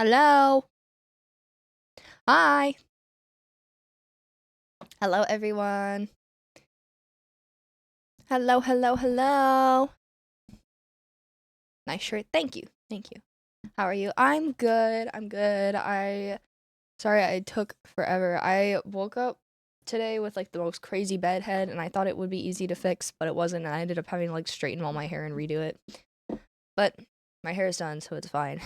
Hello. Hi. Hello, everyone. Hello, hello, hello. Nice shirt. Thank you. Thank you. How are you? I'm good. I'm good. Sorry I took forever. I woke up today with like the most crazy bedhead and I thought it would be easy to fix, but it wasn't. And I ended up having to like straighten all my hair and redo it. But my hair is done, so it's fine.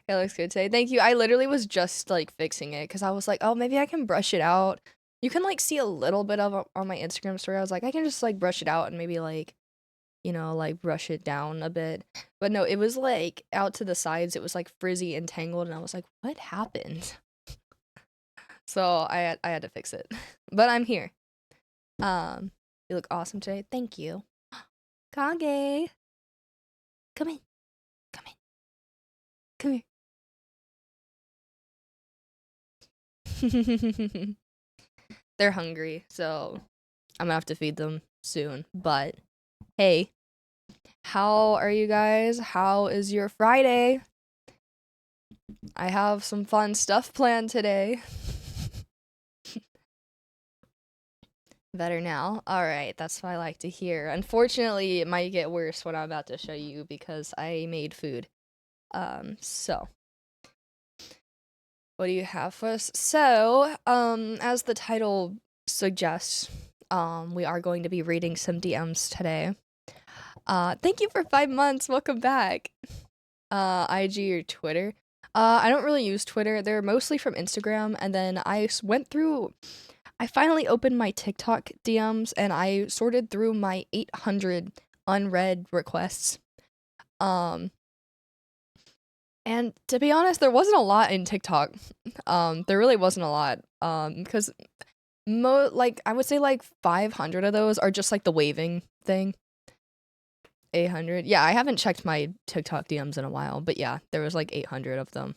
It looks good today. Thank you. I literally was just like fixing it because I was like, oh, maybe I can brush it out. You can like see a little bit of it on my Instagram story. I was like, I can just like brush it out and maybe like, like brush it down a bit. But no, it was like out to the sides. It was like frizzy and tangled, and I was like, what happened? So I had to fix it. But I'm here. You look awesome today. Thank you. Kage. Come in. Come in. Come here. They're hungry, so I'm gonna have to feed them soon. But hey, how are you guys? How is your Friday? I have some fun stuff planned today. Better now? Alright, that's what I like to hear. Unfortunately, it might get worse what I'm about to show you because I made food. So what do you have for us? So, as the title suggests, we are going to be reading some DMs today. Thank you for 5 months. Welcome back. IG or Twitter. I don't really use Twitter. They're mostly from Instagram, and then I finally opened my TikTok DMs and I sorted through my 800 unread requests. And to be honest, there wasn't a lot in TikTok. There really wasn't a lot. Because I would say like 500 of those are just like the waving thing. 800. Yeah, I haven't checked my TikTok DMs in a while, but yeah, there was like 800 of them.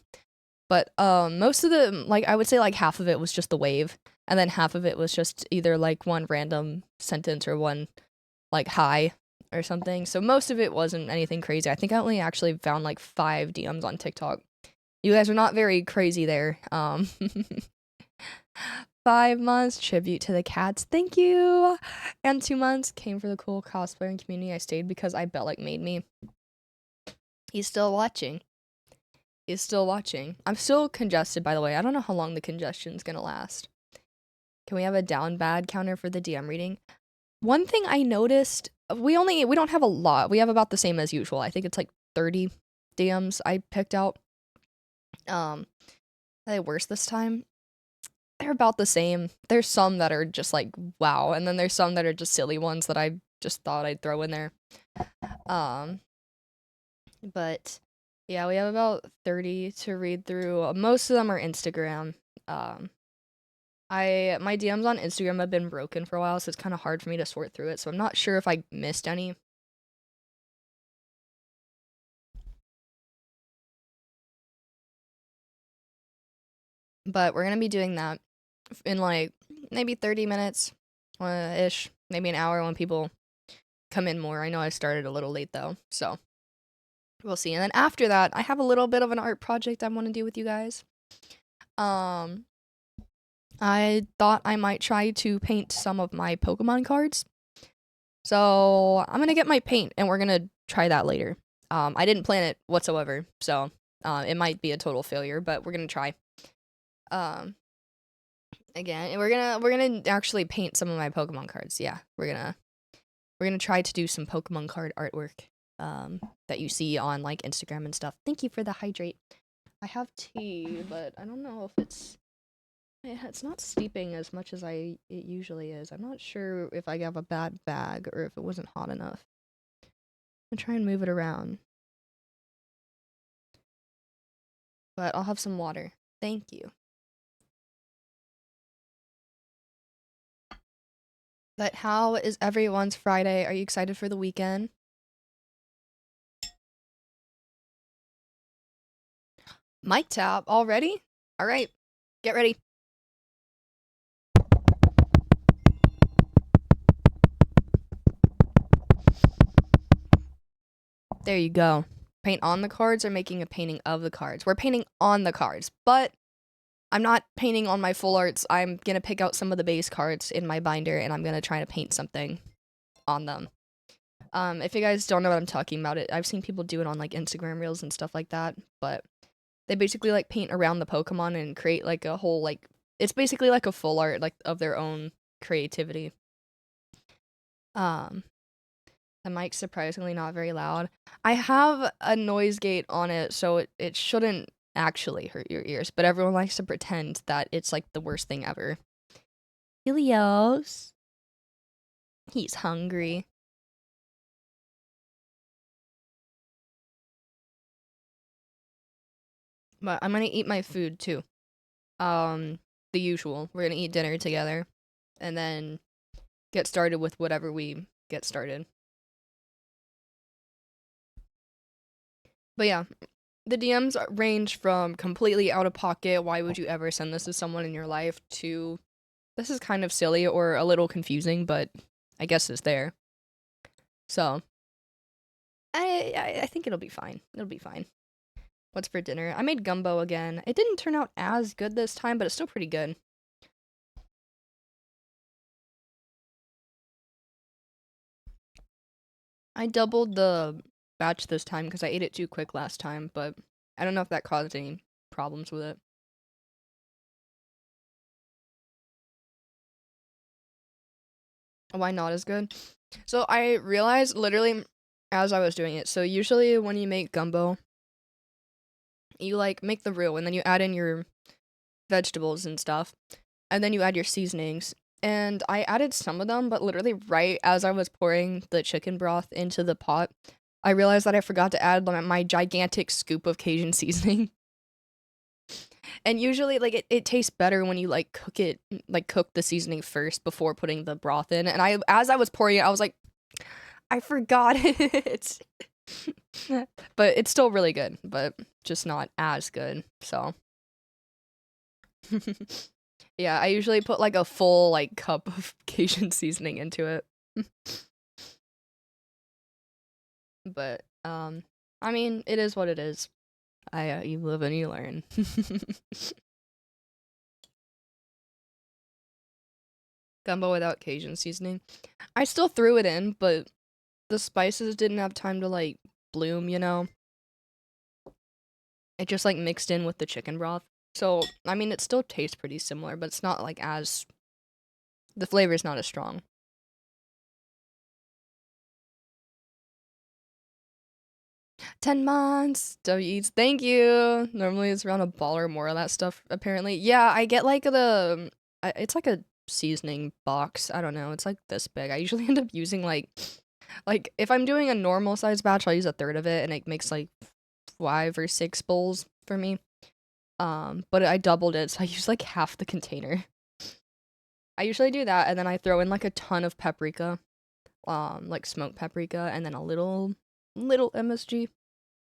But most of them, like I would say like half of it was just the wave, and then half of it was just either like one random sentence or one like hi or something. So most of it wasn't anything crazy. I think I only actually found like 5 DMs on TikTok. You guys are not very crazy there. 5 months, tribute to the cats, thank you. And 2 months, came for the cool cosplaying community. I stayed because I Bellic made me. He's still watching. He's still watching. I'm still congested, by the way. I don't know how long the congestion's gonna last. Can we have a down bad counter for the DM reading? One thing I noticed, we don't have a lot. We have about the same as usual. I think it's like 30 DMs I picked out. Are they worse this time? They're about the same. There's some that are just like wow, and then there's some that are just silly ones that I just thought I'd throw in there. But yeah, we have about 30 to read through. Most of them are Instagram. My DMs on Instagram have been broken for a while, so it's kind of hard for me to sort through it. So I'm not sure if I missed any. But we're gonna be doing that in like maybe 30 minutes ish, maybe an hour when people come in more. I know I started a little late though, so we'll see. And then after that, I have a little bit of an art project I want to do with you guys. I thought I might try to paint some of my Pokemon cards. So I'm gonna get my paint and we're gonna try that later. I didn't plan it whatsoever, so it might be a total failure, but we're gonna try. Again, and we're gonna actually paint some of my Pokemon cards. Yeah, we're gonna try to do some Pokemon card artwork that you see on like Instagram and stuff. Thank you for the hydrate. I have tea, but I don't know if it's not steeping as much as it usually is. I'm not sure if I have a bad bag or if it wasn't hot enough. I'm gonna try and move it around. But I'll have some water. Thank you. But how is everyone's Friday? Are you excited for the weekend? Mic tap already? All right, get ready. There you go. paint on the cards or making a painting of the cards. We're painting on the cards, but I'm not painting on my full arts. I'm gonna pick out some of the base cards in my binder and I'm gonna try to paint something on them. If you guys don't know what I'm talking about, I've seen people do it on like Instagram reels and stuff like that, but they basically like paint around the Pokemon and create like a whole like it's basically like a full art like of their own creativity. The mic's surprisingly not very loud. I have a noise gate on it, so it shouldn't actually hurt your ears, but everyone likes to pretend that it's like the worst thing ever. Helios. He's hungry. But I'm gonna eat my food too. The usual. We're gonna eat dinner together, and then get started with whatever we get started. But yeah, the DMs range from completely out of pocket, why would you ever send this to someone in your life, to this is kind of silly or a little confusing, but I guess it's there. So, I think it'll be fine. It'll be fine. What's for dinner? I made gumbo again. It didn't turn out as good this time, but it's still pretty good. I doubled the batch this time because I ate it too quick last time, but I don't know if that caused any problems with it. Why not as good? So I realized literally as I was doing it. So usually when you make gumbo, you like make the roux and then you add in your vegetables and stuff, and then you add your seasonings. And I added some of them, but literally right as I was pouring the chicken broth into the pot, I realized that I forgot to add my gigantic scoop of Cajun seasoning. And usually, like, it tastes better when you, like, cook the seasoning first before putting the broth in, and as I was pouring it, I was like, "I forgot it." But it's still really good, but just not as good, so. Yeah, I usually put, like, a full, like, cup of Cajun seasoning into it. But, I mean, it is what it is. You live and you learn. Gumbo without Cajun seasoning. I still threw it in, but the spices didn't have time to, like, bloom, you know? It just, like, mixed in with the chicken broth. So, I mean, it still tastes pretty similar, but it's not, like, as... The flavor's not as strong. 10 months! W eats, thank you! Normally it's around a ball or more of that stuff, apparently. Yeah, I get, like, it's like a seasoning box. I don't know. It's, like, this big. I usually end up using, like, if I'm doing a normal size batch, I'll use a third of it, and it makes, like, 5 or 6 bowls for me. But I doubled it, so I use, like, half the container. I usually do that, and then I throw in, like, a ton of paprika, like, smoked paprika, and then a little MSG,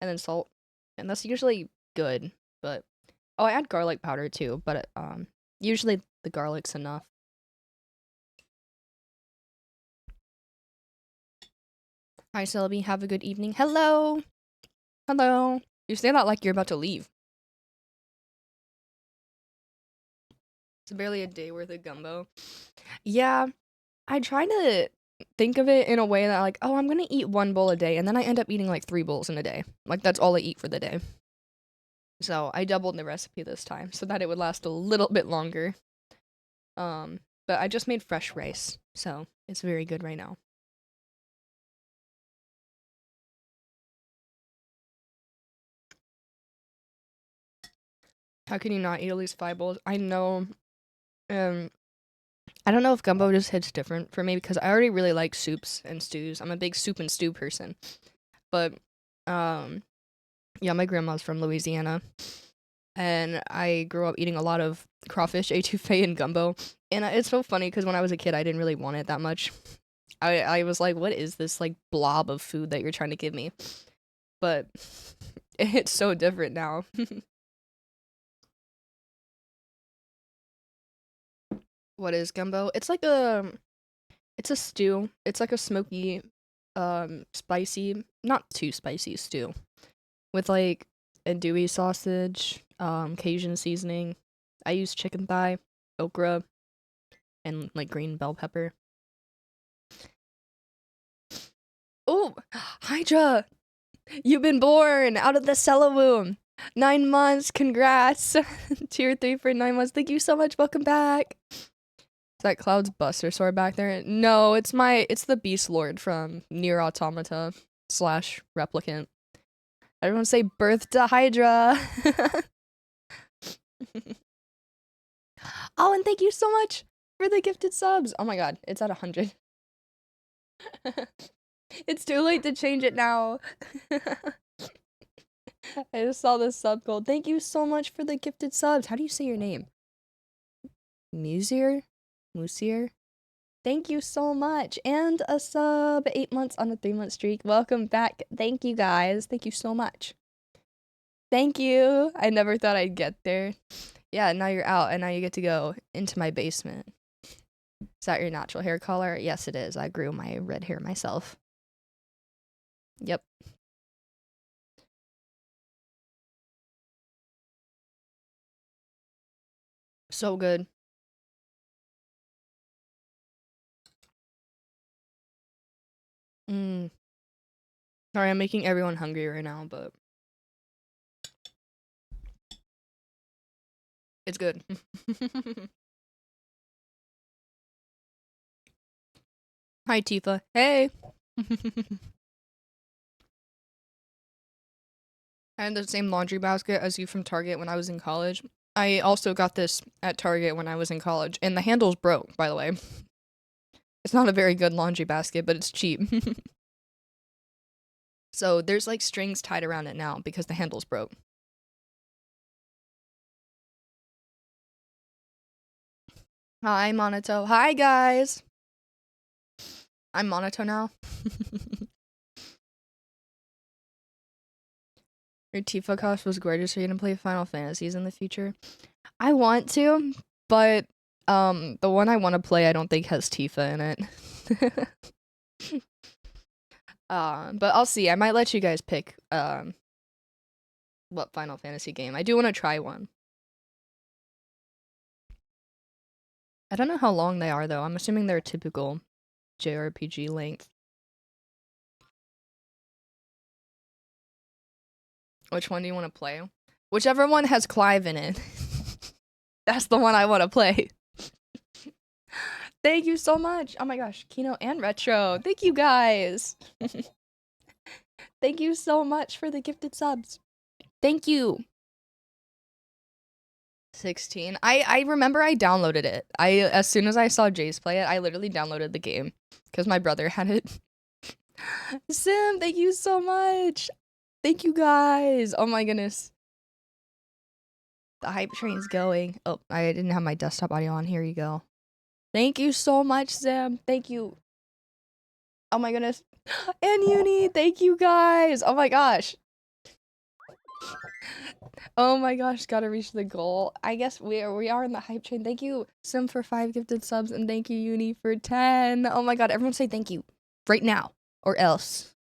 and then salt, and that's usually good, but oh, I add garlic powder too, but, usually the garlic's enough. Hi, Celebi, have a good evening. Hello! Hello! You say that like you're about to leave. It's barely a day worth of gumbo. Yeah, I try to think of it in a way that like, oh, I'm gonna eat 1 bowl a day, and then I end up eating like 3 bowls in a day. Like that's all I eat for the day. So I doubled the recipe this time so that it would last a little bit longer. But I just made fresh rice, so it's very good right now. How can you not eat at least 5 bowls? I know, um, I don't know if gumbo just hits different for me because I already really like soups and stews. I'm a big soup and stew person. But, um, yeah, my grandma's from Louisiana, and I grew up eating a lot of crawfish, etouffee, and gumbo. And it's so funny because when I was a kid, I didn't really want it that much. I was like, what is this like blob of food that you're trying to give me? But it's so different now. What is gumbo? It's a stew. It's like a smoky, spicy, not too spicy stew. with like andouille sausage, Cajun seasoning. I use chicken thigh, okra, and like green bell pepper. Oh, Hydra! You've been born out of the cellar womb. 9 months, congrats. Tier 3 for 9 months. Thank you so much. Welcome back. Is that Cloud's Buster Sword back there? No, it's the Beast Lord from Nier Automata / Replicant. Everyone say birth to Hydra. Oh, and thank you so much for the gifted subs. Oh my god, it's at 100. It's too late to change it now. I just saw this sub goal. Thank you so much for the gifted subs. How do you say your name? Musier? Musier? Thank you so much. And a sub. 8 months on a 3-month streak. Welcome back. Thank you guys. Thank you so much. Thank you. I never thought I'd get there. Yeah, now you're out and now you get to go into my basement. Is that your natural hair color? Yes, it is. I grew my red hair myself. Yep. So good. Sorry, I'm making everyone hungry right now, but it's good. Hi, Tifa. Hey. I had the same laundry basket as you from Target when I was in college. I also got this at Target when I was in college, and the handle's broke, by the way. It's not a very good laundry basket, but it's cheap. So there's like strings tied around it now because the handle's broke. Hi, Monato. Hi, guys. I'm Monato now. Your Tifa cost was gorgeous. Are you gonna play Final Fantasies in the future? I want to, but the one I want to play I don't think has Tifa in it. But I'll see. I might let you guys pick what Final Fantasy game. I do want to try one. I don't know how long they are though. I'm assuming they're typical JRPG length. Which one do you want to play? Whichever one has Clive in it. That's the one I want to play. Thank you so much. Oh my gosh, Kino and Retro. Thank you guys. Thank you so much for the gifted subs. Thank you. 16. I remember I downloaded it. As soon as I saw Jace play it, I literally downloaded the game because my brother had it. Sim, thank you so much. Thank you guys. Oh my goodness. The hype train's going. Oh, I didn't have my desktop audio on. Here you go. Thank you so much, Sim. Thank you. Oh my goodness. And Uni, thank you guys. Oh my gosh. Oh my gosh, gotta reach the goal. I guess we are in the hype train. Thank you, Sim, for 5 gifted subs, and thank you, Uni, for 10. Oh my god, everyone say thank you right now, or else.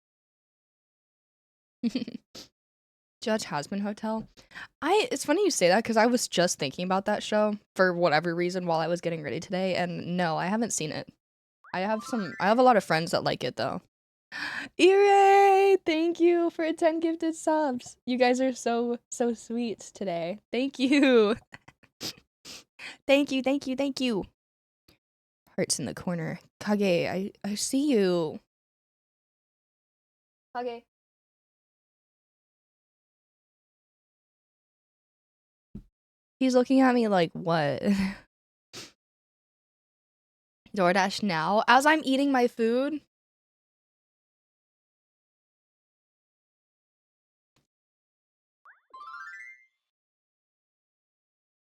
Judge Hasbin Hotel. It's funny you say that because I was just thinking about that show for whatever reason while I was getting ready today, and no, I haven't seen it. I have a lot of friends that like it though. Ire, thank you for 10 gifted subs. You guys are so sweet today. Thank you. Thank you, thank you, thank you. Hearts in the corner. Kage, I see you. Kage. He's looking at me like, what? DoorDash now? As I'm eating my food?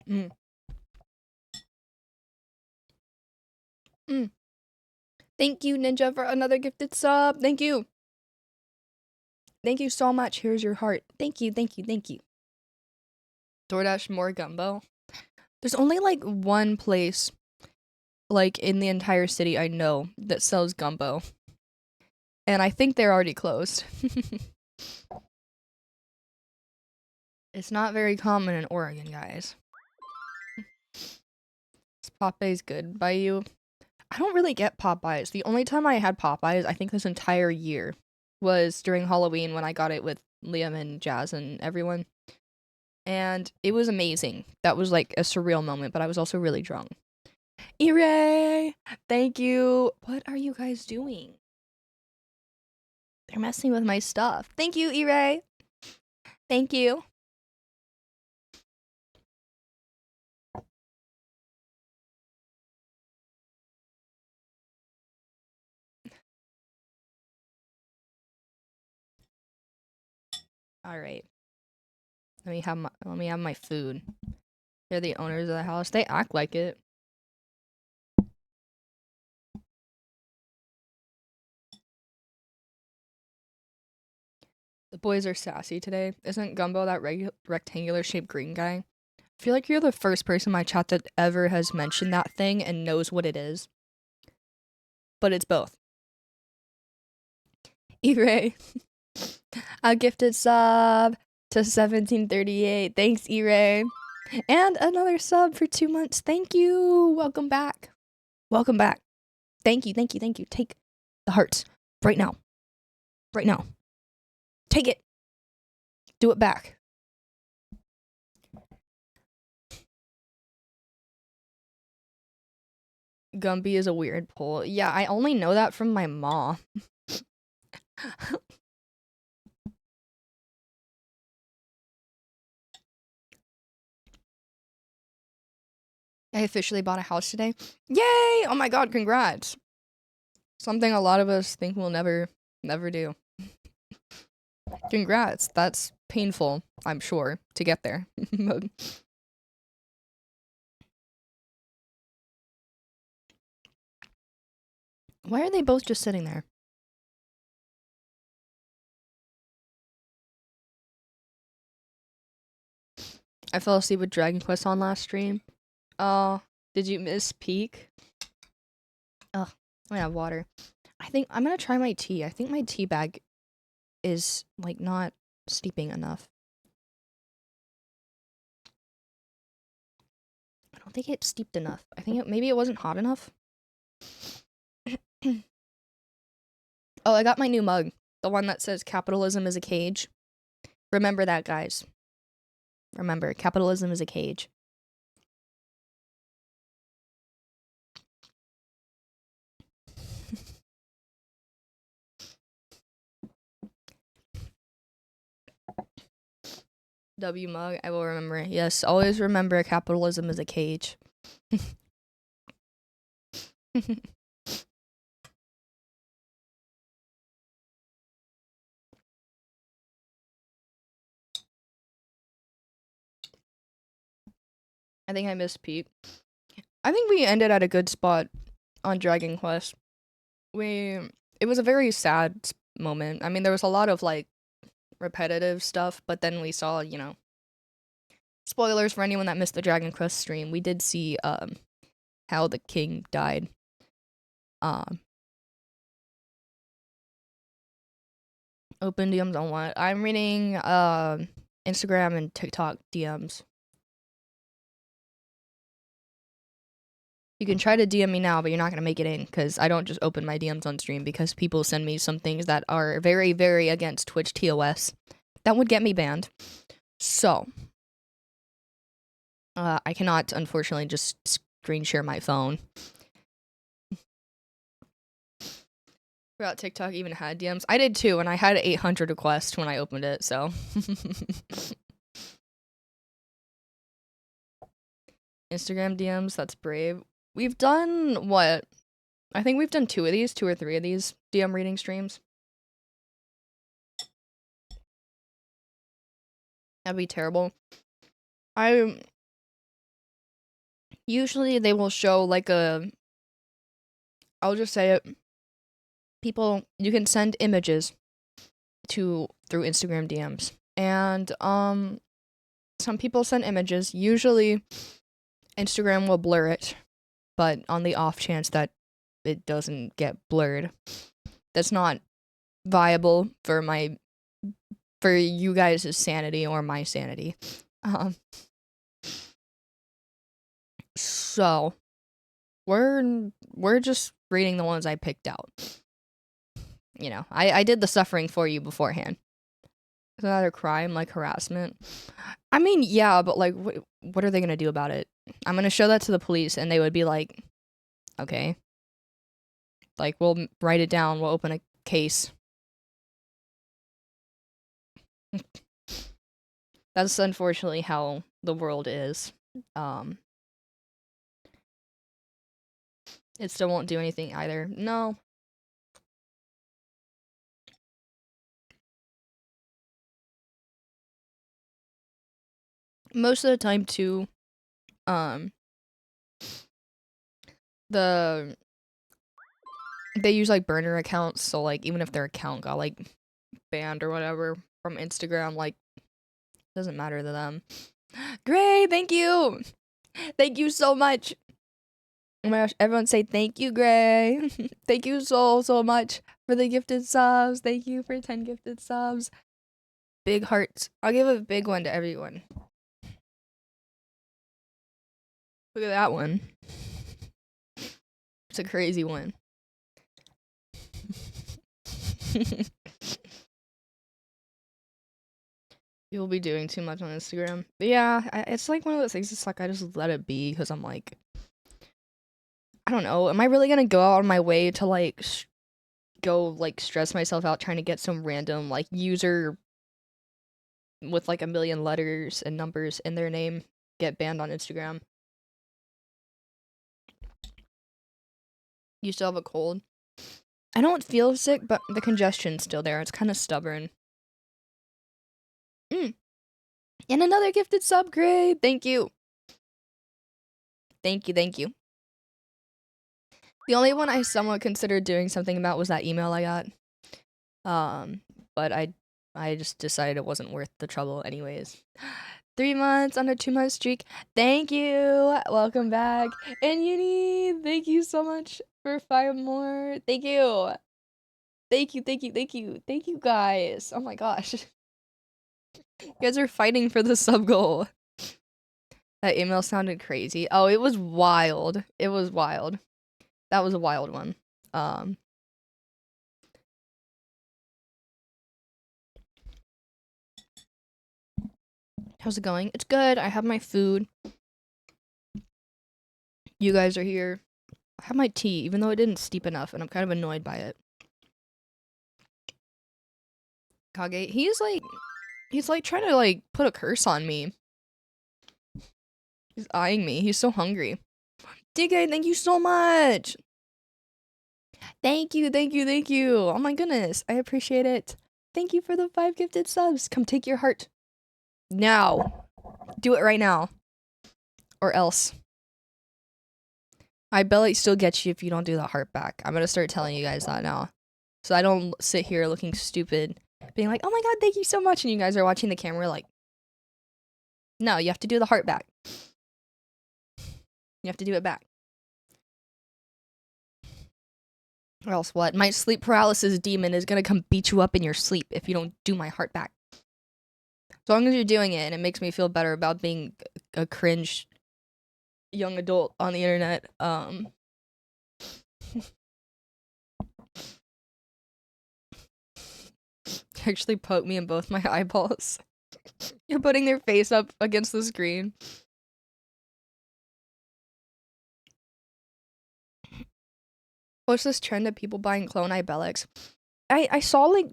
Mm. Mm. Thank you, Ninja, for another gifted sub. Thank you. Thank you so much. Here's your heart. Thank you, thank you, thank you. DoorDash more gumbo. There's only like one place like in the entire city I know that sells gumbo. And I think they're already closed. It's not very common in Oregon, guys. Is Popeyes good by you? I don't really get Popeyes. The only time I had Popeyes, I think this entire year, was during Halloween when I got it with Liam and Jazz and everyone. And it was amazing. That was like a surreal moment, but I was also really drunk. E-Ray! Thank you. What are you guys doing? They're messing with my stuff. Thank you, E-Ray. Thank you. All right. Let me have my food. They're the owners of the house. They act like it. The boys are sassy today. Isn't Gumbo that rectangular shaped green guy? I feel like you're the first person in my chat that ever has mentioned that thing and knows what it is. But it's both. E-Ray. A gifted sub to 1738. Thanks, E-Ray. And another sub for 2 months. Thank you. Welcome back. Welcome back. Thank you, thank you, thank you. Take the hearts right now. Right now. Take it. Do it back. Gumby is a weird pull. Yeah, I only know that from my mom. I officially bought a house today. Yay! Oh my god, congrats. Something a lot of us think we'll never do. Congrats. That's painful, I'm sure, to get there. Why are they both just sitting there? I fell asleep with Dragon Quest on last stream. Oh, did you miss peak? Ugh, I'm gonna have water. I think I'm gonna try my tea. I think my tea bag is, like, not steeping enough. I don't think it's steeped enough. I think maybe it wasn't hot enough. Oh, I got my new mug. The one that says capitalism is a cage. Remember that, guys. Remember, capitalism is a cage. W mug, I will remember. Yes, always remember capitalism is a cage. I think I missed Pete. I think we ended at a good spot on Dragon Quest. It was a very sad moment. I mean, there was a lot of, like, repetitive stuff, but then we saw, you know, spoilers for anyone that missed the Dragon Quest stream. We did see how the king died. Open DMs on what? I'm reading Instagram and TikTok DMs. You can try to DM me now, but you're not going to make it in, because I don't just open my DMs on stream, because people send me some things that are very, very against Twitch TOS. That would get me banned. So, I cannot, unfortunately, just screen share my phone. Forgot TikTok even had DMs. I did too, and I had 800 requests when I opened it, so. Instagram DMs, that's brave. We've done, what? I think we've done 2 or 3 of these DM reading streams. That'd be terrible. Usually they will show, like, I'll just say it. People, you can send images through Instagram DMs. And, some people send images. Usually, Instagram will blur it. But on the off chance that it doesn't get blurred, that's not viable for my for you guys' sanity or my sanity. So we're just reading the ones I picked out. You know, I did the suffering for you beforehand. Is that a crime, like harassment? I mean, yeah, but like, what are they gonna do about it? I'm gonna show that to the police, and they would be like, okay, like we'll write it down, we'll open a case. That's unfortunately how the world is. It still won't do anything either. No. Most of the time too, they use like burner accounts, so like even if their account got like banned or whatever from Instagram, like doesn't matter to them. Great, thank you. Thank you so much. Oh my gosh, everyone say thank you, Gray. Thank you so much for the gifted subs. Thank you for 10 gifted subs. Big hearts. I'll give a big one to everyone. Look at that one. It's a crazy one. You'll be doing too much on Instagram. But yeah, it's like one of those things. It's like I just let it be because I'm like, I don't know. Am I really gonna go out on my way to like go like stress myself out trying to get some random like user with like a million letters and numbers in their name get banned on Instagram? You still have a cold? I don't feel sick, but the congestion's still there. It's kind of stubborn. And another gifted sub, grade. Thank you. Thank you, thank you. The only one I somewhat considered doing something about was that email I got. But I just decided it wasn't worth the trouble anyways. 3 months on a 2-month streak. Thank you. Welcome back. And Uni, thank you so much for 5 more. Thank you. Thank you, thank you, thank you. Thank you guys. Oh my gosh. You guys are fighting for the sub goal. That email sounded crazy. Oh, it was wild. It was wild. That was a wild one. How's it going? It's good. I have my food. You guys are here. I have my tea, even though it didn't steep enough, and I'm kind of annoyed by it. Kage, he's like trying to like put a curse on me. He's eyeing me. He's so hungry. DK, thank you so much. Thank you, thank you, thank you. Oh my goodness, I appreciate it. Thank you for the 5 gifted subs. Come take your heart. Now. Do it right now. Or else. I bet it still gets you if you don't do the heart back. I'm gonna start telling you guys that now. So I don't sit here looking stupid, being like, oh my god, thank you so much. And you guys are watching the camera like, no, you have to do the heart back. You have to do it back. Or else what? My sleep paralysis demon is gonna come beat you up in your sleep if you don't do my heart back. As long as you're doing it and it makes me feel better about being a cringe young adult on the internet, actually poke me in both my eyeballs. You're putting their face up against the screen. What's this trend of people buying clone Ibelics? I saw like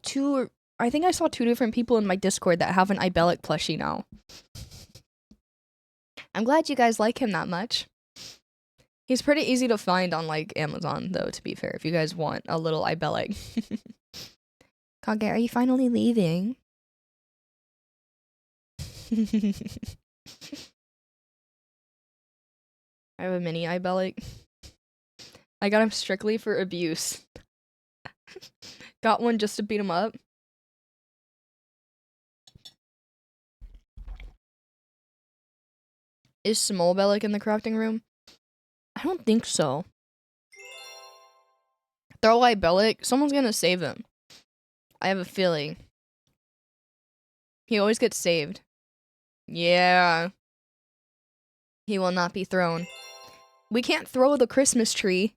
I think I saw 2 different people in my Discord that have an Ibelic plushie now. I'm glad you guys like him that much. He's pretty easy to find on like Amazon though, to be fair, if you guys want a little Ibelic. Kage, are you finally leaving? I have a mini Ibelic. I got him strictly for abuse. Got one just to beat him up. Is Small Bellic in the crafting room? I don't think so. Throw Bellic, someone's gonna save him. I have a feeling. He always gets saved. Yeah. He will not be thrown. We can't throw the Christmas tree.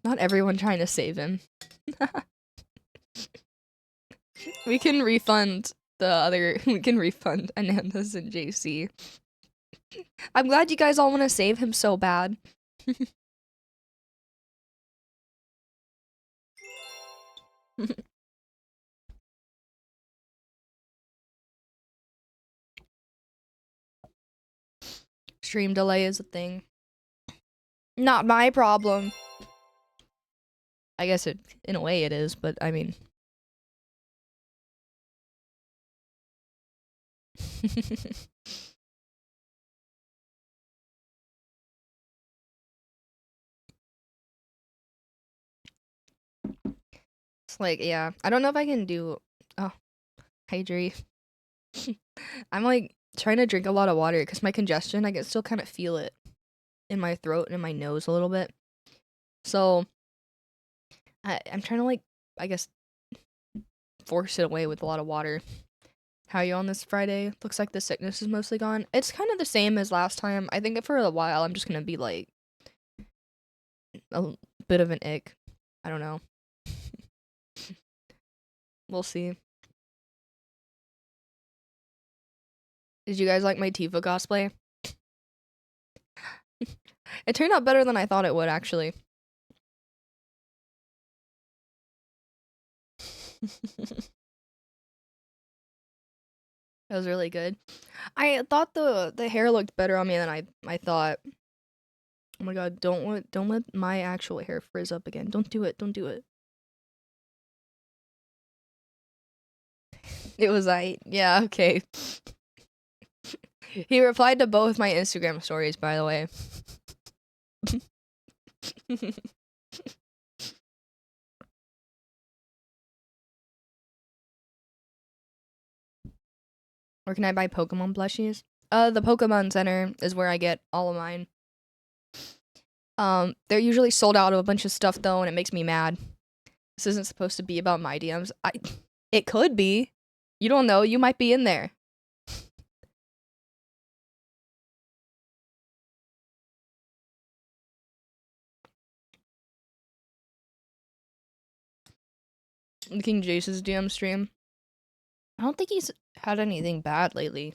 Not everyone trying to save him. We can refund we can refund Ananda's and JC. I'm glad you guys all want to save him so bad. Stream delay is a thing. Not my problem. I guess it, in a way it is, but I mean. It's like, yeah. I don't know if I can do... Oh, hydrate. I'm like trying to drink a lot of water because my congestion, I can still kind of feel it in my throat and in my nose a little bit. So I'm trying to like, I guess, force it away with a lot of water. How are you on this Friday? Looks like the sickness is mostly gone. It's kind of the same as last time. I think for a while I'm just gonna be like a bit of an ick. I don't know. We'll see. Did you guys like my Tifa cosplay? It turned out better than I thought it would, actually. It was really good. I thought the hair looked better on me than I thought. Oh my god, don't let my actual hair frizz up again. Don't do it. Don't do it. It was yeah, okay. He replied to both my Instagram stories, by the way. Where can I buy Pokemon plushies? The Pokemon Center is where I get all of mine. They're usually sold out of a bunch of stuff though, and it makes me mad. This isn't supposed to be about my DMs. It could be. You don't know. You might be in there. King Jace's DM stream. I don't think he's had anything bad lately.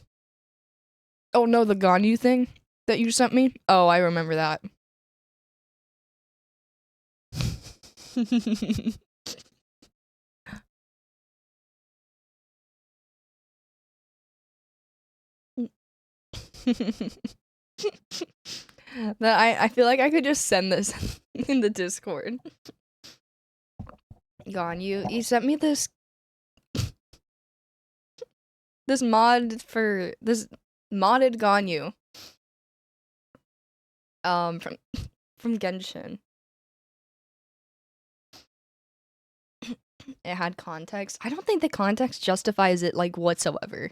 Oh no, the Ganyu thing that you sent me? Oh, I remember that. That I feel like I could just send this in the Discord. You sent me this mod for this modded Ganyu. From Genshin. It had context. I don't think the context justifies it like whatsoever.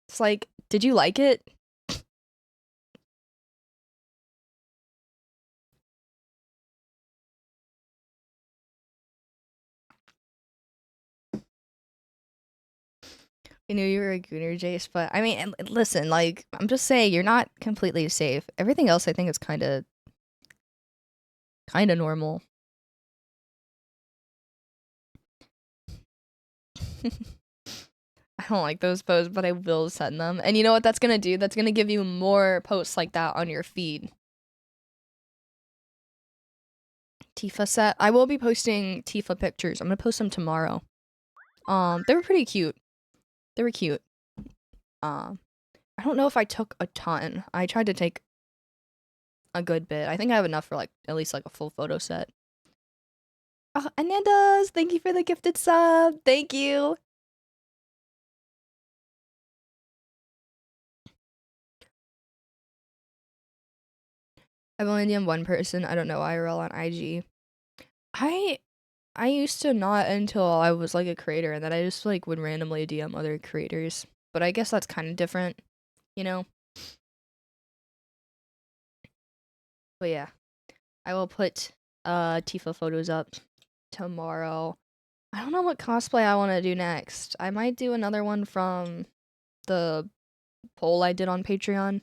It's like, did you like it? I knew you were a gooner, Jace, but I mean, listen, like, I'm just saying, you're not completely safe. Everything else, I think, is kind of normal. I don't like those posts, but I will send them. And you know what that's gonna do? That's gonna give you more posts like that on your feed. Tifa set. I will be posting Tifa pictures. I'm gonna post them tomorrow. They were pretty cute. They were cute. I don't know if I took a ton. I tried to take a good bit. I think I have enough for like at least like a full photo set. Oh, Anandas, thank you for the gifted sub. Thank you. I've only DM'd one person. I don't know IRL on IG. I used to not until I was like a creator, and then I just like would randomly DM other creators. But I guess that's kind of different, you know? But yeah, I will put Tifa photos up tomorrow. I don't know what cosplay I want to do next. I might do another one from the poll I did on Patreon.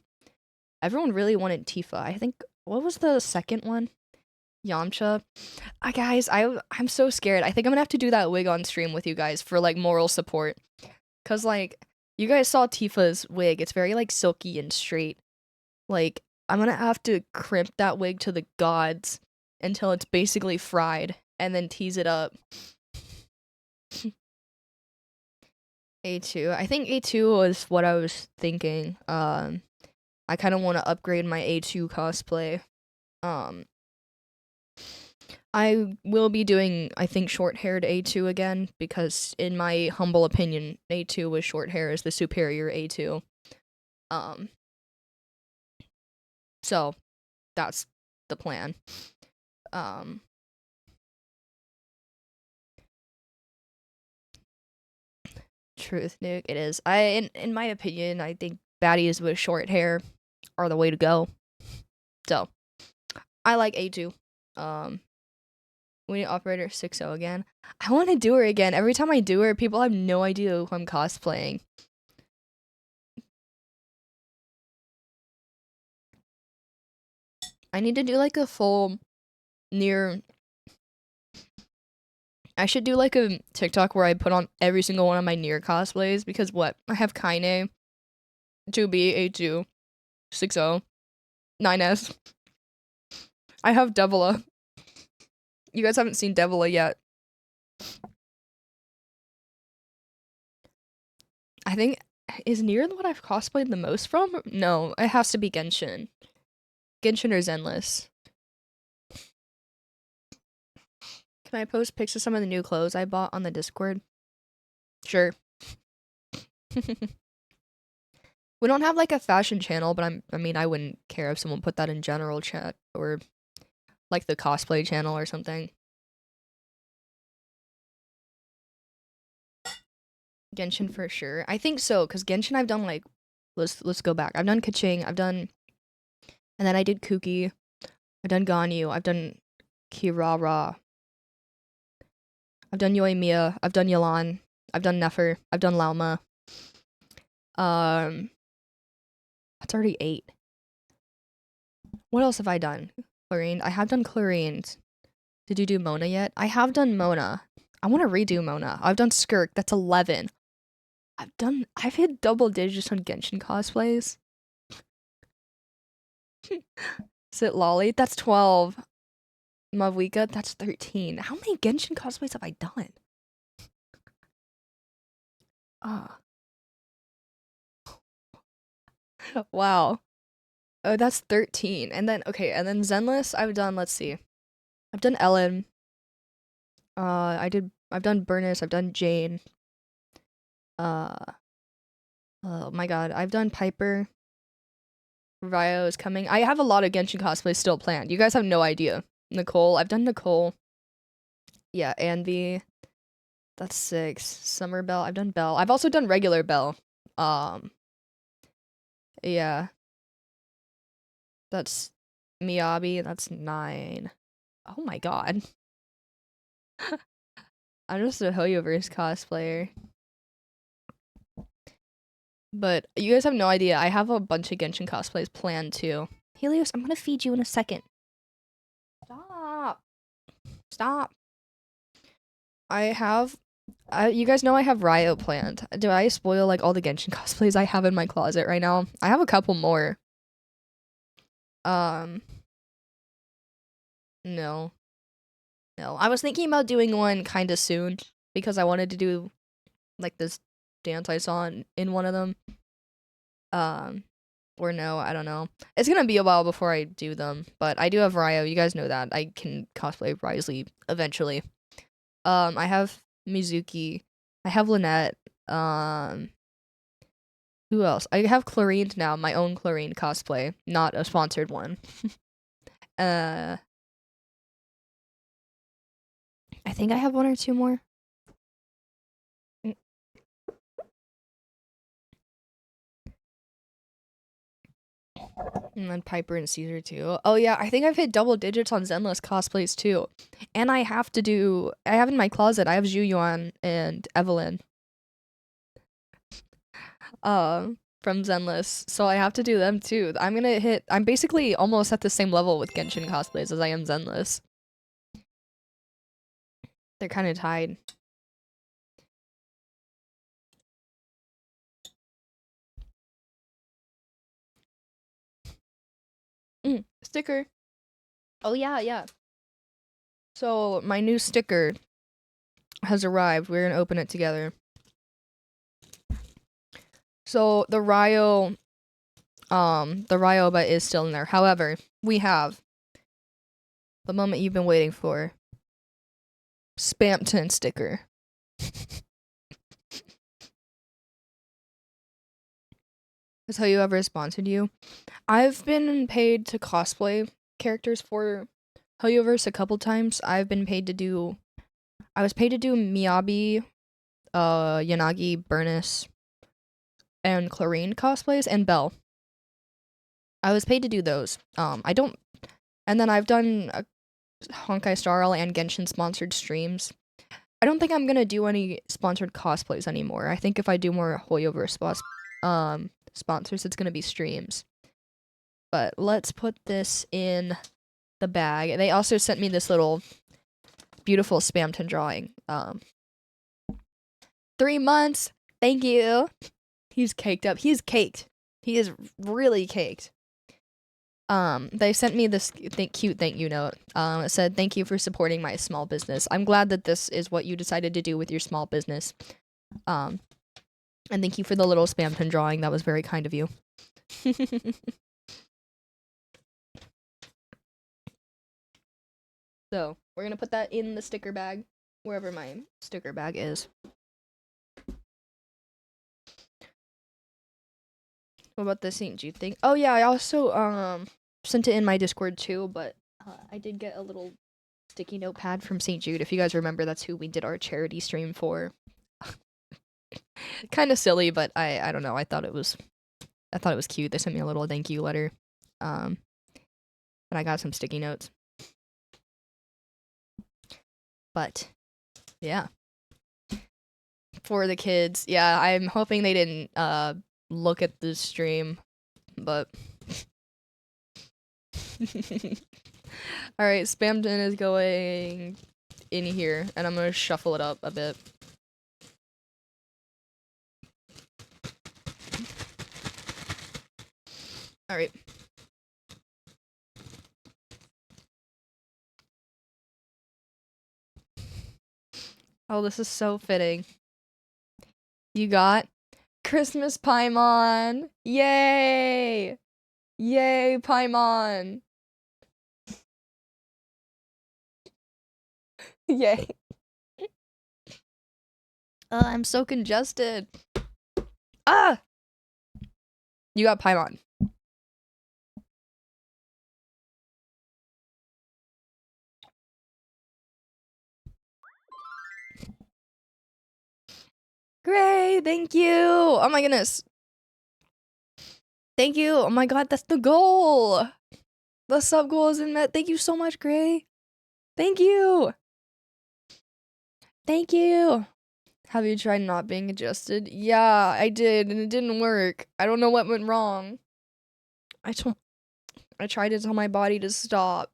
Everyone really wanted Tifa. I think, what was the second one? Yamcha. Guys, I'm so scared. I think I'm gonna have to do that wig on stream with you guys for like moral support. Cause like you guys saw Tifa's wig. It's very like silky and straight. Like I'm gonna have to crimp that wig to the gods until it's basically fried and then tease it up. A2. I think A2 was what I was thinking. I kind of want to upgrade my A2 cosplay. I will be doing, I think, short-haired A2 again, because in my humble opinion, A2 with short hair is the superior A2. So that's the plan. Truth, Nuke, it is. In my opinion, I think baddies with short hair are the way to go. So, I like A2. We need operator 6-0 again. I want to do her again. Every time I do her, people have no idea who I'm cosplaying. I need to do like a full I should do like a TikTok where I put on every single one of my Nier cosplays, because what? I have Kaine, 2B, A2, 6-0, 9S. I have Devila. You guys haven't seen Devila yet. I think, is Nier what I've cosplayed the most from? No, it has to be Genshin. Genshin or Zenless. Can I post pics of some of the new clothes I bought on the Discord? Sure. We don't have like a fashion channel, but I mean, I wouldn't care if someone put that in general chat, or like the cosplay channel or something. Genshin for sure. I think so, because Genshin I've done like, let's go back. I've done Kaching, and then I did Kuki, I've done Ganyu, I've done Kirara, I've done Yoimiya, I've done Yelan, I've done Nefer, I've done Lauma. That's already 8. What else have I done? Clarine. I have done Clarines. Did you do Mona yet? I have done Mona. I want to redo Mona. I've done Skirk. That's 11. I've hit double digits on Genshin cosplays. Is it Lolly? That's 12. Mavuika? That's 13. How many Genshin cosplays have I done? Wow. Oh, that's 13. And then, okay, and then Zenless, I've done, let's see. I've done Ellen. I've done Burnus, I've done Jane. Oh my god, I've done Piper. Ryo is coming. I have a lot of Genshin cosplays still planned. You guys have no idea. Nicole, I've done Nicole. Yeah, Anvi. That's 6. Summer Belle, I've done Belle. I've also done regular Belle. Yeah. That's Miyabi, that's 9. Oh my god. I'm just a Hoyoverse cosplayer. But you guys have no idea. I have a bunch of Genshin cosplays planned too. Helios, I'm gonna feed you in a second. Stop. You guys know I have Ryo planned. Do I spoil like all the Genshin cosplays I have in my closet right now? I have a couple more. No. I was thinking about doing one kind of soon, because I wanted to do like this dance I saw in one of them. Or no, I don't know. It's gonna be a while before I do them, but I do have Ryo. You guys know that. I can cosplay Risley eventually. I have Mizuki. I have Lynette. Who else? I have Clarine now, my own Clarine cosplay, not a sponsored one. I think I have 1 or 2 more. And then Piper and Caesar too. Oh yeah, I think I've hit double digits on Zenless cosplays too. And I have in my closet, I have Zhuyuan and Evelyn. From Zenless. So I have to do them too. I'm basically almost at the same level with Genshin cosplays as I am Zenless. They're kind of tied. Sticker. Oh yeah. So my new sticker has arrived. We're gonna open it together. So the Ryo but is still in there. However, we have the moment you've been waiting for. Spamton sticker. Has Hoyoverse sponsored you? I've been paid to cosplay characters for Hoyoverse a couple times. I was paid to do Miyabi, Yanagi, Burnus, and Clarine cosplays, and Belle. I was paid to do those. And then I've done Honkai Star Rail and Genshin sponsored streams. I don't think I'm gonna do any sponsored cosplays anymore. I think if I do more Hoyoverse sponsors, it's gonna be streams. But let's put this in the bag. They also sent me this little beautiful Spamton drawing. 3 months. Thank you. He's caked up. He's caked. He is really caked. They sent me this cute thank you note. It said, "Thank you for supporting my small business. I'm glad that this is what you decided to do with your small business. And thank you for the little Spamton drawing. That was very kind of you." So, we're gonna put that in the sticker bag, wherever my sticker bag is. What about the St. Jude thing? Oh yeah, I also sent it in my Discord too, but I did get a little sticky notepad from St. Jude. If you guys remember, that's who we did our charity stream for. Kind of silly, but I don't know. I thought it was cute. They sent me a little thank you letter. And I got some sticky notes. But yeah. For the kids. Yeah, I'm hoping they didn't look at the stream, but alright, Spamton is going in here, and I'm gonna shuffle it up a bit. Alright. Oh, this is so fitting. You got Christmas Paimon! Yay! Yay, Paimon! Yay. I'm so congested. Ah! You got Paimon. Great, thank you! Oh my goodness. Thank you! Oh my god, that's the goal! The sub goal isn't met. Thank you so much, Gray. Thank you! Thank you! Have you tried not being adjusted? Yeah, I did, and it didn't work. I don't know what went wrong. I tried to tell my body to stop.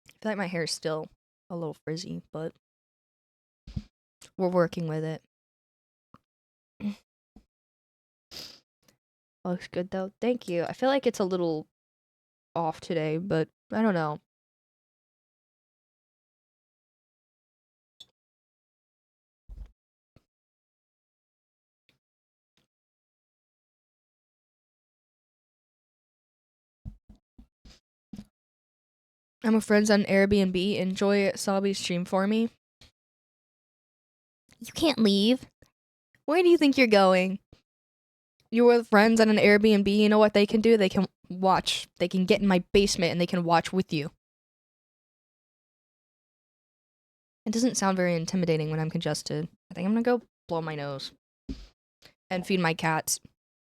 I feel like my hair's still a little frizzy, but we're working with it. Looks good though. Thank you. I feel like it's a little off today, but I don't know. I'm with friends on Airbnb. Enjoy Celebi's stream for me. You can't leave. Where do you think you're going? You're with friends on an Airbnb. You know what they can do? They can watch. They can get in my basement and they can watch with you. It doesn't sound very intimidating when I'm congested. I think I'm gonna go blow my nose and feed my cats.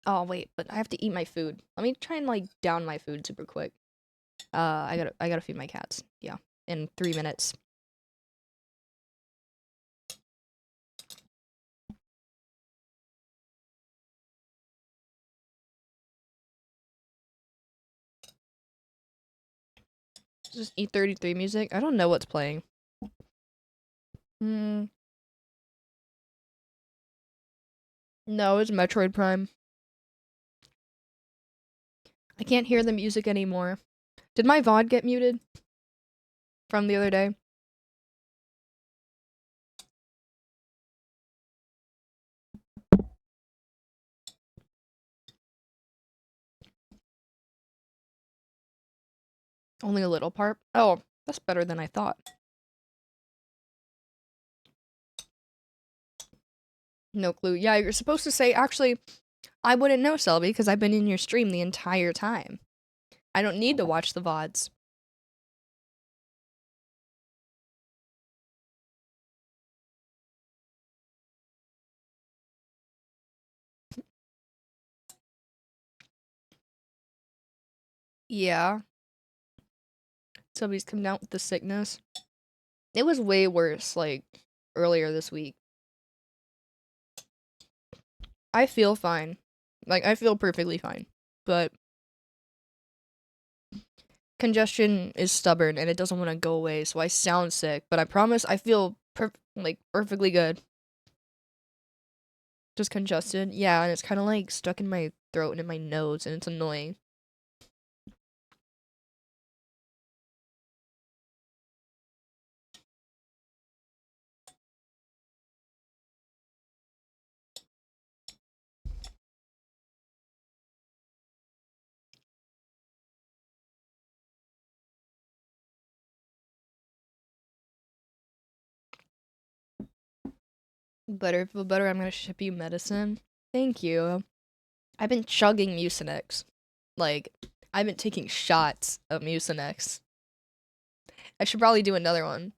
Oh wait, but I have to eat my food. Let me try and like down my food super quick. I gotta feed my cats. Yeah, in 3 minutes. Just E33 music. I don't know what's playing. Hmm. No, it's Metroid Prime. I can't hear the music anymore. Did my VOD get muted from the other day? Only a little part? Oh, that's better than I thought. No clue. Yeah, you're supposed to say, actually, I wouldn't know, Selby, because I've been in your stream the entire time. I don't need to watch the VODs. Yeah. Somebody's come down with the sickness. It was way worse, like, earlier this week. I feel fine. Like, I feel perfectly fine. But congestion is stubborn and it doesn't want to go away, so I sound sick. But I promise I feel, perfectly good. Just congested. Yeah, and it's kind of, like, stuck in my throat and in my nose, and it's annoying. Better, feel better. I'm gonna ship you medicine. Thank you. I've been chugging Mucinex. Like, I've been taking shots of Mucinex. I should probably do another one.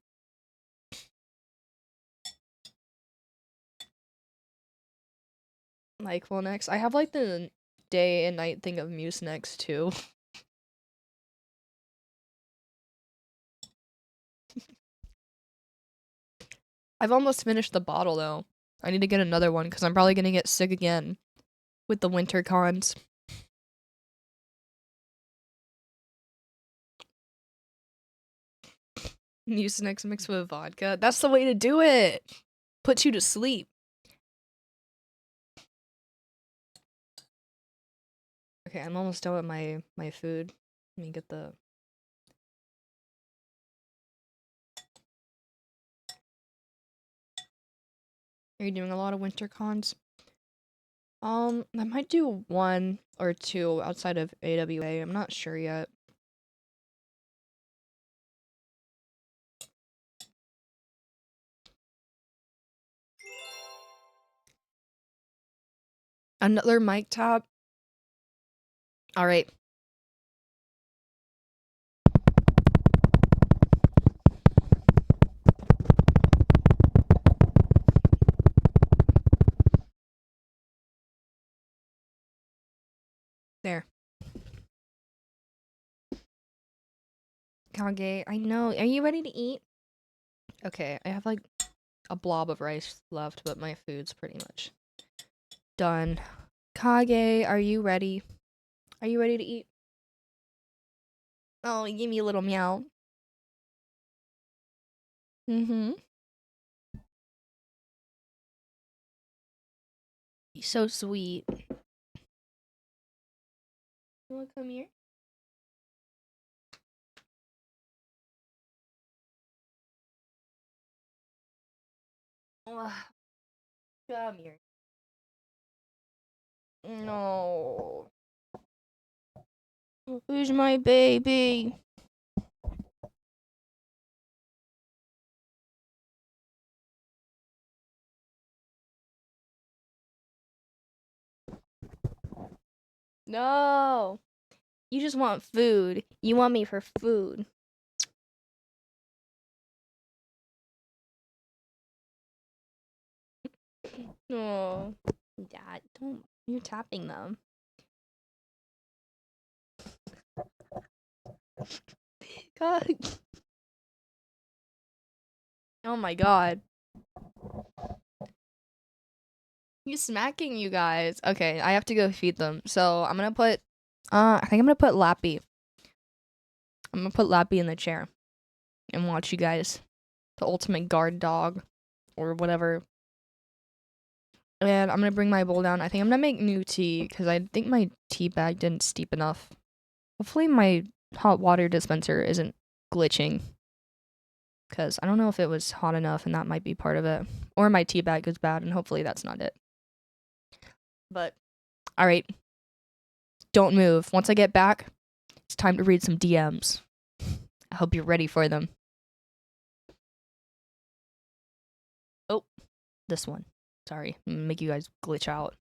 Nyquilnex. I have like the day and night thing of Mucinex too. I've almost finished the bottle though. I need to get another one because I'm probably gonna get sick again with the winter cons. Mucinex mixed with vodka. That's the way to do it. Puts you to sleep. Okay, I'm almost done with my food. Let me get the. Are you doing a lot of winter cons? I might do 1 or 2 outside of AWA. I'm not sure yet. Another mic tap. All right. There. Kage, I know. Are you ready to eat? Okay, I have like a blob of rice left, but my food's pretty much done. Kage, are you ready? Are you ready to eat? Oh, give me a little meow. Mm-hmm. He's so sweet. You wanna come here? Ugh, come here. No. Who's my baby? No. You just want food. You want me for food. Oh, Dad, don't. You're tapping them. God. Oh my god. He's smacking you guys. Okay, I have to go feed them. So I'm gonna put I think I'm gonna put Lappy. I'm gonna put Lappy in the chair and watch you guys. The ultimate guard dog. Or whatever. And I'm gonna bring my bowl down. I think I'm gonna make new tea because I think my tea bag didn't steep enough. Hopefully my hot water dispenser isn't glitching. Because I don't know if it was hot enough and that might be part of it. Or my tea bag is bad and hopefully that's not it. But, alright. Don't move. Once I get back, it's time to read some DMs. I hope you're ready for them. Oh, this one. Sorry, I'm gonna make you guys glitch out.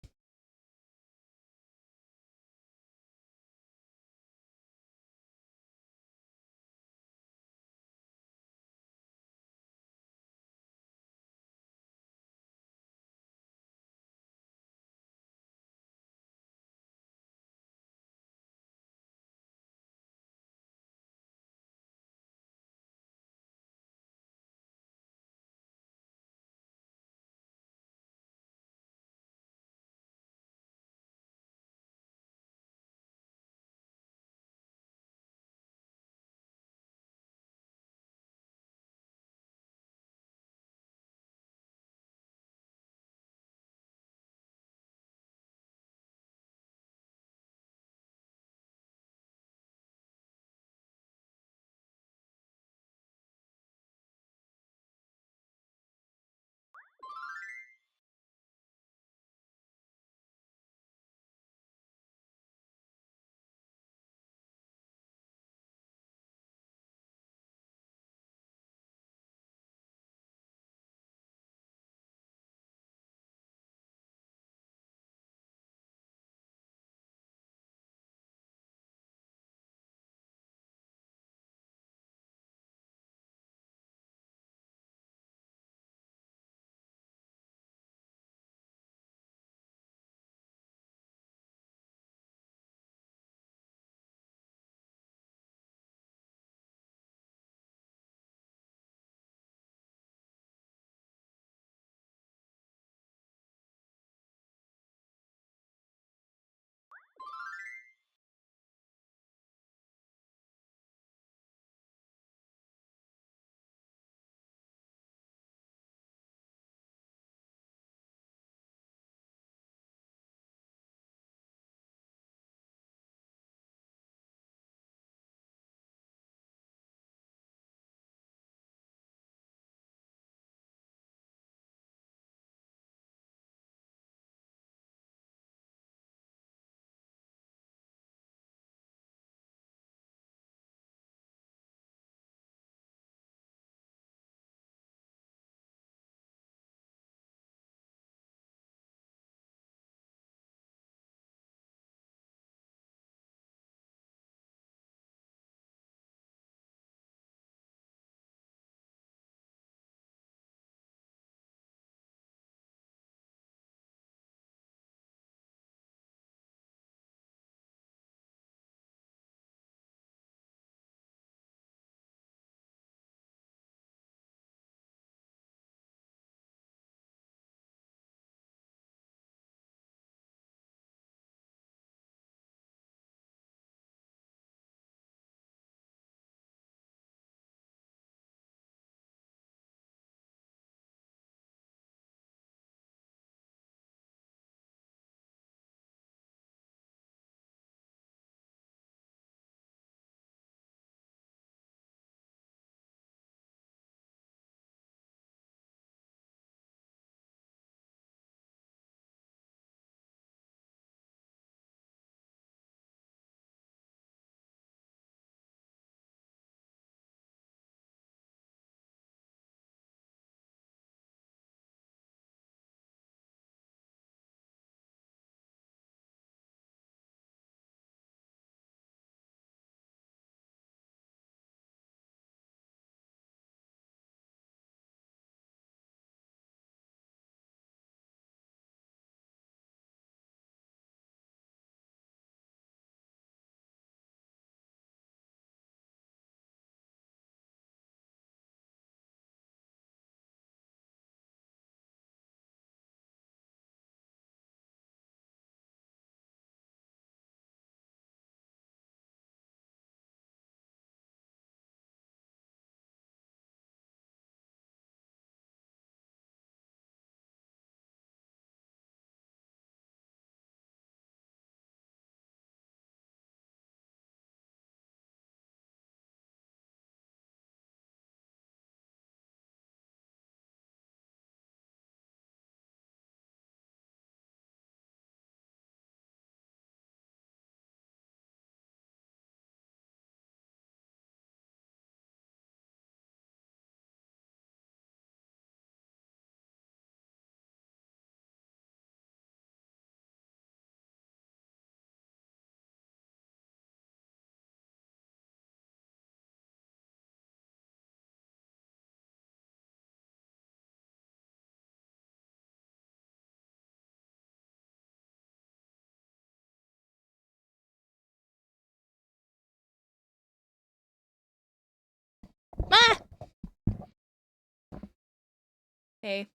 Hey.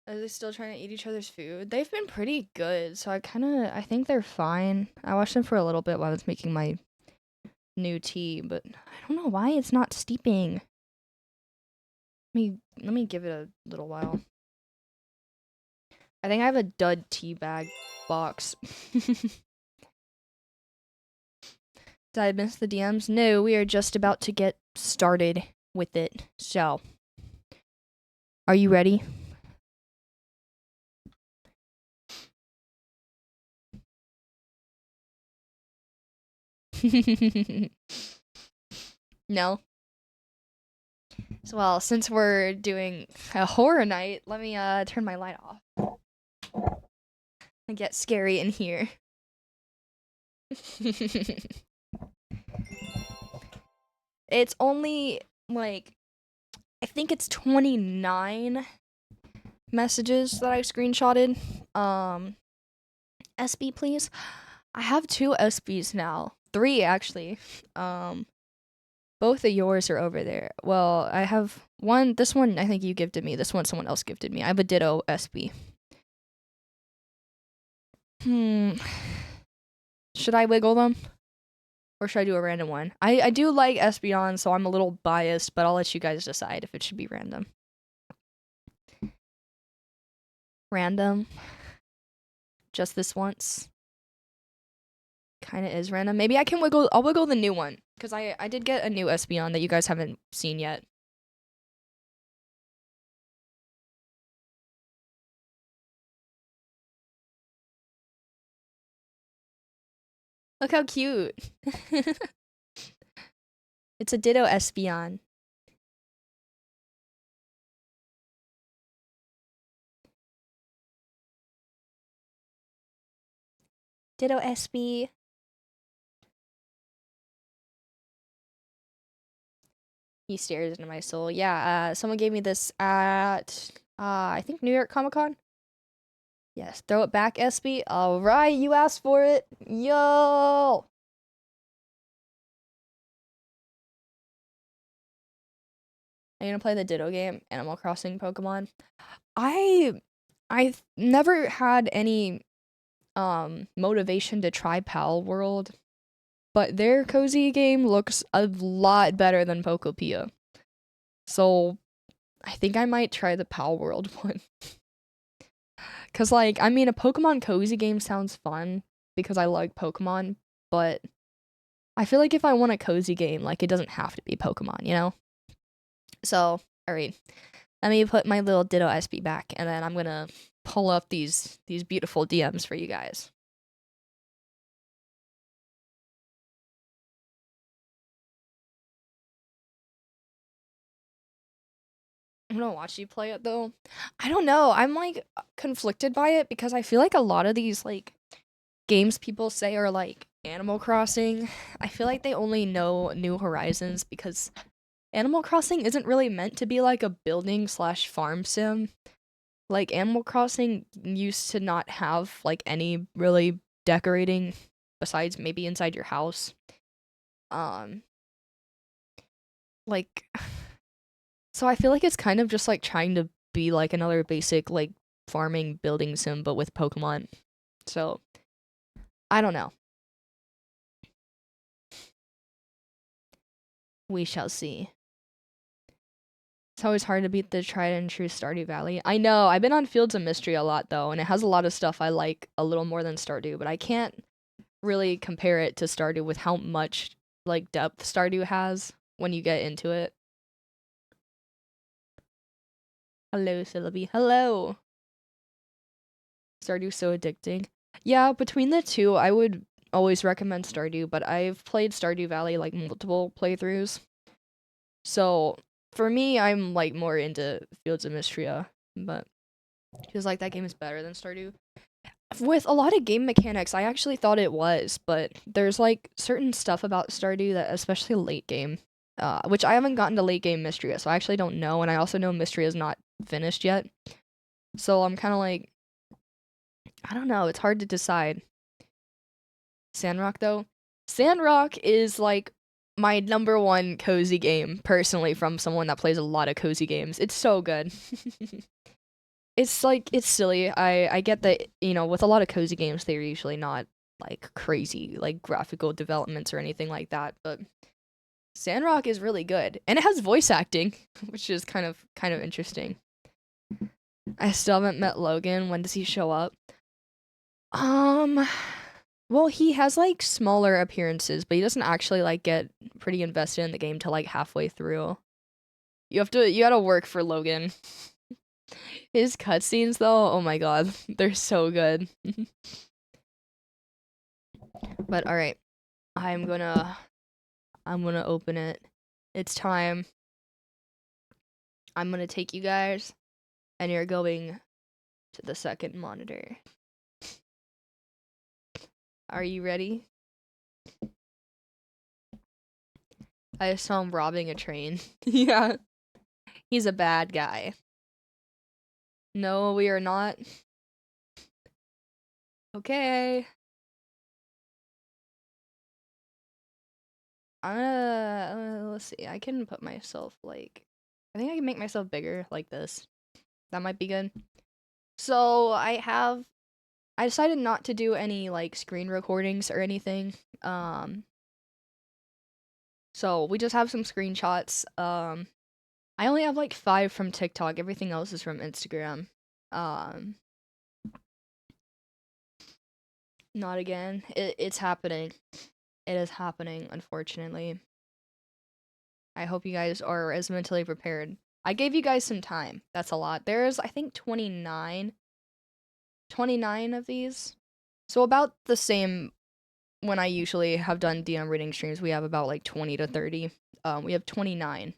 Are they still trying to eat each other's food? They've been pretty good, so I think they're fine. I watched them for a little bit while I was making my new tea, but I don't know why it's not steeping. Let me give it a little while. I think I have a dud tea bag box. Did I miss the DMs? No, we are just about to get started with it. So, are you ready? No. So, well, since we're doing a horror night, let me turn my light off and get scary in here. It's only like I think it's 29 messages that I screenshotted. SB please. I have 2 SBs now. 3 actually. Both of yours are over there. Well, I have one. This one I think you gifted me. This one someone else gifted me. I have a ditto SB. Should I wiggle them? Or should I do a random one? I do like Espeon, so I'm a little biased, but I'll let you guys decide if it should be random. Random. Just this once. Kinda is random. Maybe I can I'll wiggle the new one. Because I did get a new Espeon that you guys haven't seen yet. Look how cute. It's a ditto Espeon. Ditto SB. He stares into my soul. Yeah, someone gave me this at I think New York Comic Con. Yes, throw it back, SB. Alright, you asked for it. Yo! Are you gonna play the Ditto game, Animal Crossing Pokemon? I've never had any motivation to try Pal World, but their cozy game looks a lot better than Pokopia. So I think I might try the Pal World one. Cause like, I mean, a Pokemon cozy game sounds fun because I like Pokemon, but I feel like if I want a cozy game, like it doesn't have to be Pokemon, you know? So, alright. Let me put my little Ditto SB back, and then I'm gonna pull up these beautiful DMs for you guys. I'm gonna watch you play it though. I don't know. I'm like conflicted by it because I feel like a lot of these like games people say are like Animal Crossing. I feel like they only know New Horizons because Animal Crossing isn't really meant to be like a building slash farm sim. Like Animal Crossing used to not have like any really decorating besides maybe inside your house. Um like so I feel like it's kind of just like trying to be like another basic like farming building sim but with Pokemon. So I don't know. We shall see. It's always hard to beat the tried and true Stardew Valley. I know, I've been on Fields of Mystery a lot though, and it has a lot of stuff I like a little more than Stardew, but I can't really compare it to Stardew with how much like depth Stardew has when you get into it. Hello, Celebi. Hello. Stardew's so addicting. Yeah, between the two, I would always recommend Stardew, but I've played Stardew Valley like multiple playthroughs. So for me, I'm like more into Fields of Mystria, but feels like that game is better than Stardew. With a lot of game mechanics, I actually thought it was, but there's like certain stuff about Stardew that, especially late game, which I haven't gotten to late game Mystria, so I actually don't know, and I also know Mystria is not finished yet. So I'm kind of like, I don't know, it's hard to decide. Sandrock though, Sandrock is like my number one cozy game, personally, from someone that plays a lot of cozy games. It's so good. It's like, it's silly. I get that, you know, with a lot of cozy games, they're usually not like crazy, like graphical developments or anything like that, but Sandrock is really good. And it has voice acting, which is kind of interesting. I still haven't met Logan. When does he show up? Well, he has like smaller appearances, but he doesn't actually like get pretty invested in the game till like halfway through. You gotta work for Logan. His cutscenes though, oh my god, they're so good. But alright. I'm gonna open it. It's time. I'm gonna take you guys, and you're going to the second monitor. Are you ready? I saw him robbing a train. Yeah. He's a bad guy. No, we are not. Okay. Let's see. I can put myself like, I think I can make myself bigger like this. That might be good. So I decided not to do any like screen recordings or anything. So we just have some screenshots. I only have like 5 from TikTok. Everything else is from Instagram. Not again. It's happening. It is happening, unfortunately. I hope you guys are as mentally prepared. I gave you guys some time. That's a lot. There's, I think, 29 of these. So about the same when I usually have done DM reading streams. We have about like 20 to 30. We have 29.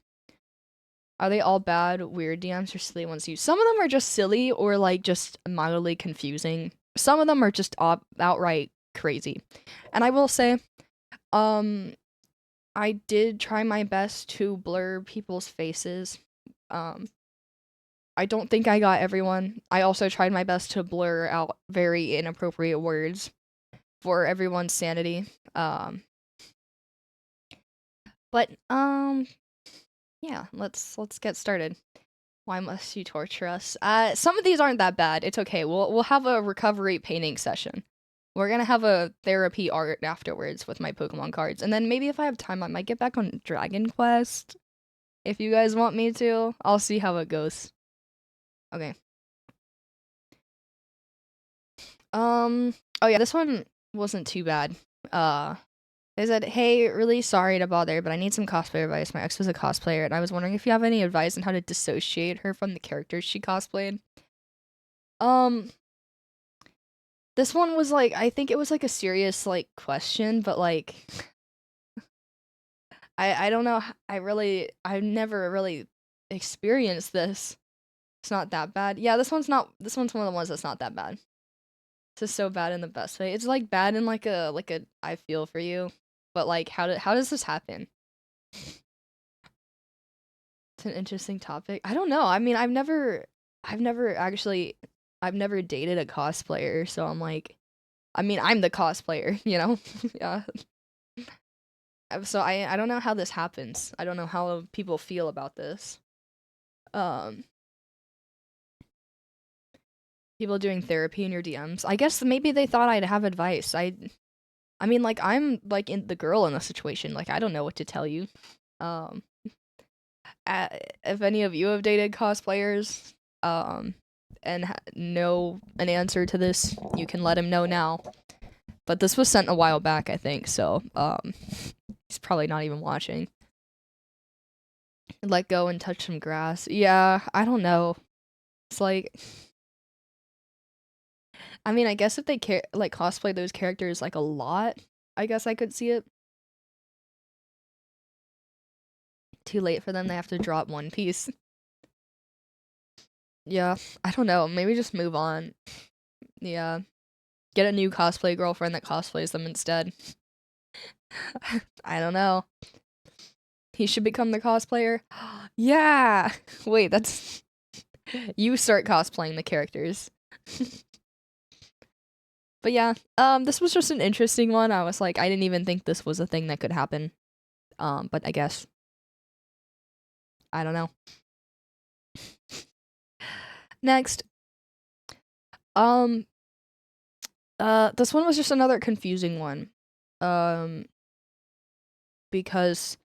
Are they all bad, weird DMs or silly ones to use? Some of them are just silly or like just mildly confusing. Some of them are just outright crazy. And I will say, I did try my best to blur people's faces. I don't think I got everyone. I also tried my best to blur out very inappropriate words for everyone's sanity. But yeah, let's get started. Why must you torture us? Some of these aren't that bad. It's okay. We'll have a recovery painting session. We're gonna have a therapy art afterwards with my Pokemon cards, and then maybe if I have time, I might get back on Dragon Quest. If you guys want me to, I'll see how it goes. Okay. Oh yeah, this one wasn't too bad. They said, "Hey, really sorry to bother, but I need some cosplay advice. My ex was a cosplayer, and I was wondering if you have any advice on how to dissociate her from the characters she cosplayed." This one was like, I think it was like a serious like question, but like, I don't know. I've never really experienced this. It's not that bad. Yeah, this one's one of the ones that's not that bad. This is so bad in the best way. It's like bad in like a I feel for you, but like how does this happen? It's an interesting topic. I don't know. I mean, I've never dated a cosplayer, so I'm like, I mean, I'm the cosplayer, you know? Yeah. So I don't know how this happens. I don't know how people feel about this. People doing therapy in your DMs. I guess maybe they thought I'd have advice. I mean, like, I'm like in the girl in the situation. Like, I don't know what to tell you. If any of you have dated cosplayers, and know an answer to this, you can let him know now. But this was sent a while back, I think. So, he's probably not even watching. Let go and touch some grass. Yeah, I don't know. It's like, I mean, I guess if they like cosplay those characters like a lot, I guess I could see it. Too late for them. They have to drop One Piece. Yeah, I don't know. Maybe just move on. Yeah. Get a new cosplay girlfriend that cosplays them instead. I don't know. He should become the cosplayer. Yeah. Wait, that's you start cosplaying the characters. But yeah, this was just an interesting one. I was like, I didn't even think this was a thing that could happen. But I guess I don't know. Next. This one was just another confusing one. Because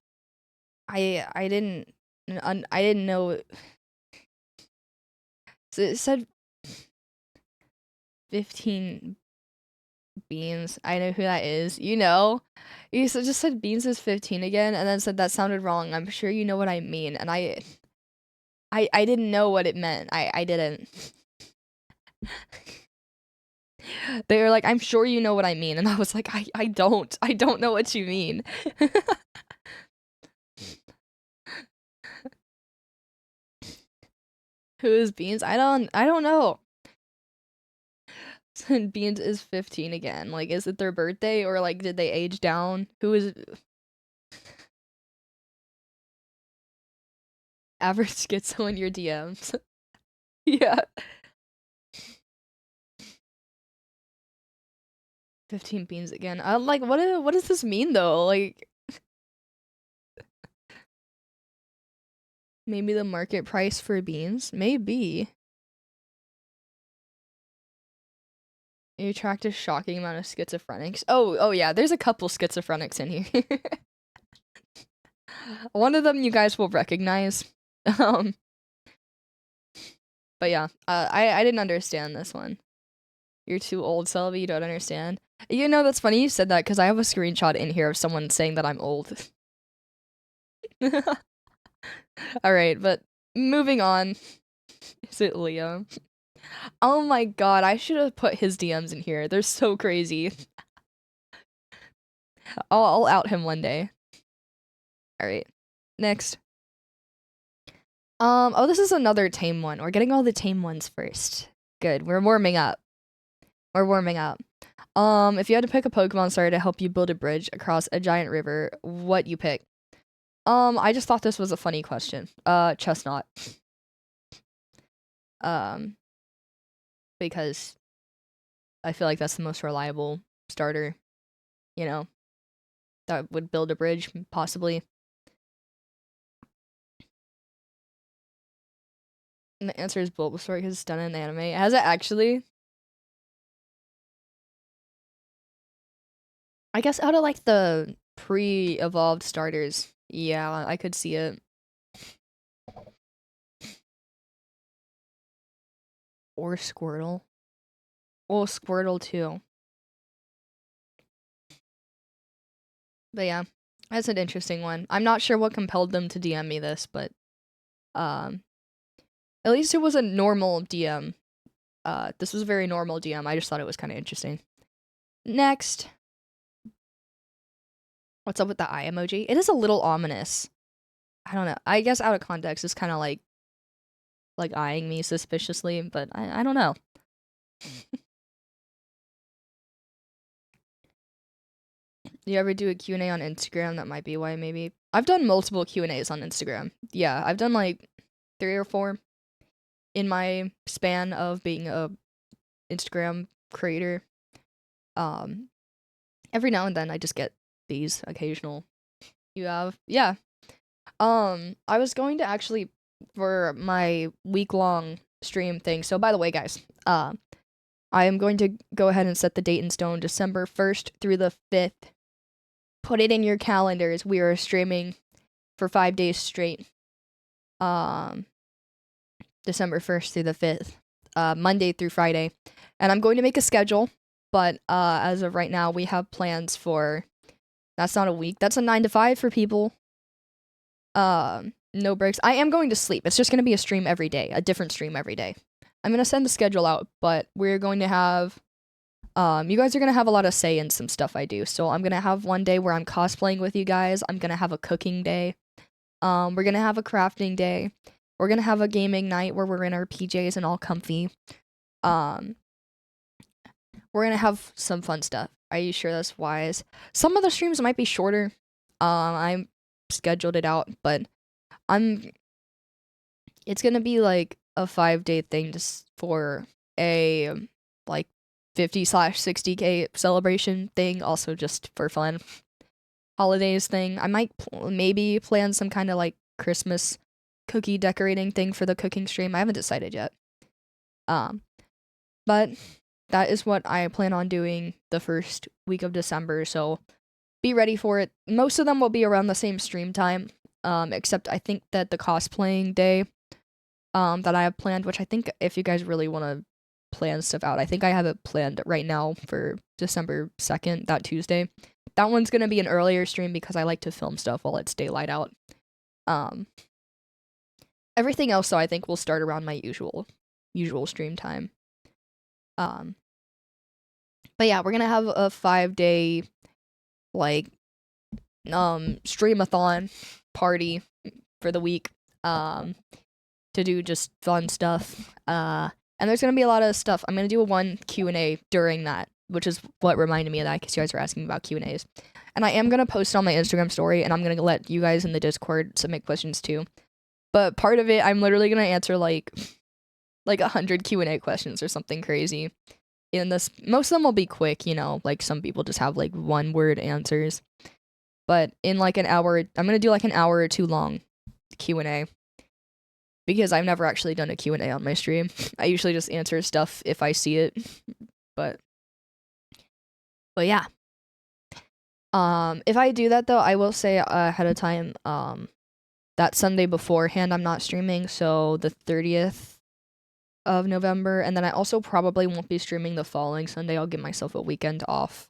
I didn't know. So it said 15 beans. I know who that is. You know, you just said beans is 15 again, and then said that sounded wrong. I'm sure you know what I mean, and I didn't know what it meant. I didn't. They were like, I'm sure you know what I mean, and I was like, I don't know what you mean. Who is Beans? I don't know. Beans is 15 again. Like, is it their birthday, or like did they age down? Who is average schizo in your DMs? Yeah. 15 beans again. I'm like, what does this mean though? Like, maybe the market price for beans? Maybe. You attract a shocking amount of schizophrenics. Oh yeah, there's a couple schizophrenics in here. One of them you guys will recognize. Um, but yeah, I didn't understand this one. You're too old, Celebi, you don't understand. You know, that's funny you said that, because I have a screenshot in here of someone saying that I'm old. Alright, but moving on. Is it Leo? Oh my god, I should have put his DMs in here. They're so crazy. I'll out him one day. Alright, next. Oh, this is another tame one. We're getting all the tame ones first. Good, we're warming up. We're warming up. If you had to pick a Pokemon starter to help you build a bridge across a giant river, what you pick? I just thought this was a funny question. Chestnut. Because I feel like that's the most reliable starter, you know, that would build a bridge, possibly. And the answer is Bulbasaur because it's done in anime. Has it actually? I guess out of like the pre-evolved starters, yeah, I could see it. Or Squirtle. Oh, Squirtle too. But yeah, that's an interesting one. I'm not sure what compelled them to DM me this, but at least it was a normal DM. This was a very normal DM. I just thought it was kind of interesting. Next. What's up with the eye emoji? It is a little ominous. I don't know. I guess out of context, it's kind of like eyeing me suspiciously, but I don't know. You ever do a Q&A on Instagram? That might be why, maybe. I've done multiple Q&As on Instagram. Yeah, I've done like 3 or 4 in my span of being a Instagram creator. Every now and then I just get these occasional. You have, yeah. I was going to actually, for my week-long stream thing. So by the way, guys, I am going to go ahead and set the date in stone, December 1st through the 5th. Put it in your calendars. We are streaming for 5 days straight. December 1st through the 5th. Monday through Friday. And I'm going to make a schedule, but as of right now, we have plans for, that's not a week, that's a 9 to 5 for people. No breaks. I am going to sleep. It's just going to be a stream every day, a different stream every day. I'm going to send the schedule out, but we're going to have, you guys are going to have a lot of say in some stuff I do. So I'm going to have one day where I'm cosplaying with you guys. I'm going to have a cooking day. We're going to have a crafting day. We're going to have a gaming night where we're in our PJs and all comfy. We're going to have some fun stuff. Are you sure that's wise? Some of the streams might be shorter. I scheduled it out, but it's going to be like a 5-day thing just for a like 50/60K celebration thing, also just for fun. holidays thing. I might maybe plan some kind of like Christmas cookie decorating thing for the cooking stream. I haven't decided yet. But that is what I plan on doing the first week of December, so be ready for it. Most of them will be around the same stream time, except I think that the cosplaying day that I have planned, which I think if you guys really want to plan stuff out, I think I have it planned right now for December 2nd, that Tuesday. That one's going to be an earlier stream because I like to film stuff while it's daylight out. Everything else, though, I think will start around my usual stream time. But yeah, we're going to have a 5-day, like, streamathon party for the week, to do just fun stuff. And there's going to be a lot of stuff. I'm going to do a one Q&A during that, which is what reminded me of that, because you guys were asking about Q&As. And I am going to post it on my Instagram story, and I'm going to let you guys in the Discord submit questions too. But part of it, I'm literally going to answer like 100 Q&A questions or something crazy. In this, most of them will be quick, you know, like some people just have like 1-word answers. But in like an hour, I'm going to do like an hour or 2 long Q&A. Because I've never actually done a Q&A on my stream. I usually just answer stuff if I see it. But yeah. If I do that though, I will say ahead of time, that Sunday beforehand I'm not streaming, so the 30th of November, and then I also probably won't be streaming the following Sunday. I'll give myself a weekend off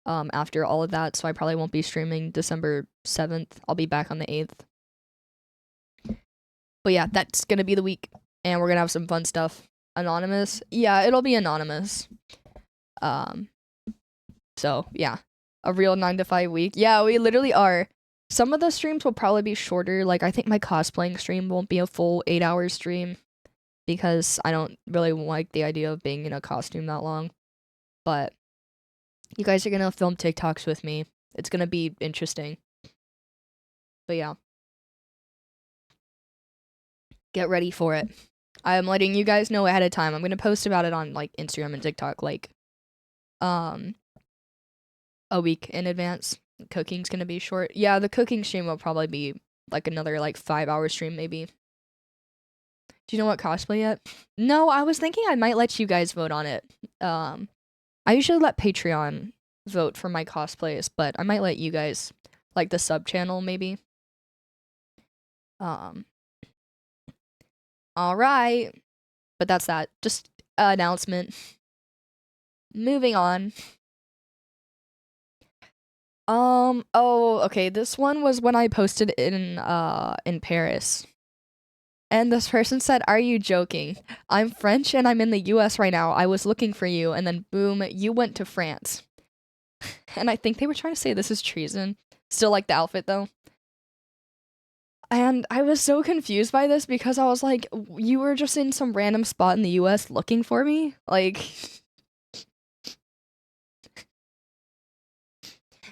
after all of that, so I probably won't be streaming December 7th. I'll be back on the 8th. But yeah, that's gonna be the week, and we're gonna have some fun stuff. Anonymous? Yeah, it'll be anonymous. So yeah, a real 9 to 5 week. Yeah, we literally are. Some of the streams will probably be shorter. Like, I think my cosplaying stream won't be a full 8-hour stream because I don't really like the idea of being in a costume that long. But you guys are gonna film TikToks with me. It's gonna be interesting. But yeah. Get ready for it. I'm letting you guys know ahead of time. I'm gonna post about it on like Instagram and TikTok like a week in advance. Cooking's gonna be short. Yeah, the cooking stream will probably be like another like 5-hour stream maybe. Do you know what cosplay yet? No, I was thinking I might let you guys vote on it. I usually let Patreon vote for my cosplays, but I might let you guys, like the sub channel maybe. Alright. But that's that. Just an announcement. Moving on. Oh, okay, this one was when I posted in Paris. And this person said, "Are you joking? I'm French and I'm in the US right now. I was looking for you, and then boom, you went to France." And I think they were trying to say this is treason. Still like the outfit though. And I was so confused by this because I was like, you were just in some random spot in the US looking for me? Like,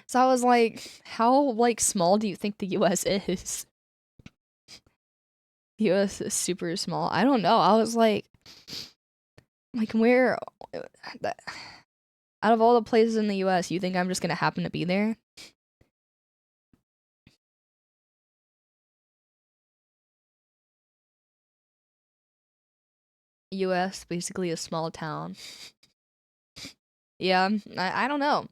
so I was like, how like small do you think the US is? The US is super small. I don't know. I was like where out of all the places in the US, you think I'm just gonna happen to be there? US, basically a small town. Yeah, I don't know.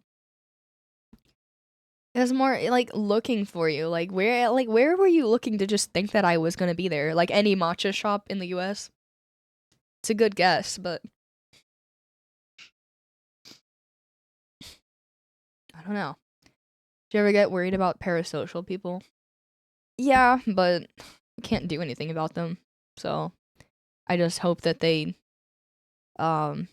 It was more like looking for you. Like where were you looking to just think that I was gonna be there? Like any matcha shop in the US? It's a good guess, but I don't know. Do you ever get worried about parasocial people? Yeah, but I can't do anything about them. So I just hope that they are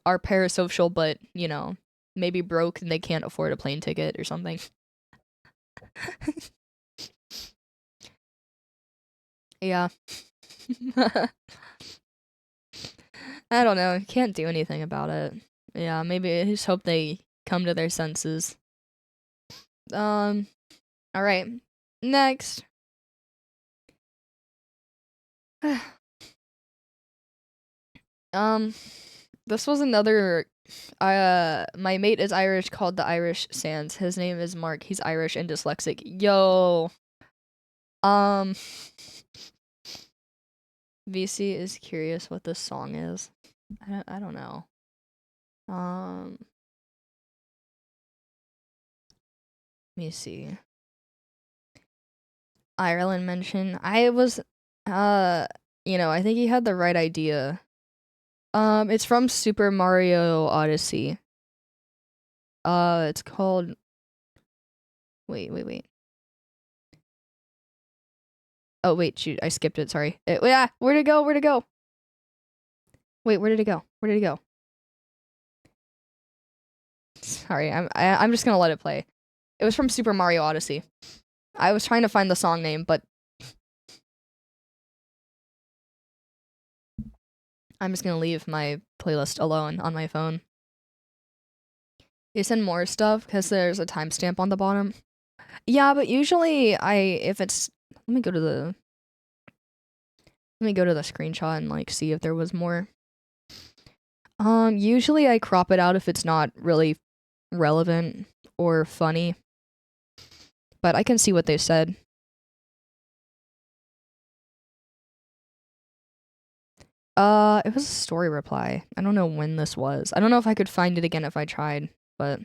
parasocial, but you know, maybe broke and they can't afford a plane ticket or something. Yeah. I don't know. Can't do anything about it. Yeah, maybe I just hope they come to their senses. All right. Next. This was another. My mate is Irish, called the Irish Sans. His name is Mark. He's Irish and dyslexic. Yo. VC is curious what this song is. I don't know. Let me see. Ireland mention. I was, I think he had the right idea. It's from Super Mario Odyssey. It's called. Wait. Oh wait, shoot! I skipped it. Sorry. Where'd it go? Wait, where did it go? Sorry, I'm just gonna let it play. It was from Super Mario Odyssey. I was trying to find the song name, but I'm just gonna leave my playlist alone on my phone. They send more stuff because there's a timestamp on the bottom. Yeah, but usually if it's let me go to the screenshot and like see if there was more. Usually I crop it out if it's not really relevant or funny. But I can see what they said. It was a story reply. I don't know when this was. I don't know if I could find it again if I tried, but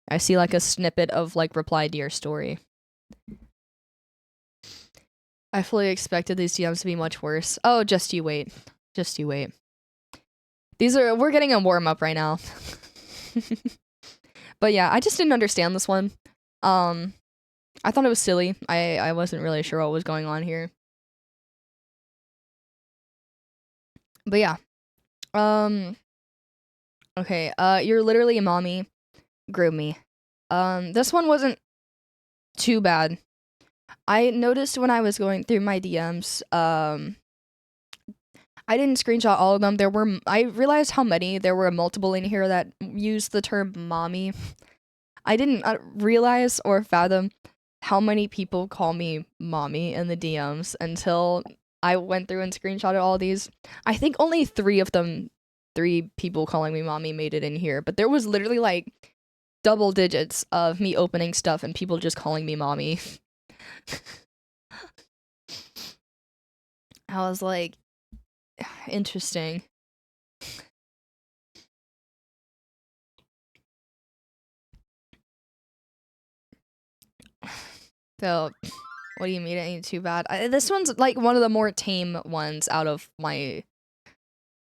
I see like a snippet of like reply to your story. I fully expected these DMs to be much worse. Oh, just you wait. We're getting a warm up right now. But yeah, I just didn't understand this one. I thought it was silly. I wasn't really sure what was going on here. But yeah. Okay, you're literally a mommy. Groom me. This one wasn't too bad. I noticed when I was going through my DMs, I didn't screenshot all of them. I realized how many. There were multiple in here that used the term mommy. I didn't realize or fathom how many people call me mommy in the DMs until I went through and screenshotted all these. I think only 3 people calling me mommy made it in here, but there was literally like double digits of me opening stuff and people just calling me mommy. I was like, interesting. So, what do you mean it ain't too bad? This one's like one of the more tame ones out of my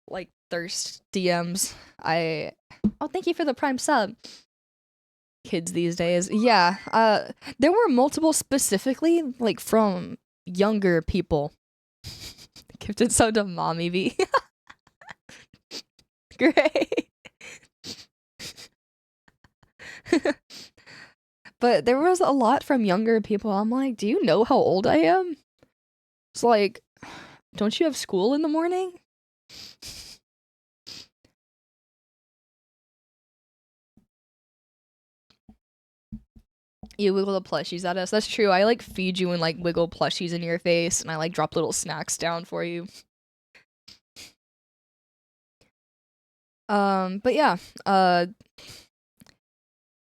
like thirst DMs. Oh, thank you for the Prime sub. Kids these days. Yeah. There were multiple specifically like from younger people. Gifted sub to Mommy V. Great. But there was a lot from younger people. I'm like, do you know how old I am? It's like, don't you have school in the morning? You wiggle the plushies at us. That's true. I like feed you and like wiggle plushies in your face, and I like drop little snacks down for you. But yeah,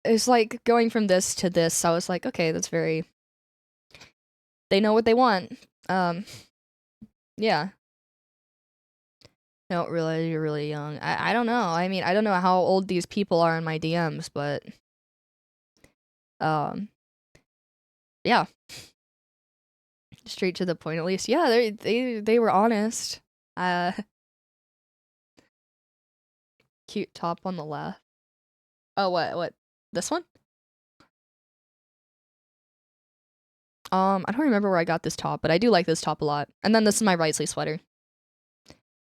it's like going from this to this. I was like, okay, that's very. They know what they want. Yeah. I don't realize you're really young. I don't know. I mean, I don't know how old these people are in my DMs, but yeah. Straight to the point at least. Yeah, they were honest. Cute top on the left. Oh, what? This one? I don't remember where I got this top, but I do like this top a lot. And then this is my right sleeve sweater.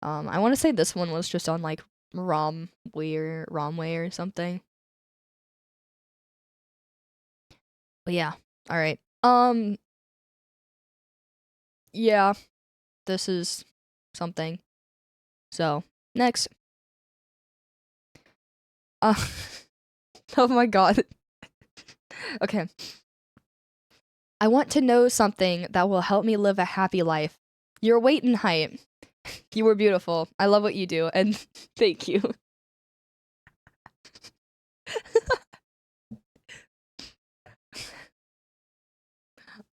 I want to say this one was just on like Romway or something. But yeah. All right. Yeah. This is something. So, next. Oh my god. Okay. I want to know something that will help me live a happy life. Your weight and height. You were beautiful. I love what you do, and thank you.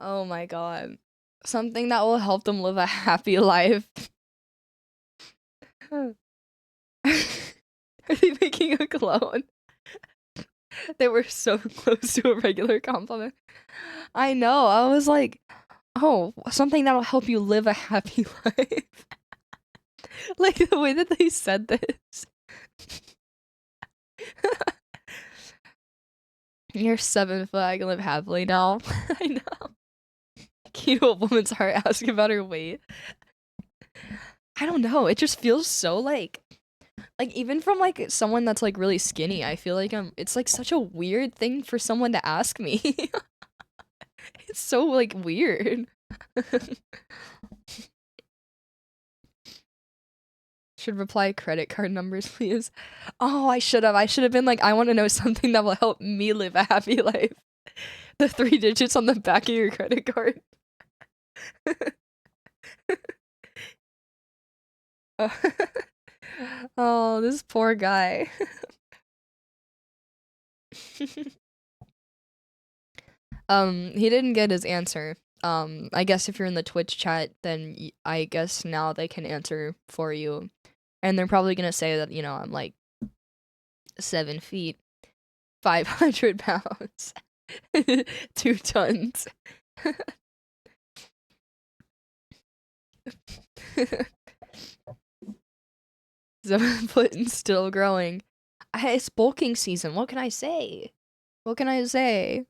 Oh my god. Something that will help them live a happy life. Are they making a clone? They were so close to a regular compliment. I know. I was like, oh, something that'll help you live a happy life. Like the way that they said this. You're 7 foot. I can live happily now. I know. Can a woman's heart ask about her weight? I don't know. It just feels so like even from like someone that's like really skinny, I feel like it's like such a weird thing for someone to ask me. It's so like weird. Should reply credit card numbers, please. Oh, I should have. I should have been like, I want to know something that will help me live a happy life. The 3 digits on the back of your credit card. Oh, this poor guy. He didn't get his answer. I guess if you're in the Twitch chat, then I guess now they can answer for you. And they're probably gonna say that, I'm like 7 feet, 500 pounds, 2 tons. 7 foot and still growing. It's bulking season. What can I say? What can I say?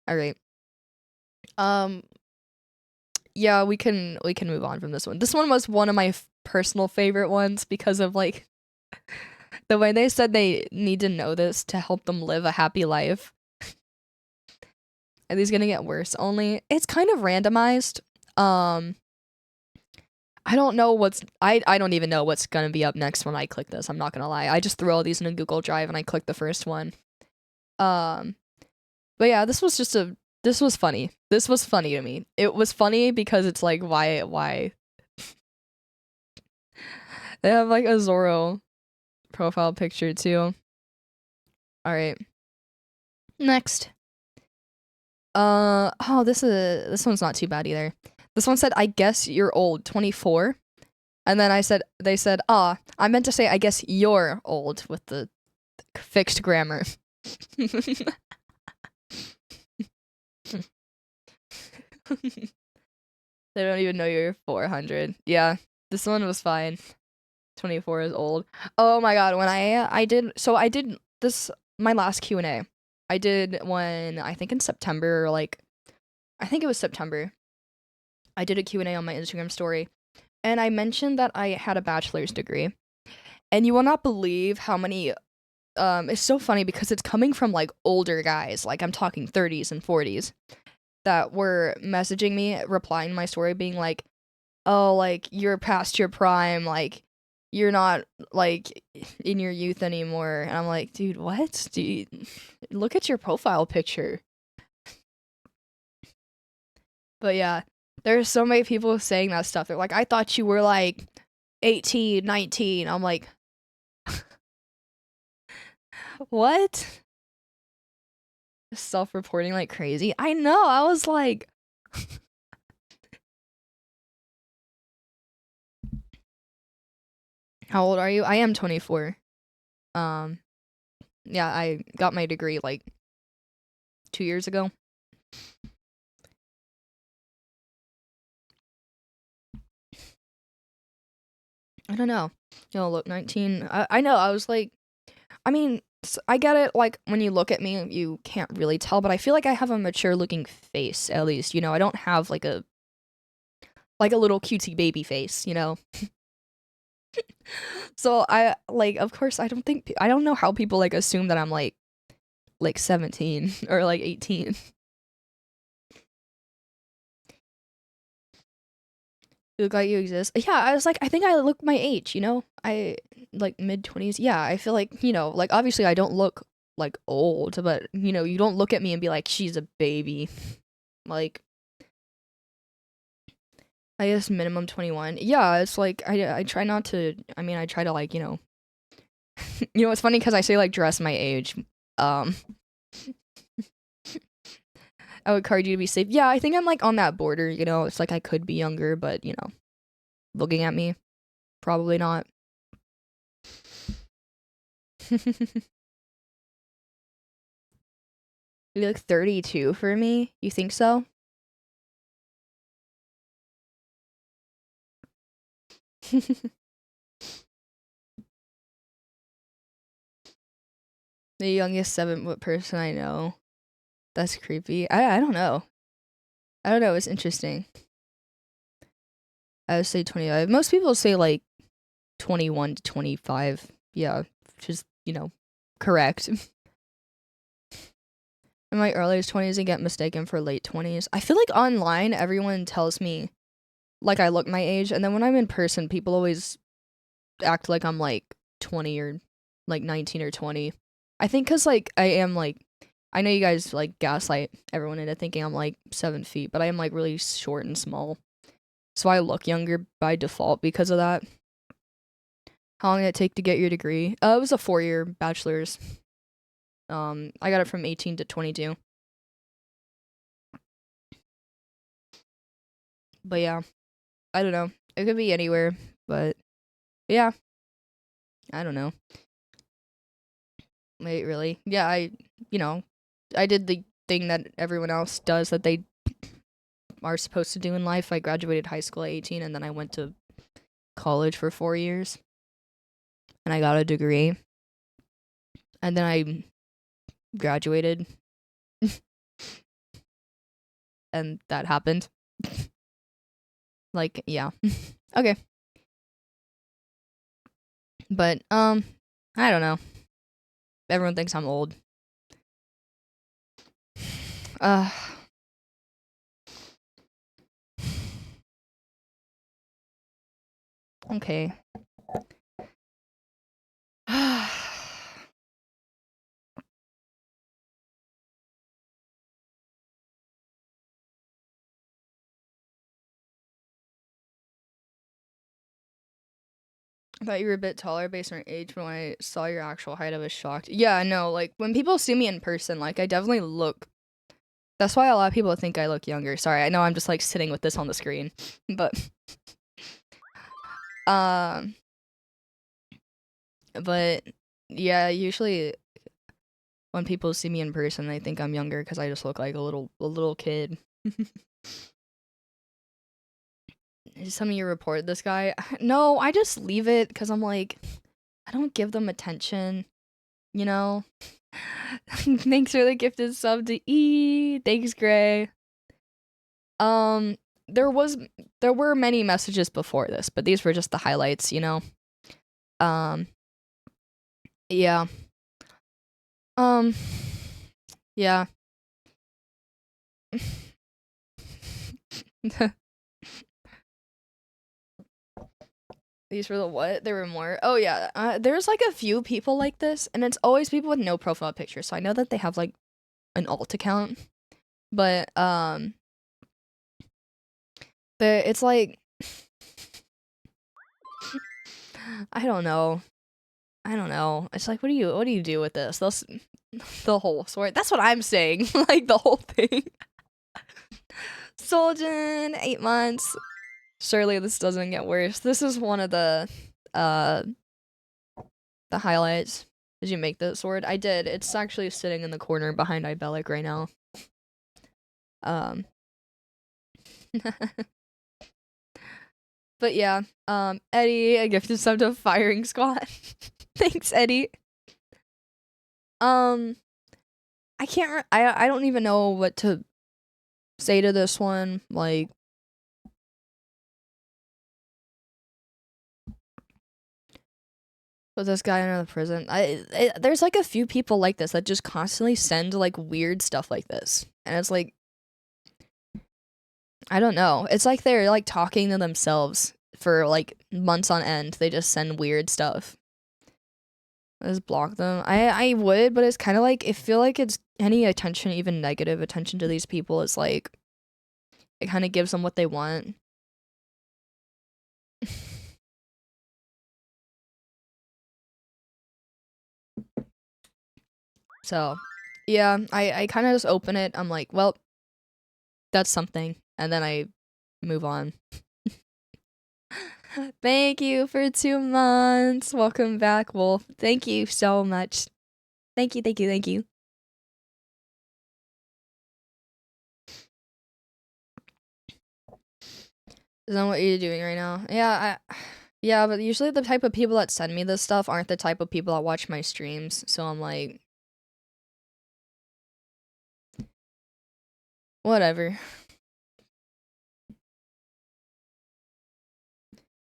All right. Yeah, we can move on from this one. This one was one of my personal favorite ones because of like the way they said they need to know this to help them live a happy life. Are these gonna get worse? Only it's kind of randomized. I don't know I don't even know what's gonna be up next when I click this. I'm not gonna lie. I just threw all these in a Google Drive and I clicked the first one. But yeah, this was funny. This was funny to me. It was funny because it's like why they have like a Zoro profile picture too. All right. Next. Oh, this one's not too bad either. This one said, "I guess you're old, 24." And then they said, "Ah, I meant to say I guess you're old," with the fixed grammar. They don't even know you're 400. Yeah, this one was fine. 24 is old. Oh my god, when I did this my last Q&A. I did one I think in September, or like I think it was September. I did a Q&A on my Instagram story, and I mentioned that I had a bachelor's degree. And you will not believe how many it's so funny because it's coming from like older guys, like I'm talking 30s and 40s, that were messaging me, replying to my story, being like, "Oh, like you're past your prime, like you're not like in your youth anymore." And I'm like, dude, what? Dude, look at your profile picture. But yeah, there's so many people saying that stuff. They're like, "I thought you were like 18, 19." I'm like, what? Self-reporting like crazy. I know. I was like, how old are you? I am 24. Yeah, I got my degree like 2 years ago. I don't know. Look, 19. I know. I was like, I mean, I get it. Like when you look at me, you can't really tell, but I feel like I have a mature looking face. At least, I don't have like a little cutesy baby face. So I like, of course, I don't know how people like assume that I'm like 17 or like 18. You look like you exist. Yeah, I was like, I think I look my age, I like mid-20s. Yeah, I feel like, like obviously I don't look like old, but you don't look at me and be like, she's a baby. Like, I guess minimum 21. Yeah, it's like I try not to. I mean, I try to like it's funny because I say like dress my age. Um, I would encourage you to be safe. Yeah, I think I'm like on that border. It's like I could be younger, but looking at me, probably not. You look 32 for me. You think so? The youngest 7 foot person I know. That's creepy. I don't know. I don't know. It's interesting. I would say 25. Most people say like 21 to 25. Yeah, which is, correct. In my earliest 20s, I get mistaken for late 20s. I feel like online, everyone tells me like I look my age, and then when I'm in person, people always act like I'm like 20 or like 19 or 20. I think because like I am like, I know you guys like gaslight everyone into thinking I'm like 7 feet, but I am like really short and small. So I look younger by default because of that. How long did it take to get your degree? It was a 4-year bachelor's. I got it from 18 to 22. But yeah, I don't know. It could be anywhere, but yeah, I don't know. Wait, really? Yeah, I did the thing that everyone else does that they are supposed to do in life. I graduated high school at 18 and then I went to college for 4 years and I got a degree. And then I graduated and that happened. Like, yeah. Okay. But I don't know. Everyone thinks I'm old. Uh okay. I thought you were a bit taller based on your age, but when I saw your actual height, I was shocked. Yeah, no, like when people see me in person, like I definitely look. That's why a lot of people think I look younger. Sorry, I know I'm just like sitting with this on the screen, but um, but yeah, usually when people see me in person, they think I'm younger because I just look like a little kid. Did some of you report this guy? No, I just leave it because I'm like, I don't give them attention, you know? Thanks for the gifted sub to E. Thanks, Gray. Um, there was there were many messages before this, but these were just the highlights, you know? Um, yeah. Um, yeah. These were the what? There were more. Oh yeah. There's like a few people like this, and it's always people with no profile picture. So I know that they have like an alt account, but it's like I don't know. I don't know. It's like what do you do with this? The whole story. That's what I'm saying. Like the whole thing. Soldier, 8 months. Surely this doesn't get worse. This is one of uh the highlights. Did you make the sword? I did. It's actually sitting in the corner behind Ibelic right now. Um But yeah, Eddie, I gifted some to firing squad. Thanks, Eddie. Um I can't I don't even know what to say to this one. Like with this guy in the prison. There's like a few people like this that just constantly send like weird stuff like this. And it's like I don't know. It's like they're like talking to themselves for like months on end. They just send weird stuff. I just block them. I would, but it's kind of like I feel like it's any attention, even negative attention to these people is like it kind of gives them what they want. So, yeah, I kind of just open it. I'm like, well, that's something. And then I move on. Thank you for 2 months. Welcome back, Wolf. Thank you so much. Thank you, thank you, thank you. Is that what you're doing right now? Yeah, but usually the type of people that send me this stuff aren't the type of people that watch my streams. So I'm like, whatever.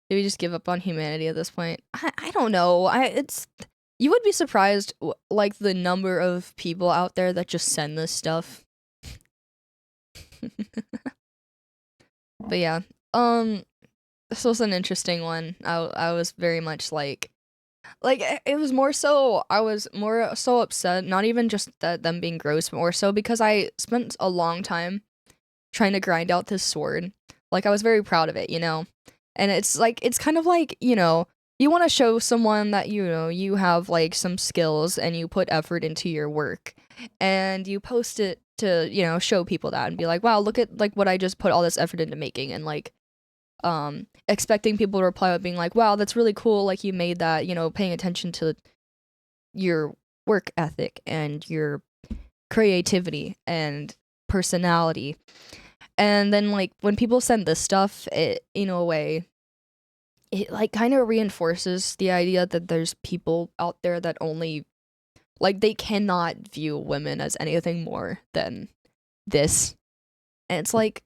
Do we just give up on humanity at this point? I don't know. You would be surprised like the number of people out there that just send this stuff. But yeah. This was an interesting one. I was very much like it was more so I was more so upset, not even just that them being gross, but more so because I spent a long time trying to grind out this sword. Like I was very proud of it, you know? And it's kind of like, you know, you want to show someone that, you know, you have like some skills and you put effort into your work and you post it to, you know, show people that and be like, wow, look at like what I just put all this effort into making, and like expecting people to reply with being like, wow, that's really cool, like you made that, you know, paying attention to your work ethic and your creativity and personality. And then like when people send this stuff, it, in a way, it like kind of reinforces the idea that there's people out there that only like they cannot view women as anything more than this. And it's like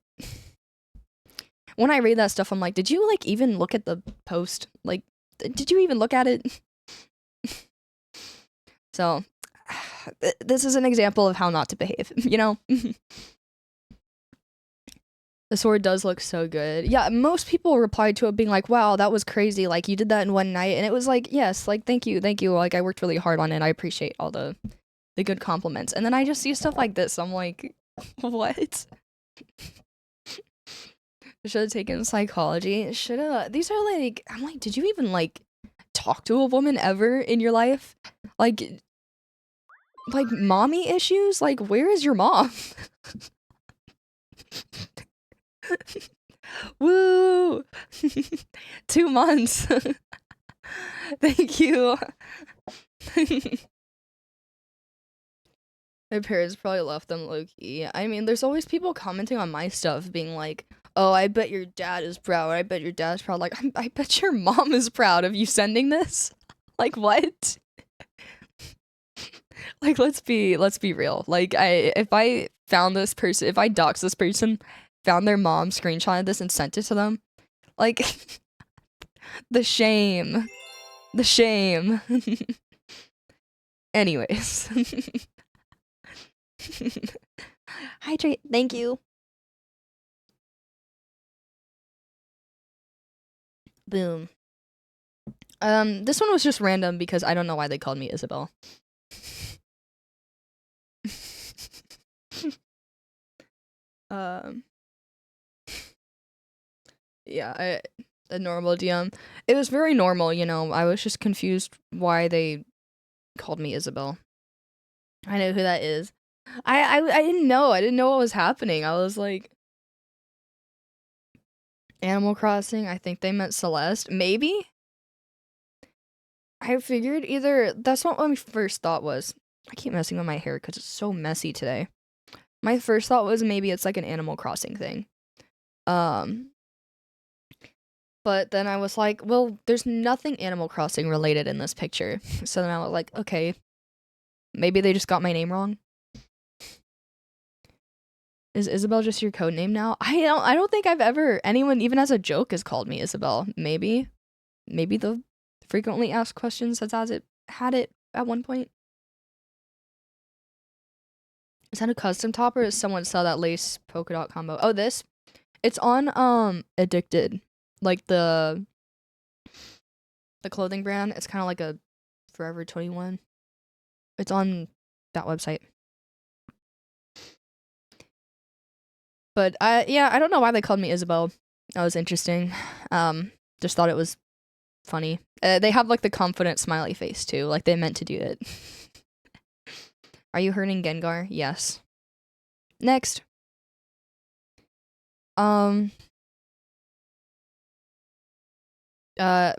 when I read that stuff, I'm like, did you like even look at the post? Like, did you even look at it? So, this is an example of how not to behave, you know? The sword does look so good. Yeah, most people replied to it being like, wow, that was crazy. Like, you did that in one night. And it was like, yes, like, thank you. Like, I worked really hard on it. I appreciate all the good compliments. And then I just see stuff like this. I'm like, what? Should have taken psychology. Should have. These are like, I'm like, did you even like talk to a woman ever in your life? Like mommy issues? Like, where is your mom? Woo! 2 months. Thank you. My parents probably left them low key. I mean, there's always people commenting on my stuff, being like, "Oh, I bet your dad is proud. I bet your dad's proud." Like, I bet your mom is proud of you sending this. Like, what? Like, let's be real. Like, if I found this person, if I doxed this person, found their mom, screenshotted this, and sent it to them, like, the shame, the shame. Anyways. Hydrate. Thank you. Boom. This one was just random because I don't know why they called me Isabel. um. Yeah, a normal DM. It was very normal, you know. I was just confused why they called me Isabel. I know who that is. I didn't know. I didn't know what was happening. I was like, Animal Crossing. I think they meant Celeste. Maybe. I figured either that's what my first thought was. I keep messing with my hair because it's so messy today. My first thought was maybe it's like an Animal Crossing thing. But then I was like, well, there's nothing Animal Crossing related in this picture. So then I was like, okay, maybe they just got my name wrong. Is Isabel just your code name now? I don't think I've ever anyone even as a joke has called me Isabel. Maybe the frequently asked questions has it had it at one point. Is that a custom top or is someone sell that lace polka dot combo? Oh, this? It's on Addicted. Like the clothing brand. It's kind of like a Forever 21. It's on that website. But I don't know why they called me Isabel. That was interesting. Just thought it was funny. They have like the confident smiley face too. Like they meant to do it. Are you hurting Gengar? Yes. Next.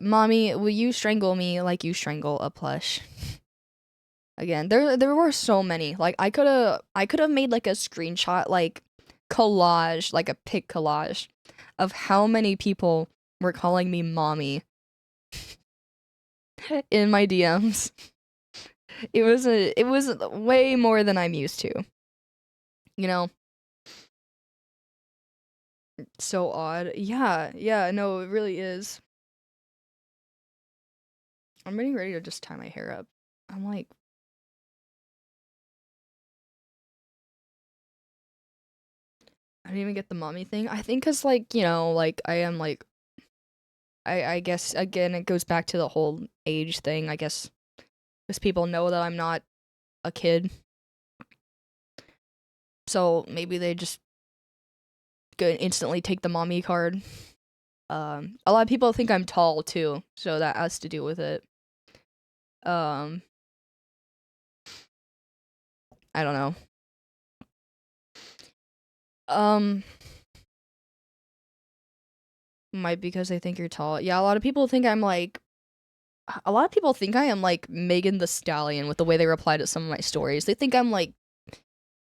Mommy, will you strangle me like you strangle a plush? Again, there were so many. Like I could have made like a screenshot like collage, like a pic collage of how many people were calling me mommy in my DMs. It was way more than I'm used to. You know? So odd. Yeah, no, it really is. I'm getting ready to just tie my hair up. I'm like, I didn't even get the mommy thing. I think cause like, you know, like I am like I guess again it goes back to the whole age thing, I guess. Because people know that I'm not a kid. So maybe they just go instantly take the mommy card. A lot of people think I'm tall too, so that has to do with it. Um I don't know. Um Might because they think you're tall. Yeah, a lot of people think I'm like a lot of people think I am like Megan the Stallion with the way they reply to some of my stories. They think I'm like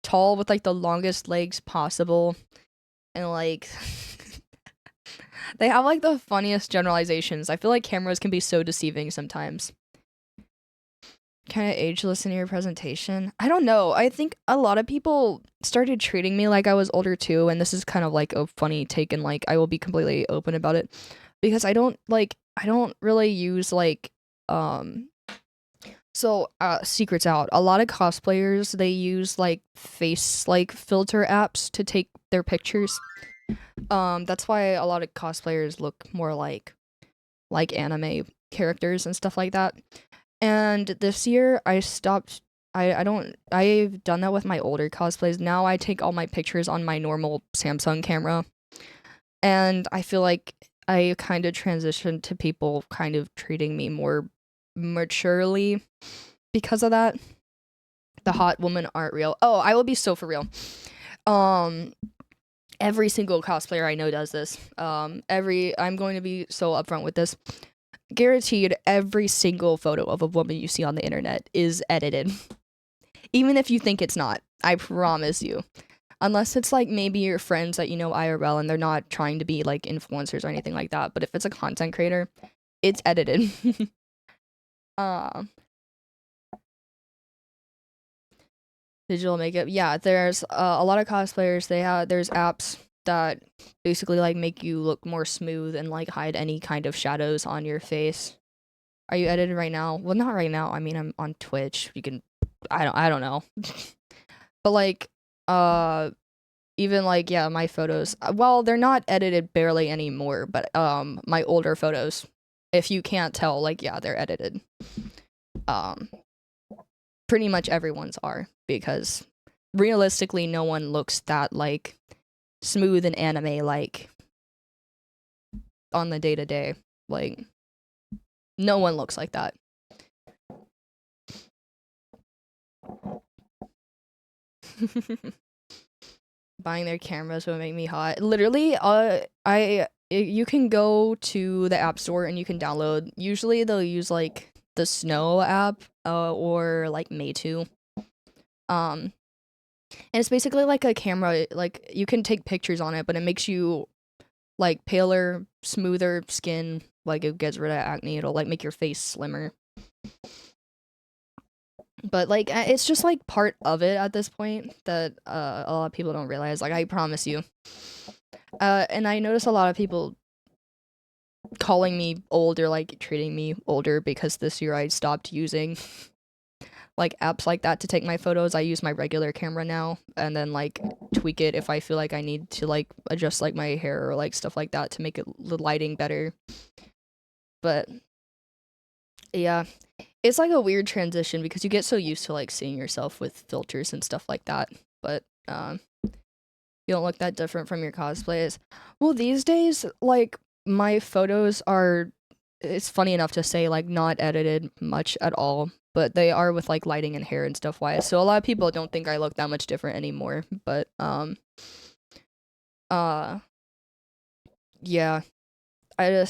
tall with like the longest legs possible and like they have like the funniest generalizations. I feel like cameras can be so deceiving sometimes. Kind of ageless in your presentation. I don't know. I think a lot of people started treating me like I was older too, and this is kind of like a funny take, and like I will be completely open about it because I don't really use like so secrets out. A lot of cosplayers they use like face like filter apps to take their pictures. That's why a lot of cosplayers look more like anime characters and stuff like that. And this year I stopped I've done that with my older cosplays. Now I take all my pictures on my normal Samsung camera. And I feel like I kind of transitioned to people kind of treating me more maturely because of that. The hot women aren't real. Oh, I will be so for real. Every single cosplayer I know does this. I'm going to be so upfront with this. Guaranteed every single photo of a woman you see on the internet is edited. Even if you think it's not. I promise you. Unless it's like maybe your friends that you know IRL and they're not trying to be like influencers or anything like that. But if it's a content creator, it's edited. Digital makeup. Yeah, there's a lot of cosplayers. There's apps that basically like make you look more smooth and like hide any kind of shadows on your face. Are you edited right now? Well, not right now. I mean, I'm on Twitch. You can I don't know. But like even like yeah, my photos. Well, they're not edited barely anymore, but my older photos, if you can't tell, like yeah, they're edited. Pretty much everyone's are because realistically no one looks that like smooth and anime like on the day to day. Like no one looks like that. Buying their cameras would make me hot. Literally, you can go to the app store and you can download. Usually they'll use like the Snow app, or like Meitu. And it's basically like a camera. Like you can take pictures on it, but it makes you like paler, smoother skin. Like it gets rid of acne. It'll like make your face slimmer. But like it's just like part of it at this point that a lot of people don't realize. Like I promise you. And I notice a lot of people calling me old or like treating me older because this year I stopped using like apps like that to take my photos. I use my regular camera now and then like tweak it if I feel like I need to like adjust like my hair or like stuff like that to make it the lighting better. But yeah, it's like a weird transition because you get so used to like seeing yourself with filters and stuff like that. But you don't look that different from your cosplays. Well, these days, like my photos are it's funny enough to say like not edited much at all but they are with like lighting and hair and stuff wise. So a lot of people don't think I look that much different anymore, but uh yeah, I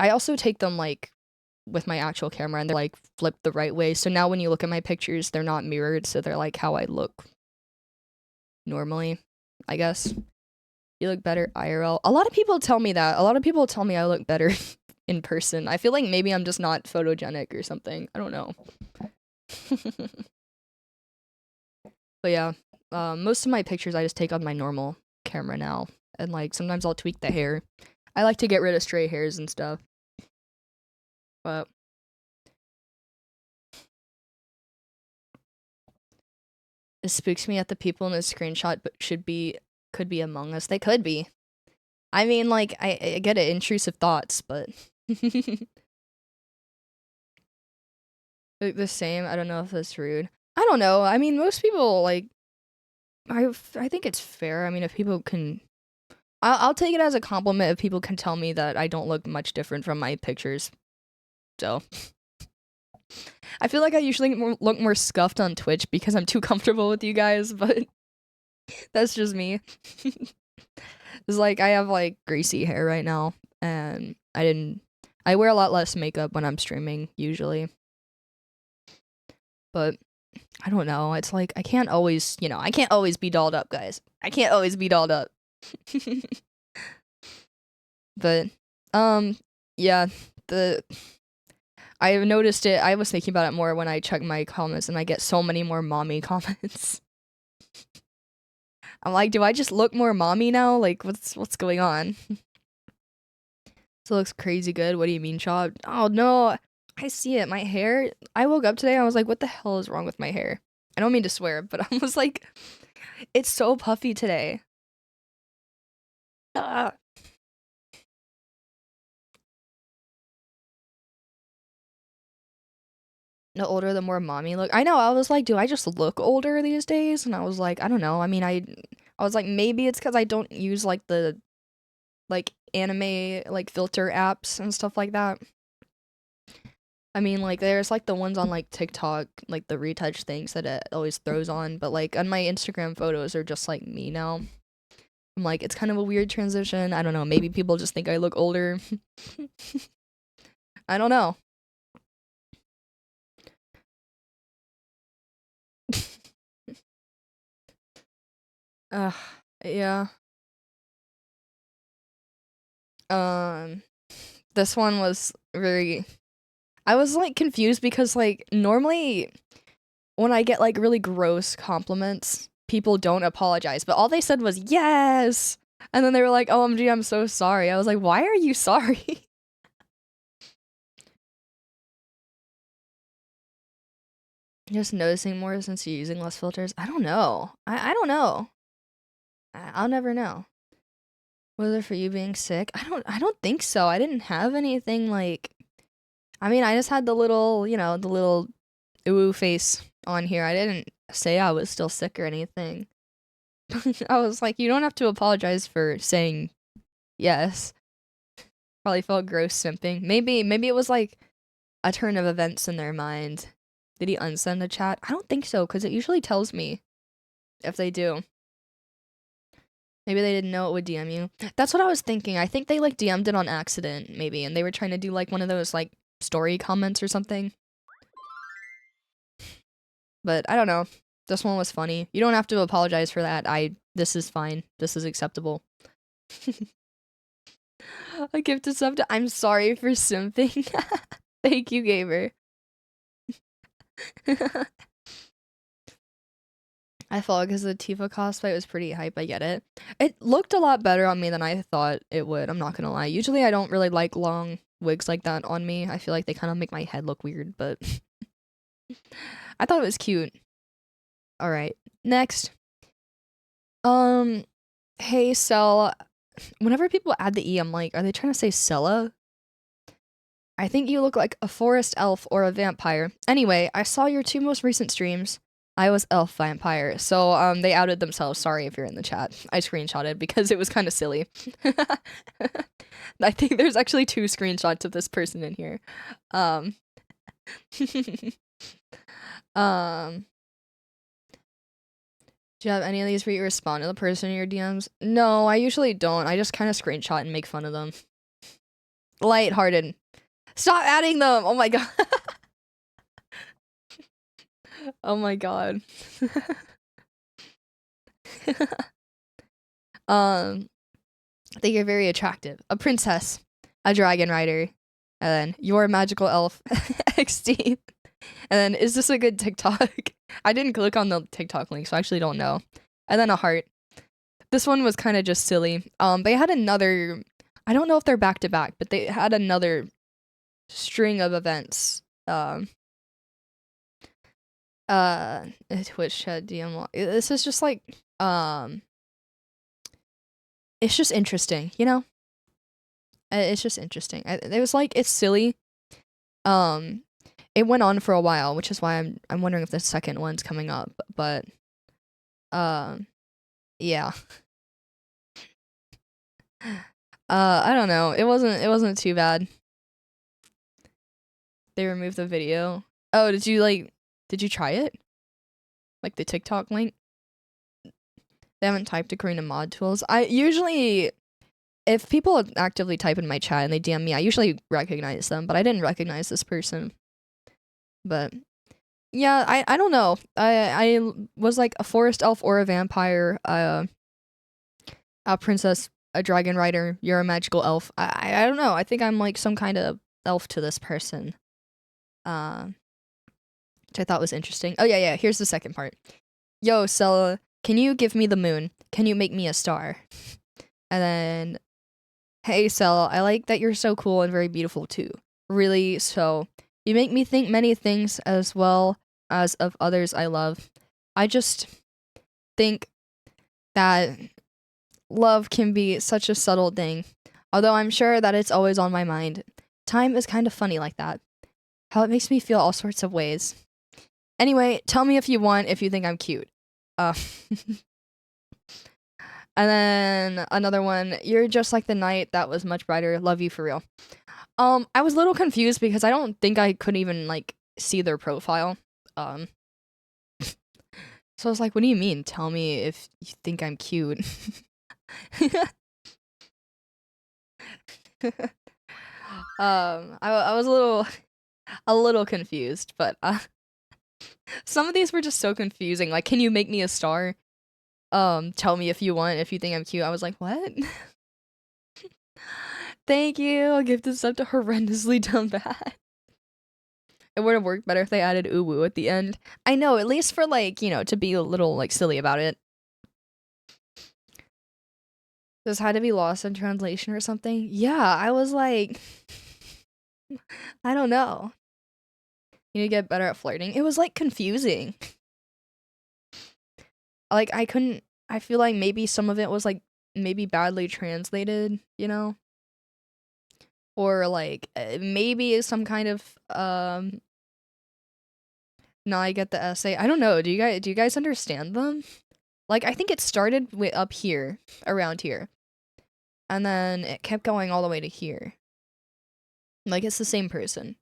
also take them like with my actual camera and they're like flipped the right way. So now when you look at my pictures, they're not mirrored, so they're like how I look normally, I guess. You look better IRL. A lot of people tell me that. A lot of people tell me I look better in person. I feel like maybe I'm just not photogenic or something. I don't know. But yeah, most of my pictures I just take on my normal camera now. And like sometimes I'll tweak the hair. I like to get rid of stray hairs and stuff. But it spooks me that the people in this screenshot could be among us. They could be. I mean, like, I get it, intrusive thoughts, but the same. I don't know if that's rude. I don't know. I mean, most people like. I think it's fair. I mean, if people can, I'll take it as a compliment if people can tell me that I don't look much different from my pictures. So. I feel like I usually look more scuffed on Twitch because I'm too comfortable with you guys, but that's just me. It's like I have like greasy hair right now, and I wear a lot less makeup when I'm streaming usually. But I don't know. It's like I can't always be dolled up, guys. I can't always be dolled up. But yeah, I've noticed it. I was thinking about it more when I check my comments and I get so many more mommy comments. I'm like, do I just look more mommy now? Like, what's going on? This looks crazy good. What do you mean, Chop? Oh no, I see it. My hair. I woke up today. I was like, what the hell is wrong with my hair? I don't mean to swear, but I was like, it's so puffy today. Ah. The older, the more mommy look. I know. I was like, do I just look older these days? And I was like, I don't know. I mean, I was like, maybe it's because I don't use like the like anime like filter apps and stuff like that. I mean, like there's like the ones on like TikTok, like the retouch things that it always throws on, but like on my Instagram photos are just like me now. I'm like, it's kind of a weird transition. I don't know. Maybe people just think I look older. I don't know. Yeah. This one was very. I was like confused because like normally when I get like really gross compliments, people don't apologize, but all they said was yes. And then they were like, OMG, I'm so sorry. I was like, why are you sorry? Just noticing more since you're using less filters. I don't know. I don't know. I'll never know. Was it for you being sick? I don't think so. I didn't have anything like I mean, I just had the little, the little ooh face on here. I didn't say I was still sick or anything. I was like, you don't have to apologize for saying yes. Probably felt gross simping. Maybe it was like a turn of events in their mind. Did he unsend the chat? I don't think so, because it usually tells me if they do. Maybe they didn't know it would DM you. That's what I was thinking. I think they like DM'd it on accident, maybe, and they were trying to do like one of those like story comments or something. But I don't know. This one was funny. You don't have to apologize for that. This is fine. This is acceptable. A gift to sub to I'm sorry for simping. Thank you, Gamer. I thought because the Tifa cosplay was pretty hype, I get it. It looked a lot better on me than I thought it would, I'm not gonna lie. Usually I don't really like long wigs like that on me. I feel like they kind of make my head look weird, but I thought it was cute. Alright, next. Hey, Cell. Whenever people add the E, I'm like, are they trying to say Cella? I think you look like a forest elf or a vampire. Anyway, I saw your 2 most recent streams. I was elf vampire. So, they outed themselves. Sorry if you're in the chat. I screenshotted because it was kind of silly. I think there's actually 2 screenshots of this person in here. um, do you have any of these where you respond to the person in your DMs? No, I usually don't. I just kind of screenshot and make fun of them. Lighthearted. Stop adding them. Oh my god. Oh my god. I think you're very attractive. A princess, a dragon rider, and then you're a magical elf. XD. And then, is this a good TikTok? I didn't click on the TikTok link, so I actually don't know. And then a heart. This one was kind of just silly. They had another, I don't know if they're back to back, but they had another string of events. Twitch chat DM. This is just like, it's just interesting, you know? It's just interesting. It was like, it's silly. It went on for a while, which is why I'm wondering if the second one's coming up. But, yeah. I don't know. It wasn't too bad. They removed the video. Oh, did you try it? Like the TikTok link? They haven't typed according to mod tools. I usually, if people actively type in my chat and they DM me, I usually recognize them, but I didn't recognize this person. But yeah, I don't know. I was like a forest elf or a vampire, a princess, a dragon rider, you're a magical elf. I don't know. I think I'm like some kind of elf to this person. Which I thought was interesting. Oh yeah, here's the second part. Yo, Cella, can you give me the moon? Can you make me a star? And then, hey, Cella, I like that you're so cool and very beautiful too. Really, so you make me think many things as well as of others I love. I just think that love can be such a subtle thing, although I'm sure that it's always on my mind. Time is kind of funny like that. How it makes me feel all sorts of ways. Anyway, tell me if you think I'm cute. And then another one, you're just like the night that was much brighter. Love you for real. I was a little confused because I don't think I could even like see their profile. So I was like, what do you mean? Tell me if you think I'm cute. I was a little confused, but some of these were just so confusing. Like, can you make me a star? Tell me if you think I'm cute. I was like, what? Thank you. I'll give this up to horrendously dumb bad. It would have worked better if they added uwu at the end. I know, at least for like, you know, to be a little like silly about it. This had to be lost in translation or something. Yeah, I was like, I don't know. You need to get better at flirting. It was like confusing. Like I feel like maybe some of it was like maybe badly translated, you know? Or like maybe some kind of no, I get the essay. I don't know. Do you guys understand them? Like I think it started up here, around here. And then it kept going all the way to here. Like it's the same person.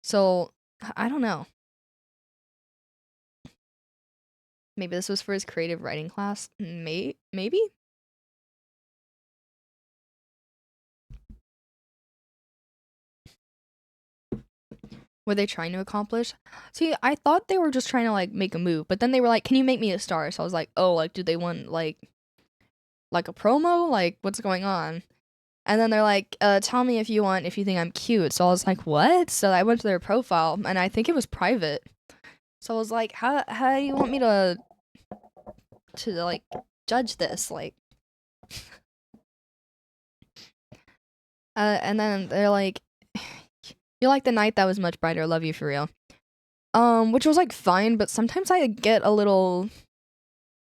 So, I don't know. Maybe this was for his creative writing class. Maybe? Were they trying to accomplish? See, I thought they were just trying to like make a move, but then they were like, "Can you make me a star?" So I was like, "Oh, like do they want like a promo? Like what's going on?" And then they're like, tell me if you think I'm cute." So I was like, "What?" So I went to their profile and I think it was private. So I was like, how do you want me to like judge this? Like and then they're like, "You like the night that was much brighter. Love you for real." Which was like fine, but sometimes I get a little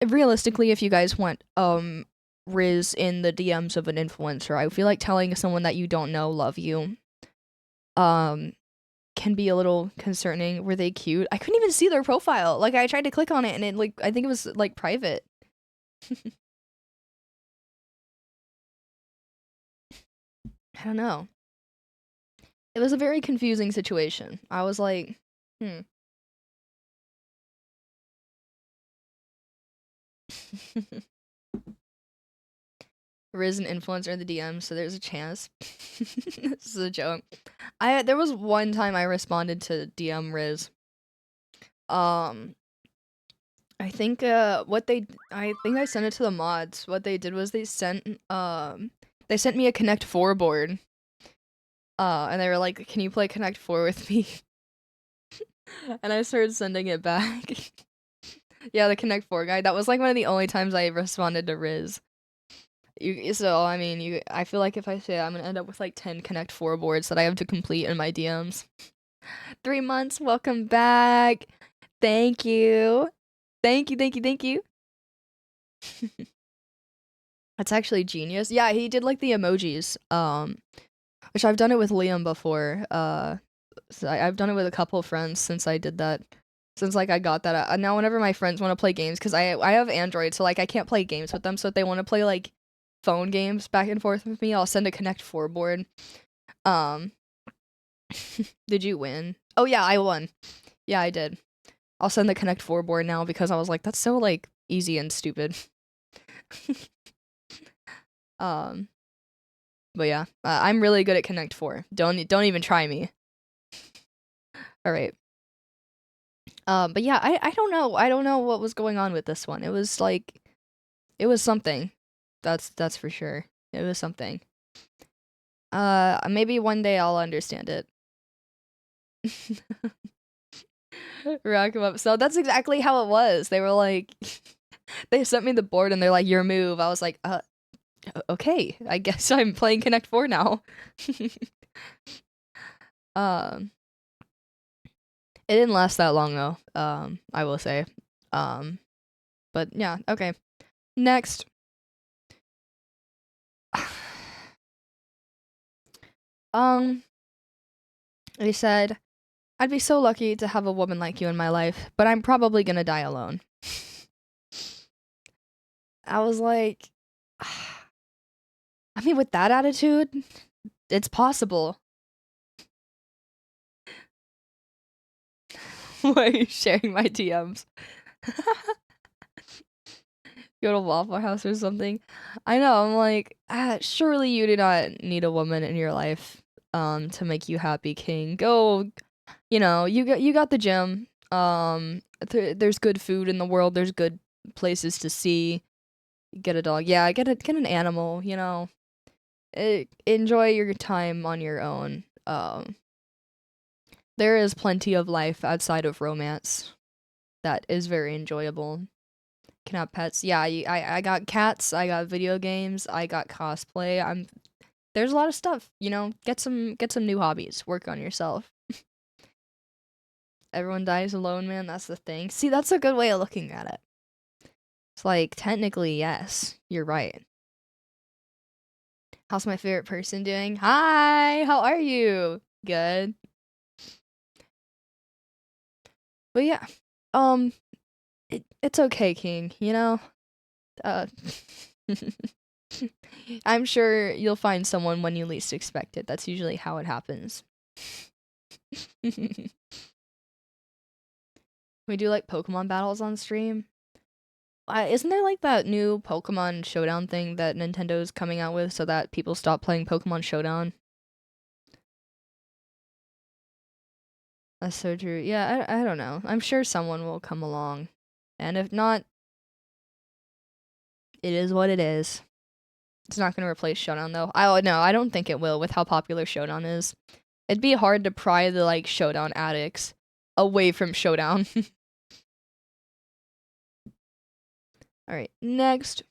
realistically, if you guys want Riz in the DMs of an influencer, I feel like telling someone that you don't know love you can be a little concerning. Were they cute? I couldn't even see their profile. Like I tried to click on it and it like I think it was like private. I don't know. It was a very confusing situation. I was like, hmm. Riz an influencer in the DM, so there's a chance. This is a joke. There was one time I responded to DM Riz. Um, I think I sent it to the mods. What they did was they sent me a Connect 4 board. And they were like, "Can you play Connect 4 with me?" And I started sending it back. Yeah, the Connect 4 guy. That was like one of the only times I responded to Riz. I mean, I feel like if I say it, I'm gonna end up with like 10 Connect 4 boards that I have to complete in my DMs. 3 months, welcome back. Thank you. Thank you, thank you, thank you. That's actually genius. Yeah, he did like the emojis. Which I've done it with Liam before. So I've done it with a couple of friends since I did that. Since like I got that. Now whenever my friends want to play games, because I have Android, so like I can't play games with them. So if they want to play like phone games back and forth with me, I'll send a Connect 4 board. Did you win? Oh yeah, I won. Yeah, I did. I'll send the Connect 4 board now because I was like, that's so like easy and stupid. um, but yeah, I'm really good at Connect 4. Don't even try me. All right. But yeah, I don't know. I don't know what was going on with this one. It was like, it was something. That's for sure. It was something. Maybe one day I'll understand it. Rack 'em up. So that's exactly how it was. They were like, they sent me the board and they're like, your move. I was like, okay, I guess I'm playing Connect 4 now. um, it didn't last that long though. I will say. But yeah, okay. Next. They said, I'd be so lucky to have a woman like you in my life, but I'm probably gonna die alone. I was like, I mean, with that attitude, it's possible. Why are you sharing my DMs? Go to Waffle House or something. I know, I'm like, surely you do not need a woman in your life to make you happy, King. Go, you got the gym. There's good food in the world. There's good places to see. Get a dog. Yeah, get an animal, enjoy your time on your own. There is plenty of life outside of romance that is very enjoyable. Can have pets. Yeah, I got cats, I got video games, I got cosplay. There's a lot of stuff, get some new hobbies. Work on yourself. Everyone dies alone, man. That's the thing. See, that's a good way of looking at it. It's like, technically, yes, you're right. How's my favorite person doing? Hi, how are you? Good. But yeah, um, it's okay, King, Uh, I'm sure you'll find someone when you least expect it. That's usually how it happens. We do like Pokemon battles on stream. Isn't there like that new Pokemon Showdown thing that Nintendo's coming out with so that people stop playing Pokemon Showdown? That's so true. Yeah, I don't know. I'm sure someone will come along. And if not, it is what it is. It's not going to replace Showdown though. I don't think it will with how popular Showdown is. It'd be hard to pry the like Showdown addicts away from Showdown. All right, next.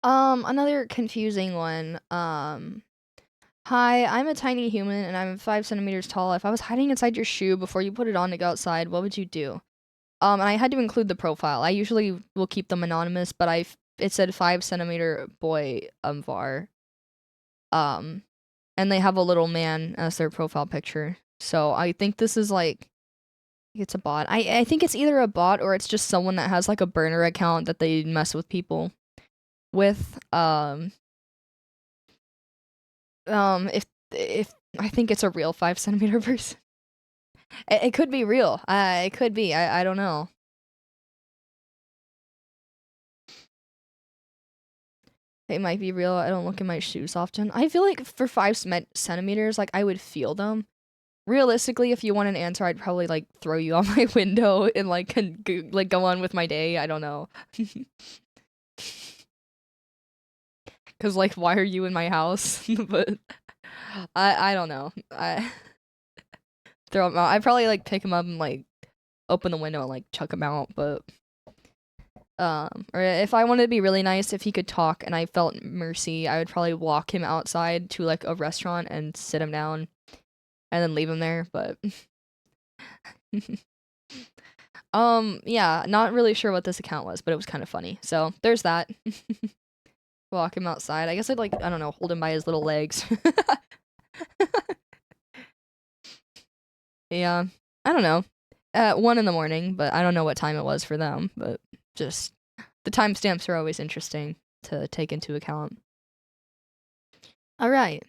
Another confusing one. Hi, I'm a tiny human and I'm 5 centimeters tall. If I was hiding inside your shoe before you put it on to go outside, what would you do? And I had to include the profile. I usually will keep them anonymous, but it said 5 centimeter boy var. And they have a little man as their profile picture. So I think this is like, it's a bot. I think it's either a bot or it's just someone that has like a burner account that they mess with people with. If I think it's a real 5 centimeter person. It could be real. It could be. I don't know. It might be real. I don't look at my shoes often. I feel like for 5 centimeters, like I would feel them. Realistically, if you want an answer, I'd probably like throw you out my window and like like go on with my day. I don't know. Cause like, why are you in my house? But I don't know. I throw them out. I'd probably like pick them up and like open the window and like chuck them out. But or if I wanted to be really nice, if he could talk and I felt mercy, I would probably walk him outside to like a restaurant and sit him down and then leave him there. But yeah, not really sure what this account was, but it was kind of funny. So there's that. Walk him outside. I guess I'd like, I don't know, hold him by his little legs. Yeah, I don't know. At 1 in the morning, but I don't know what time it was for them. But just the timestamps are always interesting to take into account. All right.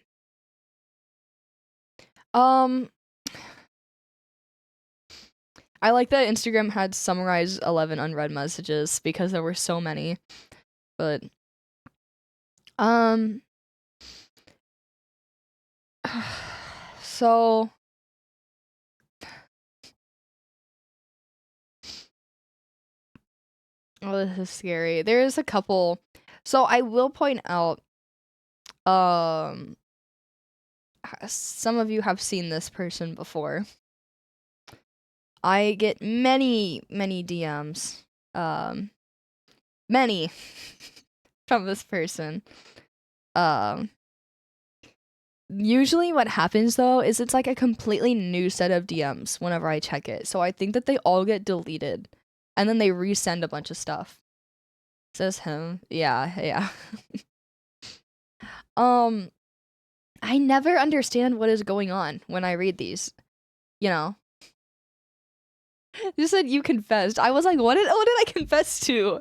I like that Instagram had summarized 11 unread messages because there were so many. But so oh, this is scary. There is a couple. So I will point out some of you have seen this person before. I get many DMs. Many from this person. Usually what happens though is it's like a completely new set of DMs whenever I check it. So I think that they all get deleted and then they resend a bunch of stuff. Says him. Yeah. I never understand what is going on when I read these. You know. You said you confessed. I was like, what did I confess to?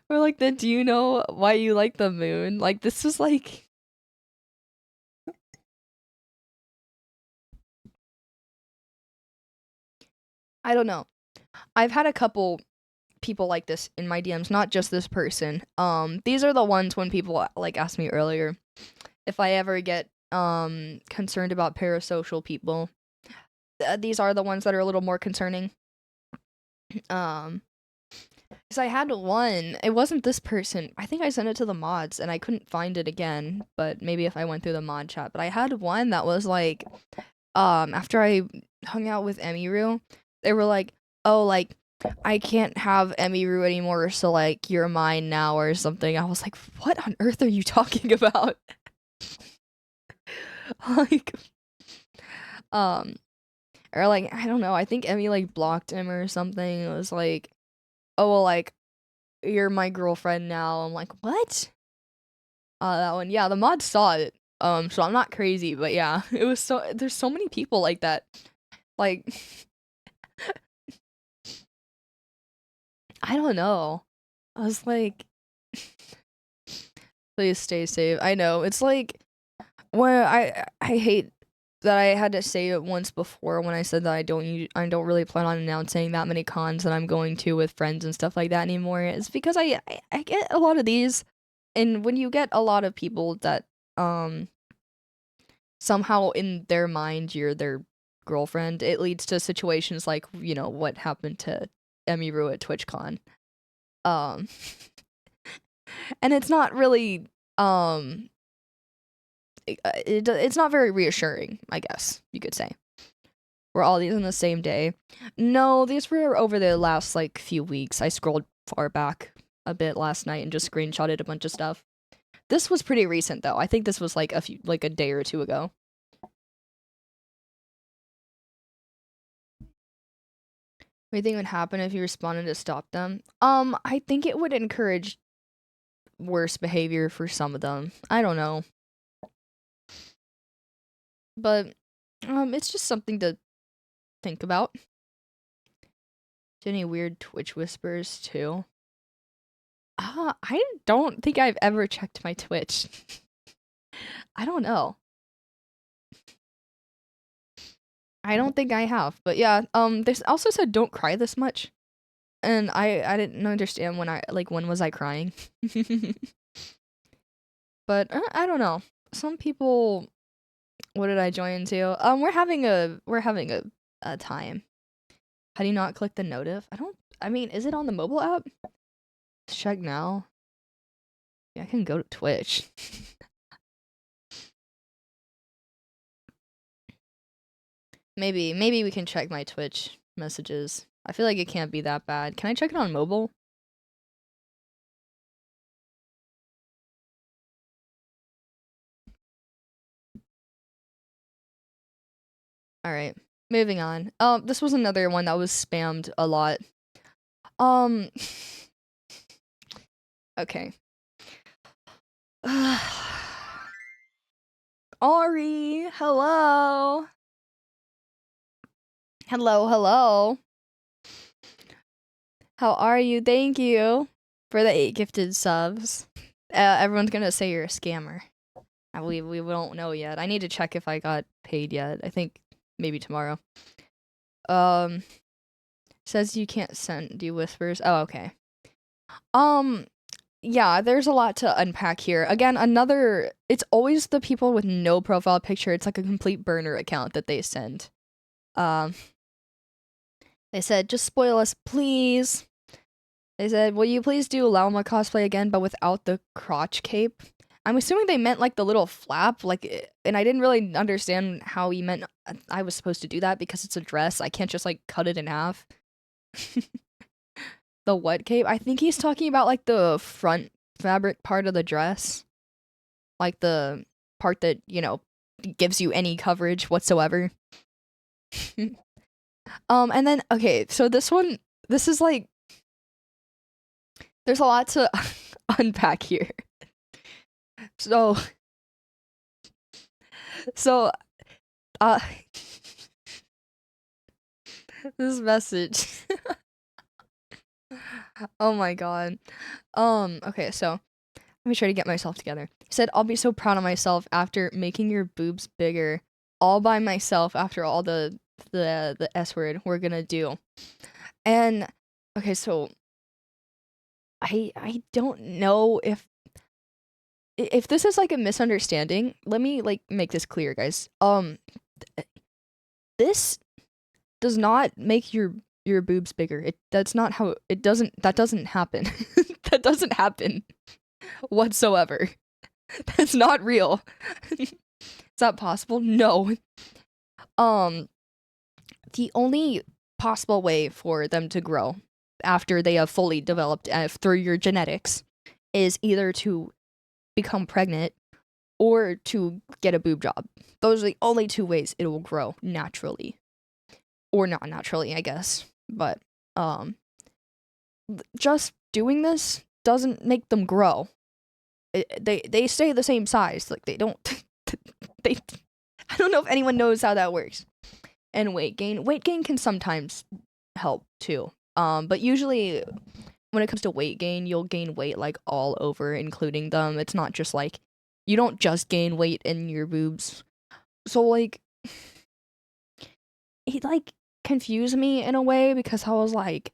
Or like, then do you know why you like the moon? Like, this was like. I don't know. I've had a couple people like this in my DMs, not just this person. These are the ones when people like asked me earlier if I ever get concerned about parasocial people. These are the ones that are a little more concerning. Because I had one. It wasn't this person. I think I sent it to the mods and I couldn't find it again. But maybe if I went through the mod chat. But I had one that was like, after I hung out with Emiru, they were like, oh, like, I can't have Emiru anymore, so like you're mine now or something. I was like, what on earth are you talking about? Like, or like I don't know. I think Emmy like blocked him or something. It was like, oh well, like you're my girlfriend now. I'm like, what? That one. Yeah, the mod saw it. So I'm not crazy, but yeah, it was so. There's so many people like that. Like, I don't know. I was like, please stay safe. I know it's like when I hate that I had to say it once before when I said that I don't really plan on announcing that many cons that I'm going to with friends and stuff like that anymore. It's because I get a lot of these, and when you get a lot of people that somehow in their mind you're their girlfriend, it leads to situations like what happened to Emiru at TwitchCon. Um, and it's not really it's not very reassuring, I guess you could say. Were all these on the same day? No, these were over the last like few weeks. I scrolled far back a bit last night and just screenshotted a bunch of stuff. This was pretty recent though. I think this was like a day or two ago. What do you think would happen if you responded to stop them? I think it would encourage worse behavior for some of them. I don't know. But it's just something to think about. Any weird Twitch whispers too? I don't think I've ever checked my Twitch. I don't know. I don't think I have, but yeah, this also said don't cry this much. And I didn't understand when was I crying. But I don't know. Some people, what did I join into? We're having a time. How do you not click the notif? I mean, is it on the mobile app? Let's check now. Yeah, I can go to Twitch. Maybe we can check my Twitch messages. I feel like it can't be that bad. Can I check it on mobile? Alright, moving on. This was another one that was spammed a lot. Okay. Ari, hello. Hello. How are you? Thank you for the 8 gifted subs. Everyone's gonna say you're a scammer. We don't know yet. I need to check if I got paid yet. I think maybe tomorrow. Says you can't send you whispers. Oh, okay. Yeah, there's a lot to unpack here. Again, it's always the people with no profile picture. It's like a complete burner account that they send. They said, just spoil us, please. They said, will you please do llama cosplay again, but without the crotch cape? I'm assuming they meant like the little flap, and I didn't really understand how he meant I was supposed to do that because it's a dress. I can't just like cut it in half. The what cape? I think he's talking about like the front fabric part of the dress. Like the part that, gives you any coverage whatsoever. And then, okay, so this is like, there's a lot to unpack here. So, this message. Oh my god. Okay, so let me try to get myself together. He said, I'll be so proud of myself after making your boobs bigger all by myself after all the S word we're gonna do. And okay, so I don't know if this is like a misunderstanding. Let me like make this clear, guys. This does not make your boobs bigger. That's not how that doesn't happen. That doesn't happen whatsoever. That's not real. Is that possible? No. The only possible way for them to grow after they have fully developed through your genetics is either to become pregnant or to get a boob job. Those are the only 2 ways it will grow naturally. Or not naturally, I guess. But just doing this doesn't make them grow. They stay the same size. Like they don't I don't know if anyone knows how that works. And weight gain can sometimes help too. But usually when it comes to weight gain, you'll gain weight like all over, including them. It's not just like you don't just gain weight in your boobs. So like it like confused me in a way because I was like,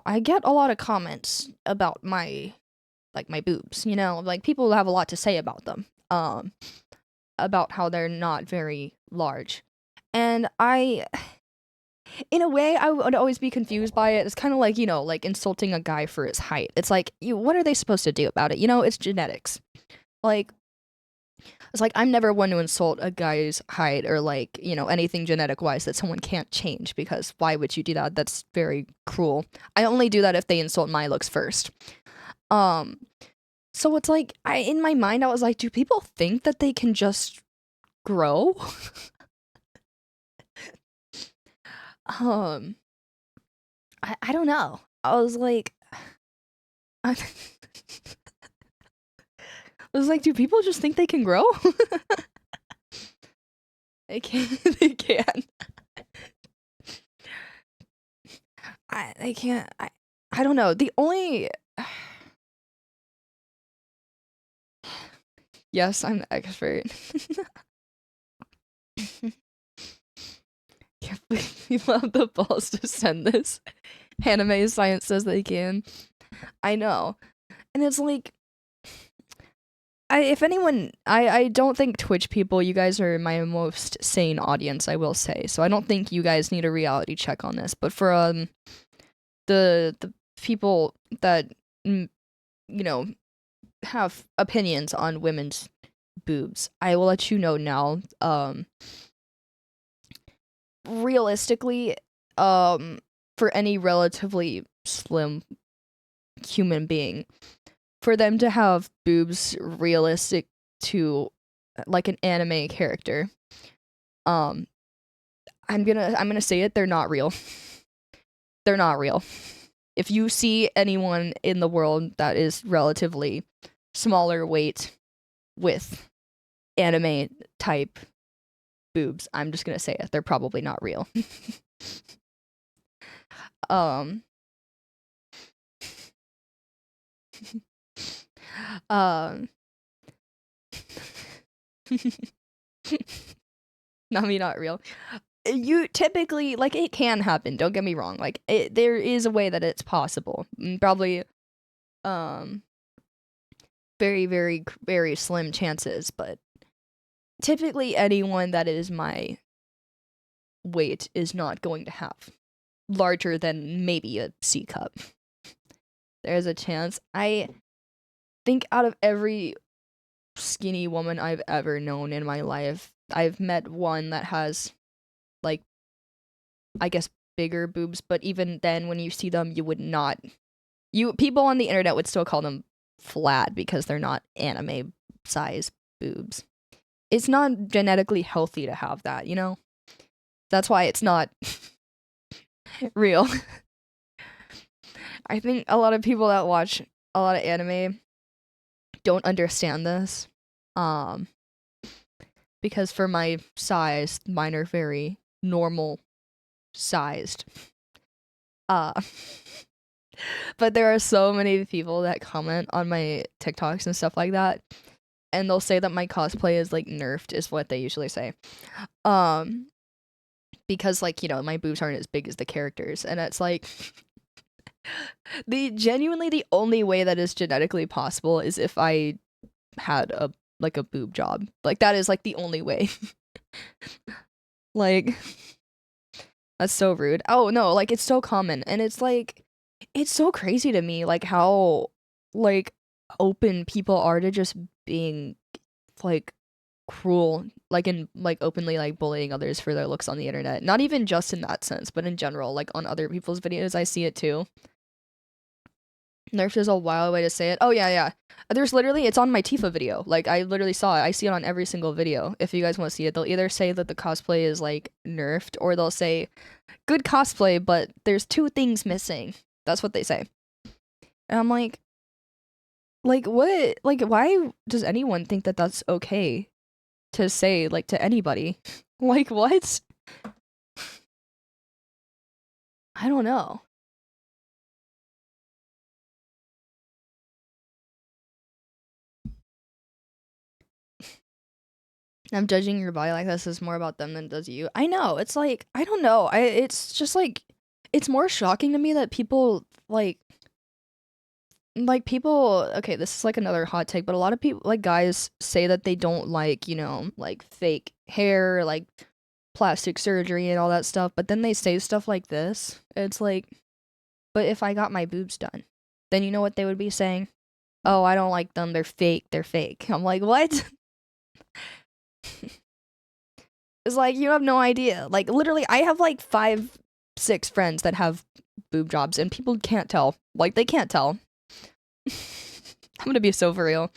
I get a lot of comments about my boobs, like people have a lot to say about them. About how they're not very large. And in a way, I would always be confused by it. It's kind of like, like insulting a guy for his height. It's like, what are they supposed to do about it? It's genetics. Like, it's like, I'm never one to insult a guy's height or like, anything genetic wise that someone can't change because why would you do that? That's very cruel. I only do that if they insult my looks first. So it's like, in my mind, I was like, do people think that they can just grow? I don't know. I was like, I was like, do people just think they can grow? They can't. They can. They can't. I don't know. The only Yes, I'm the expert. Can't believe people have the balls to send this. Anime science says they can. I know. And it's like, if anyone, I don't think Twitch people, you guys are my most sane audience, I will say. So I don't think you guys need a reality check on this. But for the people that have opinions on women's boobs, I will let you know now. Realistically, for any relatively slim human being, for them to have boobs realistic to like an anime character, I'm gonna say it, they're not real. They're not real. If you see anyone in the world that is relatively smaller weight with anime type boobs, I'm just gonna say it, they're probably not real. um um not real. You typically, like, it can happen, don't get me wrong, like, there is a way that it's possible. Probably very, very, very slim chances, but typically anyone that is my weight is not going to have larger than maybe a C cup. There's a chance. I think out of every skinny woman I've ever known in my life, I've met one that has, like, I guess bigger boobs, but even then when you see them, you would not, people on the internet would still call them flat because they're not anime size boobs. It's not genetically healthy to have that, you know? That's why it's not real. I think a lot of people that watch a lot of anime don't understand this. Because for my size, mine are very normal sized. But there are so many people that comment on my TikToks and stuff like that, and they'll say that my cosplay is like nerfed, is what they usually say. Because, like, you know, my boobs aren't as big as the characters, and it's like the only way that is genetically possible is if I had a boob job. Like, that is like the only way. Like, that's so rude. Oh no, like, it's so common, and it's like, it's so crazy to me, like, how, like, open people are to just being, like, cruel, like, and, like, openly, like, bullying others for their looks on the internet. Not even just in that sense, but in general, like, on other people's videos, I see it too. Nerfed is a wild way to say it. Oh yeah, yeah. There's literally, it's on my Tifa video. Like, I literally saw it. I see it on every single video. If you guys want to see it, they'll either say that the cosplay is, like, nerfed, or they'll say, good cosplay, but there's 2 things missing. That's what they say. And I'm like, what? Like, why does anyone think that that's okay to say, like, to anybody? Like, what? I don't know. I'm judging your body like this is more about them than it does you. I know. It's like, I don't know. It's just like, it's more shocking to me that people people, okay, this is like another hot take, but a lot of people, like, guys say that they don't like, you know, like, fake hair, like plastic surgery and all that stuff, but then they say stuff like this. It's like, but if I got my boobs done, then you know what they would be saying? Oh, I don't like them. They're fake. They're fake. I'm like, what? It's like, you have no idea. Like, literally, I have like 5, 6 friends that have boob jobs, and people can't tell. Like, they can't tell. I'm gonna be so for real.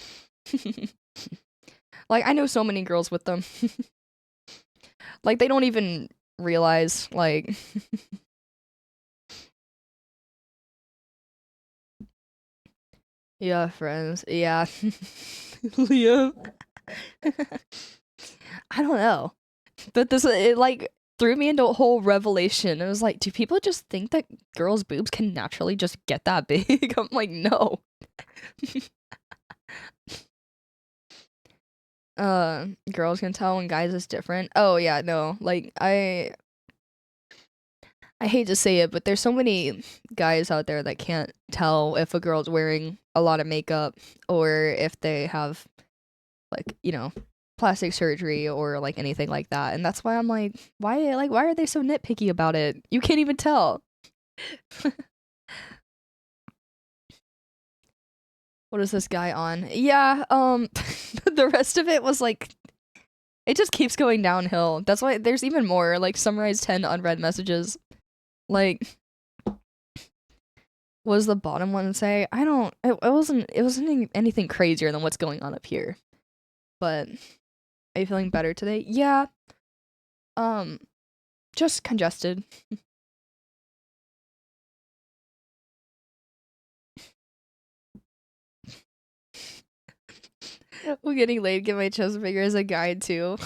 Like, I know so many girls with them. Like, they don't even realize, like... Yeah, friends. Yeah. Leo. I don't know. But this, it, like, threw me into a whole revelation. It was like, do people just think that girls' boobs can naturally just get that big? I'm like, no. girls can tell when guys is different. Oh yeah, no. Like I hate to say it, but there's so many guys out there that can't tell if a girl's wearing a lot of makeup or if they have like, plastic surgery or like anything like that. And that's why I'm why are they so nitpicky about it? You can't even tell. What is this guy on? Yeah, the rest of it was like it just keeps going downhill. That's why there's even more like summarize 10 unread messages. Like what does the bottom one say? I don't it wasn't anything crazier than what's going on up here. But are you feeling better today? Yeah. Just congested. Well, getting laid, get my chest bigger as a guide too.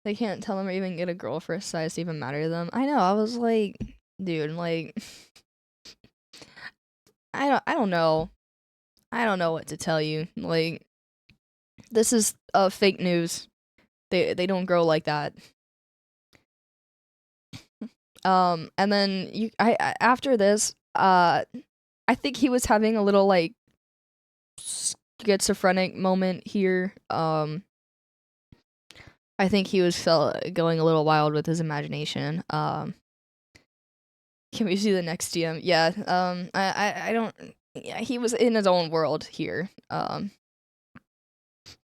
They can't tell them or even get a girl for a size to even matter to them. I know. I was like, dude, like, I don't know. I don't know what to tell you. Like, this is fake news. They don't grow like that. And then I after this, I think he was having a little like schizophrenic moment here. I think he was going a little wild with his imagination. Can we see the next DM? Yeah. I don't. Yeah, he was in his own world here. And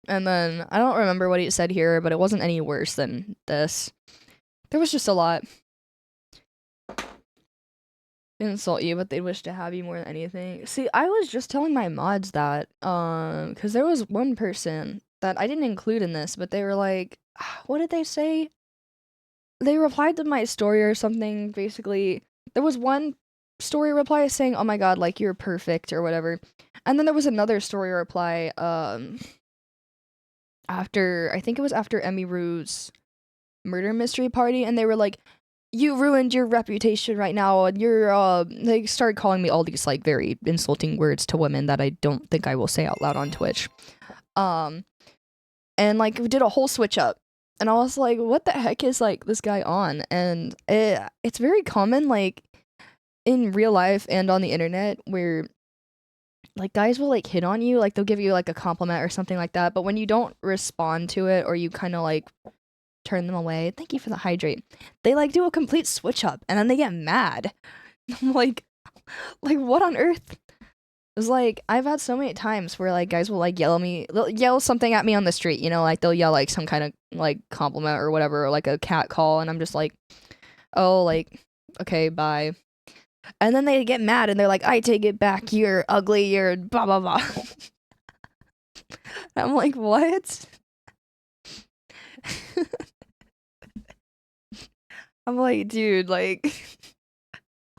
then I don't remember what he said here, but it wasn't any worse than this. There was just a lot. They insult you, but they wish to have you more than anything. See, I was just telling my mods that, because there was one person that I didn't include in this, but they were like, what did they say? They replied to my story or something, basically. There was one story reply saying, oh my god, like, you're perfect, or whatever. And then there was another story reply, I think it was after Emmy Rue's murder mystery party, and they were like, you ruined your reputation right now, and they started calling me all these, like, very insulting words to women that I don't think I will say out loud on Twitch. And, like, we did a whole switch up. And I was like, what the heck is, like, this guy on? And it's very common, like, in real life and on the internet where, like, guys will, like, hit on you. Like, they'll give you, like, a compliment or something like that. But when you don't respond to it or you kind of, like, turn them away, thank you for the hydrate, they, like, do a complete switch up. And then they get mad. I'm like, what on earth? It's like, I've had so many times where, like, guys will, like, they'll yell something at me on the street, like, they'll yell, like, some kind of, like, compliment or whatever, or, like, a cat call, and I'm just like, oh, like, okay, bye. And then they get mad, and they're like, I take it back, you're ugly, you're blah, blah, blah. I'm like, what? I'm like, dude, like,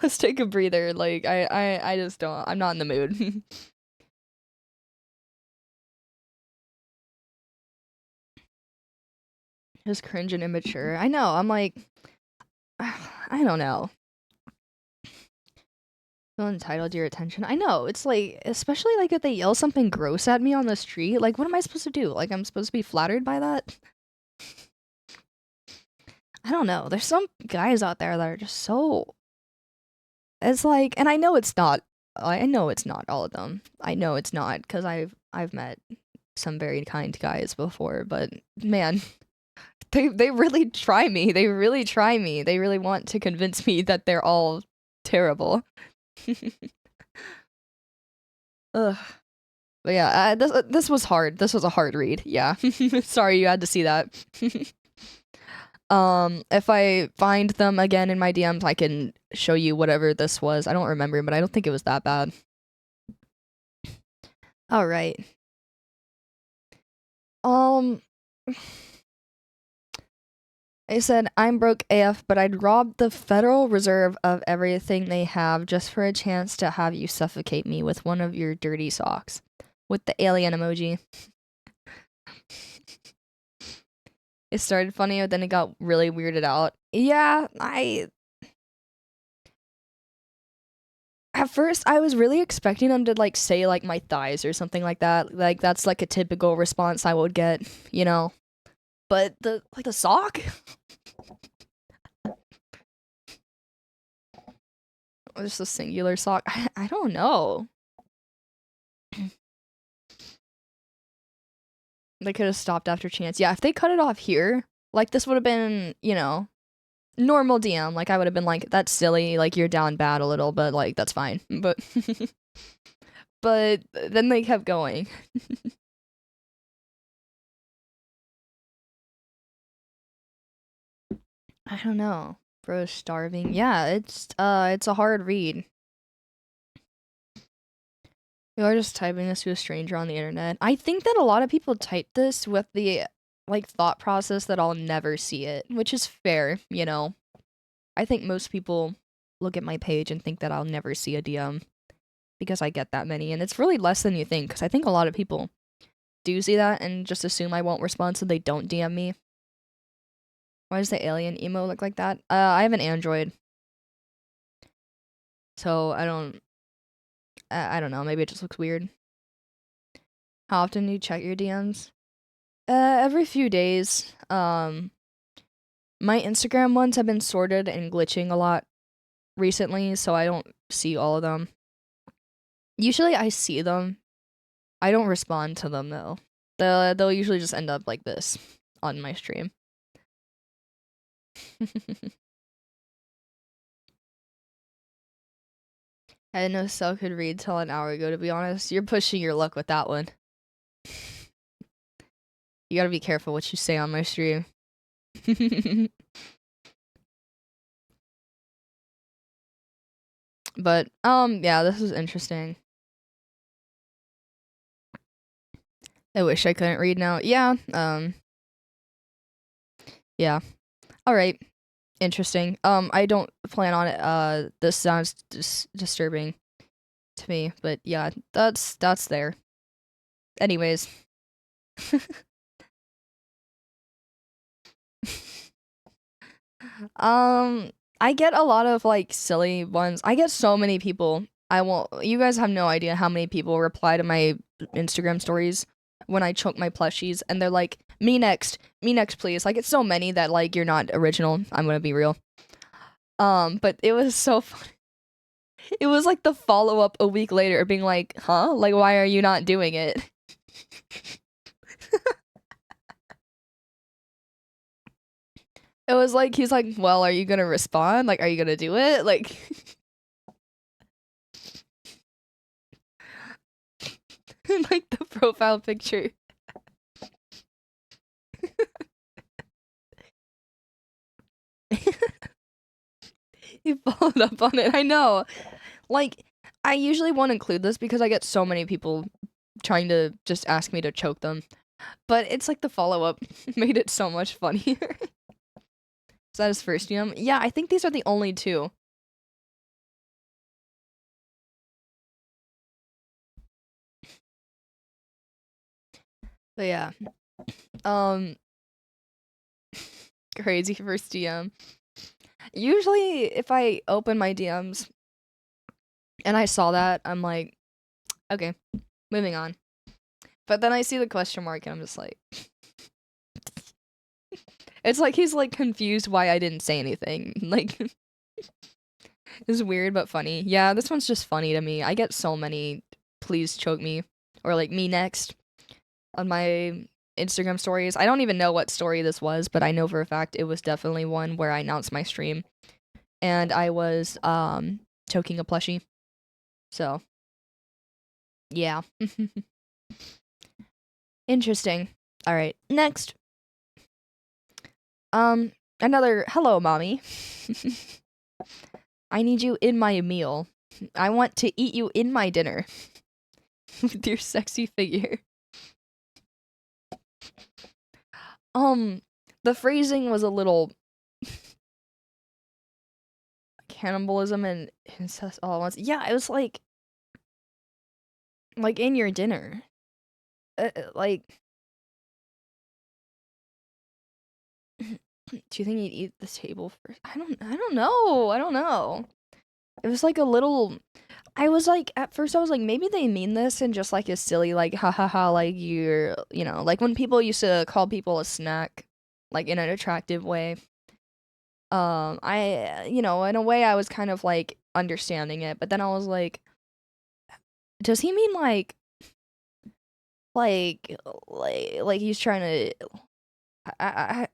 let's take a breather, like, I just don't, I'm not in the mood. Just cringe and immature. I know. I'm like, I don't know. Feel entitled to your attention. I know. It's like, especially like if they yell something gross at me on the street. Like, what am I supposed to do? Like, I'm supposed to be flattered by that? I don't know. There's some guys out there that are just so. It's like, and I know it's not. I know it's not all of them. I know it's not because I've met some very kind guys before. But man. They really try me. They really try me. They really want to convince me that they're all terrible. Ugh. But yeah, this was hard. This was a hard read. Yeah. Sorry you had to see that. If I find them again in my DMs, I can show you whatever this was. I don't remember, but I don't think it was that bad. All right. I said, I'm broke AF, but I'd rob the Federal Reserve of everything they have just for a chance to have you suffocate me with one of your dirty socks. With the alien emoji. It started funny, but then it got really weirded out. Yeah, At first, I was really expecting them to like say like my thighs or something like that. Like that's like a typical response I would get, you know. But the sock, just a singular sock. I don't know. They could have stopped after chance. Yeah, if they cut it off here, like this would have been, you know, normal DM. Like I would have been like, that's silly. Like you're down bad a little, but like that's fine. But but then they kept going. I don't know. Bro, starving. Yeah, it's a hard read. You're just typing this to a stranger on the internet. I think that a lot of people type this with the like thought process that I'll never see it, which is fair, you know. I think most people look at my page and think that I'll never see a DM because I get that many, and it's really less than you think because I think a lot of people do see that and just assume I won't respond so they don't DM me. Why does the alien emo look like that? I have an Android. So I don't know, maybe it just looks weird. How often do you check your DMs? Every few days. My Instagram ones have been sorted and glitching a lot recently, so I don't see all of them. Usually I see them. I don't respond to them though. They'll usually just end up like this on my stream. I didn't know Cell could read till an hour ago, to be honest. You're pushing your luck with that one. You gotta be careful what you say on my stream. But, yeah, this is interesting. I wish I couldn't read now. Yeah, yeah. Alright. Interesting. I don't plan on it. This sounds disturbing to me, but yeah, that's there. Anyways. I get a lot of like silly ones. I get so many people. You guys have no idea how many people reply to my Instagram stories when I choke my plushies and they're like, me next, please. Like it's so many that like you're not original. I'm gonna be real. But it was so funny. It was like the follow up a week later being like, huh? Like why are you not doing it? It was like he's like, well, are you gonna respond? Like, are you gonna do it? Like like the profile picture. He followed up on it. I know. Like, I usually won't include this because I get so many people trying to just ask me to choke them. But it's like the follow up made it so much funnier. Is that his first DM? Yeah, I think these are the only two. But yeah. Um Crazy first DM. Usually if I open my DMs and I saw that, I'm like, okay, moving on. But then I see the question mark and I'm just like it's like he's like confused why I didn't say anything. Like it's weird but funny. Yeah, this one's just funny to me. I get so many please choke me or like me next on my Instagram stories. I don't even know what story this was, but I know for a fact it was definitely one where I announced my stream and I was choking a plushie. So, yeah. Interesting. All right. Next. Another hello, mommy. I need you in my meal. I want to eat you in my dinner. With your sexy figure. The phrasing was a little cannibalism and incest all at once. Yeah, it was like in your dinner. Like do you think he'd eat the table first? I don't know. It was like a little I was like, at first I was like, maybe they mean this in just like a silly, like, ha ha ha, like like when people used to call people a snack, like in an attractive way. In a way I was kind of like understanding it, but then I was like, does he mean like, like he's trying to, I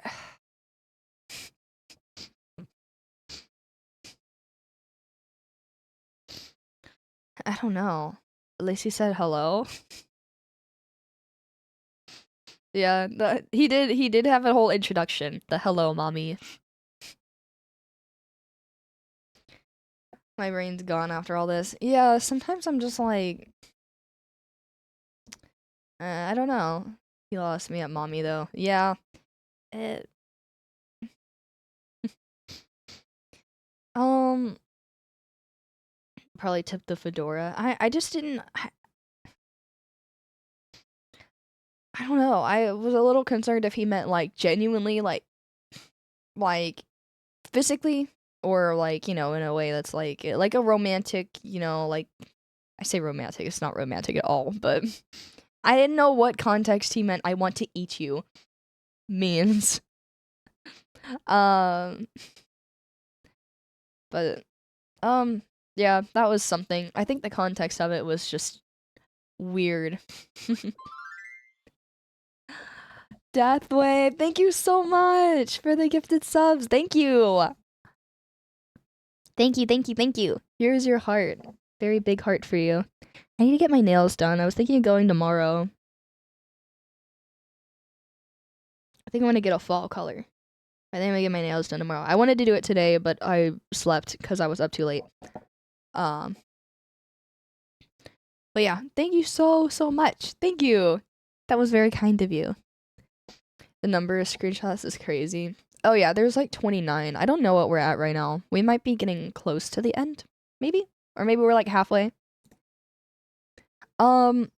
I don't know. At least he said hello. Yeah, he did have a whole introduction. The hello, mommy. My brain's gone after all this. Yeah, sometimes I'm just like, I don't know. He lost me at mommy though. Yeah. It, um, probably tip the fedora. I just didn't. I don't know. I was a little concerned if he meant like genuinely, like physically, or like in a way that's like a romantic. Like I say romantic. It's not romantic at all, but I didn't know what context he meant. I want to eat you means. Um, but yeah, that was something. I think the context of it was just weird. Deathwave, thank you so much for the gifted subs. Thank you. Thank you, thank you, thank you. Here's your heart. Very big heart for you. I need to get my nails done. I was thinking of going tomorrow. I think I'm gonna get a fall color. I think I'm gonna get my nails done tomorrow. I wanted to do it today, but I slept because I was up too late. Um, but yeah, thank you so much. Thank you. That was very kind of you. The number of screenshots is crazy. Oh yeah, there's like 29. I don't know what we're at right now. We might be getting close to the end, maybe, or maybe we're like halfway. Another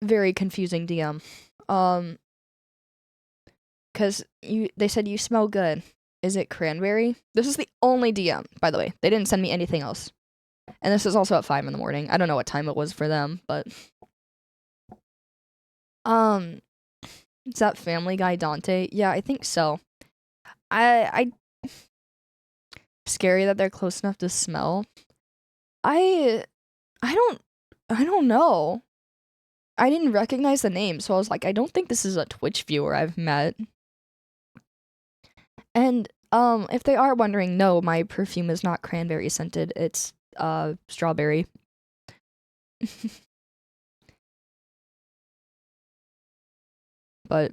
very confusing DM. Cause they said you smell good. Is it cranberry? This is the only DM, by the way. They didn't send me anything else. And this is also at 5 in the morning. I don't know what time it was for them, but is that Family Guy Dante? Yeah, I think so. I scary that they're close enough to smell. I don't know. I didn't recognize the name, so I was like, I don't think this is a Twitch viewer I've met. And if they are wondering, no, my perfume is not cranberry scented. It's strawberry. But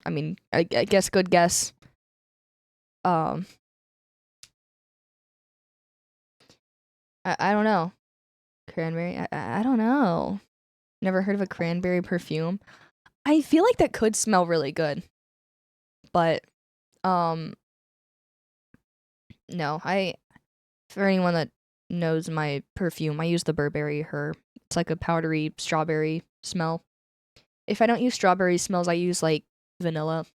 I mean, I guess good guess. I don't know. Cranberry. I don't know. Never heard of a cranberry perfume. I feel like that could smell really good. But no, for anyone that knows my perfume, I use the Burberry Her. It's like a powdery strawberry smell. If I don't use strawberry smells, I use like vanilla.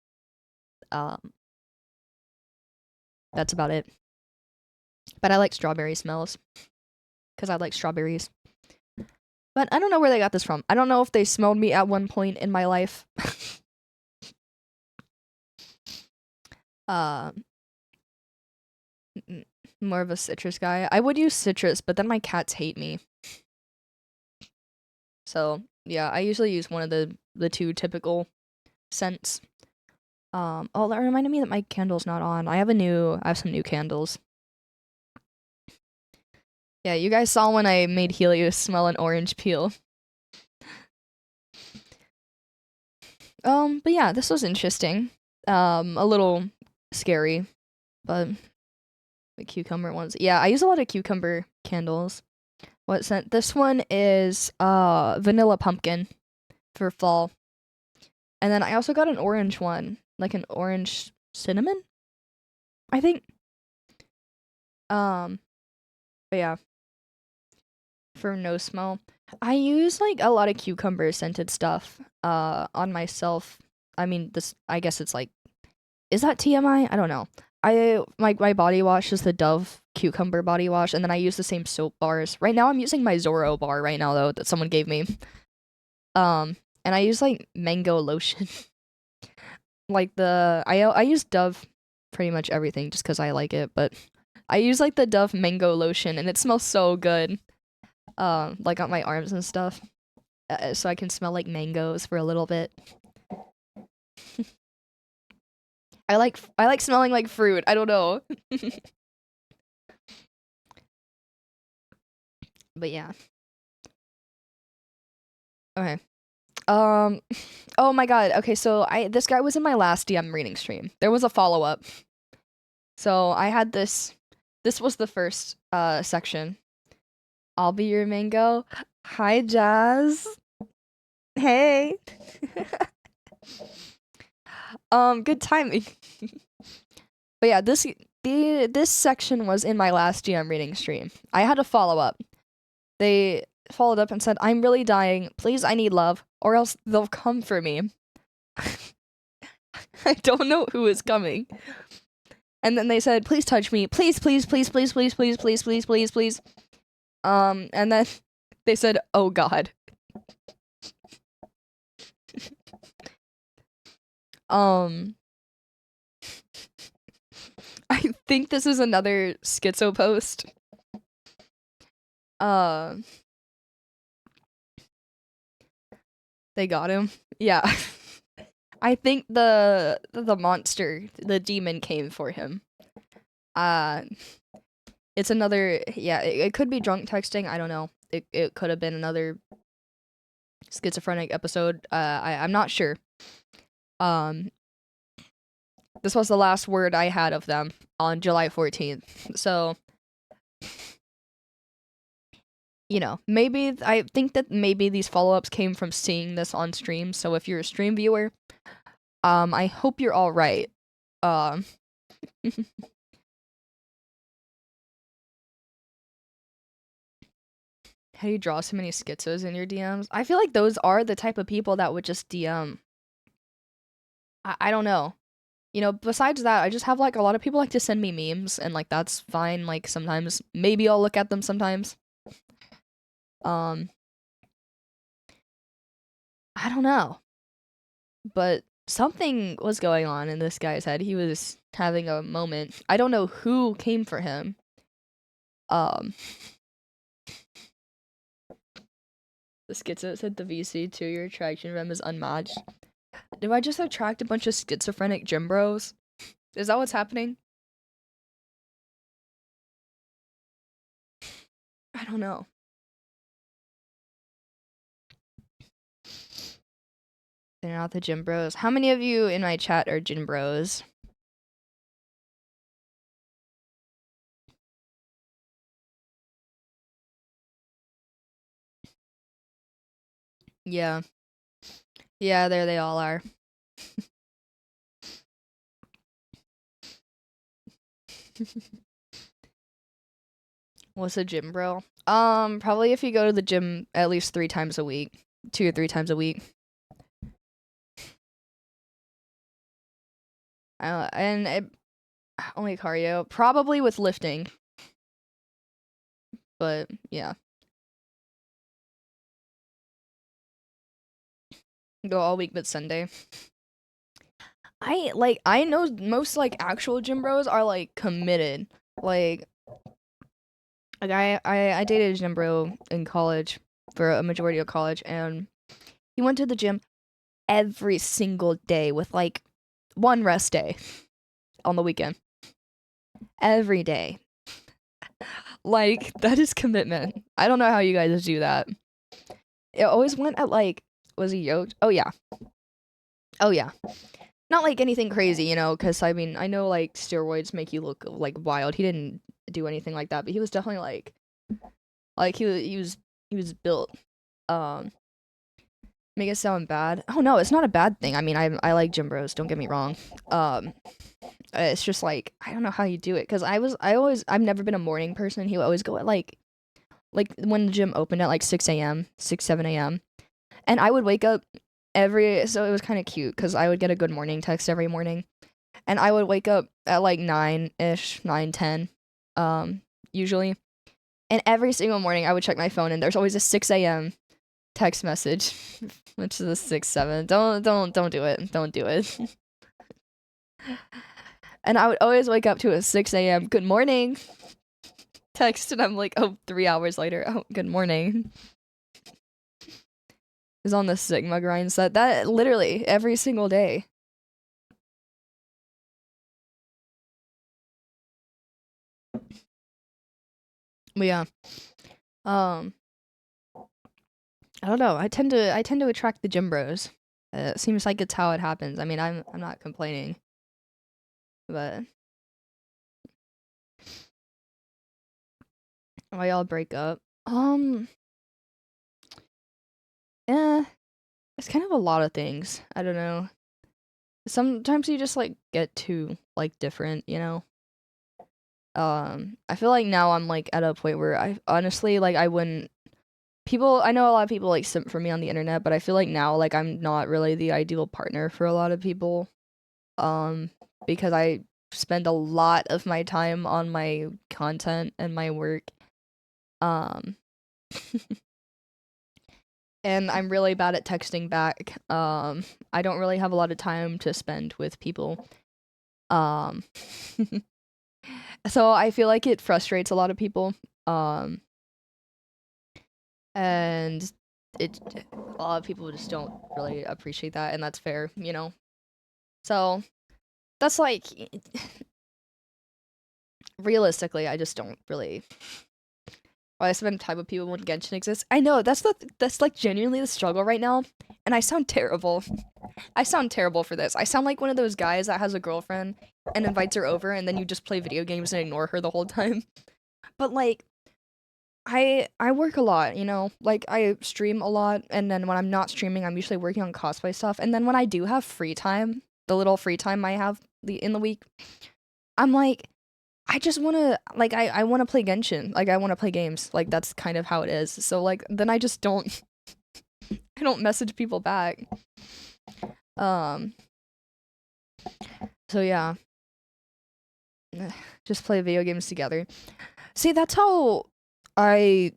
That's about it. But I like strawberry smells because I like strawberries. But I don't know where they got this from. I don't know if they smelled me at one point in my life. More of a citrus guy. I would use citrus, but then my cats hate me. So yeah, I usually use one of the two typical scents. Oh, that reminded me that my candle's not on. I have some new candles. Yeah, you guys saw when I made Helios smell an orange peel. But yeah, this was interesting. A little scary, but the cucumber ones. Yeah, I use a lot of cucumber candles. What scent? This one is vanilla pumpkin for fall. And then I also got an orange one, like an orange cinnamon, I think. But yeah. For no smell, I use like a lot of cucumber scented stuff on myself. I mean, I guess it's like, is that TMI? I don't know. My body wash is the Dove cucumber body wash, and then I use the same soap bars. Right now I'm using my Zorro bar right now though that someone gave me. And I use like mango lotion. Like I use Dove pretty much everything just because I like it, but I use like the Dove mango lotion and it smells so good. Like on my arms and stuff. So I can smell like mangoes for a little bit. I like smelling like fruit. I don't know. But yeah. Okay. Oh my god. Okay, so this guy was in my last DM reading stream. There was a follow-up. So I had this was the first section. I'll be your mango. Hi Jazz. Hey. Good timing. But yeah, this section was in my last GM reading stream. I had a follow-up. They followed up and said, "I'm really dying. Please, I need love, or else they'll come for me." I don't know who is coming. And then they said, "Please touch me. Please, please, please, please, please, please, please, please, please, please." And then they said, "Oh God." I think this is another schizo post. They got him. Yeah. I think the monster, the demon came for him. It's another, yeah, it could be drunk texting, I don't know. It could have been another schizophrenic episode. I'm not sure. This was the last word I had of them on July 14th. So, you know, maybe I think that maybe these follow-ups came from seeing this on stream. So if you're a stream viewer, I hope you're all right. How do you draw so many schizos in your DMs? I feel like those are the type of people that would just DM. I don't know. You know, besides that, I just have like a lot of people like to send me memes, and like that's fine. Like sometimes, maybe I'll look at them sometimes. I don't know. But something was going on in this guy's head. He was having a moment. I don't know who came for him. The schizo said the VC to your attraction rem is unmatched. Do I just attract a bunch of schizophrenic gym bros? Is that what's happening? I don't know. They're not the gym bros. How many of you in my chat are gym bros? Yeah. Yeah, there they all are. What's a gym bro? Probably if you go to the gym at least 3 times a week. 2 or 3 times a week. Only cardio. Probably with lifting. But, yeah. Go all week but Sunday. I know most, like, actual gym bros are, like, committed. Like I dated a gym bro in college for a majority of college, and he went to the gym every single day with, like, 1 rest day on the weekend. Every day. Like, that is commitment. I don't know how you guys do that. It always went at, like, was he yoked? Oh, yeah. Oh, yeah. Not, like, anything crazy, you know, because, I mean, I know, like, steroids make you look, like, wild. He didn't do anything like that, but he was definitely, like, he was built. Make it sound bad. Oh, no, it's not a bad thing. I mean, I like gym bros, don't get me wrong. It's just, like, I don't know how you do it, because I've never been a morning person. He would always go at, like, when the gym opened at, like, 6 a.m., 7 a.m., and I would wake up so it was kind of cute, because I would get a good morning text every morning, and I would wake up at, like, 9-ish, 9:10, usually. And every single morning I would check my phone and there's always a 6 a.m. text message, which is a 6, 7. Don't do it. Don't do it. And I would always wake up to a 6 a.m. good morning text, and I'm like, oh, 3 hours later, oh, good morning. Is on the Sigma grind set. That literally every single day. But yeah. I don't know. I tend to attract the gym bros. It seems like it's how it happens. I mean, I'm not complaining. But why y'all break up? It's kind of a lot of things. I don't know. Sometimes you just like get too like different, you know? I feel like now I'm like at a point where I honestly like I wouldn't I know a lot of people like simp for me on the internet, but I feel like now like I'm not really the ideal partner for a lot of people. Because I spend a lot of my time on my content and my work. Um and I'm really bad at texting back. I don't really have a lot of time to spend with people. Um so I feel like it frustrates a lot of people. And a lot of people just don't really appreciate that, and that's fair, you know. So that's like realistically, I just don't really. Well, I spend time with people when Genshin exists. I know that's like genuinely the struggle right now, and I sound terrible. I sound terrible for this. I sound like one of those guys that has a girlfriend and invites her over, and then you just play video games and ignore her the whole time. But like, I work a lot, you know? Like, I stream a lot, and then when I'm not streaming, I'm usually working on cosplay stuff, and then when I do have free time, the little free time I have in the week, I'm like, I just wanna, like, I wanna play Genshin. Like, I wanna play games. Like, that's kind of how it is. So, like, then I just don't, I don't message people back. Um, so yeah. Just play video games together. See, that's how I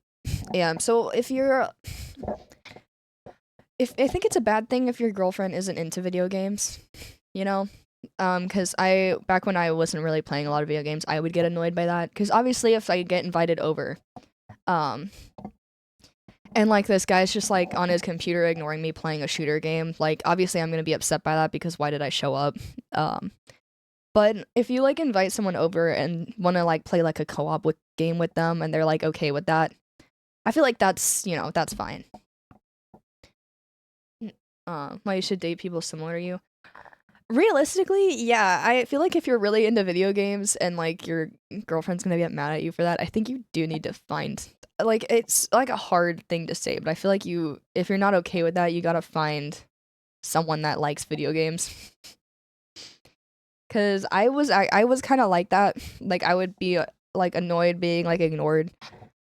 am. So if I think it's a bad thing if your girlfriend isn't into video games, you know? Cause back when I wasn't really playing a lot of video games, I would get annoyed by that. Cause obviously if I get invited over, um, and like this guy's just like on his computer ignoring me playing a shooter game, like obviously I'm gonna be upset by that because why did I show up? But if you like invite someone over and want to like play like a co-op game with them and they're like okay with that, I feel like that's, you know, that's fine. Why you should date people similar to you. Realistically, yeah, I feel like if you're really into video games and like your girlfriend's gonna get mad at you for that, I think you do need to find like it's like a hard thing to say, but I feel like if you're not okay with that, you gotta find someone that likes video games. Cause I was kind of like that. Like I would be like annoyed being like ignored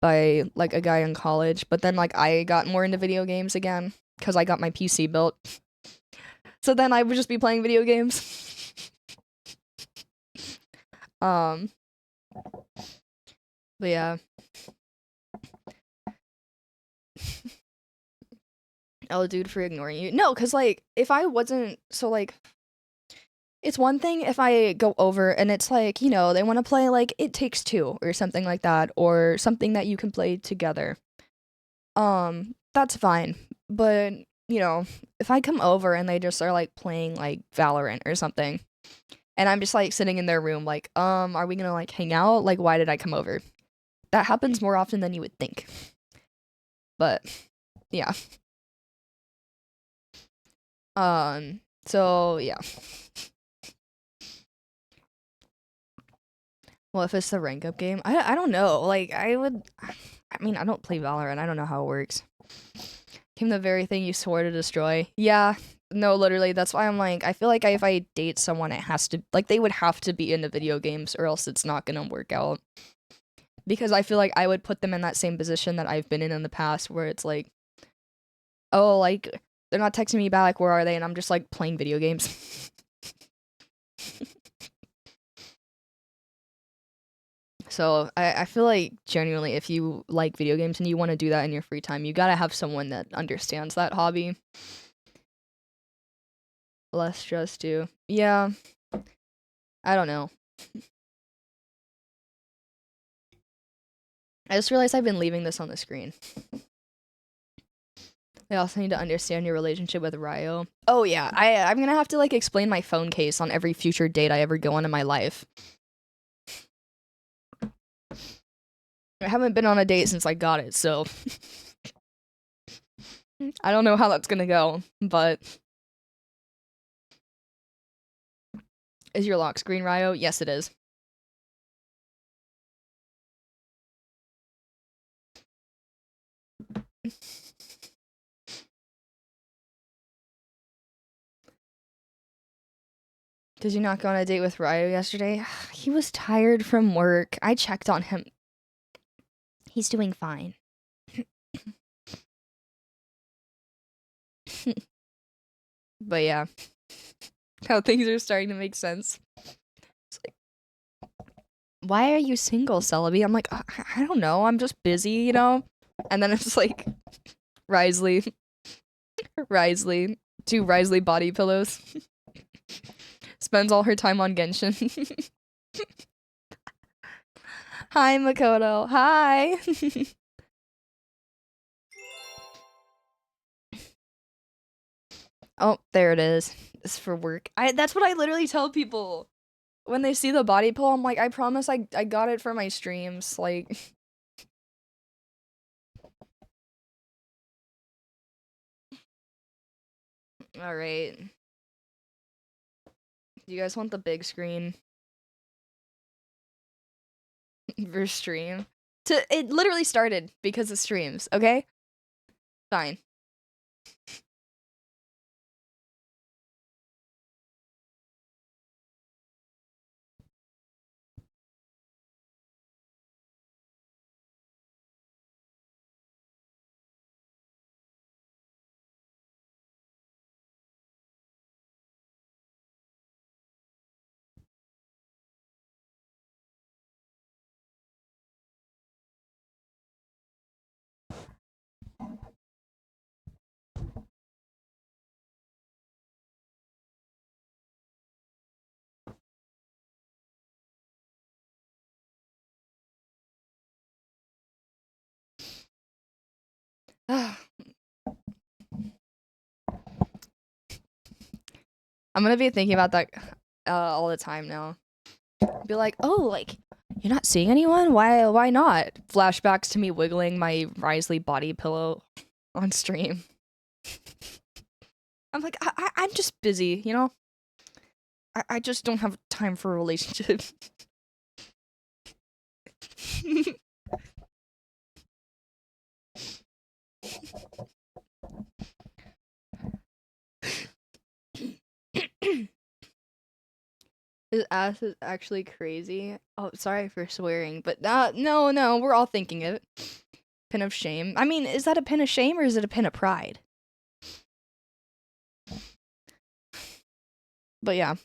by like a guy in college, but then like I got more into video games again because I got my PC built. So then I would just be playing video games. But yeah. Oh, dude, for ignoring you. No, cause like if I wasn't so like it's one thing if I go over and it's like, you know, they want to play like It Takes Two or something like that, or something that you can play together. That's fine. But, you know, if I come over and they just are like playing like Valorant or something, and I'm just like sitting in their room like, are we gonna like hang out? Like, why did I come over? That happens more often than you would think. But yeah. So yeah. Well, if it's the rank up game, I don't know. Like I mean, I don't play Valorant. I don't know how it works. Came the very thing you swore to destroy. Yeah. No, literally, that's why I'm like, I feel like if I date someone, it has to, like, they would have to be into video games or else it's not gonna work out. Because I feel like I would put them in that same position that I've been in the past where it's like, oh, like, they're not texting me back, where are they? And I'm just like playing video games. So I feel like genuinely, if you like video games and you want to do that in your free time, you gotta have someone that understands that hobby. Less stress too. Yeah, I don't know. I just realized I've been leaving this on the screen. I also need to understand your relationship with Ryo. Oh yeah, I'm gonna have to like explain my phone case on every future date I ever go on in my life. I haven't been on a date since I got it, so I don't know how that's gonna go, but is your lock screen Ryo? Yes, it is. Did you not go on a date with Ryo yesterday? He was tired from work. I checked on him. He's doing fine. But yeah, how things are starting to make sense. It's like, why are you single, Celebi? I'm like, I don't know. I'm just busy, you know? And then it's like, Risley, two Risley body pillows. Spends all her time on Genshin. Hi, Makoto. Hi. Oh, there it is. It's for work. That's what I literally tell people. When they see the body pull, I'm like, I promise I got it for my streams. Like, alright. Do you guys want the big screen? For stream? It literally started because of streams, okay? Fine. I'm gonna be thinking about that all the time now. Be like, oh, like, you're not seeing anyone? Why not? Flashbacks to me wiggling my Risley body pillow on stream. I'm like, I'm just busy, you know? I just don't have time for a relationship. His ass is actually crazy. Oh, sorry for swearing, but no, we're all thinking it. Pin of shame. I mean, is that a pin of shame or is it a pin of pride? But yeah,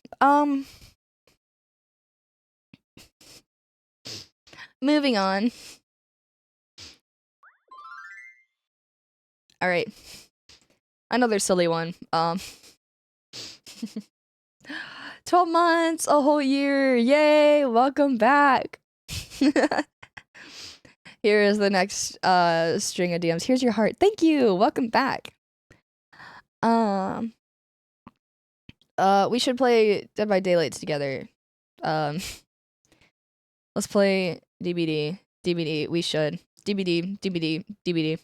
moving on. All right, another silly one. 12 months, a whole year. Yay, welcome back. Here is the next string of DMs. Here's your heart. Thank you. Welcome back. We should play Dead by Daylight together. Let's play DBD. We should. DBD.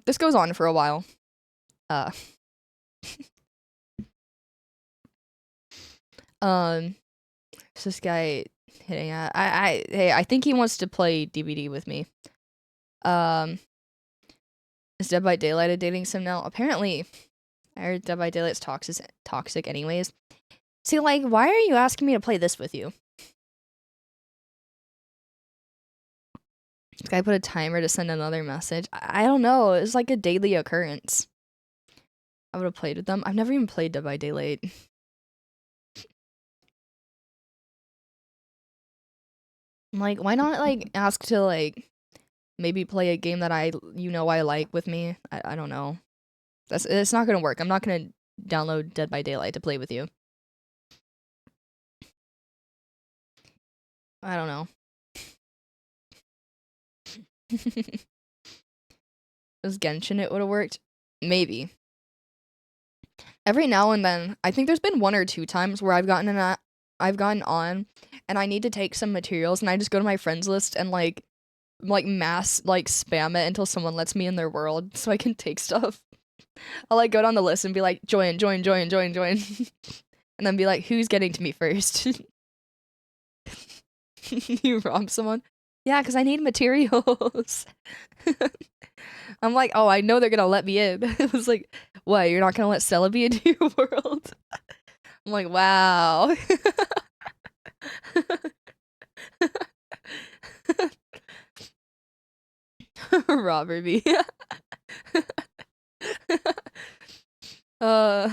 This goes on for a while. Is this guy hitting at? I think he wants to play DBD with me. Is Dead by Daylight a dating sim now? Apparently, I heard Dead by Daylight's toxic anyways. See, like, why are you asking me to play this with you? This guy put a timer to send another message. I don't know. It's like a daily occurrence. I would have played with them. I've never even played Dead by Daylight. Like, why not, like, ask to, like, maybe play a game that I like with me? I don't know. It's not gonna work. I'm not gonna download Dead by Daylight to play with you. I don't know. As Genshin it would've worked? Maybe. Every now and then, I think there's been 1 or 2 times where I've gotten on, and I need to take some materials, and I just go to my friends list and, like, mass, like, spam it until someone lets me in their world so I can take stuff. I'll, like, go down the list and be like, join, join, join, join, join. And then be like, who's getting to me first? You rob someone? Yeah, because I need materials. I'm like, oh, I know they're gonna let me in. It was like, what, you're not gonna let Celebi into your world? I'm like, wow. Robert B. uh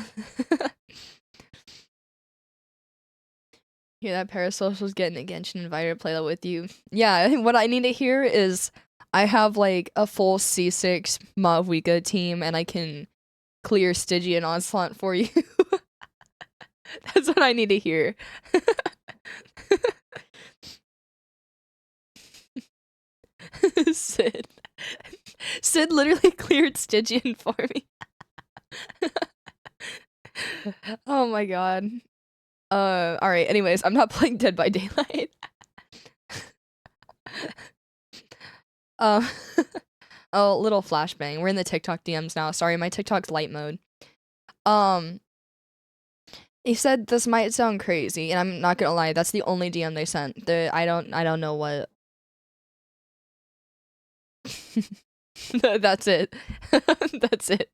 Yeah, that Parasocial's getting a Genshin invited to play that with you. Yeah, what I need to hear is I have like a full C6 Mavuika team and I can clear Stygian Onslaught for you. That's what I need to hear. Sid. Sid literally cleared Stygian for me. Oh my god. Alright, anyways, I'm not playing Dead by Daylight. Oh, little flashbang. We're in the TikTok DMs now. Sorry, my TikTok's light mode. He said this might sound crazy, and I'm not gonna lie, that's the only DM they sent. I don't know what. That's it. That's it.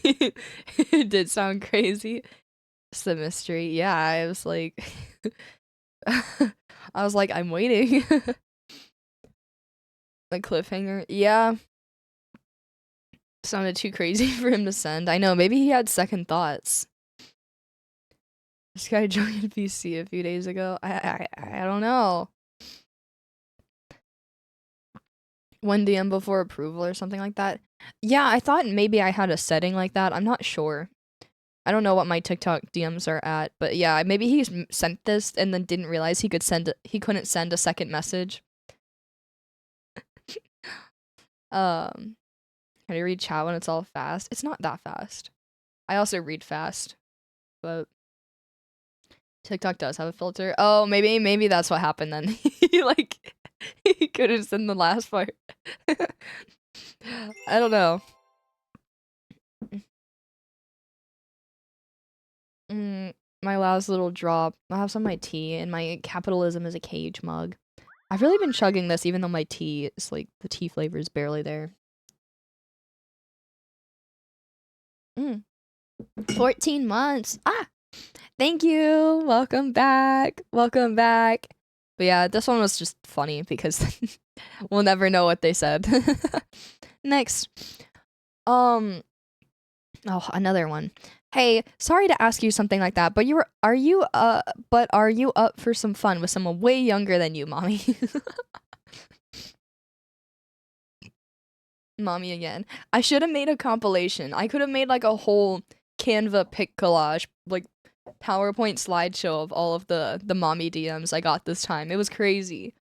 It did sound crazy. It's the mystery. Yeah, I was like, I'm waiting. The cliffhanger. Yeah. Sounded too crazy for him to send. I know, maybe he had second thoughts. This guy joined VC a few days ago. I don't know. 1 DM before approval or something like that. Yeah, I thought maybe I had a setting like that. I'm not sure. I don't know what my TikTok DMs are at, but yeah, maybe he sent this and then didn't realize he couldn't send a second message. Can I read chat when it's all fast? It's not that fast. I also read fast, but TikTok does have a filter. Oh, maybe that's what happened then. He couldn't send the last part. I don't know. My last little drop. I have some of my tea, and my capitalism is a cage mug. I've really been chugging this, even though my tea is like the tea flavor is barely there. 14 months. Ah, thank you. Welcome back. Welcome back. But yeah, this one was just funny because we'll never know what they said. Next. Oh, another one. Hey, sorry to ask you something like that, but are you up for some fun with someone way younger than you, mommy? Mommy again. I should have made a compilation. I could have made like a whole Canva pic collage, like PowerPoint slideshow of all of the mommy DMs I got this time. It was crazy.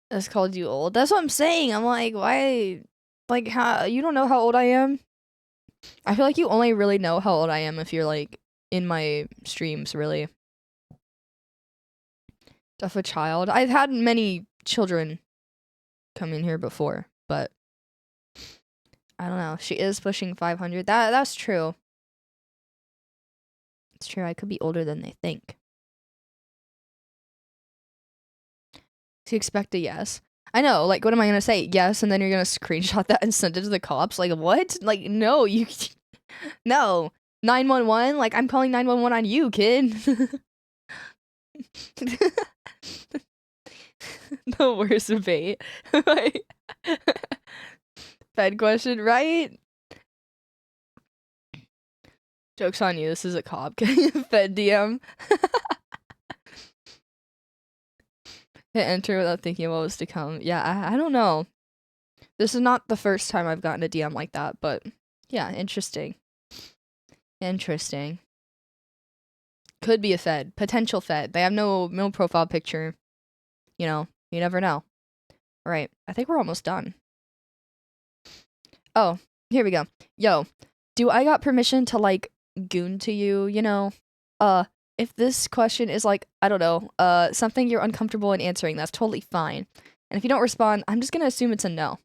That's called you old. That's what I'm saying. I'm like, why? Like, how you don't know how old I am? I feel like you only really know how old I am if you're like in my streams, really. Stuff a child. I've had many children come in here before, but I don't know. She is pushing 500. That's true. It's true. I could be older than they think. To expect a yes. I know, like, what am I gonna say? Yes, and then you're gonna screenshot that and send it to the cops? Like, what? Like, no, you... No. 911? Like, I'm calling 911 on you, kid. The worst bait. Like, Fed question, right? Joke's on you, this is a cop. Fed DM. Hit enter without thinking what was to come. Yeah, I don't know. This is not the first time I've gotten a DM like that, but yeah, interesting. Interesting. Could be a Fed. Potential Fed. They have no profile picture. You know, you never know. All right, I think we're almost done. Oh, here we go. Yo, do I got permission to, like, goon to you, you know? If this question is, like, I don't know, something you're uncomfortable in answering, that's totally fine. And if you don't respond, I'm just gonna assume it's a no.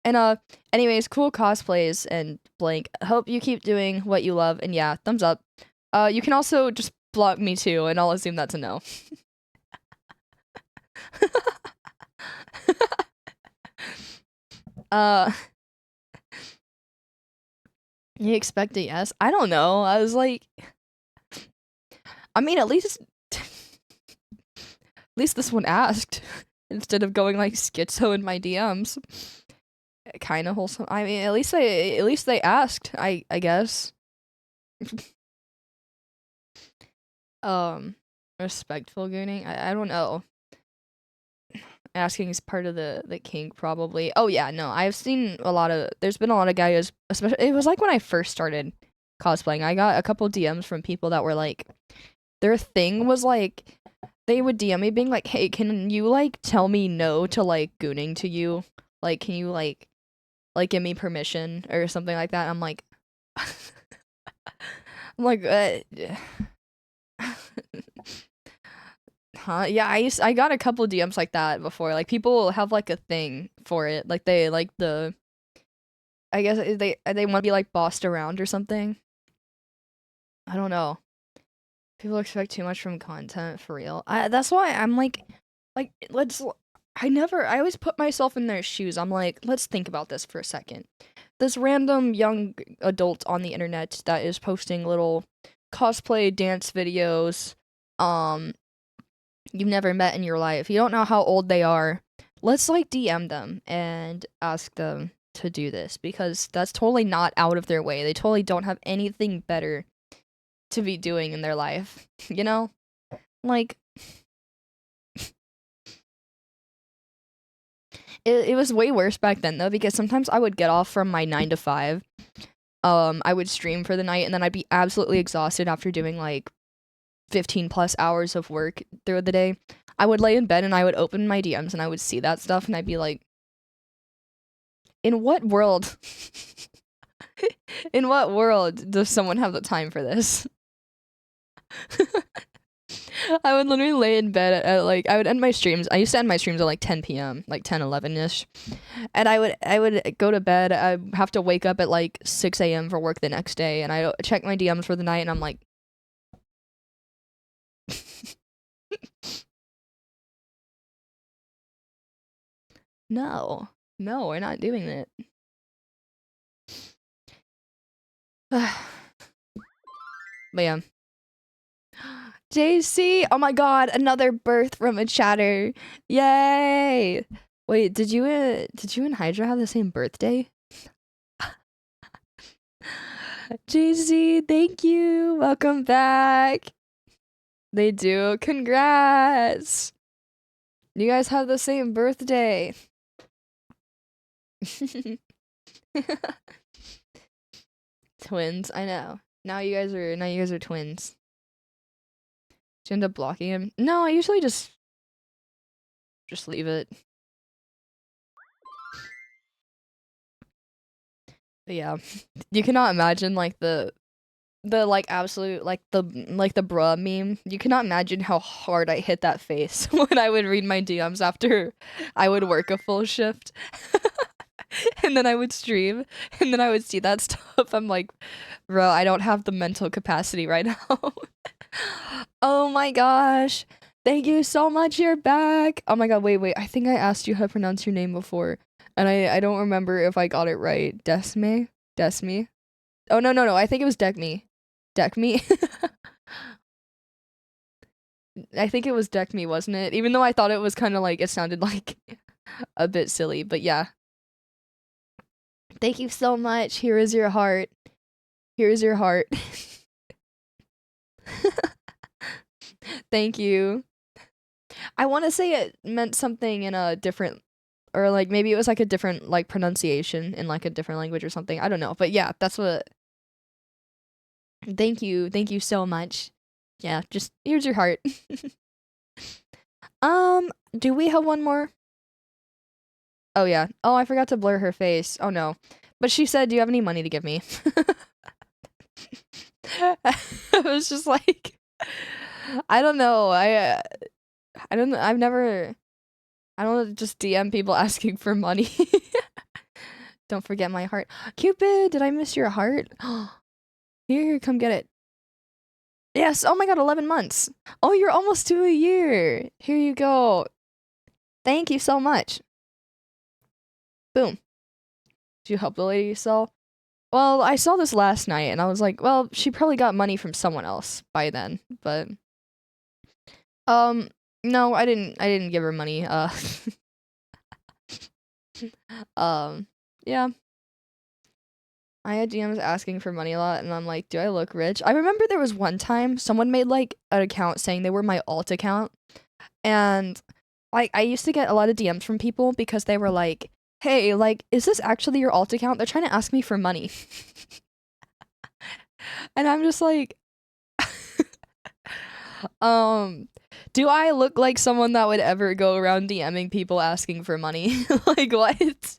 And, anyways, cool cosplays and blank. Hope you keep doing what you love, and yeah, thumbs up. You can also just block me too, and I'll assume that's a no. uh... You expect a yes? I don't know. I was like, I mean, at least this one asked instead of going like schizo in my DMs. Kind of wholesome. I mean, at least they asked. I guess. Respectful gooning. I don't know. Asking is part of the kink, probably. Oh yeah, no, I've seen a lot of. There's been a lot of guys, especially. It was like when I first started cosplaying. I got a couple DMs from people that were like, their thing was like, they would DM me being like, "Hey, can you like tell me no to like gooning to you? Like, can you like give me permission or something like that?" I'm like, I'm like, huh? Yeah, I got a couple DMs like that before. Like, people have like a thing for it. Like, they like the, I guess they want to be like bossed around or something. I don't know. People expect too much from content, for real. That's why I'm like let's. I always put myself in their shoes. I'm like, let's think about this for a second. This random young adult on the internet that is posting little cosplay dance videos, you've never met in your life. You don't know how old they are. Let's like DM them and ask them to do this, because that's totally not out of their way. They totally don't have anything better to be doing in their life, you know? Like, it was way worse back then though, because sometimes I would get off from my 9 to 5. I would stream for the night, and then I'd be absolutely exhausted after doing like 15 plus hours of work through the day. I would lay in bed and I would open my DMs and I would see that stuff, and I'd be like, in what world in what world does someone have the time for this? I would literally lay in bed at like, I would end my streams. I used to end my streams at like 10 p.m., like 10, 11-ish. And I would go to bed. I'd have to wake up at like 6 a.m. for work the next day. And I check my DMs for the night, and I'm like, no, we're not doing that. But yeah. JC, oh my god, another birth from a chatter. Yay! Wait, did you and Hydra have the same birthday? JC, thank you. Welcome back. They do. Congrats. You guys have the same birthday. Twins, I know. Now you guys are twins. Did you end up blocking him? No, I usually just leave it. But yeah, you cannot imagine like the like absolute like the bruh meme. You cannot imagine how hard I hit that face when I would read my DMs after I would work a full shift. And then I would stream, and then I would see that stuff. I'm like, bro, I don't have the mental capacity right now. Oh my gosh. Thank you so much, you're back. Oh my god, wait. I think I asked you how to pronounce your name before, and I don't remember if I got it right. Desme? Oh, no. I think it was Deckme. I think it was Deckme, wasn't it? Even though I thought it was kind of like, it sounded like a bit silly, but yeah. Thank you so much. Here is your heart. Thank you. I want to say it meant something in a different, or like maybe it was like a different like pronunciation in like a different language or something. I don't know, but yeah, that's what. Thank you so much. Yeah, just here's your heart. Do we have one more? Oh yeah. Oh, I forgot to blur her face. Oh no. But she said, "Do you have any money to give me?" I was just like, I don't know. I don't know. I've never. I don't just DM people asking for money. Don't forget my heart. Cupid, did I miss your heart? Here, come get it. Yes. Oh my god, 11 months. Oh, you're almost to a year. Here you go. Thank you so much. Boom. Did you help the lady sell? Well, I saw this last night and I was like, well, she probably got money from someone else by then, but um no, I didn't give her money. Um yeah. I had DMs asking for money a lot and I'm like, do I look rich? I remember there was one time someone made like an account saying they were my alt account, and like I used to get a lot of DMs from people because they were like, "Hey, like is this actually your alt account? They're trying to ask me for money." And I'm just like, um, do I look like someone that would ever go around DMing people asking for money? Like what?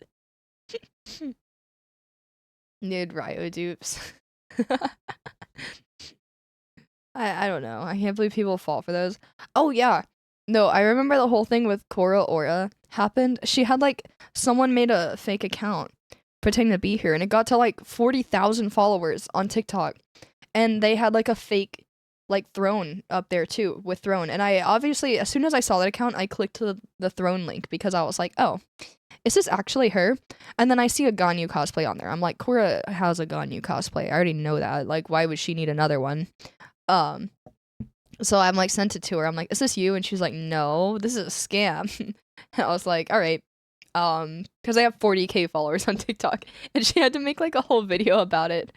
Dude, Ryo dupes. I don't know. I can't believe people fall for those. Oh yeah. No, I remember the whole thing with Cora Aura happened. She had like someone made a fake account pretending to be here and it got to like 40,000 followers on TikTok. And they had like a fake like throne up there too with throne. And I obviously as soon as I saw that account, I clicked to the throne link because I was like, "Oh, is this actually her?" And then I see a Ganyu cosplay on there. I'm like, "Cora has a Ganyu cosplay. I already know that. Like why would she need another one?" Um so I'm like sent it to her. I'm like, "Is this you?" And she's like, "No, this is a scam." And I was like, "All right." Because I have 40K followers on TikTok, and she had to make like a whole video about it.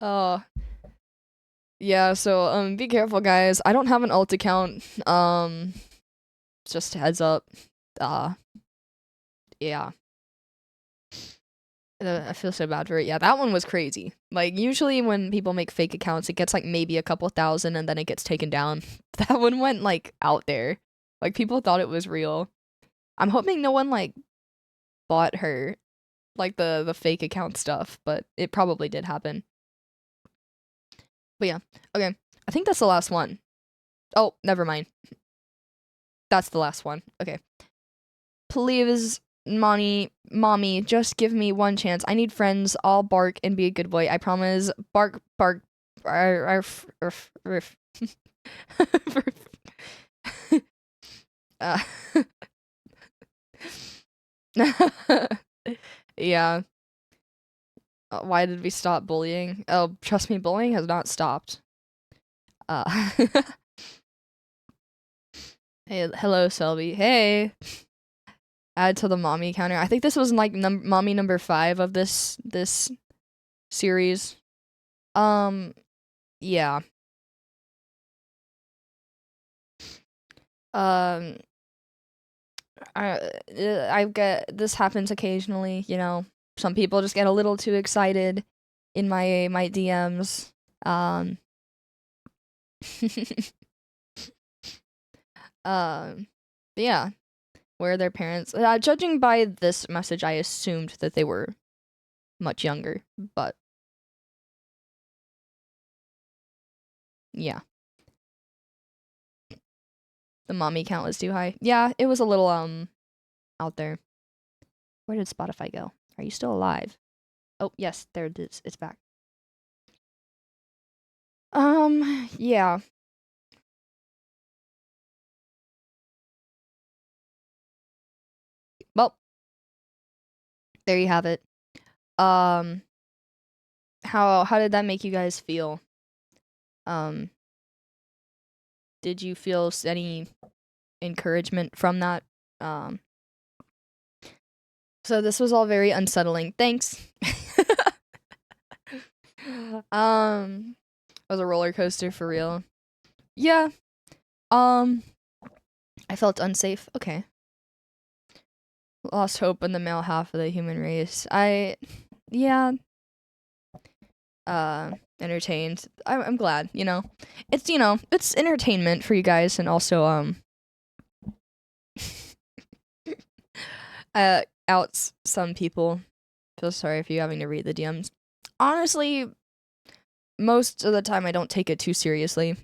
Oh, yeah. So be careful, guys. I don't have an alt account. Just a heads up. Uh, yeah. I feel so bad for it. Yeah, that one was crazy. Like usually when people make fake accounts, it gets like maybe a couple thousand and then it gets taken down. That one went like out there. Like people thought it was real. I'm hoping no one like bought her like the fake account stuff, but it probably did happen. But yeah. Okay. I think that's the last one. Oh, never mind. That's the last one. Okay. Please, mommy, just give me one chance. I need friends. I'll bark and be a good boy. I promise. Bark, bark. Arf, arf, arf, uh, yeah. Why did we stop bullying? Oh, trust me, bullying has not stopped. Uh, hey, hello, Selby. Hey. Add to the mommy counter. I think this was like mommy number 5 of this series. Yeah. Um, I get this happens occasionally. You know, some people just get a little too excited in my DMs. Um, yeah. Where are their parents? Judging by this message, I assumed that they were much younger, but yeah. The mommy count was too high. Yeah, it was a little out there. Where did Spotify go? Are you still alive? Oh, yes, there it is. It's back. Yeah. Well, there you have it. Um, how did that make you guys feel? Um, did you feel any encouragement from that? Um, so this was all very unsettling. Thanks. It was a roller coaster for real. Yeah. I felt unsafe. Okay. Lost hope in the male half of the human race. Yeah. Entertained. I'm glad, It's, it's entertainment for you guys, and also, outs some people. Feel sorry if you're having to read the DMs. Honestly, most of the time I don't take it too seriously.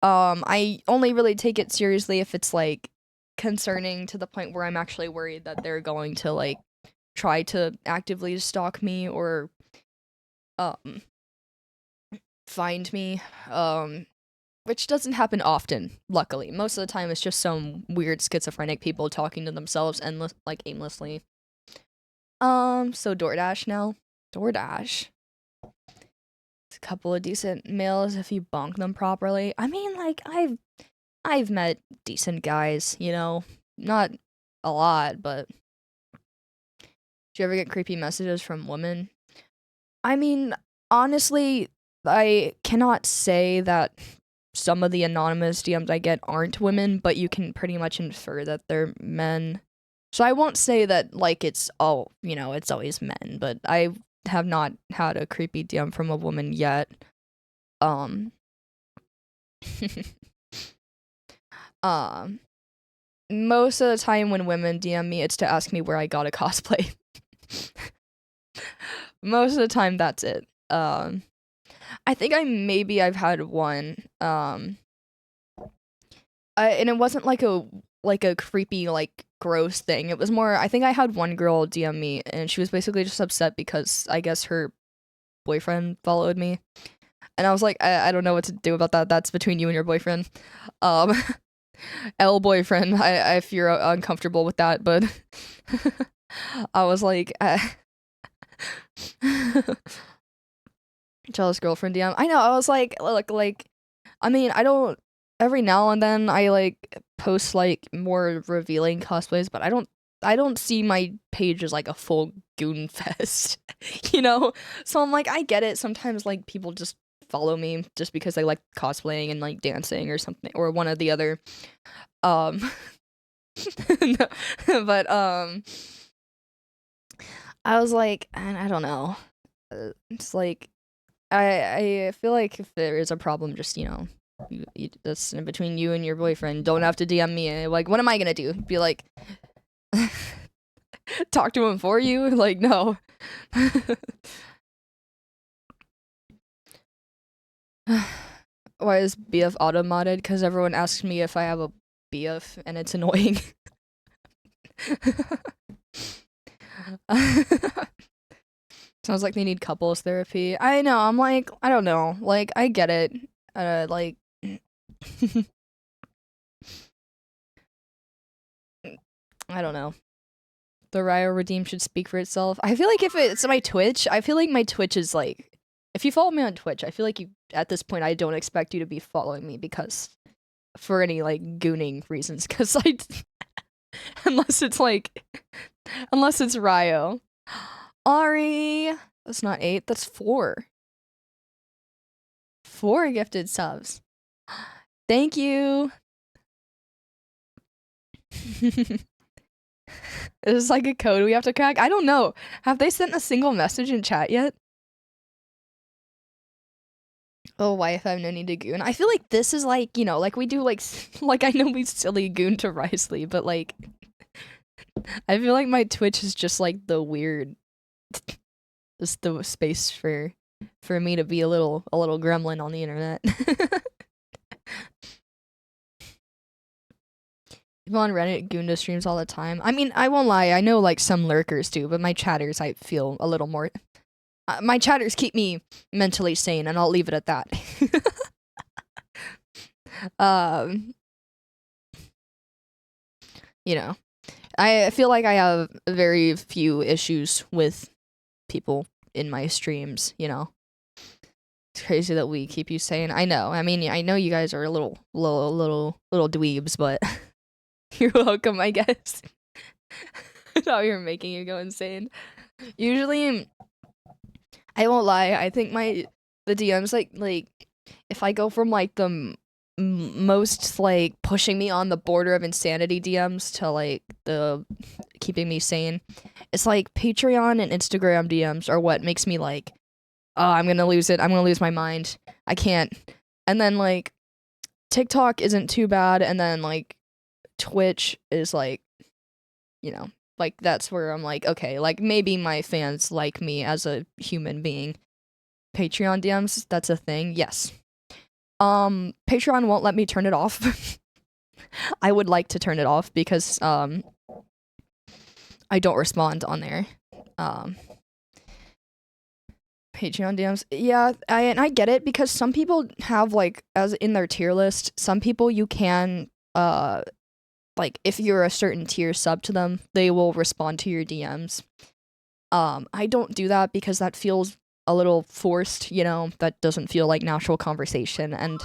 I only really take it seriously if it's, like, concerning to the point where I'm actually worried that they're going to, like, try to actively stalk me or, find me, which doesn't happen often, luckily. Most of the time it's just some weird schizophrenic people talking to themselves aimlessly. So DoorDash now. DoorDash. It's a couple of decent males if you bonk them properly. I mean, like, I've met decent guys, not a lot, but do you ever get creepy messages from women? I mean, honestly, I cannot say that some of the anonymous DMs I get aren't women, but you can pretty much infer that they're men. So I won't say that, like, it's it's always men, but I have not had a creepy DM from a woman yet. Um, most of the time when women DM me, it's to ask me where I got a cosplay. Most of the time, that's it. I think I've had one. And it wasn't like a creepy, like, gross thing. It was more, I think I had one girl DM me, and she was basically just upset because I guess her boyfriend followed me. And I was like, I don't know what to do about that. That's between you and your boyfriend. L boyfriend, if you're uncomfortable with that, but I was like, jealous girlfriend DM. I know, I was like, look, like, I mean, I don't, every now and then I, like, post, like, more revealing cosplays, but I don't see my page as, like, a full goon fest, So I'm like, I get it. Sometimes, like, people just follow me just because they like cosplaying and, like, dancing or something, or one or the other. No, but, I was like, and I don't know. It's like, I feel like if there is a problem, just, that's between you and your boyfriend. Don't have to DM me. Like, what am I gonna do? Be like, talk to him for you? Like, no. Why is BF auto modded? Because everyone asks me if I have a BF, and it's annoying. Sounds like they need couples therapy. I know, I'm like, I don't know. Like, I get it. Like, I don't know. The Ryo Redeem should speak for itself. I feel like if it's my Twitch, I feel like my Twitch is like, if you follow me on Twitch, I feel like at this point, I don't expect you to be following me because, for any, like, gooning reasons, because unless it's Ryo. Ari! That's not 8, that's 4. 4 gifted subs. Thank you! Is this like a code we have to crack? I don't know. Have they sent a single message in chat yet? Oh, wife, I have no need to goon. I feel like this is like, like we do like I know we silly goon to Risley, but like I feel like my Twitch is just like the weird, just the space for me to be a little gremlin on the internet. People on Reddit goon to streams all the time. I mean, I won't lie. I know like some lurkers do, but my chatters, I feel a little more. My chatters keep me mentally sane, and I'll leave it at that. I feel like I have very few issues with people in my streams, It's crazy that we keep you sane. I know. I mean, I know you guys are a little dweebs, but you're welcome, I guess. I thought you were making you go insane. Usually, I won't lie. I think the DMs like if I go from like the most like pushing me on the border of insanity DMs to like the keeping me sane. It's like Patreon and Instagram DMs are what makes me like, oh, I'm gonna lose it. I'm gonna lose my mind. I can't. And then like TikTok isn't too bad, and then like Twitch is like, like that's where I'm like, okay, like maybe my fans like me as a human being. Patreon DMs, that's a thing. Yes. Patreon won't let me turn it off. I would like to turn it off because I don't respond on there. Patreon DMs. Yeah, I get it because some people have like as in their tier list, some people you can like if you're a certain tier sub to them, they will respond to your DMs. I don't do that because that feels a little forced, that doesn't feel like natural conversation, and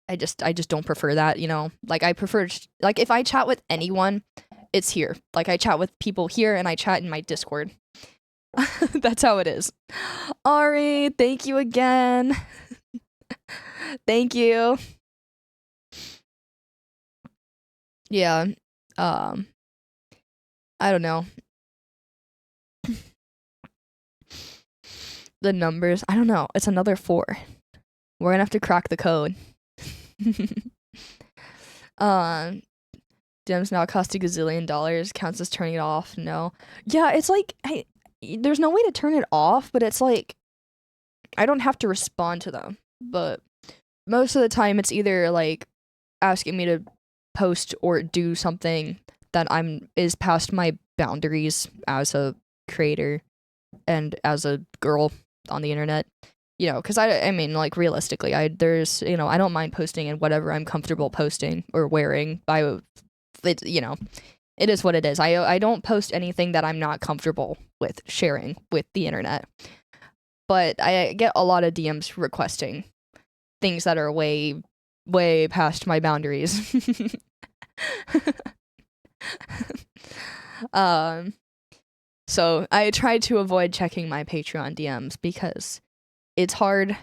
I just don't prefer that, like I prefer like if I chat with anyone, it's here. Like I chat with people here and I chat in my Discord. That's how it is. Ari, thank you again. Thank you. Yeah. I don't know. The numbers, I don't know. It's another 4. We're gonna have to crack the code. DMs now cost $1 gazillion. Counts as turning it off. No. Yeah, it's like there's no way to turn it off, but it's like I don't have to respond to them. But most of the time, it's either like asking me to post or do something that is past my boundaries as a creator and as a girl on the internet. Because I mean, like realistically, I don't mind posting in whatever I'm comfortable posting or wearing. It is what it is. I don't post anything that I'm not comfortable with sharing with the internet. But I get a lot of DMs requesting things that are way, way past my boundaries. So I try to avoid checking my Patreon DMs because it's hard,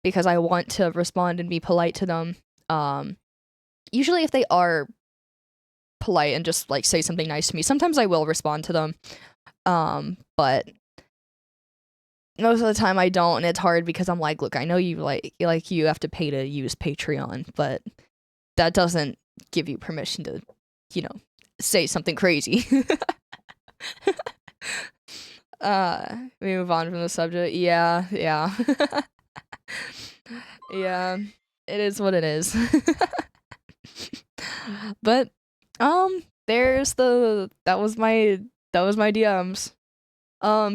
because I want to respond and be polite to them. Usually if they are polite and just like say something nice to me, sometimes I will respond to them. But most of the time I don't, and it's hard because I'm like, look, I know you like you have to pay to use Patreon, but that doesn't give you permission to, say something crazy. We move on from the subject. Yeah. Yeah, it is what it is. But that was my DMs.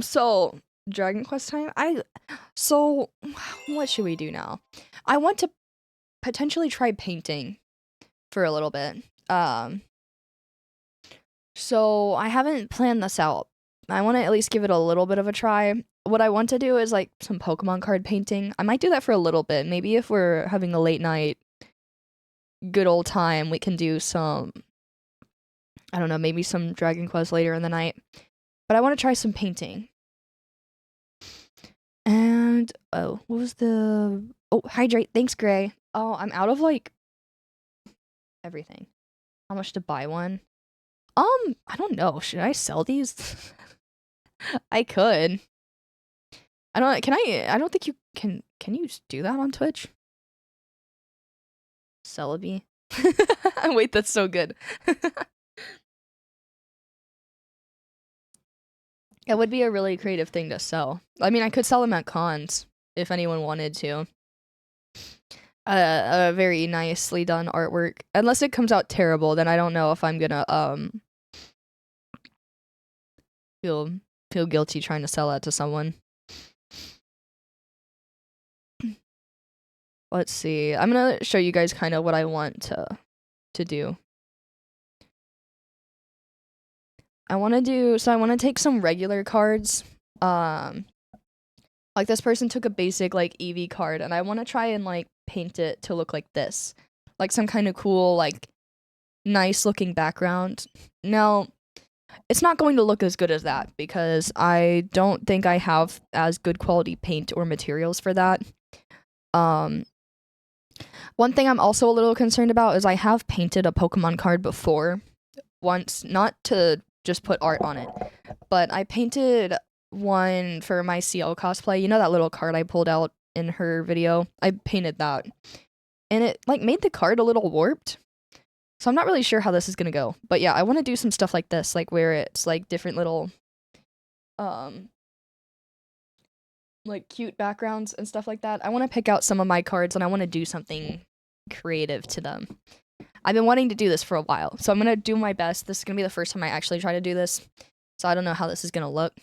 So Dragon Quest time. So what should we do now? I want to potentially try painting for a little bit. So I haven't planned this out. I want to at least give it a little bit of a try. What I want to do is like some Pokemon card painting. I might do that for a little bit. Maybe if we're having a late night, good old time, we can do some, I don't know, maybe some Dragon Quest later in the night. But I want to try some painting. And, what was the... Oh, hydrate. Thanks, Gray. Oh, I'm out of, like, everything. How much to buy one? I don't know. Should I sell these? I could. I don't think you can you do that on Twitch? Celebi? Wait, that's so good. It would be a really creative thing to sell. I mean, I could sell them at cons if anyone wanted to. A very nicely done artwork. Unless it comes out terrible, then I don't know if I'm gonna feel guilty trying to sell that to someone. Let's see. I'm gonna show you guys kind of what I want to do. I want to take some regular cards. Like this person took a basic like EV card, and I want to try and like paint it to look like this. Like some kind of cool, like nice looking background. Now, it's not going to look as good as that because I don't think I have as good quality paint or materials for that. One thing I'm also a little concerned about is I have painted a Pokemon card before, once, not to just put art on it, but I painted one for my CL cosplay. You know that little card I pulled out in her video? I painted that. And it, like, made the card a little warped. So I'm not really sure how this is gonna go. But yeah, I want to do some stuff like this, like where it's, like, different little, like, cute backgrounds and stuff like that. I want to pick out some of my cards, and I want to do something creative to them. I've been wanting to do this for a while, so I'm gonna do my best. This is gonna be the first time I actually try to do this, so I don't know how this is gonna look.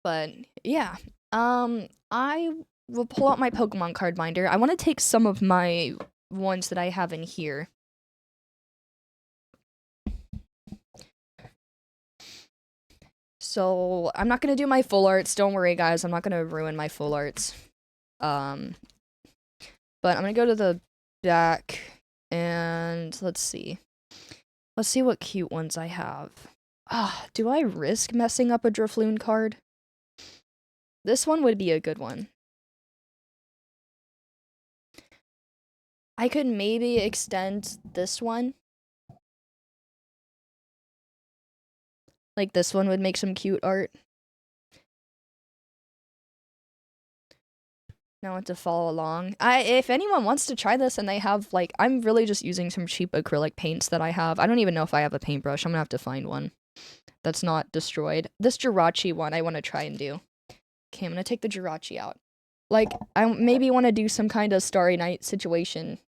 But yeah, I will pull out my Pokemon card binder. I want to take some of my ones that I have in here. So I'm not gonna do my full arts. Don't worry, guys. I'm not gonna ruin my full arts. But I'm gonna go to the back and let's see. Let's see what cute ones I have. Do I risk messing up a Drifloon card? This one would be a good one. I could maybe extend this one. Like, this one would make some cute art. Now I want to follow along. If anyone wants to try this and they have, like, I'm really just using some cheap acrylic paints that I have. I don't even know if I have a paintbrush. I'm gonna have to find one that's not destroyed. This Jirachi one I want to try and do. Okay, I'm gonna take the Jirachi out. Like, I maybe want to do some kind of Starry Night situation,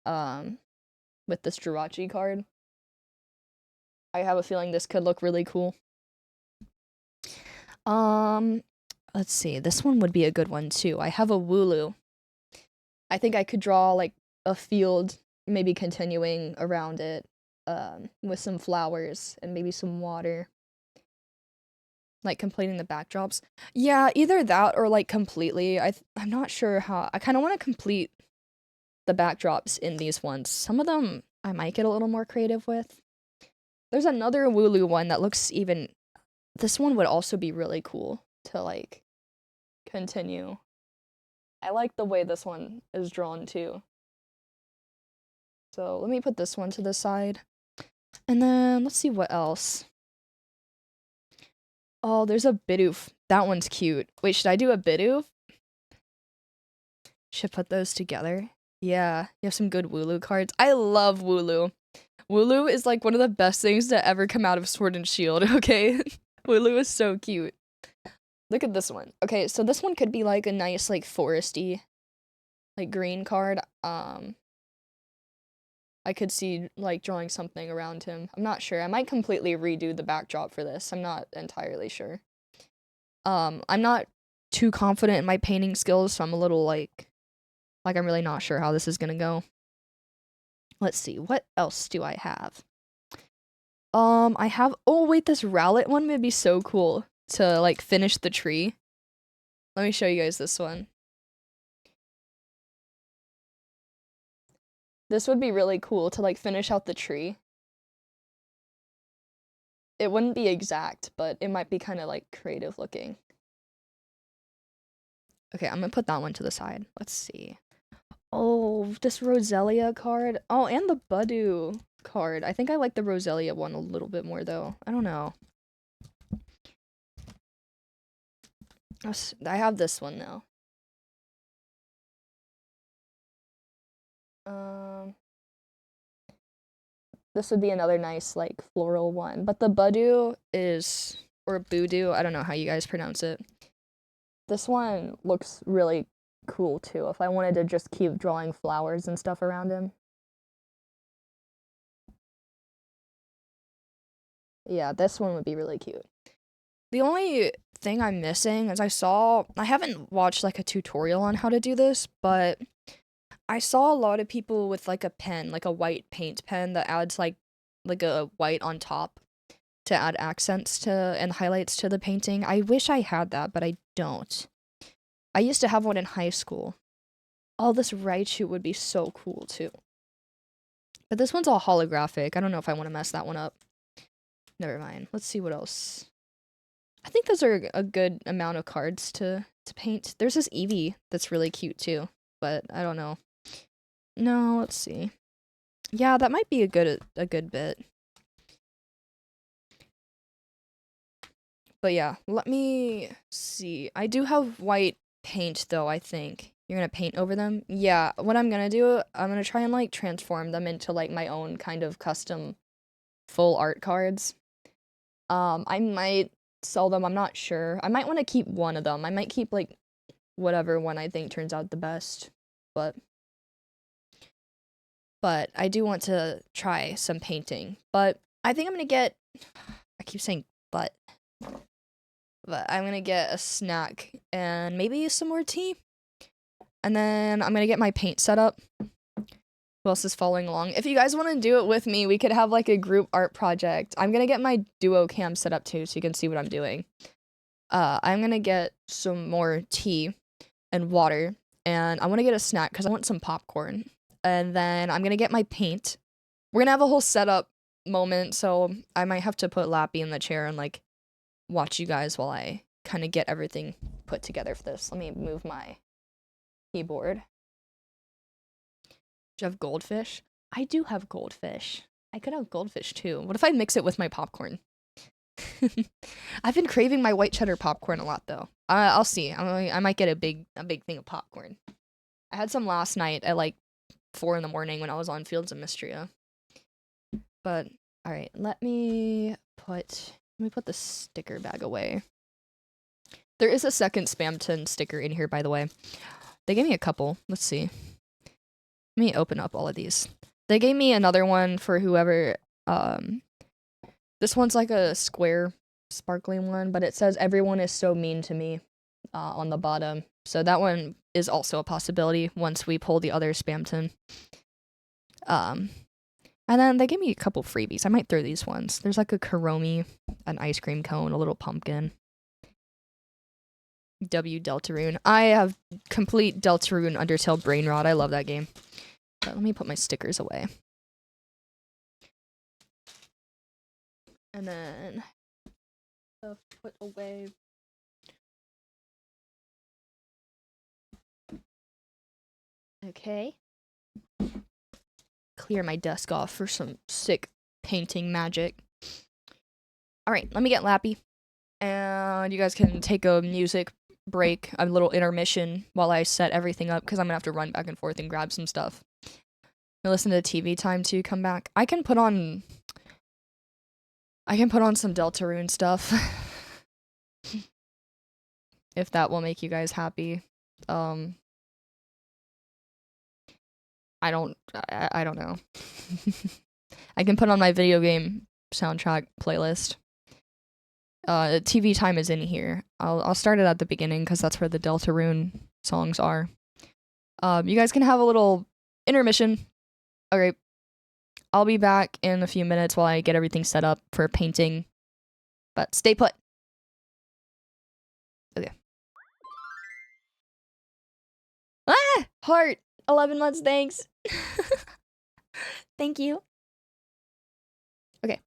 with this Jirachi card. I have a feeling this could look really cool. Let's see. This one would be a good one, too. I have a Wooloo. I think I could draw, like, a field, maybe continuing around it, with some flowers and maybe some water. Like, completing the backdrops. Yeah, either that or, like, completely. I'm not sure how. I kind of want to complete the backdrops in these ones. Some of them I might get a little more creative with. There's another Wooloo one that looks even... This one would also be really cool to, like, continue. I like the way this one is drawn, too. So, let me put this one to the side. And then, let's see what else. Oh, there's a Bidoof. That one's cute. Wait, should I do a Bidoof? Should put those together. Yeah, you have some good Wooloo cards. I love Wooloo. Wooloo is, like, one of the best things to ever come out of Sword and Shield, okay? Wooloo is so cute. Look at this one. Okay, so this one could be, like, a nice, like, foresty, like, green card. I could see, like, drawing something around him. I'm not sure. I might completely redo the backdrop for this. I'm not entirely sure. I'm not too confident in my painting skills, so I'm a little, like I'm really not sure how this is gonna go. Let's see. What else do I have? I have... Oh, wait, this Rowlet one would be so cool to, like, finish the tree. Let me show you guys this one. This would be really cool to, like, finish out the tree. It wouldn't be exact, but it might be kind of, like, creative looking. Okay, I'm gonna put that one to the side. Let's see. Oh, this Roselia card. Oh, and the Budew card. I think I like the Roselia one a little bit more, though. I don't know. I have this one, though. This would be another nice, like, floral one. But the Budew is... Or Budew, I don't know how you guys pronounce it. This one looks really cool, too, if I wanted to just keep drawing flowers and stuff around him. Yeah, this one would be really cute. The only thing I'm missing is I haven't watched, like, a tutorial on how to do this, but I saw a lot of people with, like, a pen, like a white paint pen that adds, like a white on top to add accents to and highlights to the painting. I wish I had that, but I don't. I used to have one in high school. Oh, this Raichu would be so cool, too. But this one's all holographic. I don't know if I want to mess that one up. Never mind. Let's see what else. I think those are a good amount of cards to paint. There's this Eevee that's really cute too, but I don't know. No, let's see. Yeah, that might be a good bit. But yeah, let me see. I do have white paint though, I think. You're gonna paint over them? Yeah, what I'm gonna do, I'm gonna try and like transform them into like my own kind of custom full art cards. I might sell them, I'm not sure. I might want to keep one of them. I might keep like whatever one I think turns out the best. But I do want to try some painting. But I think I'm gonna get I keep saying but I'm gonna get a snack and maybe some more tea. And then I'm gonna get my paint set up. Who else is following along? If you guys want to do it with me, we could have like a group art project. I'm gonna get my duo cam set up too so you can see what I'm doing. I'm gonna get some more tea and water, and I want to get a snack because I want some popcorn. And then I'm gonna get my paint. We're gonna have a whole setup moment, so I might have to put Lappy in the chair and like watch you guys while I kind of get everything put together for this. Let me move my keyboard. Do you have goldfish? I do have goldfish. I could have goldfish too. What if I mix it with my popcorn? I've been craving my white cheddar popcorn a lot though. I'll see. I might get a big thing of popcorn. I had some last night at like 4 in the morning when I was on Fields of Mystria. But all right, let me put the sticker bag away. There is a second Spamton sticker in here, by the way. They gave me a couple. Let's see. Let me open up all of these. They gave me another one for whoever. This one's like a square, sparkling one, but it says "Everyone is so mean to me" on the bottom. So that one is also a possibility once we pull the other Spamton. And then they gave me a couple freebies. I might throw these ones. There's like a Karomi, an ice cream cone, a little pumpkin. Deltarune. I have complete Deltarune Undertale brain rot. I love that game. But let me put my stickers away. And then put away. Okay. Clear my desk off for some sick painting magic. All right, let me get Lappy. And you guys can take a music break, a little intermission while I set everything up because I'm gonna have to run back and forth and grab some stuff. I listen to TV time to come back. I can put on some Deltarune stuff. If that will make you guys happy. I don't know. I can put on my video game soundtrack playlist. TV time is in here. I'll start it at the beginning because that's where the Deltarune songs are. You guys can have a little intermission. Okay. I'll be back in a few minutes while I get everything set up for painting. But stay put. Okay. Ah! Heart! 11 months, thanks. Thank you. Okay.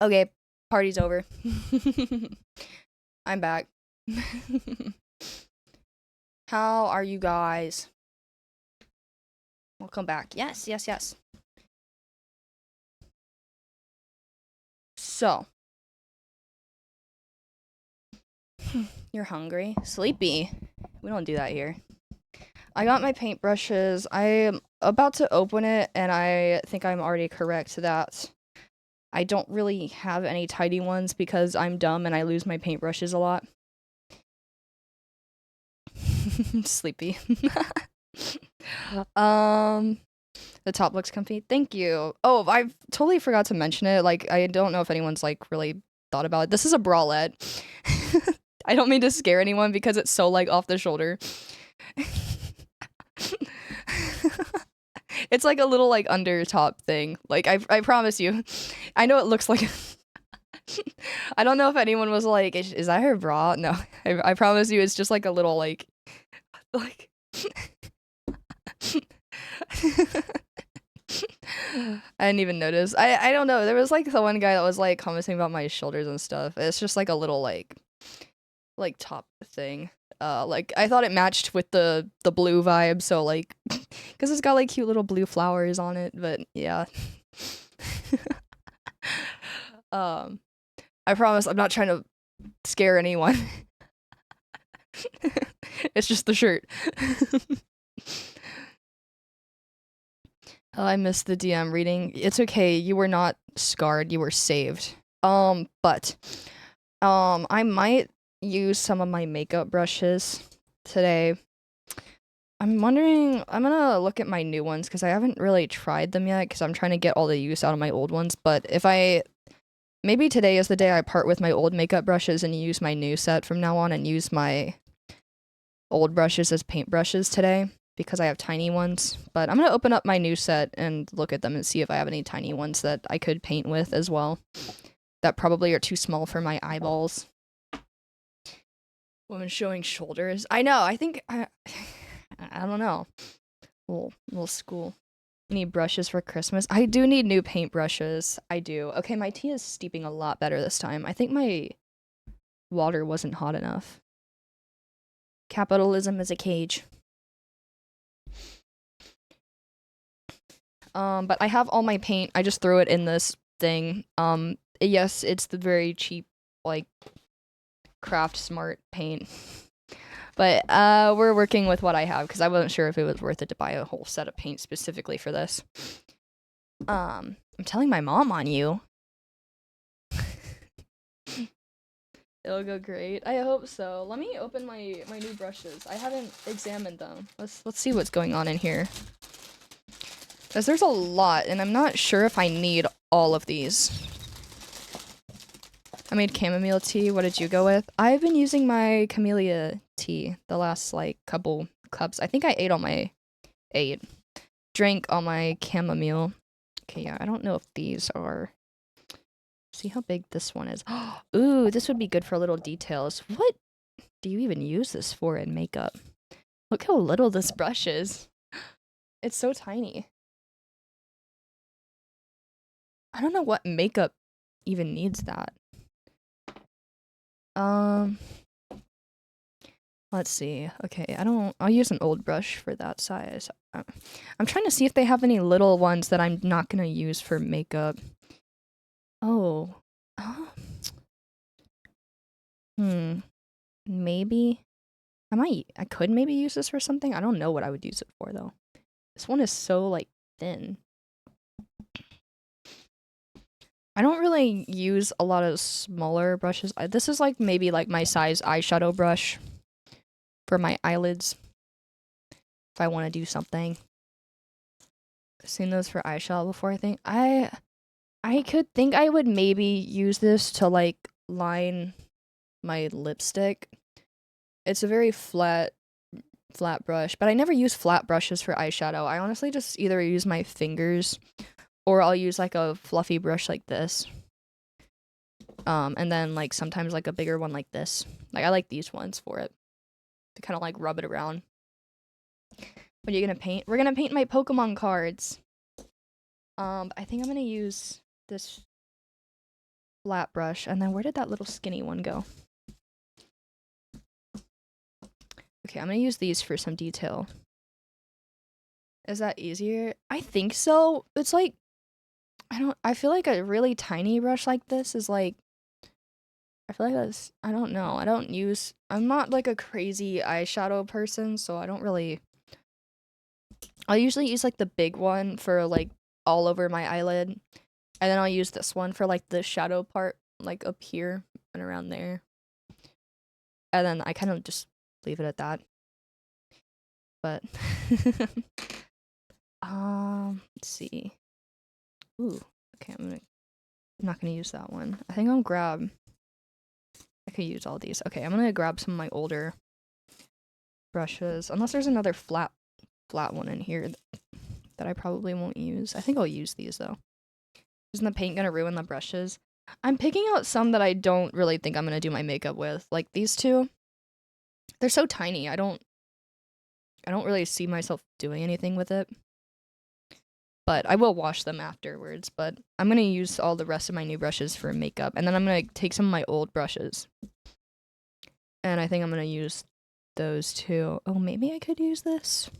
Okay, party's over. I'm back. How are you guys? Welcome back. Yes, yes, yes. So, you're hungry? Sleepy? We don't do that here. I got my paintbrushes. I am about to open it, and I think I'm already correct that I don't really have any tidy ones because I'm dumb and I lose my paintbrushes a lot. Sleepy. The top looks comfy. Thank you. Oh, I totally forgot to mention it. Like, I don't know if anyone's like really thought about it. This is a bralette. I don't mean to scare anyone because it's so like off the shoulder. It's like a little like under top thing. Like I promise you. I know it looks like I don't know if anyone was like, is that her bra? No. I promise you it's just like a little like I didn't even notice. I don't know. There was like the one guy that was like commenting about my shoulders and stuff. It's just like a little like top thing. Like I thought it matched with the blue vibe, so like cuz it's got like cute little blue flowers on it, but yeah. I promise I'm not trying to scare anyone. It's just the shirt. Oh, I missed the DM reading. It's okay. You were not scarred. You were saved. But I might use some of my makeup brushes today. I'm wondering, I'm gonna look at my new ones because I haven't really tried them yet because I'm trying to get all the use out of my old ones. But maybe today is the day I part with my old makeup brushes and use my new set from now on and use my old brushes as paint brushes today because I have tiny ones. But I'm gonna open up my new set and look at them and see if I have any tiny ones that I could paint with as well. That probably are too small for my eyeballs. Woman showing shoulders. I know. I think I don't know. Little school. Need brushes for Christmas. I do need new paint brushes. I do. Okay, my tea is steeping a lot better this time. I think my water wasn't hot enough. Capitalism is a cage. But I have all my paint. I just threw it in this thing. Yes, it's the very cheap, like, Craft Smart paint. But, we're working with what I have, because I wasn't sure if it was worth it to buy a whole set of paint specifically for this. I'm telling my mom on you. It'll go great. I hope so. Let me open my new brushes. I haven't examined them. Let's see what's going on in here. Because there's a lot, and I'm not sure if I need all of these. I made chamomile tea. What did you go with? I've been using my camellia tea the last, like, couple cups. I think I drank all my chamomile. Okay, yeah, I don't know if these are... See how big this one is. Ooh, this would be good for little details. What do you even use this for in makeup? Look how little this brush is. It's so tiny. I don't know what makeup even needs that. Let's see. Okay, I'll use an old brush for that size. I'm trying to see if they have any little ones that I'm not gonna use for makeup. Oh. Maybe. I could maybe use this for something. I don't know what I would use it for though. This one is so like thin. I don't really use a lot of smaller brushes. This is like maybe like my size eyeshadow brush for my eyelids. If I want to do something. I've seen those for eyeshadow before, I think. I could think I would maybe use this to like line my lipstick. It's a very flat brush, but I never use flat brushes for eyeshadow. I honestly just either use my fingers or I'll use like a fluffy brush like this. And then like sometimes like a bigger one like this. Like I like these ones for it. To kind of like rub it around. What are you gonna paint? We're gonna paint my Pokemon cards. I think I'm gonna use this flat brush. And then where did that little skinny one go? Okay, I'm gonna use these for some detail. Is that easier? I think so. It's like, I feel like a really tiny brush like this is like, I feel like that's, I don't know. I'm not like a crazy eyeshadow person, so I don't really, I'll usually use like the big one for like all over my eyelid. And then I'll use this one for like the shadow part, like up here and around there. And then I kind of just leave it at that. But, let's see. Ooh, okay, I'm not gonna use that one. I think I could use all these. Okay, I'm gonna grab some of my older brushes, unless there's another flat one in here that I probably won't use. I think I'll use these though. Isn't the paint gonna ruin the brushes? I'm picking out some that I don't really think I'm gonna do my makeup with. Like these two. They're so tiny. I don't really see myself doing anything with it. But I will wash them afterwards. But I'm gonna use all the rest of my new brushes for makeup. And then I'm gonna take some of my old brushes. And I think I'm gonna use those too. Oh, maybe I could use this?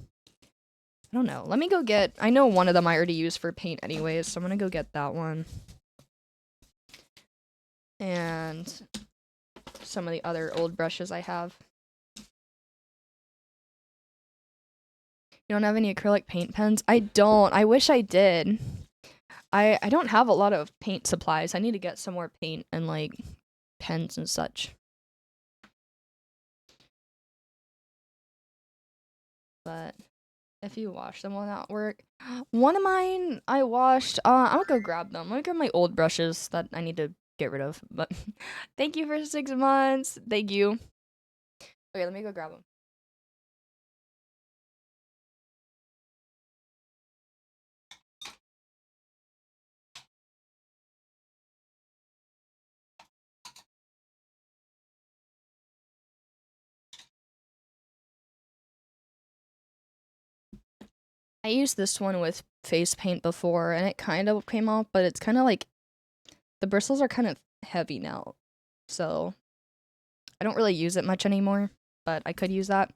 I don't know. Let me go get, I know one of them I already used for paint anyways, so I'm gonna go get that one. And some of the other old brushes I have. You don't have any acrylic paint pens? I don't. I wish I did. I don't have a lot of paint supplies. I need to get some more paint and like pens and such. But if you wash them, will that work? One of mine I washed. I'll go grab them. Let me grab my old brushes that I need to get rid of. But thank you for 6 months. Thank you. Okay, let me go grab them. I used this one with face paint before, and it kind of came off, but it's kind of like the bristles are kind of heavy now, so I don't really use it much anymore, but I could use that.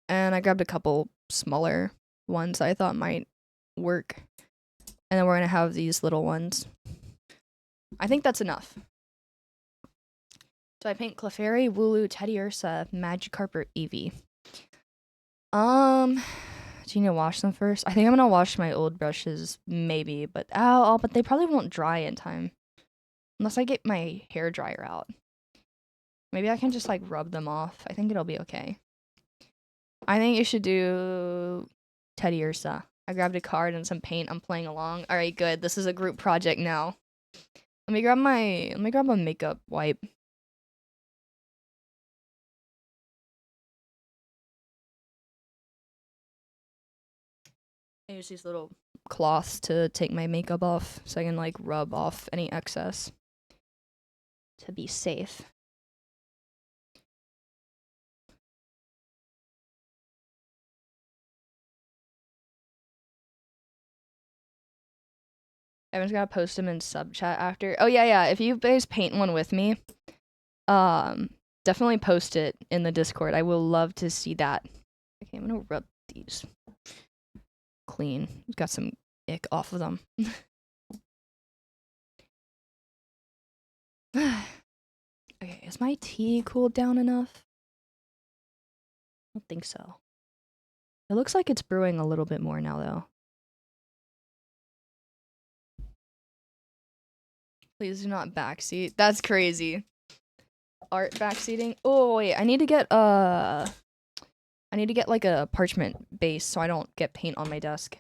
And I grabbed a couple smaller ones I thought might work, and then we're gonna have these little ones. I think that's enough. Do I paint Clefairy, Wooloo, Teddy Ursa, Magikarp, or Eevee? Do you need to wash them first? I think I'm gonna wash my old brushes, maybe, but but they probably won't dry in time. Unless I get my hair dryer out. Maybe I can just like rub them off. I think it'll be okay. I think you should do Teddy Ursa. I grabbed a card and some paint. I'm playing along. All right, good. This is a group project now. Let me grab a makeup wipe. I use these little cloths to take my makeup off so I can like rub off any excess to be safe. Everyone's gotta post them in sub chat after. Oh yeah. If you guys paint one with me, definitely post it in the Discord. I will love to see that. Okay, I'm gonna rub these clean. Got some ick off of them. Okay, is my tea cooled down enough? I don't think so. It looks like it's brewing a little bit more now, though. Please do not backseat. That's crazy. Art backseating. Oh wait, I need to get like a parchment base so I don't get paint on my desk.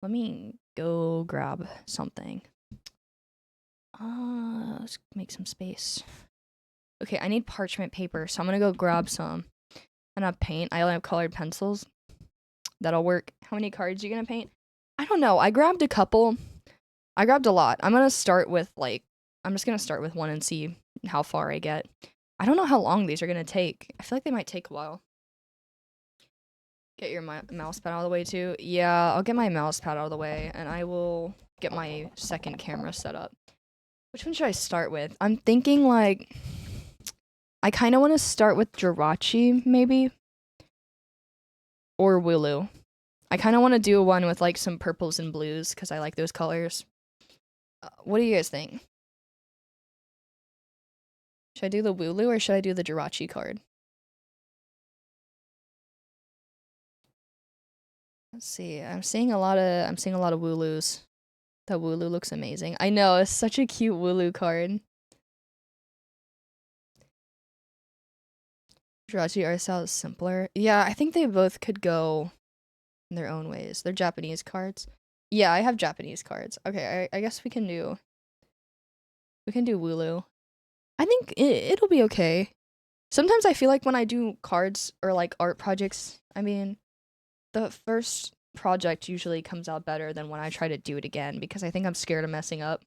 Let me go grab something. Let's make some space. Okay, I need parchment paper, so I'm gonna go grab some. I don't have paint. I only have colored pencils. That'll work. How many cards are you gonna paint? I don't know. I grabbed a couple. I grabbed a lot. I'm just gonna start with one and see how far I get. I don't know how long these are gonna take. I feel like they might take a while. Get your mouse pad out of the way too. Yeah, I'll get my mouse pad out of the way, and I will get my second camera set up. Which one should I start with? I'm thinking like I kind of want to start with Jirachi maybe or Wooloo. I kind of want to do one with like some purples and blues because I like those colors. What do you guys think? Should I do the Wooloo or should I do the Jirachi card? Let's see. I'm seeing a lot of Wooloos. That Wooloo looks amazing. I know, it's such a cute Wooloo card. Jirachi art style is simpler. Yeah, I think they both could go in their own ways. They're Japanese cards. Yeah, I have Japanese cards. Okay, I guess we can do Wooloo. I think it'll be okay. Sometimes I feel like when I do cards or like art projects, I mean, the first project usually comes out better than when I try to do it again because I think I'm scared of messing up.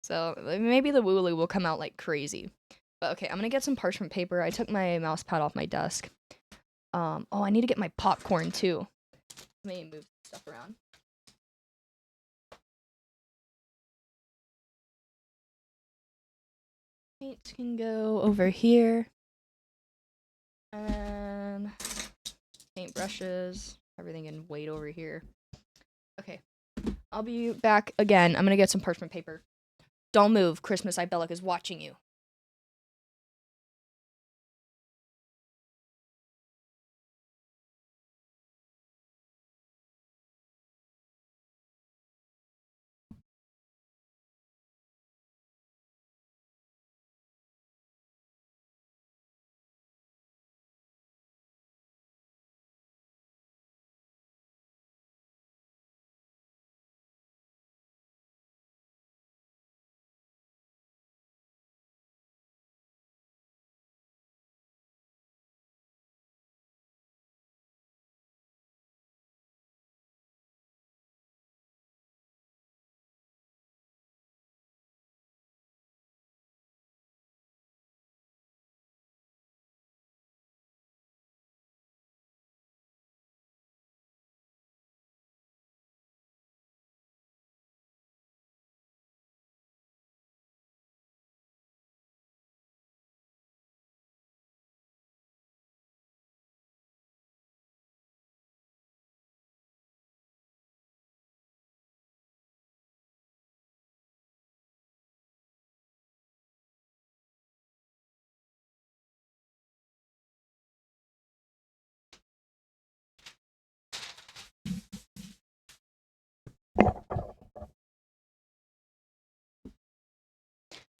So maybe the Wooloo will come out like crazy. But okay, I'm gonna get some parchment paper. I took my mouse pad off my desk. Oh, I need to get my popcorn too. Let me move stuff around. Paint can go over here. And paint brushes. Everything can wait over here. Okay. I'll be back again. I'm gonna get some parchment paper. Don't move. Christmas Ibelic is watching you.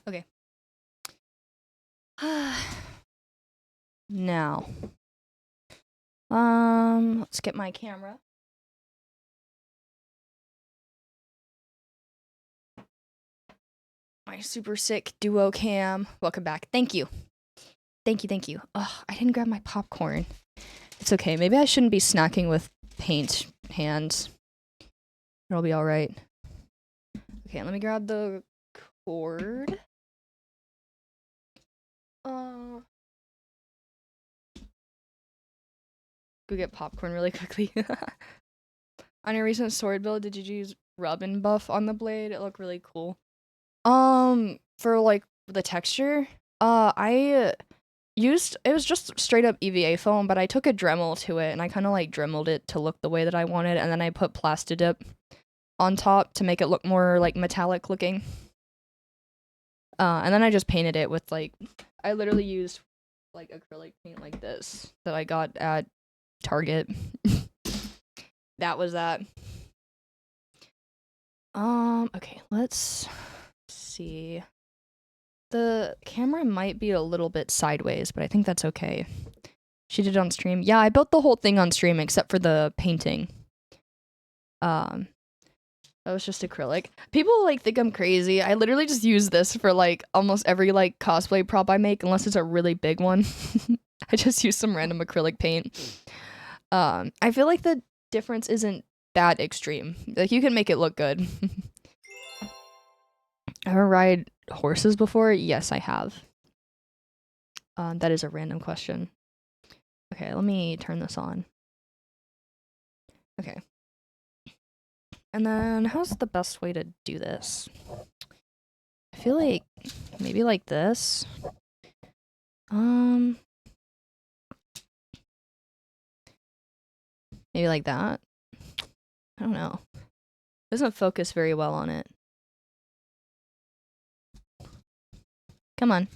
Okay. Now. Let's get my camera. My super sick duo cam. Welcome back. Thank you. Thank you. Oh, I didn't grab my popcorn. It's okay. Maybe I shouldn't be snacking with paint hands. It'll be alright. Okay, let me grab the cord. Go get popcorn really quickly. On your recent sword build, did you use rub and buff on the blade? It looked really cool. For like the texture, I used it was just straight up EVA foam, but I took a Dremel to it and I kind of like dremeled it to look the way that I wanted, and then I put Plastidip on top to make it look more like metallic looking. And then I just painted it with like I literally used like acrylic paint like this that I got at Target. That was that. Okay, let's see. The camera might be a little bit sideways, but I think that's okay. She did it on stream. Yeah, I built the whole thing on stream except for the painting. That was just acrylic. People like think I'm crazy. I literally just use this for like almost every like cosplay prop I make, unless it's a really big one. I just use some random acrylic paint. I feel like the difference isn't that extreme. Like you can make it look good. Ever ride horses before? Yes, I have. That is a random question. Okay, let me turn this on. Okay. And then how's the best way to do this? I feel like maybe like this. Maybe like that. I don't know. Doesn't focus very well on it. Come on.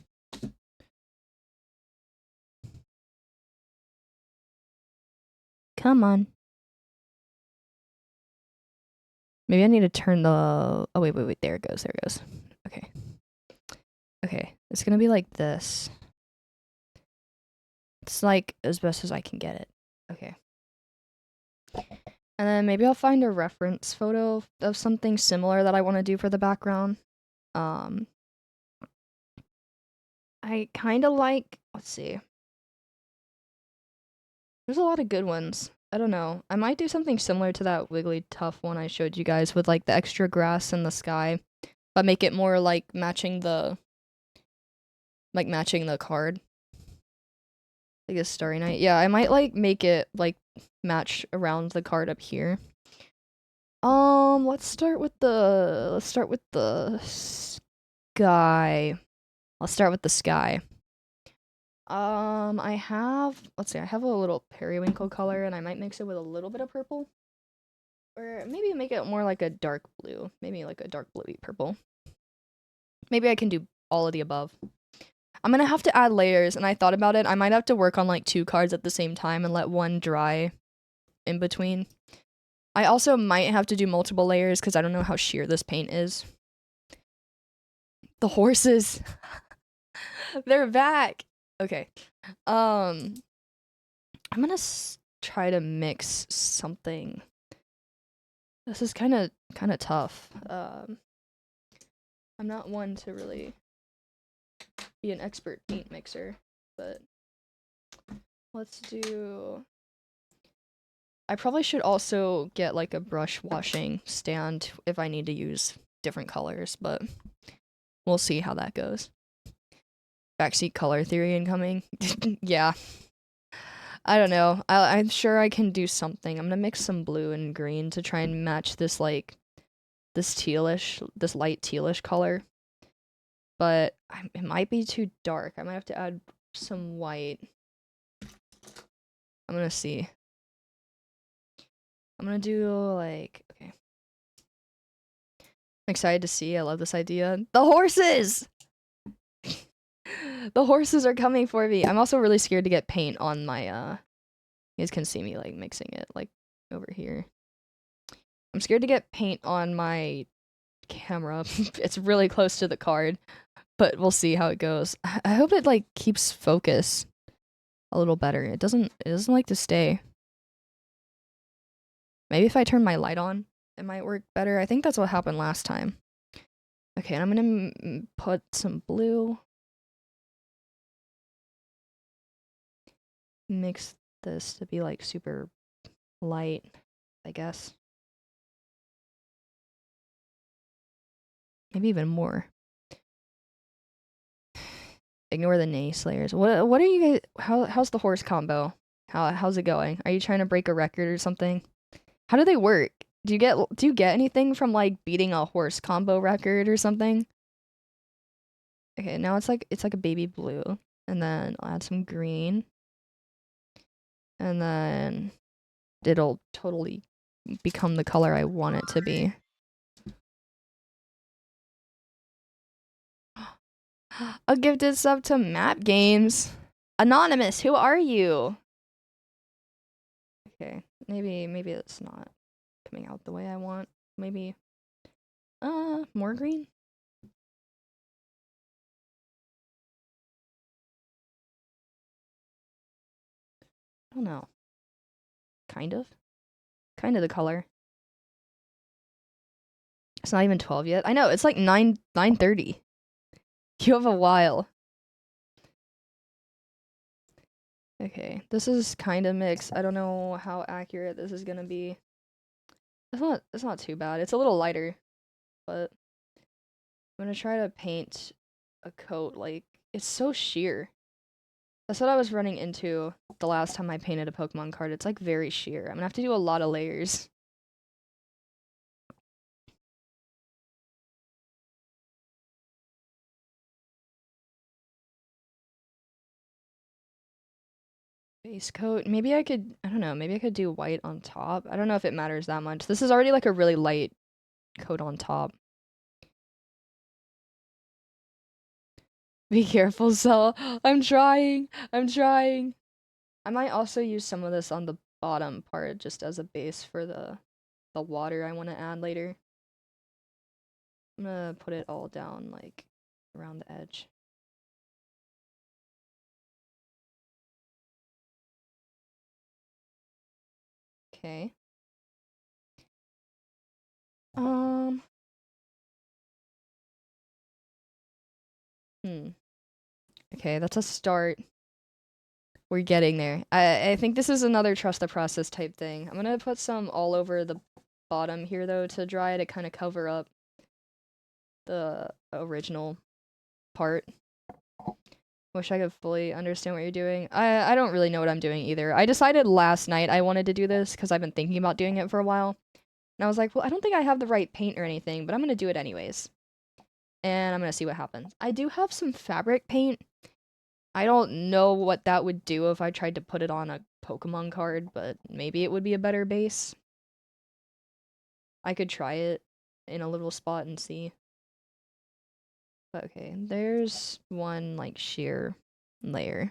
Come on. Maybe I need to turn the... Oh, wait. There it goes. Okay. Okay. It's gonna be like this. It's like as best as I can get it. Okay. And then maybe I'll find a reference photo of something similar that I want to do for the background. I kind of like... Let's see. There's a lot of good ones. I don't know. I might do something similar to that Wigglytuff one I showed you guys with like the extra grass in the sky, but make it more like matching the card. Like a Starry Night. Yeah, I might like make it like match around the card up here. Let's start with the sky. I'll start with the sky. I have a little periwinkle color, and I might mix it with a little bit of purple. Or maybe make it more like a dark blue. Maybe like a dark bluey purple. Maybe I can do all of the above. I'm gonna have to add layers, and I thought about it. I might have to work on like 2 cards at the same time and let one dry in between. I also might have to do multiple layers because I don't know how sheer this paint is. The horses. They're back. Okay. I'm gonna try to mix something. This is kind of tough. I'm not one to really be an expert paint mixer, but let's do... I probably should also get like a brush washing stand if I need to use different colors, but we'll see how that goes. Backseat color theory incoming. Yeah. I don't know. I'm sure I can do something. I'm gonna mix some blue and green to try and match this like this light tealish color. But it might be too dark. I might have to add some white. I'm gonna see. I'm gonna do like, okay. I'm excited to see. I love this idea. The horses! The horses are coming for me. I'm also really scared to get paint on my, you guys can see me like mixing it like over here. I'm scared to get paint on my camera. It's really close to the card, but we'll see how it goes. I hope it like keeps focus a little better. It doesn't like to stay. Maybe if I turn my light on, it might work better. I think that's what happened last time. Okay, and I'm gonna put some blue. Mix this to be like super light, I guess. Maybe even more. Ignore the naysayers. What are you guys... How's the horse combo? How's it going? Are you trying to break a record or something? How do they work? Do you get anything from like beating a horse combo record or something? Okay, now it's like a baby blue, and then I'll add some green, and then it'll totally become the color I want it to be. A gifted sub to Map Games. Anonymous, who are you? Okay, maybe it's not coming out the way I want. Maybe more green? I don't know. Kind of the color. It's not even 12 yet. I know, it's like 9:30. You have a while. Okay, this is kind of mixed. I don't know how accurate this is gonna be. It's not too bad. It's a little lighter, but I'm gonna try to paint a coat like it's so sheer. That's what I was running into the last time I painted a Pokemon card. It's like very sheer. I'm gonna have to do a lot of layers. Base coat. Maybe I could, I don't know, maybe I could do white on top. I don't know if it matters that much. This is already like a really light coat on top. Be careful, Cell. I'm trying. I'm trying. I might also use some of this on the bottom part just as a base for the water I want to add later. I'm gonna put it all down like around the edge. Okay. Okay, that's a start. We're getting there. I think this is another trust the process type thing. I'm gonna put some all over the bottom here though to dry to kind of cover up the original part. Wish I could fully understand what you're doing. I don't really know what I'm doing either. I decided last night I wanted to do this because I've been thinking about doing it for a while. And I was like, well, I don't think I have the right paint or anything, but I'm gonna do it anyways. And I'm gonna see what happens. I do have some fabric paint. I don't know what that would do if I tried to put it on a Pokemon card, but maybe it would be a better base. I could try it in a little spot and see. Okay, there's one like sheer layer.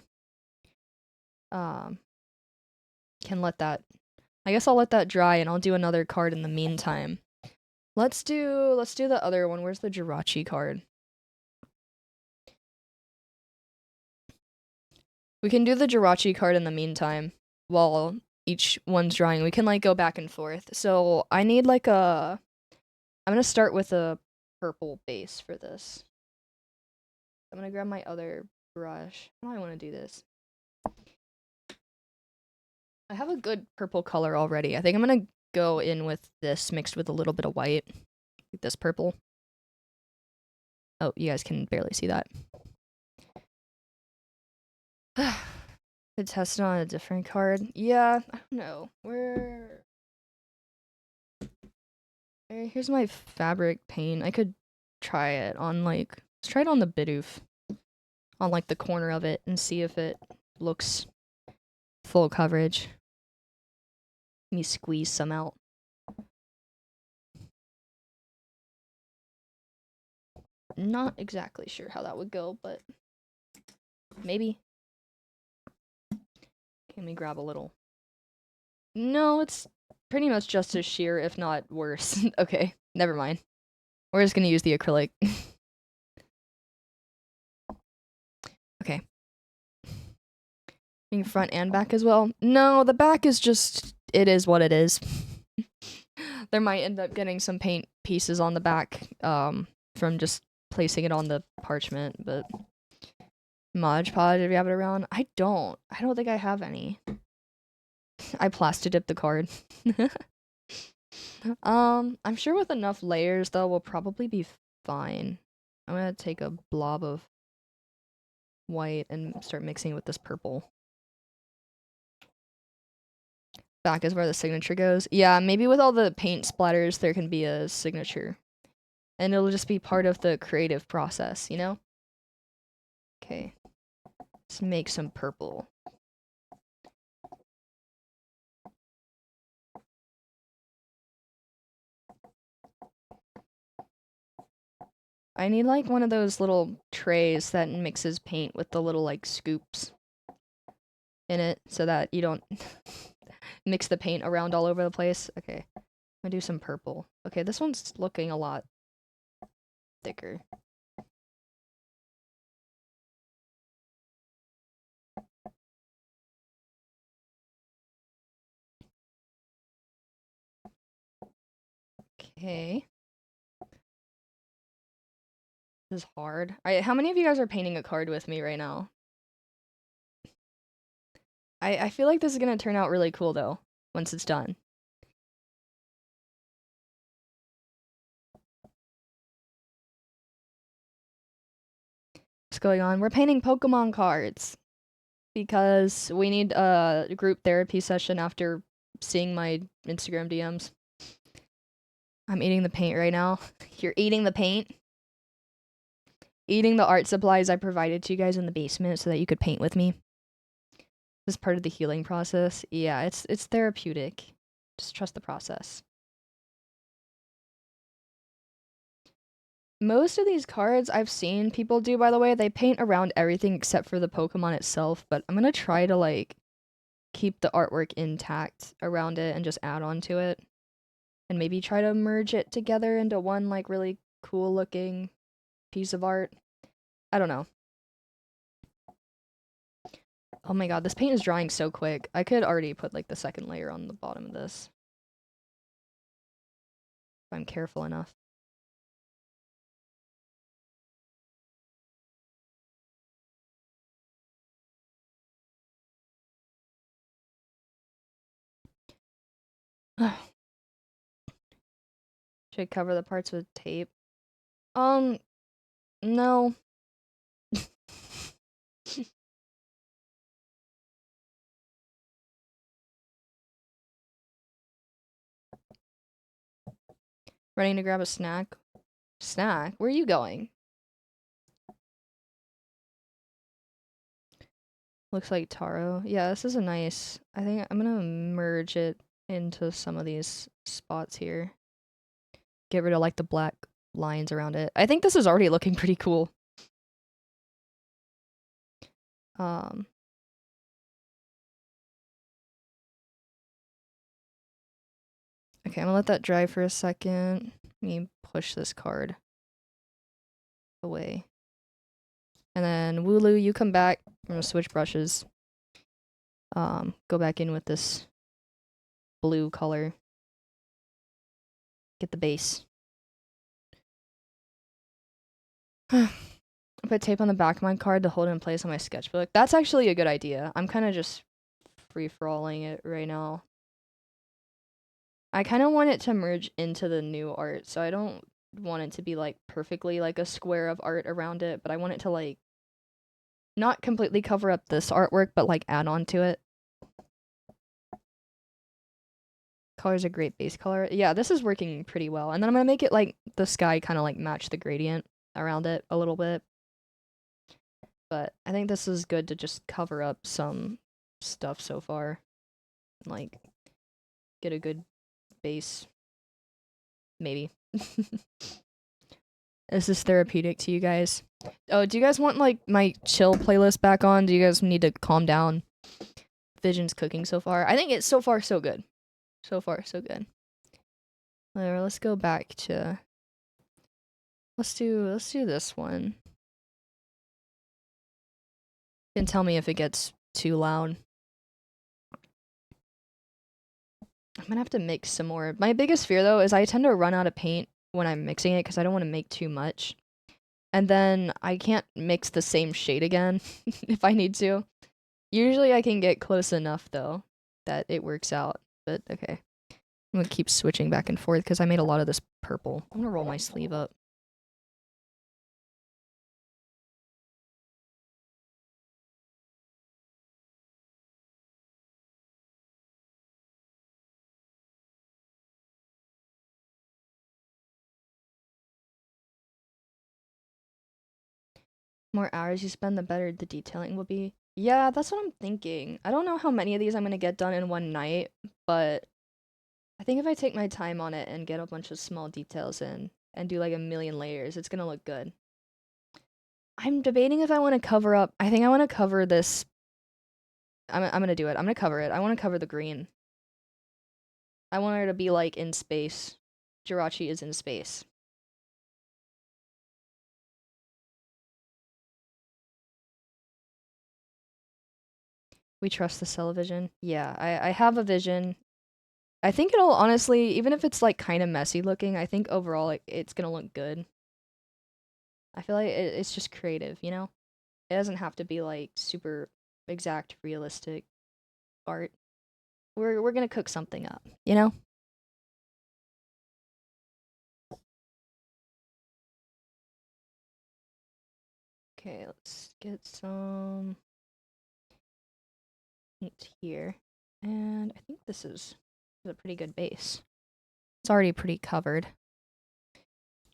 Can let that, I guess I'll let that dry and I'll do another card in the meantime. Let's do the other one. Where's the Jirachi card? We can do the Jirachi card in the meantime while each one's drying. We can like go back and forth. So I need like I'm gonna start with a purple base for this. I'm gonna grab my other brush. How do I want to do this? I have a good purple color already. I think I'm gonna go in with this mixed with a little bit of white. Like this purple. Oh, you guys can barely see that. Could test it on a different card. Yeah, I don't know. Here's my fabric paint. I could try it on like, let's try it on the Bidoof. On like the corner of it and see if it looks full coverage. Let me squeeze some out. Not exactly sure how that would go, but maybe. Can we grab a little? No, it's pretty much just as sheer, if not worse. Okay, never mind. We're just gonna use the acrylic. Okay. Front and back as well? No, the back is just, it is what it is. There might end up getting some paint pieces on the back from just placing it on the parchment, but Mod Podge, if you have it around. I don't think I have any. I plasti dipped the card. I'm sure with enough layers though we'll probably be fine. I'm gonna take a blob of white and start mixing it with this purple. Back is where the signature goes. Yeah, maybe with all the paint splatters there can be a signature. And it'll just be part of the creative process, you know? Okay. Let's make some purple. I need like one of those little trays that mixes paint with the little like scoops in it so that you don't mix the paint around all over the place. Okay, I'm gonna do some purple. Okay, this one's looking a lot thicker. Okay. This is hard. How many of you guys are painting a card with me right now? I feel like this is gonna turn out really cool though, once it's done. What's going on? We're painting Pokemon cards. Because we need a group therapy session after seeing my Instagram DMs. I'm eating the paint right now. You're eating the paint? Eating the art supplies I provided to you guys in the basement so that you could paint with me. This is part of the healing process. Yeah, it's therapeutic. Just trust the process. Most of these cards I've seen people do, by the way, they paint around everything except for the Pokemon itself, but I'm gonna try to like keep the artwork intact around it and just add on to it. And maybe try to merge it together into one like really cool looking piece of art. I don't know. Oh my god, this paint is drying so quick. I could already put like the second layer on the bottom of this. If I'm careful enough. Should I cover the parts with tape? No. Running to grab a snack? Snack? Where are you going? Looks like taro. Yeah, this is a nice... I think I'm gonna merge it into some of these spots here. Get rid of like the black lines around it. I think this is already looking pretty cool. Um... Okay, I'm gonna let that dry for a second. Let me push this card away. And then Wooloo, you come back. I'm gonna switch brushes. Go back in with this blue color. Get the base. Put tape on the back of my card to hold it in place on my sketchbook. That's actually a good idea. I'm kind of just free-for-alling it right now. I kind of want it to merge into the new art, so I don't want it to be like perfectly like a square of art around it, but I want it to like not completely cover up this artwork, but like add on to it. Color's a great base color. Yeah, this is working pretty well. And then I'm gonna make it like the sky kind of like match the gradient around it a little bit. But I think this is good to just cover up some stuff so far. Like, get a good base. Maybe. Is this therapeutic to you guys? Oh, do you guys want like my chill playlist back on? Do you guys need to calm down? Vision's cooking so far. I think it's so far so good. So far so good. Let's go back to... Let's do this one. You can tell me if it gets too loud. I'm gonna have to mix some more. My biggest fear though is I tend to run out of paint when I'm mixing it because I don't want to make too much. And then I can't mix the same shade again if I need to. Usually I can get close enough though that it works out. But okay. I'm gonna keep switching back and forth because I made a lot of this purple. I'm gonna roll my sleeve up. More hours you spend, the better the detailing will be. Yeah, that's what I'm thinking. I don't know how many of these I'm gonna get done in one night, but I think if I take my time on it and get a bunch of small details in and do like a million layers, it's gonna look good. I'm debating if I want to cover up. I think I want to cover this. I'm gonna do it. I'm gonna cover it. I want to cover the green. I want her to be like in space. Jirachi is in space. We trust the Celevision. Yeah, I have a vision. I think it'll honestly, even if it's like kind of messy looking, I think overall it's gonna look good. I feel like it's just creative, you know? It doesn't have to be like super exact, realistic art. We're gonna cook something up, you know? Okay, let's get some paint here. And I think this is a pretty good base. It's already pretty covered.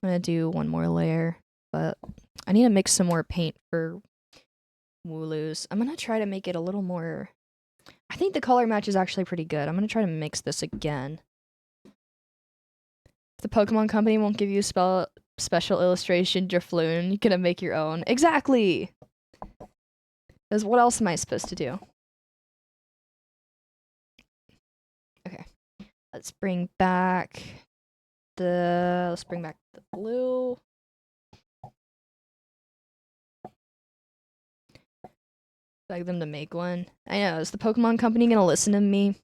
I'm gonna do one more layer, but I need to mix some more paint for Wooloo's. I'm gonna try to make it a little more I think the color match is actually pretty good. I'm gonna try to mix this again. If the Pokemon Company won't give you special illustration Drifloon, you're gonna make your own. Exactly! Because what else am I supposed to do? Okay. Let's bring back the blue. Beg them to make one. I know, is the Pokemon Company gonna listen to me?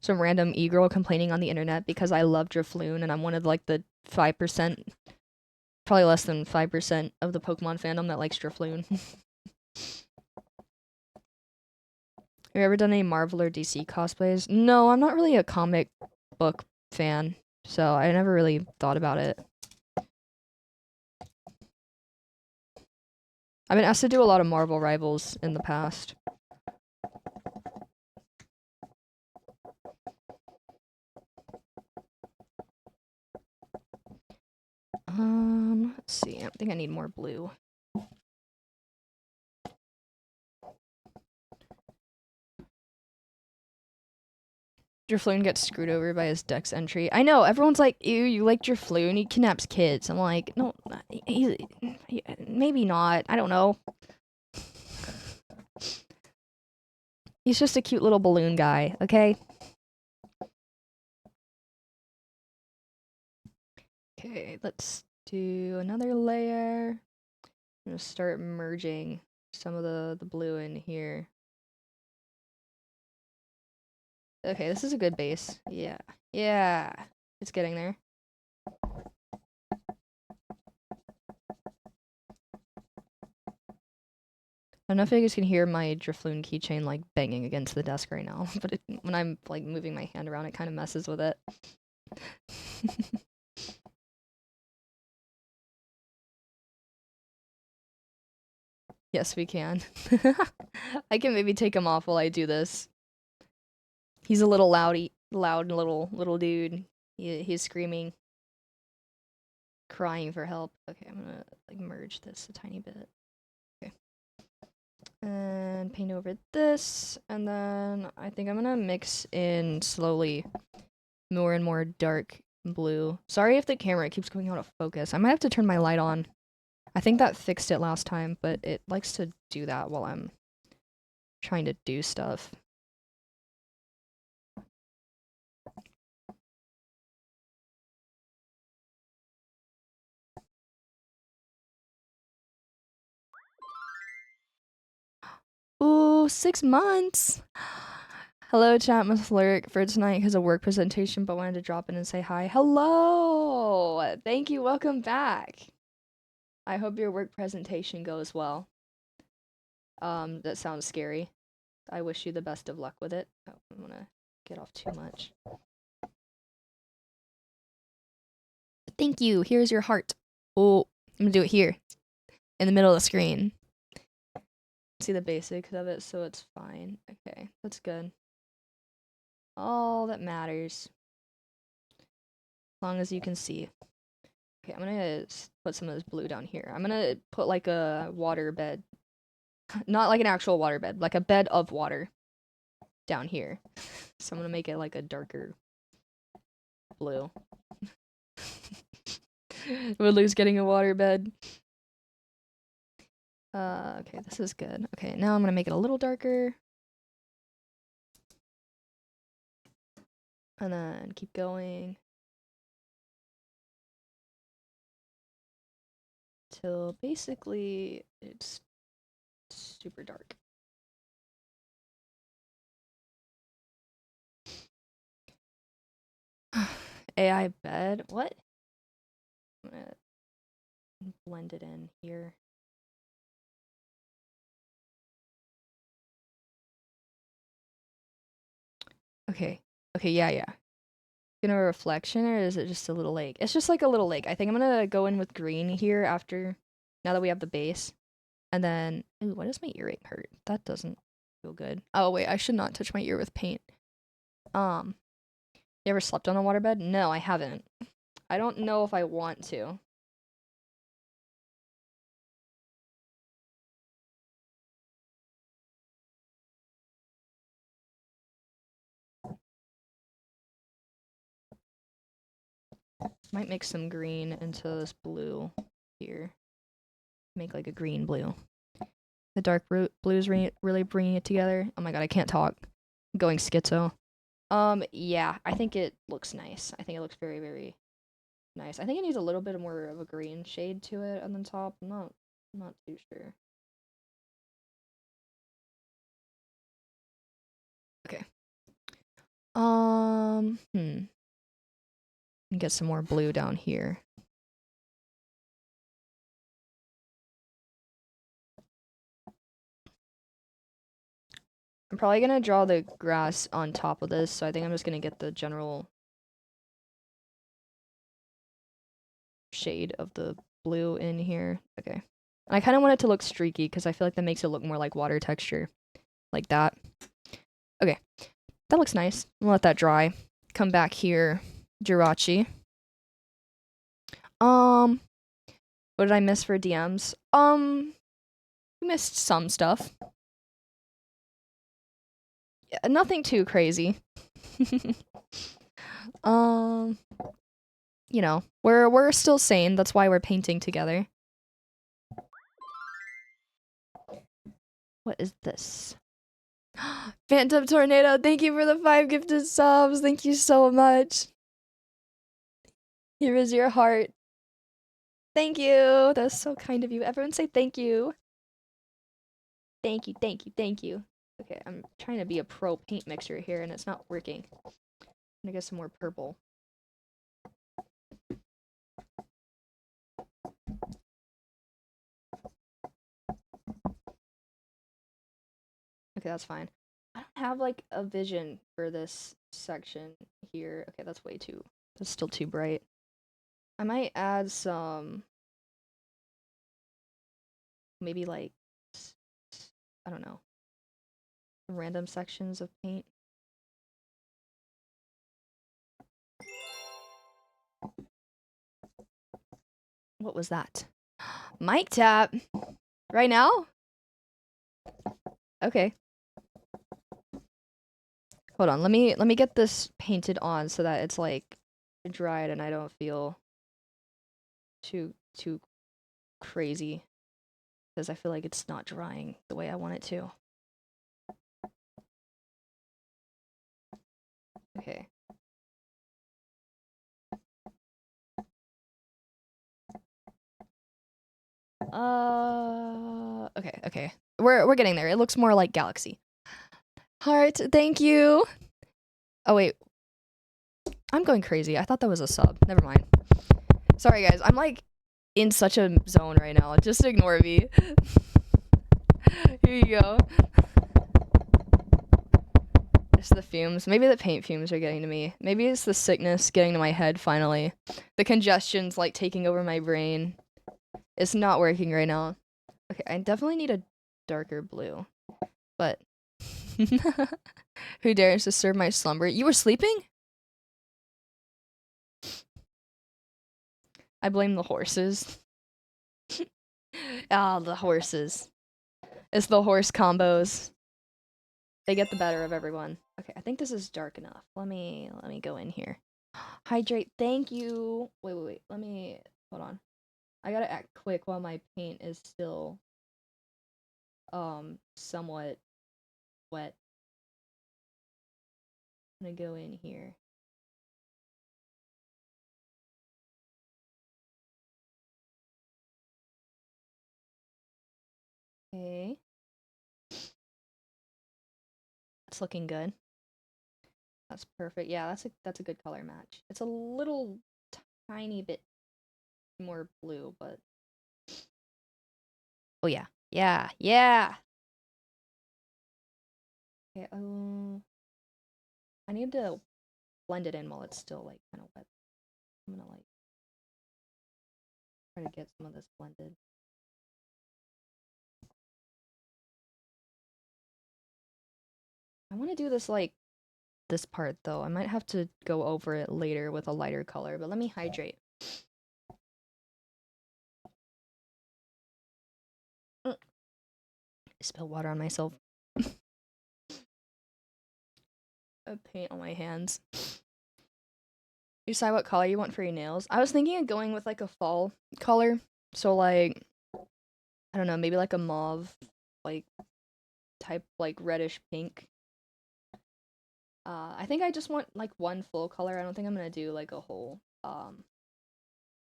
Some random e-girl complaining on the internet because I love Drifloon and I'm one of like the 5%, probably less than 5% of the Pokemon fandom that likes Drifloon. Have you ever done any Marvel or DC cosplays? No, I'm not really a comic book fan, so I never really thought about it. I've been asked to do a lot of Marvel Rivals in the past. Let's see. I think I need more blue. Drifloon gets screwed over by his Dex entry. I know, everyone's like, ew, you like Drifloon, he kidnaps kids. I'm like, no, maybe not. I don't know. He's just a cute little balloon guy, okay? Okay, let's do another layer. I'm gonna start merging some of the blue in here. Okay, this is a good base. Yeah. Yeah. It's getting there. I don't know if you guys can hear my Drifloon keychain like banging against the desk right now, but when I'm like moving my hand around, it kind of messes with it. Yes, we can. I can maybe take him off while I do this. He's a little loud little dude. He's screaming, crying for help. Okay, I'm gonna like merge this a tiny bit. Okay. And paint over this, and then I think I'm gonna mix in slowly more and more dark blue. Sorry if the camera keeps going out of focus. I might have to turn my light on. I think that fixed it last time, but it likes to do that while I'm trying to do stuff. Ooh, 6 months! Hello, chat, must lurk for tonight has a work presentation, but wanted to drop in and say hi. Hello! Thank you, welcome back. I hope your work presentation goes well. That sounds scary. I wish you the best of luck with it. Oh, I'm gonna get off too much. Thank you, here's your heart. Oh, I'm gonna do it here, in the middle of the screen. See the basics of it, so it's fine. Okay, that's good. All that matters. As long as you can see. Okay, I'm gonna put some of this blue down here. I'm gonna put like a water bed. Not like an actual water bed, like a bed of water down here. So I'm gonna make it like a darker blue. Woodley's getting a water bed. Okay, this is good. Okay, now I'm gonna make it a little darker. And then keep going. Till basically it's super dark. AI bed? What? I'm gonna blend it in here. Okay. Okay, yeah. Gonna a reflection, or is it just a little lake? It's just like a little lake. I think I'm gonna go in with green here after, now that we have the base. And then, ooh, why does my earring hurt? That doesn't feel good. Oh wait, I should not touch my ear with paint. You ever slept on a waterbed? No, I haven't. I don't know if I want to. Might mix some green into this blue here. Make like a green blue. The dark blues really bringing it together. Oh my god, I can't talk. I'm going schizo. Yeah, I think it looks nice. I think it looks very, very nice. I think it needs a little bit more of a green shade to it on the top. I'm not too sure. Okay. Get some more blue down here. I'm probably gonna draw the grass on top of this, so I think I'm just gonna get the general shade of the blue in here. Okay. And I kind of want it to look streaky because I feel like that makes it look more like water texture. Like that. Okay. That looks nice. I'll let that dry. Come back here. Jirachi. What did I miss for DMs? We missed some stuff. Yeah, nothing too crazy. You know, we're still sane. That's why we're painting together. What is this? Phantom Tornado, thank you for the 5 gifted subs. Thank you so much. Here is your heart. Thank you. That's so kind of you. Everyone say thank you. Thank you, thank you, thank you. Okay, I'm trying to be a pro paint mixer here and it's not working. I'm gonna get some more purple. Okay, that's fine. I don't have like a vision for this section here. Okay, that's still too bright. I might add some, maybe like, I don't know, random sections of paint. What was that? Mic tap. Right now? Okay. Hold on. Let me get this painted on so that it's like dried and I don't feel too crazy because I feel like it's not drying the way I want it to. Okay. Okay. We're getting there. It looks more like Galaxy. Heart, thank you. Oh wait. I'm going crazy. I thought that was a sub. Never mind. Sorry guys. I'm like in such a zone right now. Just ignore me. Here you go. It's the fumes. Maybe the paint fumes are getting to me. Maybe it's the sickness getting to my head finally. The congestion's like taking over my brain. It's not working right now. Okay, I definitely need a darker blue. But who dares disturb my slumber? You were sleeping? I blame the horses. Ah, the horses. It's the horse combos. They get the better of everyone. Okay, I think this is dark enough. Let me go in here. Hydrate. Thank you. Wait. Let me hold on. I gotta act quick while my paint is still somewhat wet. I'm gonna go in here. Okay. That's looking good. That's perfect. Yeah, that's a good color match. It's a little tiny bit more blue, but oh yeah. Yeah. Okay, I need to blend it in while it's still like kind of wet. I'm gonna like try to get some of this blended. I want to do this like this part though. I might have to go over it later with a lighter color, but let me hydrate. I spilled water on myself. I paint on my hands. You decide what color you want for your nails. I was thinking of going with like a fall color. So like, I don't know, maybe like a mauve, like type, like reddish pink. I think I just want like one full color. I don't think I'm gonna do like a whole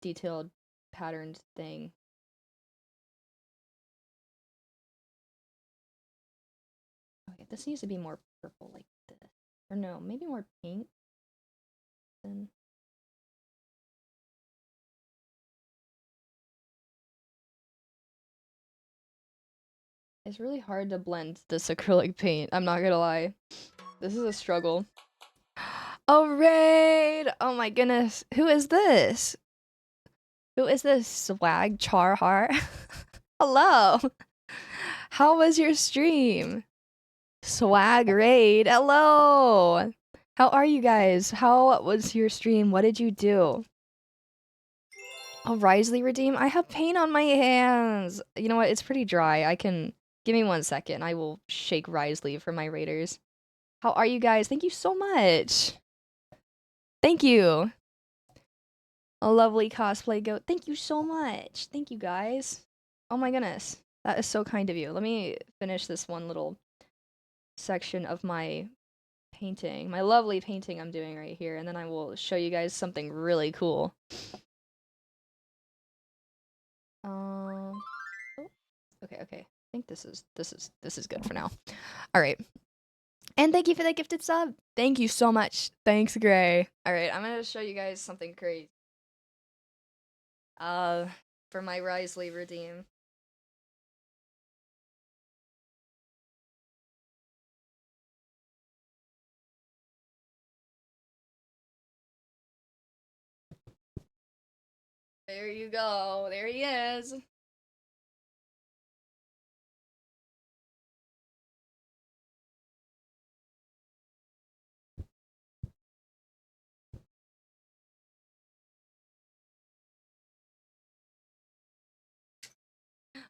detailed patterned thing. Okay, this needs to be more purple like this. Or no, maybe more pink. Then it's really hard to blend this acrylic paint. I'm not gonna lie. This is a struggle. Oh, Raid! Oh my goodness. Who is this? Who is this? Swag Char Heart? Hello! How was your stream? Swag Raid, hello! How are you guys? How was your stream? What did you do? Oh, Risley redeem? I have paint on my hands! You know what? It's pretty dry. I can... Give me 1 second. I will shake Risley for my raiders. How are you guys? Thank you so much! Thank you! A lovely cosplay goat. Thank you so much! Thank you, guys. Oh my goodness. That is so kind of you. Let me finish this one little section of my painting, my lovely painting I'm doing right here, and then I will show you guys something really cool. Oh, okay. I think this is good for now. All right. And thank you for the gifted sub. Thank you so much. Thanks, Gray. All right, I'm gonna show you guys something crazy. For my Risley redeem. There you go. There he is.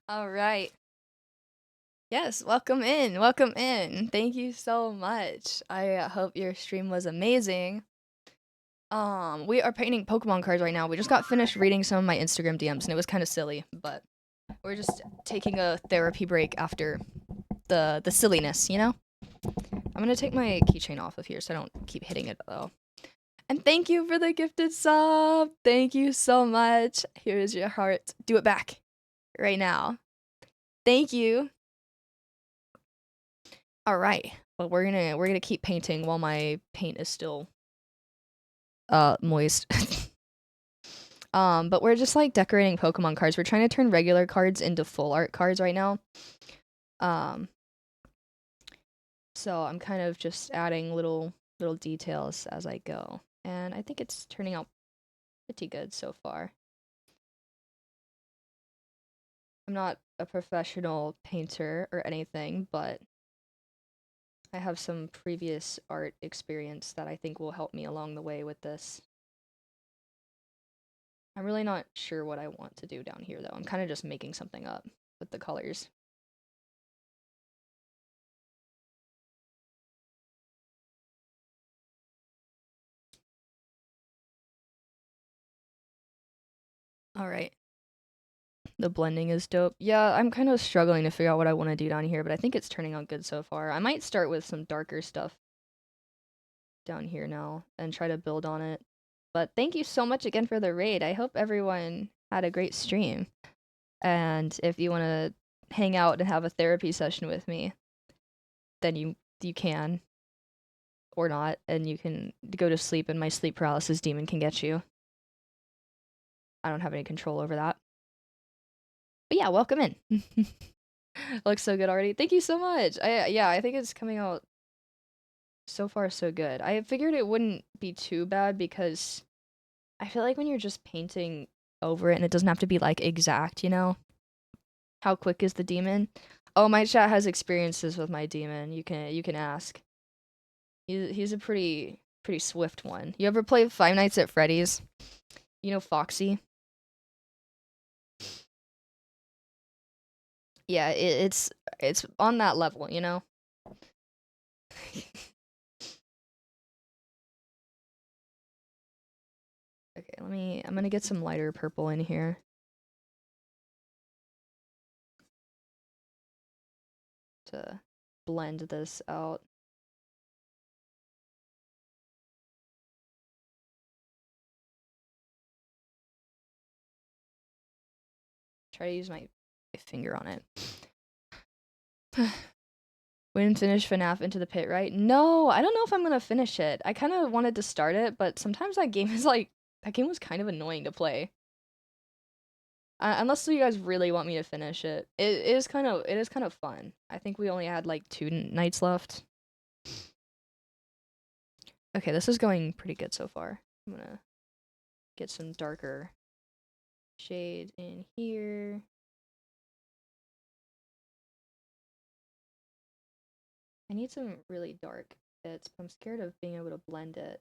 All right. Yes, welcome in. Welcome in. Thank you so much. I hope your stream was amazing. We are painting Pokemon cards right now. We just got finished reading some of my Instagram DMs and it was kind of silly, but we're just taking a therapy break after the silliness, you know? I'm gonna take my keychain off of here so I don't keep hitting it though. And thank you for the gifted sub. Thank you so much. Here's your heart. Do it back right now. Thank you. All right. Well, we're gonna keep painting while my paint is still moist. But we're just like decorating Pokemon cards. We're trying to turn regular cards into full art cards right now. So I'm kind of just adding little details as I go. And I think it's turning out pretty good so far. I'm not a professional painter or anything, but I have some previous art experience that I think will help me along the way with this. I'm really not sure what I want to do down here, though. I'm kind of just making something up with the colors. All right. The blending is dope. Yeah, I'm kind of struggling to figure out what I want to do down here, but I think it's turning out good so far. I might start with some darker stuff down here now and try to build on it. But thank you so much again for the raid. I hope everyone had a great stream. And if you want to hang out and have a therapy session with me, then you can or not, and you can go to sleep and my sleep paralysis demon can get you. I don't have any control over that. But yeah, welcome in. Looks so good already. Thank you so much. I think it's coming out so far so good. I figured it wouldn't be too bad because I feel like when you're just painting over it and it doesn't have to be like exact, you know? How quick is the demon? Oh, my chat has experiences with my demon. You can ask. He's a pretty swift one. You ever play Five Nights at Freddy's? You know Foxy? Yeah, it's on that level, you know? Okay, I'm gonna get some lighter purple in here. To blend this out. Try to use my finger on it. We didn't finish FNAF Into the Pit, right? No, I don't know if I'm gonna finish it. I kind of wanted to start it, but sometimes that game is like, that game was kind of annoying to play. Unless you guys really want me to finish it. It is kind of fun. I think we only had like 2 nights left. Okay, this is going pretty good so far. I'm gonna get some darker shade in here. I need some really dark bits, but I'm scared of being able to blend it.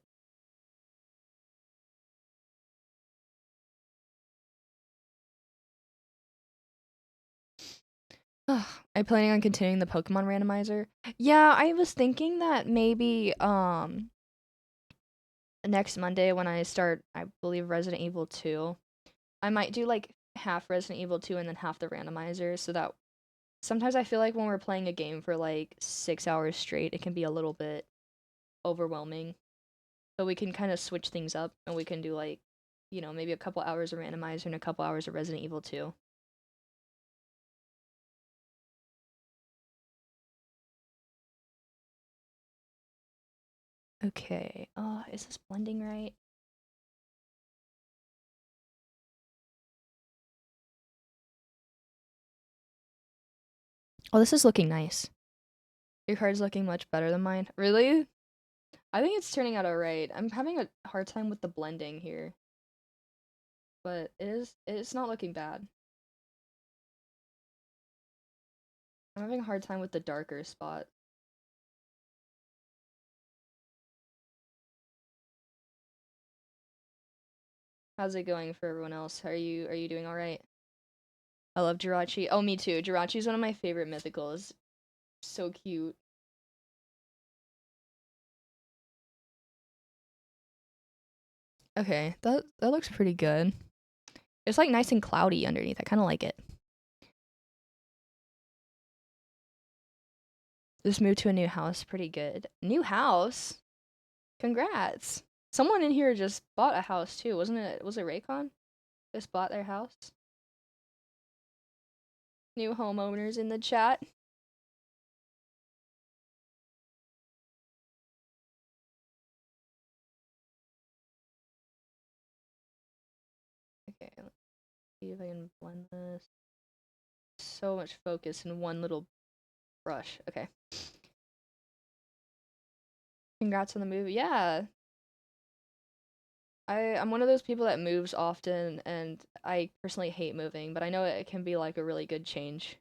Ugh, I'm planning on continuing the Pokemon randomizer. Yeah, I was thinking that maybe next Monday when I start, I believe Resident Evil 2, I might do like half Resident Evil 2 and then half the randomizer so that sometimes I feel like when we're playing a game for like 6 hours straight, it can be a little bit overwhelming. So we can kind of switch things up and we can do like, you know, maybe a couple hours of randomizer and a couple hours of Resident Evil 2. Okay. Is this blending right? Oh, this is looking nice. Your card's looking much better than mine. Really? I think it's turning out alright. I'm having a hard time with the blending here. But it's not looking bad. I'm having a hard time with the darker spot. How's it going for everyone else? Are you doing alright? I love Jirachi. Oh, me too. Jirachi's one of my favorite mythicals. So cute. Okay, that looks pretty good. It's like nice and cloudy underneath. I kind of like it. Just moved to a new house. Pretty good. New house? Congrats. Someone in here just bought a house too, wasn't it? Was it Raycon? Just bought their house. New homeowners in the chat. Okay, let's see if I can blend this. So much focus in one little brush. Okay. Congrats on the move. Yeah. I'm one of those people that moves often and I personally hate moving, but I know it can be like a really good change.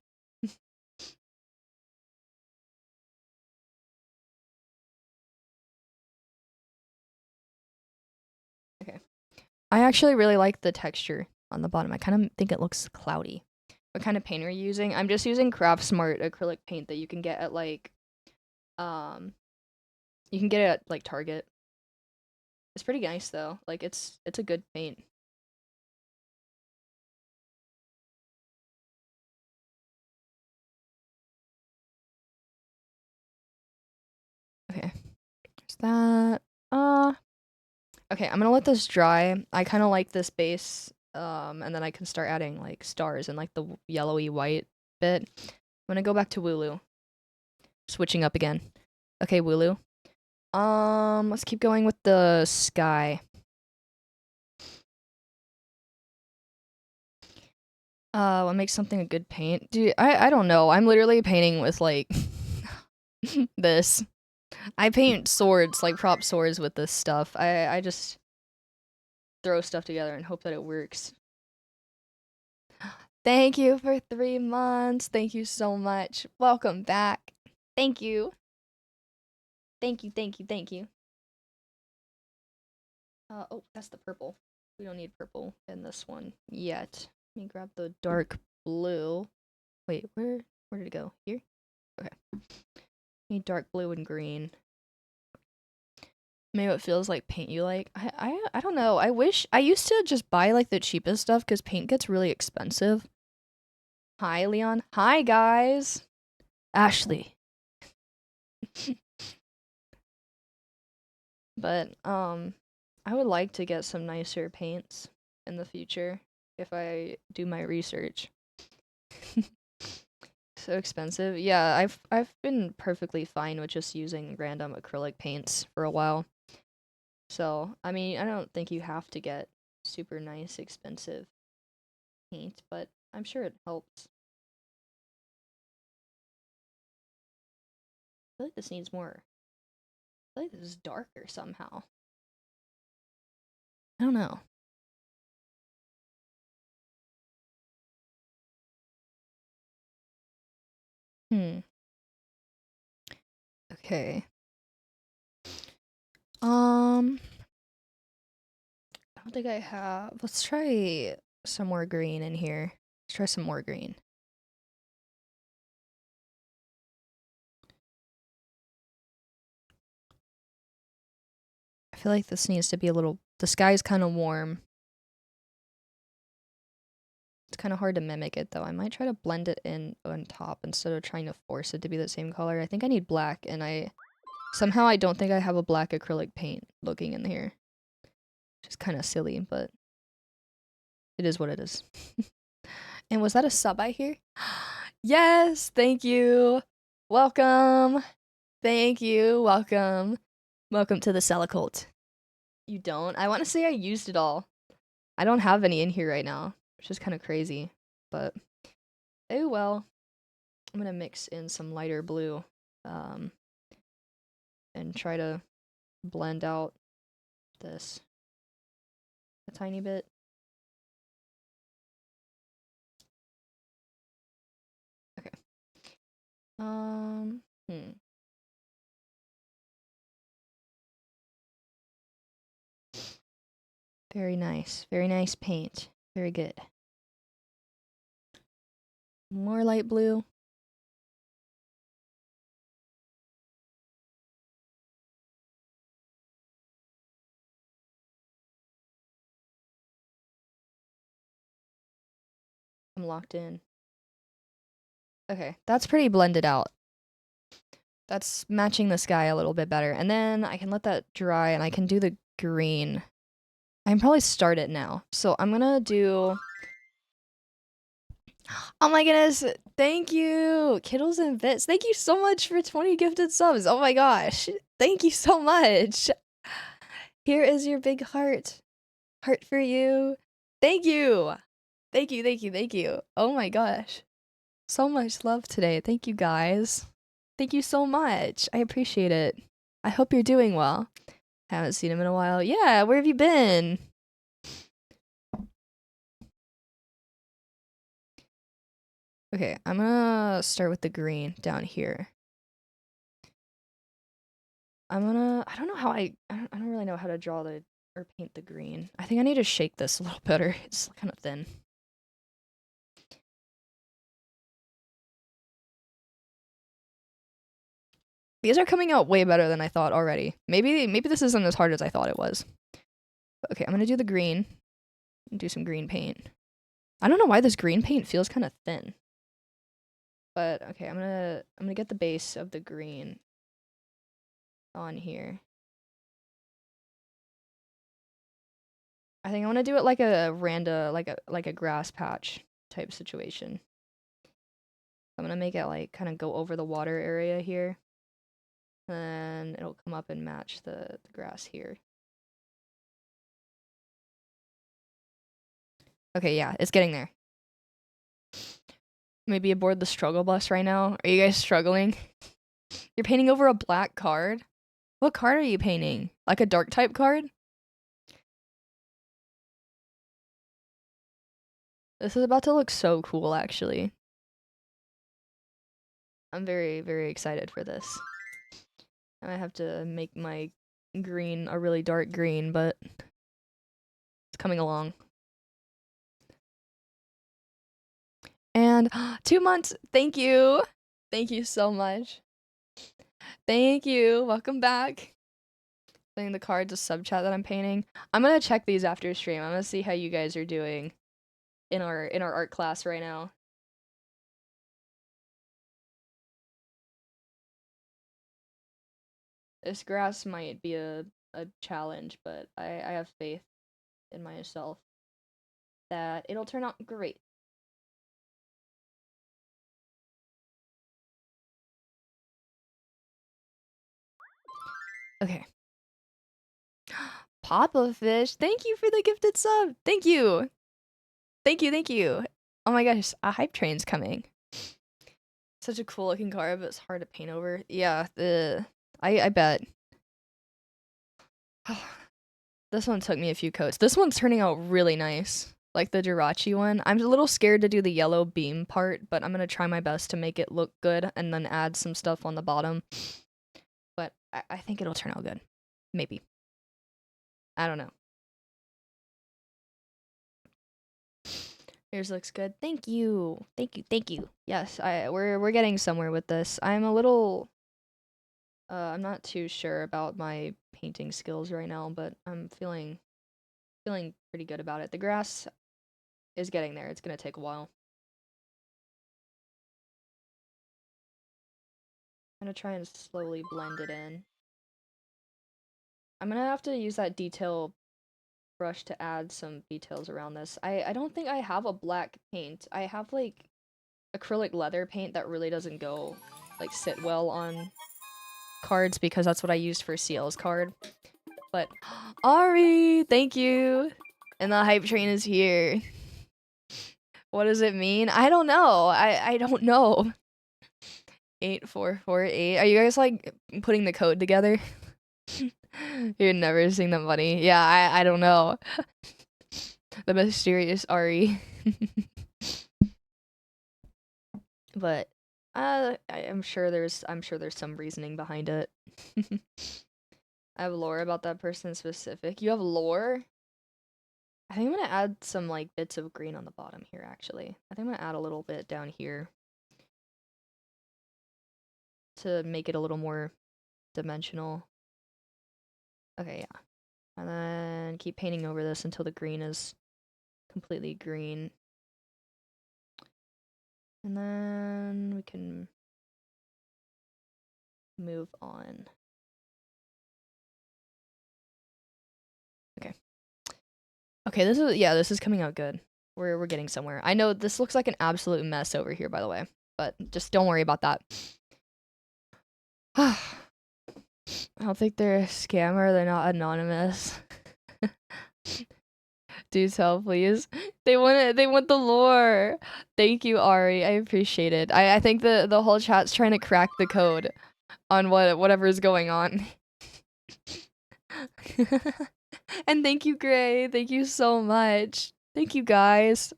Okay. I actually really like the texture on the bottom. I kind of think it looks cloudy. What kind of paint are you using? I'm just using Craft Smart acrylic paint that you can get at like you can get it at like Target. It's pretty nice though. Like it's a good paint. Okay. There's that. Okay, I'm gonna let this dry. I kind of like this base, and then I can start adding like stars and like the yellowy white bit. I'm gonna go back to Wooloo. Switching up again. Okay, Wooloo. Let's keep going with the sky. What makes something a good paint? Dude, I don't know. I'm literally painting with like this. I paint swords, like prop swords with this stuff. I just throw stuff together and hope that it works. Thank you for 3 months. Thank you so much. Welcome back. Thank you. Thank you, thank you, thank you. Oh, that's the purple. We don't need purple in this one yet. Let me grab the dark blue. Wait, where did it go? Here? Okay. Need dark blue and green. Maybe it feels like paint you like. I don't know. I wish I used to just buy like the cheapest stuff because paint gets really expensive. Hi, Leon. Hi, guys. Ashley. But I would like to get some nicer paints in the future if I do my research. So expensive. Yeah, I've been perfectly fine with just using random acrylic paints for a while. So, I mean, I don't think you have to get super nice expensive paint, but I'm sure it helps. I feel like this needs more. I feel like this is darker somehow. I don't know. Hmm. Okay. I don't think I have. Let's try some more green in here. Let's try some more green. I feel like this needs to be a little. The sky's kind of warm. It's kind of hard to mimic it though. I might try to blend it in on top instead of trying to force it to be the same color. I think I need black, and somehow I don't think I have a black acrylic paint looking in here. Which is kind of silly, but it is what it is. And was that a sub I hear? Yes, thank you. Welcome. Thank you. Welcome. Welcome to the Cult. You don't? I want to say I used it all. I don't have any in here right now, which is kind of crazy. But oh well. I'm gonna mix in some lighter blue, um, and try to blend out this a tiny bit. Okay. Hmm. Very nice. Very nice paint. Very good. More light blue. I'm locked in. Okay, that's pretty blended out. That's matching the sky a little bit better. And then I can let that dry and I can do the green. I can probably start it now. So I'm gonna do... Oh my goodness, thank you! Kittles and Bits, thank you so much for 20 gifted subs. Oh my gosh, thank you so much. Here is your big heart. Heart for you. Thank you! Thank you, thank you, thank you. Oh my gosh. So much love today. Thank you guys. Thank you so much. I appreciate it. I hope you're doing well. Haven't seen him in a while. Yeah, where have you been? Okay, I'm gonna start with the green down here. I don't know how I don't really know how to draw or paint the green. I think I need to shake this a little better. It's kind of thin. These are coming out way better than I thought already. Maybe this isn't as hard as I thought it was. Okay, I'm gonna do the green. Do some green paint. I don't know why this green paint feels kind of thin. But okay, I'm gonna get the base of the green on here. I think I want to do it like a like a grass patch type situation. I'm gonna make it like kind of go over the water area here. Then it'll come up and match the grass here. Okay, yeah, it's getting there. Maybe aboard the struggle bus right now. Are you guys struggling? You're painting over a black card? What card are you painting? Like a dark type card? This is about to look so cool, actually. I'm very, very excited for this. And I have to make my green a really dark green, but it's coming along. And 2 months. Thank you. Thank you so much. Thank you. Welcome back. Playing the cards, a sub chat that I'm painting. I'm gonna check these after stream. I'm gonna see how you guys are doing in our art class right now. This grass might be a challenge, but I have faith in myself that it'll turn out great. Okay. Papa Fish, thank you for the gifted sub. Thank you. Thank you, thank you. Oh my gosh, a hype train's coming. Such a cool looking card, but it's hard to paint over. Yeah, I bet. This one took me a few coats. This one's turning out really nice. Like the Jirachi one. I'm a little scared to do the yellow beam part, but I'm gonna try my best to make it look good and then add some stuff on the bottom. But I think it'll turn out good. Maybe. I don't know. Yours looks good. Thank you. Thank you. Thank you. Yes, we're getting somewhere with this. I'm a little I'm not too sure about my painting skills right now, but I'm feeling pretty good about it. The grass is getting there. It's gonna take a while. I'm gonna try and slowly blend it in. I'm gonna have to use that detail brush to add some details around this. I don't think I have a black paint. I have like acrylic leather paint that really doesn't go like sit well on cards because that's what I used for CL's card. But Ari, thank you. And the hype train is here. What does it mean? I don't know. I don't know. 8448. Are you guys like putting the code together? You're never seeing the money. Yeah, I don't know. The mysterious Ari. But I'm sure there's some reasoning behind it. I have lore about that person specific. You have lore? I think I'm gonna add some like bits of green on the bottom here actually. I think I'm gonna add a little bit down here to make it a little more dimensional. Okay, yeah. And then keep painting over this until the green is completely green. And then we can move on. Okay. Okay, this is coming out good. We're getting somewhere. I know this looks like an absolute mess over here, by the way, but just don't worry about that. I don't think they're a scammer. They're not anonymous. Do tell, please. They want the lore. Thank you, Ari. I appreciate it. I think the whole chat's trying to crack the code on whatever is going on. And thank you, Gray. Thank you so much. Thank you, guys.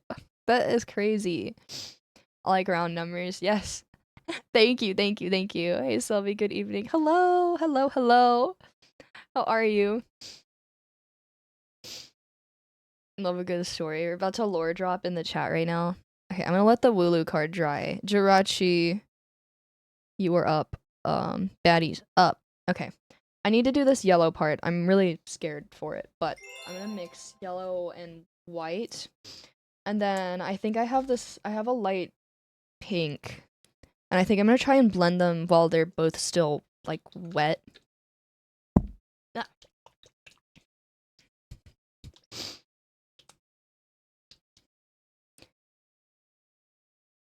That is crazy. I like round numbers. Yes. Thank you, thank you, thank you. Hey, Sylvie, good evening. Hello, hello, hello. How are you? Love a good story. We're about to lore drop in the chat right now. Okay, I'm gonna let the Wooloo card dry. Jirachi, you are up. Baddies, up. Okay. I need to do this yellow part. I'm really scared for it, but I'm gonna mix yellow and white. And then I think I have a light pink. And I think I'm gonna try and blend them while they're both still, like, wet. Ah.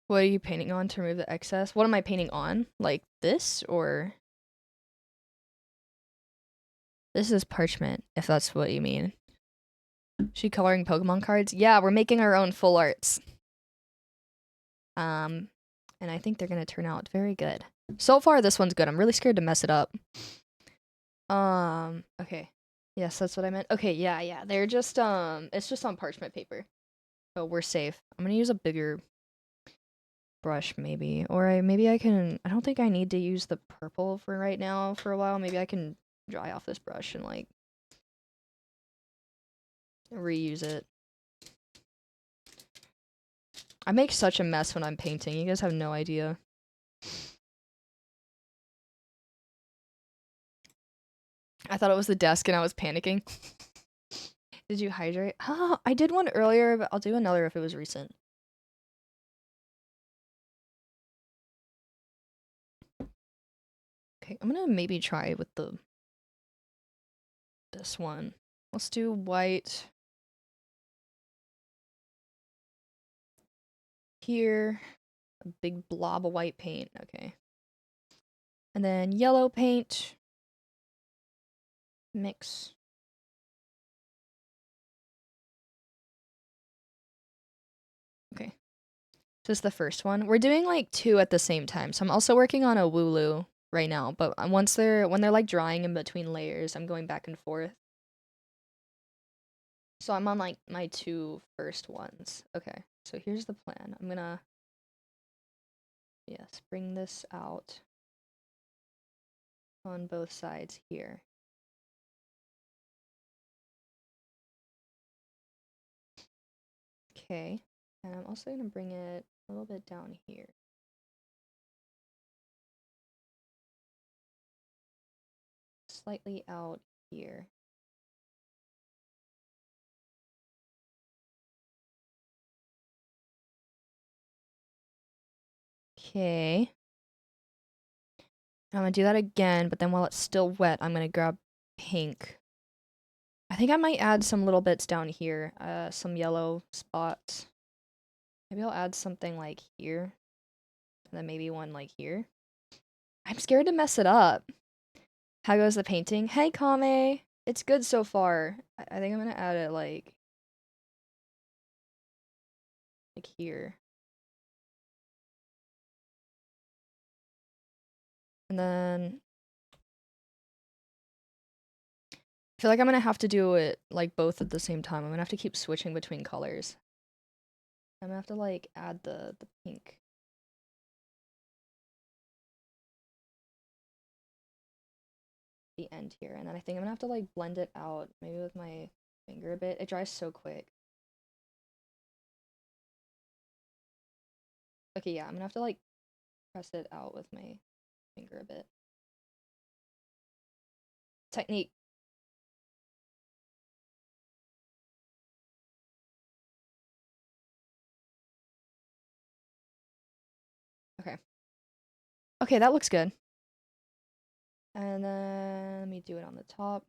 What are you painting on to remove the excess? What am I painting on? Like this, or... This is parchment, if that's what you mean. She coloring Pokemon cards? Yeah, we're making our own full arts. And I think they're gonna turn out very good. So far, this one's good. I'm really scared to mess it up. Okay. Yes, that's what I meant. Okay, yeah. They're just, it's just on parchment paper. So we're safe. I'm gonna use a bigger brush, maybe. Or maybe I can, I don't think I need to use the purple for right now for a while. Maybe I can dry off this brush and, like, reuse it. I make such a mess when I'm painting. You guys have no idea. I thought it was the desk and I was panicking. Did you hydrate? Oh, I did one earlier, but I'll do another if it was recent. Okay, I'm gonna maybe try with this one. Let's do white here. A big blob of white paint. Okay. And then yellow paint. Mix. Okay. So this is the first one. We're doing like 2 at the same time. So I'm also working on a Wooloo right now, but when they're like drying in between layers, I'm going back and forth. So I'm on like my 2 first ones. Okay. So here's the plan. I'm gonna bring this out on both sides here. Okay. And I'm also gonna bring it a little bit down here. Slightly out here. Okay. I'm gonna do that again, but then while it's still wet, I'm gonna grab pink. I think I might add some little bits down here, some yellow spots. Maybe I'll add something like here, and then maybe one like here. I'm scared to mess it up. How goes the painting? Hey, Kame! It's good so far. I think I'm gonna add it like here. And then I feel like I'm gonna have to do it like both at the same time. I'm gonna have to keep switching between colors. I'm gonna have to like add the pink. The end here, and then I think I'm gonna have to like blend it out maybe with my finger a bit. It dries so quick. Okay, yeah, I'm gonna have to like press it out with my finger a bit. Technique. Okay. Okay, that looks good. And then let me do it on the top.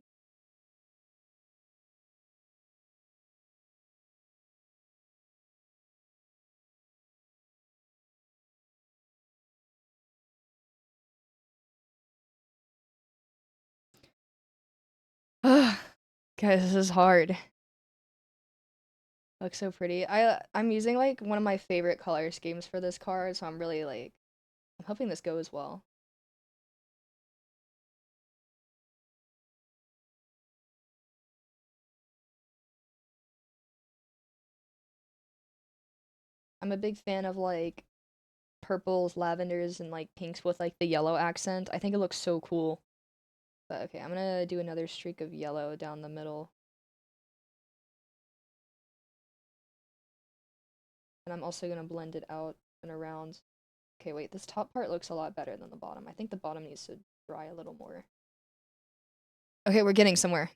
Ugh. Guys, this is hard. Looks so pretty. I'm using like one of my favorite color schemes for this card, so I'm really like I'm hoping this goes well. I'm a big fan of like purples, lavenders, and like pinks with like the yellow accent. I think it looks so cool. But okay, I'm gonna do another streak of yellow down the middle. And I'm also gonna blend it out and around. Okay, wait, this top part looks a lot better than the bottom. I think the bottom needs to dry a little more. Okay, we're getting somewhere.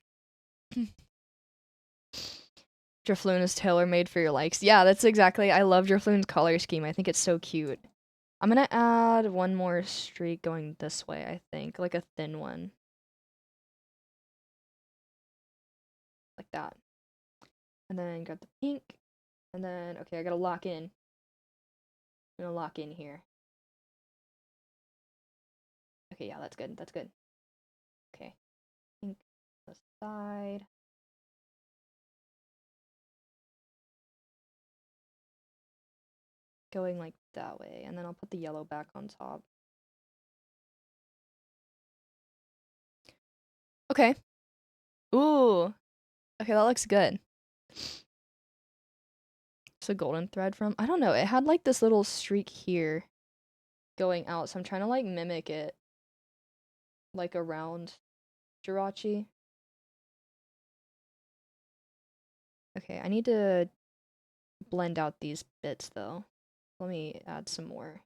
Drifloon is tailor-made for your likes. Yeah, that's exactly. I love Drifloon's color scheme. I think it's so cute. I'm gonna add one more streak going this way, I think. Like a thin one. Like that. And then got the pink. And then, okay, I gotta lock in. I'm gonna lock in here. Okay, yeah, that's good. That's good. Okay. Pink on the side. Going like that way. And then I'll put the yellow back on top. Okay. Ooh. Okay, that looks good. It's a golden thread from, I don't know, it had like this little streak here going out, so I'm trying to like mimic it like around Jirachi. Okay, I need to blend out these bits though. Let me add some more.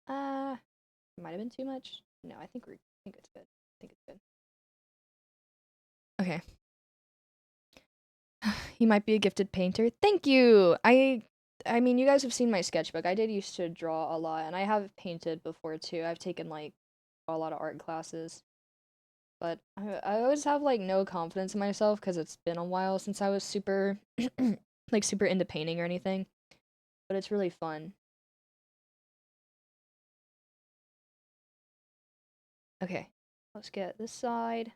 Might have been too much. No, I think it's good. I think it's good. Okay. He might be a gifted painter. Thank you. I mean, you guys have seen my sketchbook. I did used to draw a lot, and I have painted before too. I've taken like a lot of art classes, but I always have like no confidence in myself because it's been a while since I was super like super into painting or anything. But it's really fun. Okay, let's get this side.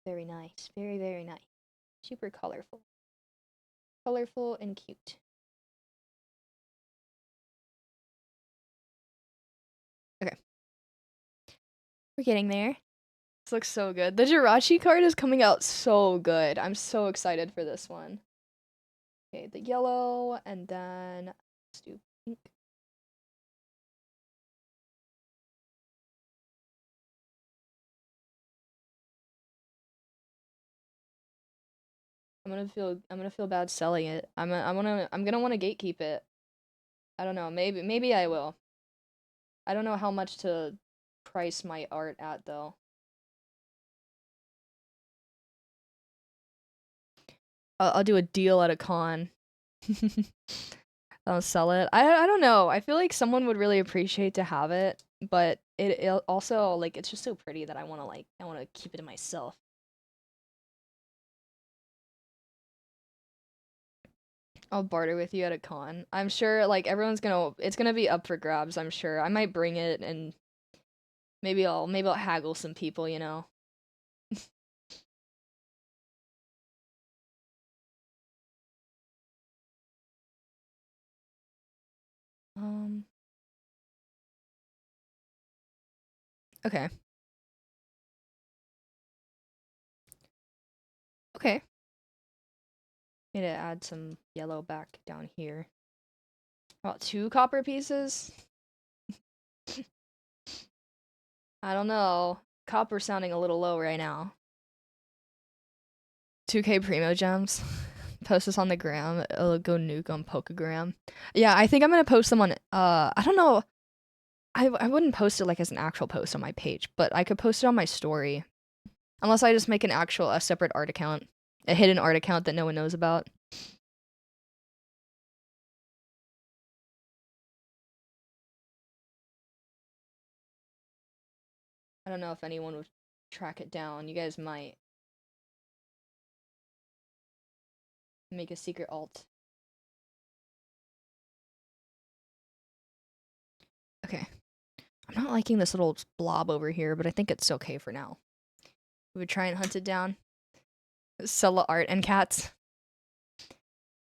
Very nice. Very, very nice. Super colorful. Colorful and cute. Okay. We're getting there. This looks so good. The Jirachi card is coming out so good. I'm so excited for this one. Okay, the yellow, and then let's do pink. I'm gonna feel bad selling it. I'm gonna want to gatekeep it. I don't know. Maybe I will. I don't know how much to price my art at though. I'll do a deal at a con. I'll sell it. I don't know. I feel like someone would really appreciate to have it, but it also like it's just so pretty that I want to keep it to myself. I'll barter with you at a con. I'm sure like it's gonna be up for grabs, I'm sure. I might bring it and maybe I'll haggle some people, you know. Um okay. Okay. Need to add some yellow back down here. About 2 copper pieces? I don't know. Copper sounding a little low right now. 2K Primo Gems. Post this on the gram. It'll go nuke on Pokegram. Yeah, I think I'm gonna post them on I don't know. I wouldn't post it like as an actual post on my page, but I could post it on my story. Unless I just make a separate art account. A hidden art account that no one knows about. I don't know if anyone would track it down. You guys might make a secret alt. Okay. I'm not liking this little blob over here, but I think it's okay for now. We would try and hunt it down. Sell art and cats.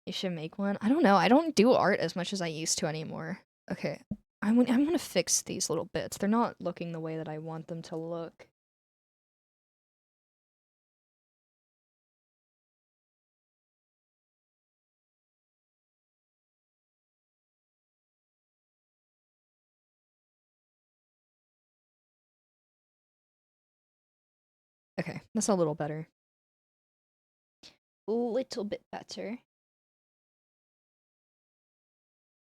You should make one. I don't know. I don't do art as much as I used to anymore. Okay. I'm gonna fix these little bits. They're not looking the way that I want them to look. Okay, that's a little better. A little bit better.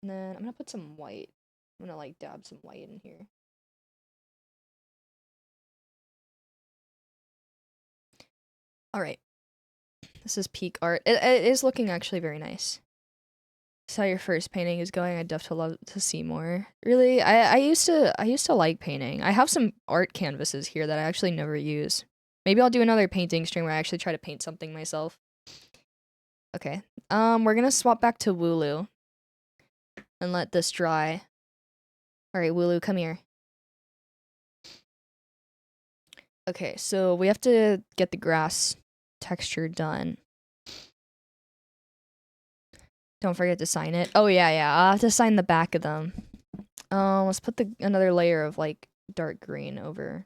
And then I'm gonna put some white. I'm gonna like dab some white in here. All right. This is peak art. It is looking actually very nice. So how your first painting is going. I'd definitely love to see more. Really, I used to like painting. I have some art canvases here that I actually never use. Maybe I'll do another painting stream where I actually try to paint something myself. Okay. We're gonna swap back to Wooloo and let this dry. All right, Wooloo, come here. Okay, so we have to get the grass texture done. Don't forget to sign it. Oh yeah, I'll have to sign the back of them. Let's put another layer of like dark green over.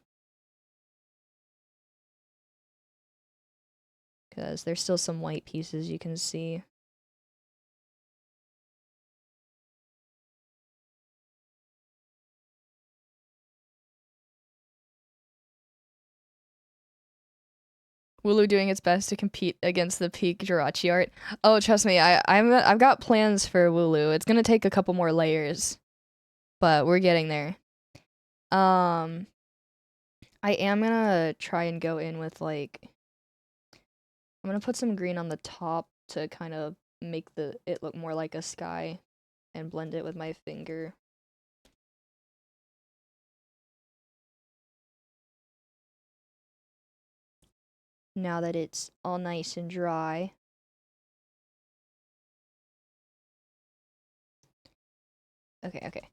Because there's still some white pieces you can see. Wooloo doing its best to compete against the peak Jirachi art. Oh, trust me, I've got plans for Wooloo. It's gonna take a couple more layers, but we're getting there. Um, I am gonna try and go in with like I'm gonna put some green on the top to kind of make it look more like a sky and blend it with my finger. Now that it's all nice and dry. Okay.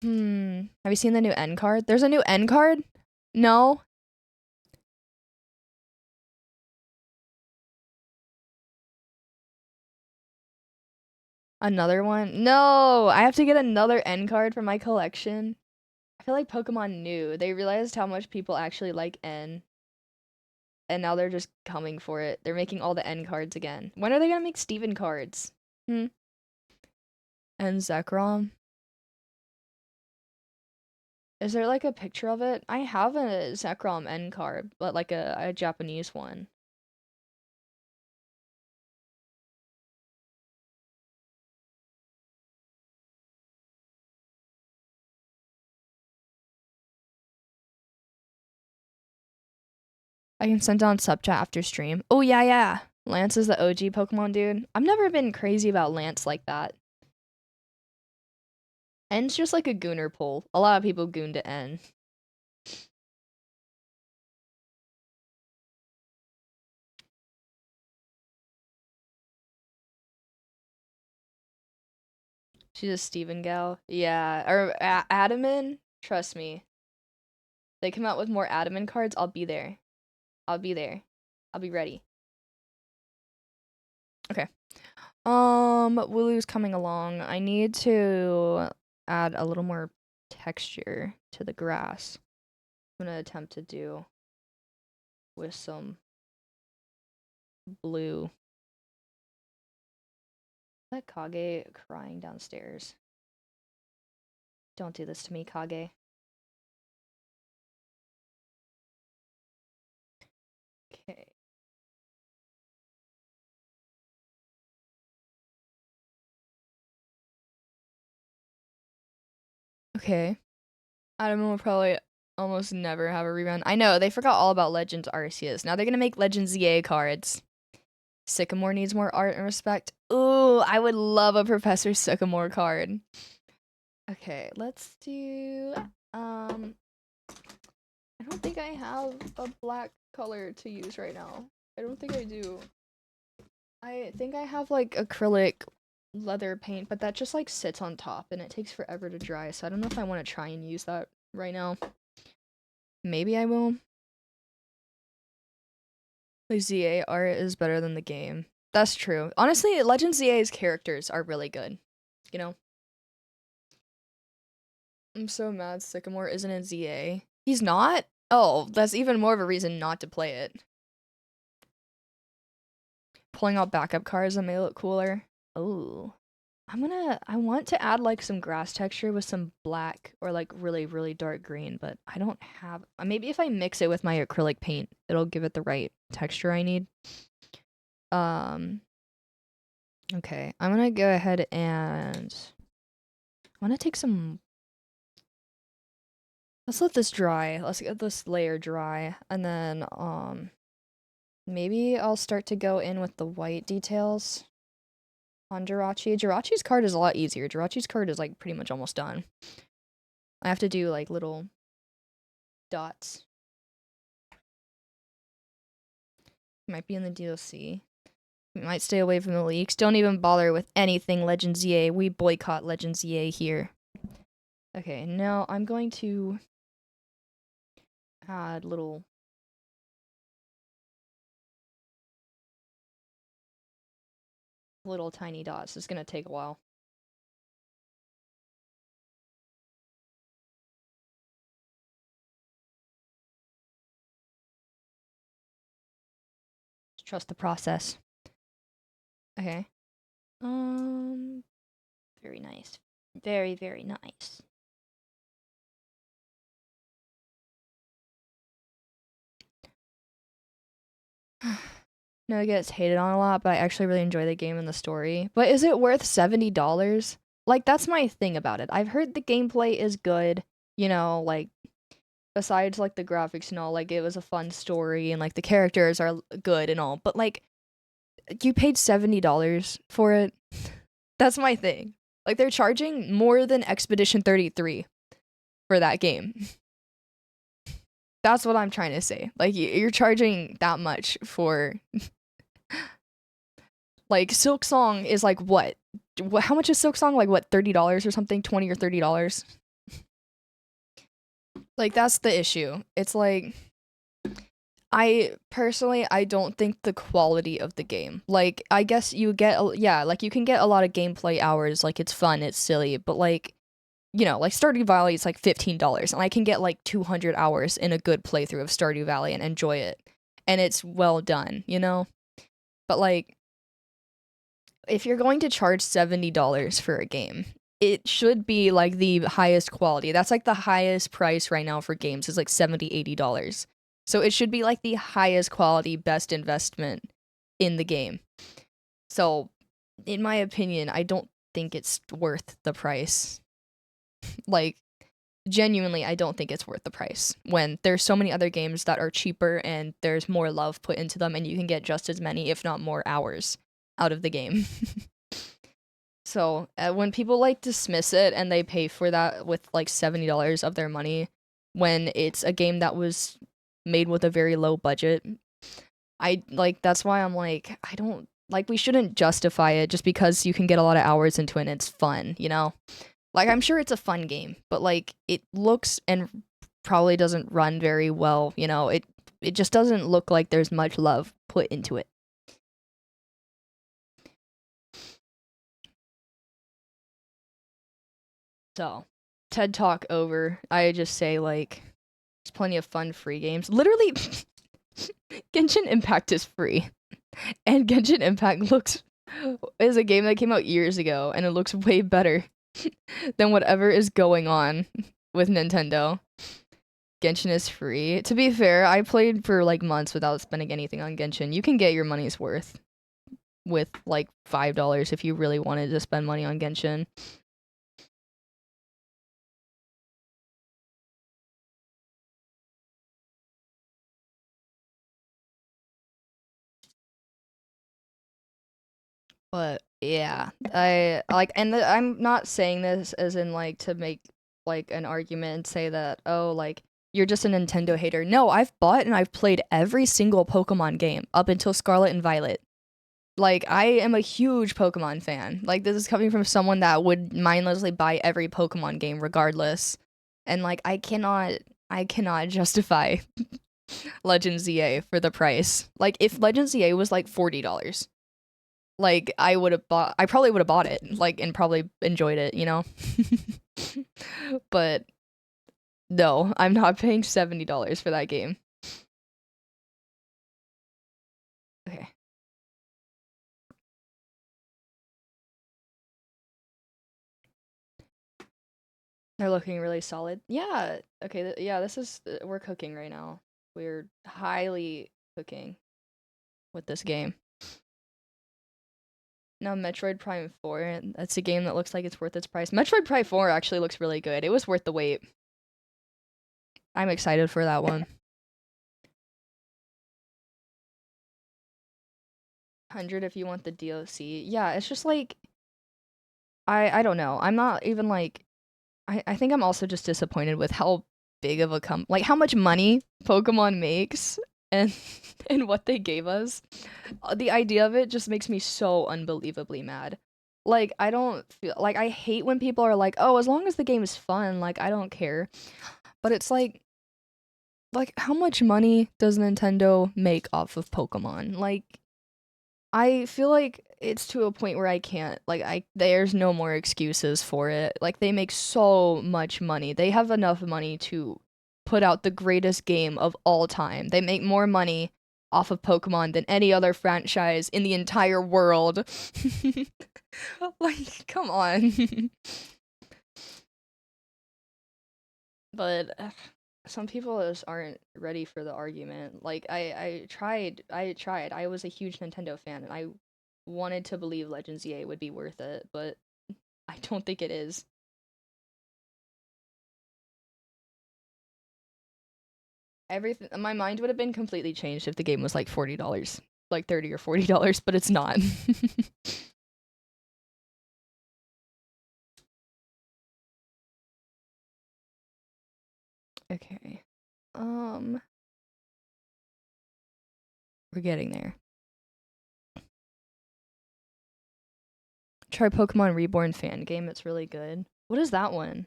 Have you seen the new end card? There's a new end card? No? Another one? No! I have to get another end card for my collection. I feel like Pokemon knew. They realized how much people actually like N. And now they're just coming for it. They're making all the N cards again. When are they gonna make Steven cards? And Zekrom? Is there like a picture of it? I have a Zekrom N card, but like a Japanese one. I can send down sub chat after stream. Oh yeah. Lance is the OG Pokemon dude. I've never been crazy about Lance like that. N's just like a gooner pull. A lot of people goon to N. She's a Steven gal. Yeah. Or Adaman? Trust me. They come out with more Adaman cards, I'll be there. I'll be ready. Okay. Wooloo's coming along. I need to add a little more texture to the grass. I'm gonna attempt to do with some blue. Is that Kage crying downstairs? Don't do this to me, Kage. Okay. Okay. Adam will probably almost never have a rerun. I know, they forgot all about Legends Arceus. Now they're gonna make Legends ZA cards. Sycamore needs more art and respect. Ooh, I would love a Professor Sycamore card. Okay, let's do I don't think I have a black color to use right now. I don't think I do. I think I have like acrylic leather paint, but that just like sits on top and it takes forever to dry, so I don't know if I want to try and use that right now. Maybe I will. The ZA art is better than the game. That's true. Honestly, Legend ZA's characters are really good. You know? I'm so mad Sycamore isn't in ZA. He's not? Oh, that's even more of a reason not to play it. Pulling out backup cards that may look cooler. Oh. I want to add like some grass texture with some black or like really, really dark green, but I don't have, maybe if I mix it with my acrylic paint, it'll give it the right texture I need. Okay, I'm gonna go ahead and I want to take some, let's let this dry. Let's get this layer dry and then, maybe I'll start to go in with the white details on Jirachi. Jirachi's card is a lot easier. Jirachi's card is like pretty much almost done. I have to do like little dots. Might be in the DLC. We might stay away from the leaks. Don't even bother with anything Legend ZA. We boycott Legend ZA here. Okay, now I'm going to add little tiny dots. It's gonna take a while. Just trust the process. Okay. Very nice. Very, very nice. No, it gets hated on a lot, but I actually really enjoy the game and the story. But is it worth $70? like that's my thing about it. I've heard the gameplay is good, you know, like besides like the graphics and all, like it was a fun story and like the characters are good and all, but like you paid $70 for it. That's my thing. Like they're charging more than Expedition 33 for that game. That's what I'm trying to say. Like you're charging that much for like Silk Song is like what? How much is Silk Song? Like what, $30 or something? 20 or $30? Like that's the issue. It's like I personally I don't think the quality of the game. Like I guess you get yeah, like you can get a lot of gameplay hours, like it's fun, it's silly, but like you know, like Stardew Valley is like $15 and I can get like 200 hours in a good playthrough of Stardew Valley and enjoy it. And it's well done, you know? But like if you're going to charge $70 for a game, it should be like the highest quality. That's like the highest price right now for games is like $70-$80. So it should be like the highest quality, best investment in the game. So in my opinion, I don't think it's worth the price. Like genuinely, I don't think it's worth the price when there's so many other games that are cheaper and there's more love put into them and you can get just as many, if not more hours out of the game. So when people like dismiss it and they pay for that with like $70 of their money when it's a game that was made with a very low budget, I like that's why I'm like I don't like we shouldn't justify it just because you can get a lot of hours into it and it's fun, you know? Like I'm sure it's a fun game, but like it looks and probably doesn't run very well, you know? It just doesn't look like there's much love put into it. So, TED Talk over. I just say like there's plenty of fun free games. Literally Genshin Impact is free. And Genshin Impact looks is a game that came out years ago and it looks way better than whatever is going on with Nintendo. Genshin is free. To be fair, I played for like months without spending anything on Genshin. You can get your money's worth with like $5 if you really wanted to spend money on Genshin. But yeah, I like, and I'm not saying this as in like to make like an argument and say that oh like you're just a Nintendo hater. No, I've bought and I've played every single Pokemon game up until Scarlet and Violet. Like I am a huge Pokemon fan. Like this is coming from someone that would mindlessly buy every Pokemon game regardless. And like I cannot justify Legend ZA for the price. Like if Legend ZA was like $40, like I probably would have bought it, like and probably enjoyed it, you know? But no, I'm not paying $70 for that game. Okay. They're looking really solid. Yeah. Okay, yeah, this is we're cooking right now. We're highly cooking with this game. No, Metroid Prime 4, that's a game that looks like it's worth its price. Metroid Prime 4 actually looks really good. It was worth the wait. I'm excited for that one. 100 if you want the DLC. Yeah, it's just like I don't know. I'm not even like I think I'm also just disappointed with how big of a like how much money Pokemon makes and and what they gave us. The idea of it just makes me so unbelievably mad. Like I don't feel like I hate when people are like, "Oh, as long as the game is fun, like I don't care." But it's like how much money does Nintendo make off of Pokemon? Like I feel like it's to a point where I can't like I there's no more excuses for it. Like they make so much money. They have enough money to put out the greatest game of all time. They make more money off of Pokemon than any other franchise in the entire world. Like come on. But some people just aren't ready for the argument. Like I tried. I was a huge Nintendo fan and I wanted to believe Legends EA would be worth it, but I don't think it is. Everything, my mind would have been completely changed if the game was like $40, like $30 or $40, but it's not. Okay. We're getting there. Try Pokemon Reborn fan game. It's really good. What is that one?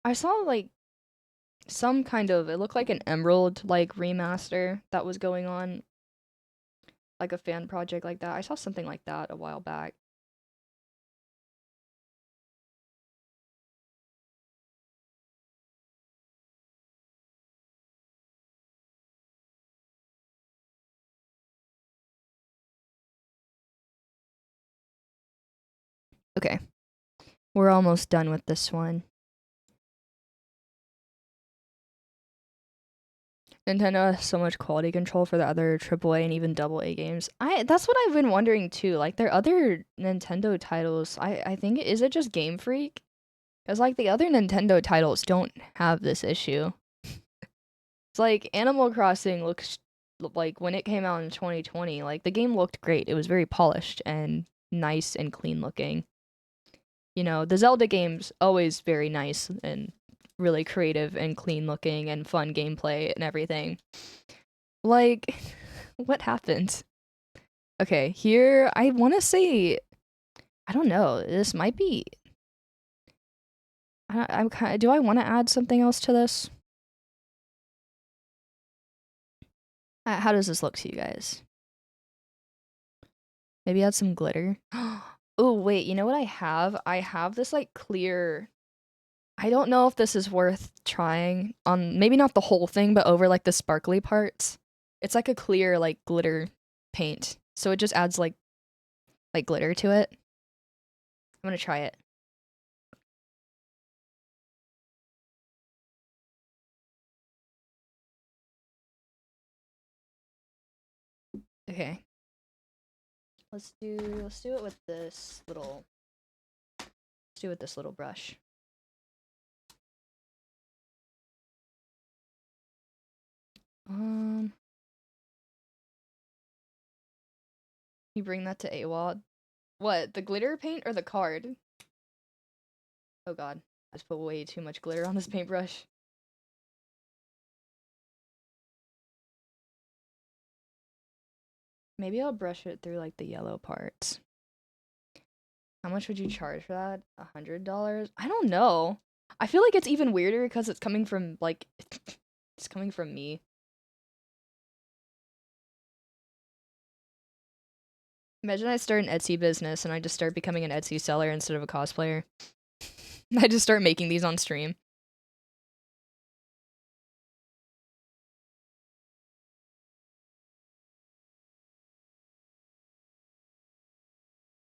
I saw like some kind of, it looked like an Emerald like remaster that was going on, like a fan project like that. I saw something like that a while back. Okay. We're almost done with this one. Nintendo has so much quality control for the other AAA and even AA games. That's what I've been wondering too. Like their other Nintendo titles, I think is it just Game Freak? Cuz like the other Nintendo titles don't have this issue. It's like Animal Crossing looks like when it came out in 2020, like the game looked great. It was very polished and nice and clean looking. You know, the Zelda games always very nice and really creative and clean looking and fun gameplay and everything. Like, what happened? Okay, here I want to say, I don't know. This might be. I'm kind. Do I want to add something else to this? How does this look to you guys? Maybe add some glitter. Oh wait, you know what I have? I have this like clear. I don't know if this is worth trying on. Maybe not the whole thing, but over like the sparkly parts. It's like a clear like glitter paint, so it just adds like glitter to it. I'm gonna try it. Okay. Let's do it with this little. Let's do it with this little brush. You bring that to AWOD. What? The glitter paint or the card? Oh god, I just put way too much glitter on this paintbrush. Maybe I'll brush it through like the yellow parts. How much would you charge for that? $100? I don't know. I feel like it's even weirder because it's coming from like it's coming from me. Imagine I start an Etsy business and I just start becoming an Etsy seller instead of a cosplayer. I just start making these on stream.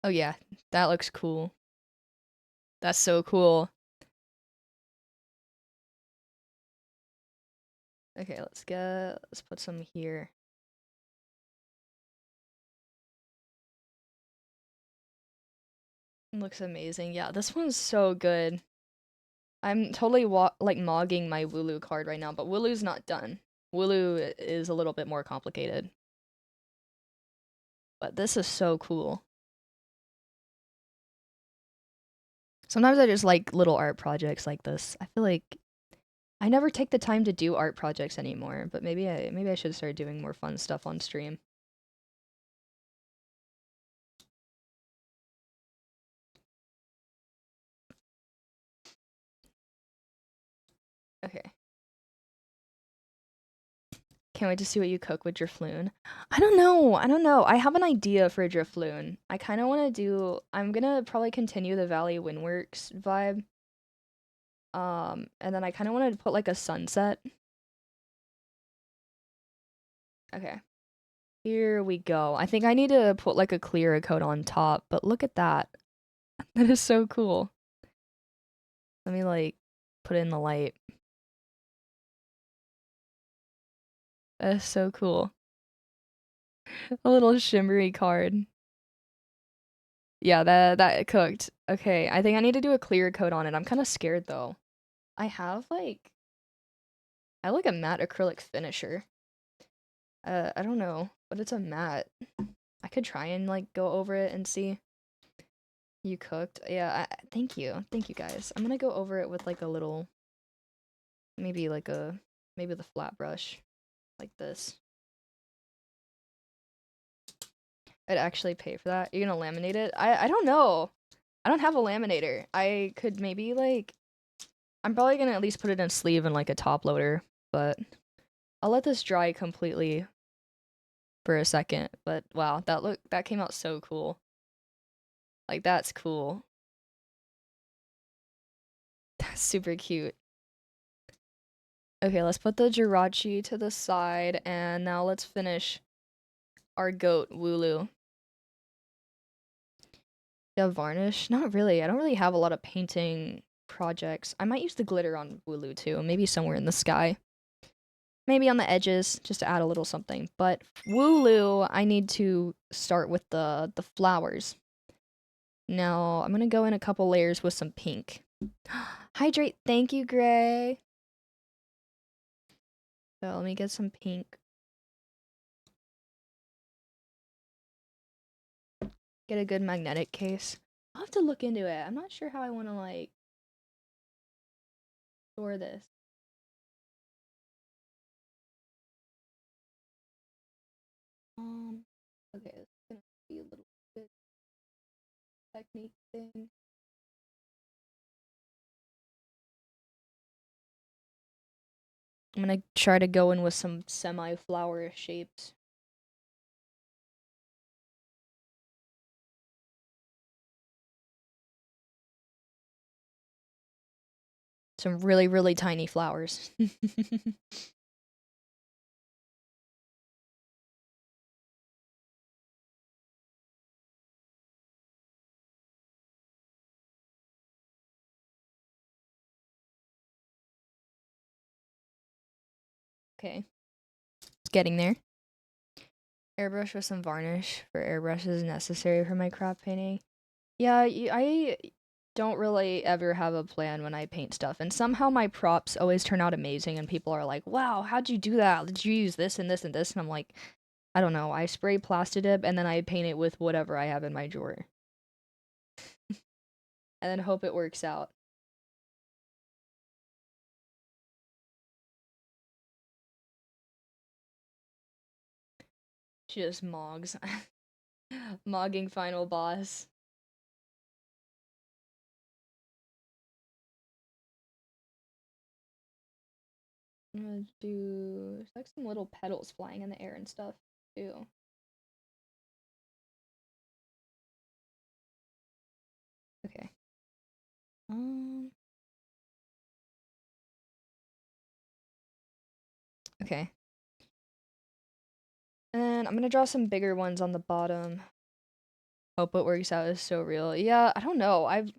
Oh yeah, that looks cool. That's so cool. Okay, let's put some here. It looks amazing. Yeah, this one's so good. I'm totally like mogging my Wooloo card right now, but Wooloo's not done. Wooloo is a little bit more complicated. But this is so cool. Sometimes I just like little art projects like this. I feel like I never take the time to do art projects anymore, but maybe I should start doing more fun stuff on stream. Okay. Can't wait to see what you cook with Drifloon. I don't know. I have an idea for Drifloon. I kind of want to do. I'm gonna probably continue the Valley Windworks vibe. And then I kind of wanted to put like a sunset. Okay. Here we go. I think I need to put like a clearer coat on top, but look at that. That is so cool. Let me like put it in the light. That is so cool. A little shimmery card. Yeah, that cooked. Okay, I think I need to do a clear coat on it. I'm kind of scared though. I have like a matte acrylic finisher. I don't know, but it's a matte. I could try and like go over it and see. You cooked? Yeah, thank you. Thank you guys. I'm gonna go over it with like a little, maybe like maybe the flat brush, like this. I'd actually pay for that. You're gonna laminate it? I don't know. I don't have a laminator. I could maybe like, I'm probably gonna at least put it in a sleeve and like a top loader, but I'll let this dry completely for a second. But wow, that came out so cool. Like that's cool. That's super cute. Okay, let's put the Jirachi to the side, and now let's finish our goat, Wooloo. Yeah, varnish? Not really. I don't really have a lot of painting projects. I might use the glitter on Wooloo too, maybe somewhere in the sky. Maybe on the edges, just to add a little something. But Wooloo, I need to start with the flowers. Now, I'm gonna go in a couple layers with some pink. Hydrate, thank you, Gray. So let me get some pink. Get a good magnetic case. I'll have to look into it. I'm not sure how I want to like store this. Okay, this is gonna be a little bit technique thing. I'm gonna try to go in with some semi-flower shapes. Some really, really tiny flowers. Okay, it's getting there. Airbrush with some varnish for airbrushes necessary for my craft painting. Yeah, I don't really ever have a plan when I paint stuff, and somehow my props always turn out amazing, and people are like, "Wow, how'd you do that? Did you use this and this and this?" And I'm like, I don't know. I spray Plastidip and then I paint it with whatever I have in my drawer, and then hope it works out. She just mogs. Mogging final boss. I'm gonna do there's like some little petals flying in the air and stuff too. Okay. Um. Okay. And I'm gonna draw some bigger ones on the bottom. Hope it works out. Is so real. Yeah. I don't know. I've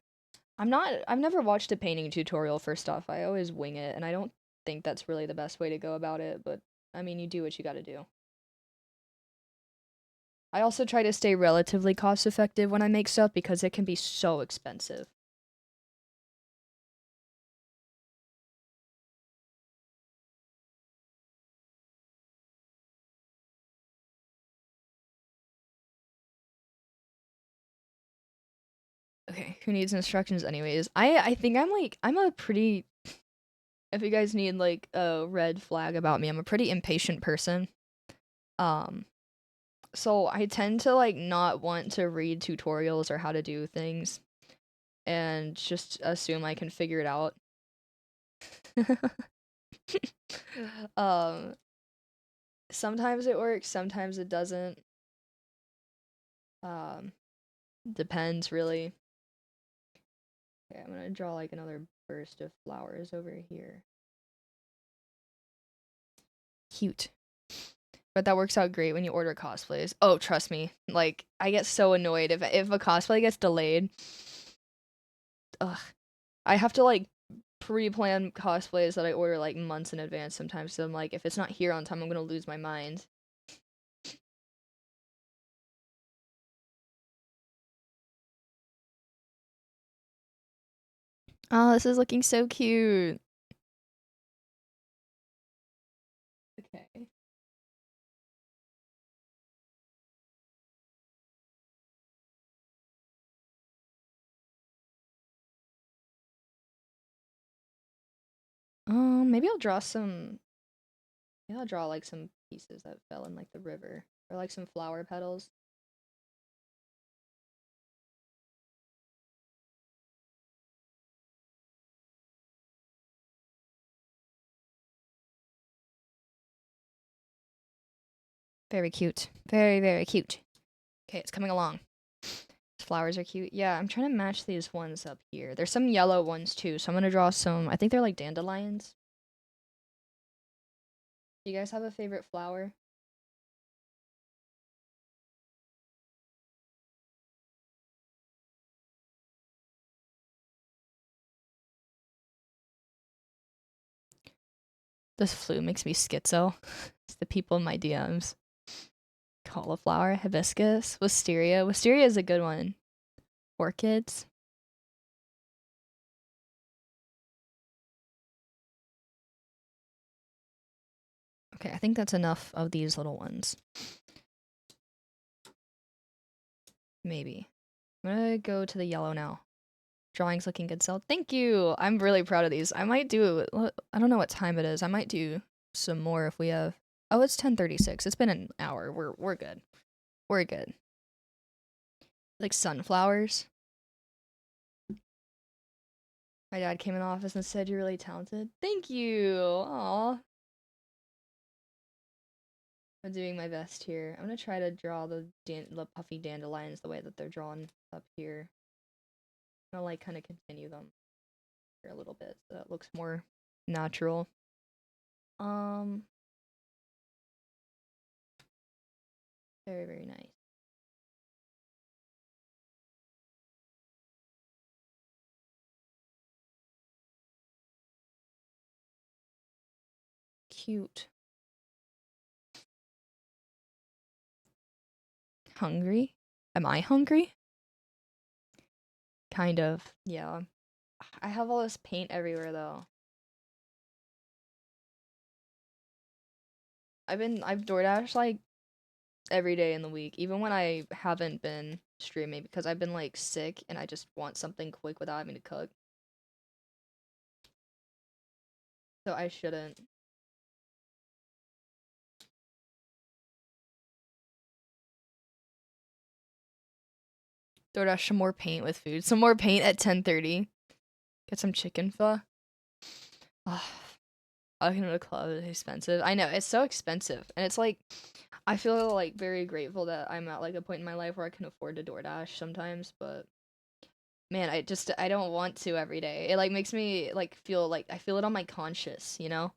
never watched a painting tutorial for stuff. I always wing it, and I don't think that's really the best way to go about it. But I mean, you do what you gotta do. I also try to stay relatively cost effective when I make stuff because it can be so expensive. Okay, who needs instructions anyways? I think I'm a pretty, if you guys need like a red flag about me, I'm a pretty impatient person. Um so I tend to like not want to read tutorials or how to do things and just assume I can figure it out. um Sometimes it works, sometimes it doesn't. Um Depends really. Okay, I'm gonna draw like another burst of flowers over here. Cute. But that works out great when you order cosplays. Oh, trust me. Like, I get so annoyed if a cosplay gets delayed. Ugh. I have to like pre-plan cosplays that I order like months in advance sometimes. So I'm like, if it's not here on time, I'm gonna lose my mind. Oh, this is looking so cute. Okay. Maybe I'll draw some. Maybe I'll draw like some pieces that fell in like the river, or like some flower petals. Very cute. Very, very cute. Okay, it's coming along. These flowers are cute. Yeah, I'm trying to match these ones up here. There's some yellow ones too, so I'm gonna draw some. I think they're like dandelions. Do you guys have a favorite flower? This flu makes me schizo. It's the people in my DMs. Cauliflower, hibiscus, wisteria. Wisteria is a good one. Orchids. Okay, I think that's enough of these little ones. Maybe. I'm gonna go to the yellow now. Drawing's looking good, so thank you. I'm really proud of these. I might do. I don't know what time it is. I might do some more if we have. Oh, it's 10:36. It's been an hour. We're good. We're good. Like sunflowers. My dad came in the office and said you're really talented. Thank you. Aw. I'm doing my best here. I'm gonna try to draw the puffy dandelions the way that they're drawn up here. I'm gonna like kind of continue them here a little bit so that looks more natural. Um, very, very nice. Cute. Hungry? Am I hungry? Kind of. Yeah. I have all this paint everywhere though. I've DoorDash like every day in the week, even when I haven't been streaming because I've been like sick and I just want something quick without having to cook. So I shouldn't. DoorDash some more paint with food. Some more paint at 10:30. Get some chicken pho. Oh, walking to the club is expensive. I know, it's so expensive. And it's like I feel like very grateful that I'm at like a point in my life where I can afford to DoorDash sometimes, but man, I don't want to every day. It like makes me like I feel it on my conscience, you know?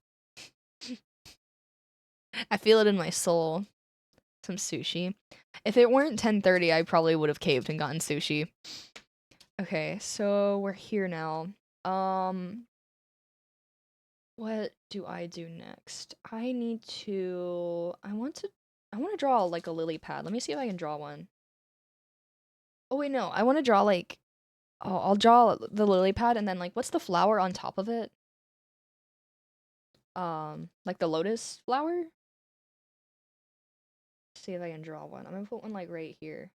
I feel it in my soul. Some sushi. If it weren't 10:30, I probably would have caved and gotten sushi. Okay, so we're here now. Um what do I do next? I want to draw like a lily pad. Let me see if I can draw one. Oh wait, no. I want to draw like I'll draw the lily pad and then like what's the flower on top of it? Like the lotus flower? See if I can draw one. I'm gonna put one like right here.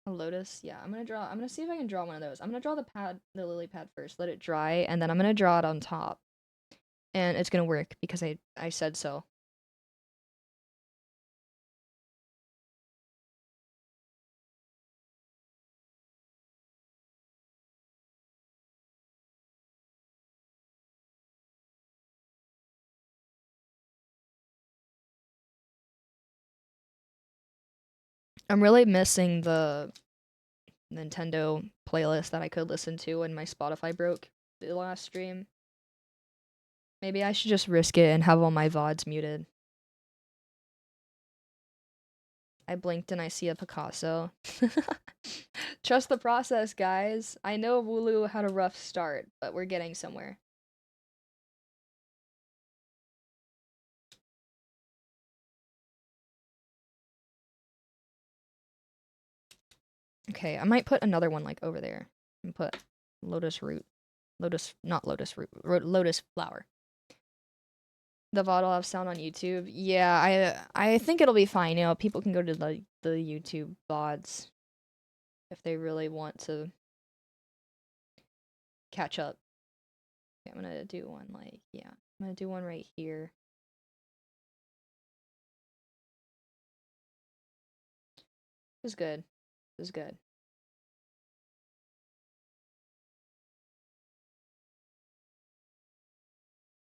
A lotus. Yeah, I'm gonna see if I can draw one of those. I'm gonna draw the lily pad first, let it dry, and then I'm gonna draw it on top. And it's gonna work because I said so. I'm really missing the Nintendo playlist that I could listen to when my Spotify broke the last stream. Maybe I should just risk it and have all my VODs muted. I blinked and I see a Picasso. Trust the process, guys. I know Wooloo had a rough start, but we're getting somewhere. Okay, I might put another one like over there and put lotus root. Not lotus root, lotus flower. The VOD will have sound on YouTube. Yeah, I think it'll be fine. You know, people can go to the YouTube VODs if they really want to catch up. Okay, I'm gonna do one like, yeah, I'm gonna do one right here. This is good. This is good.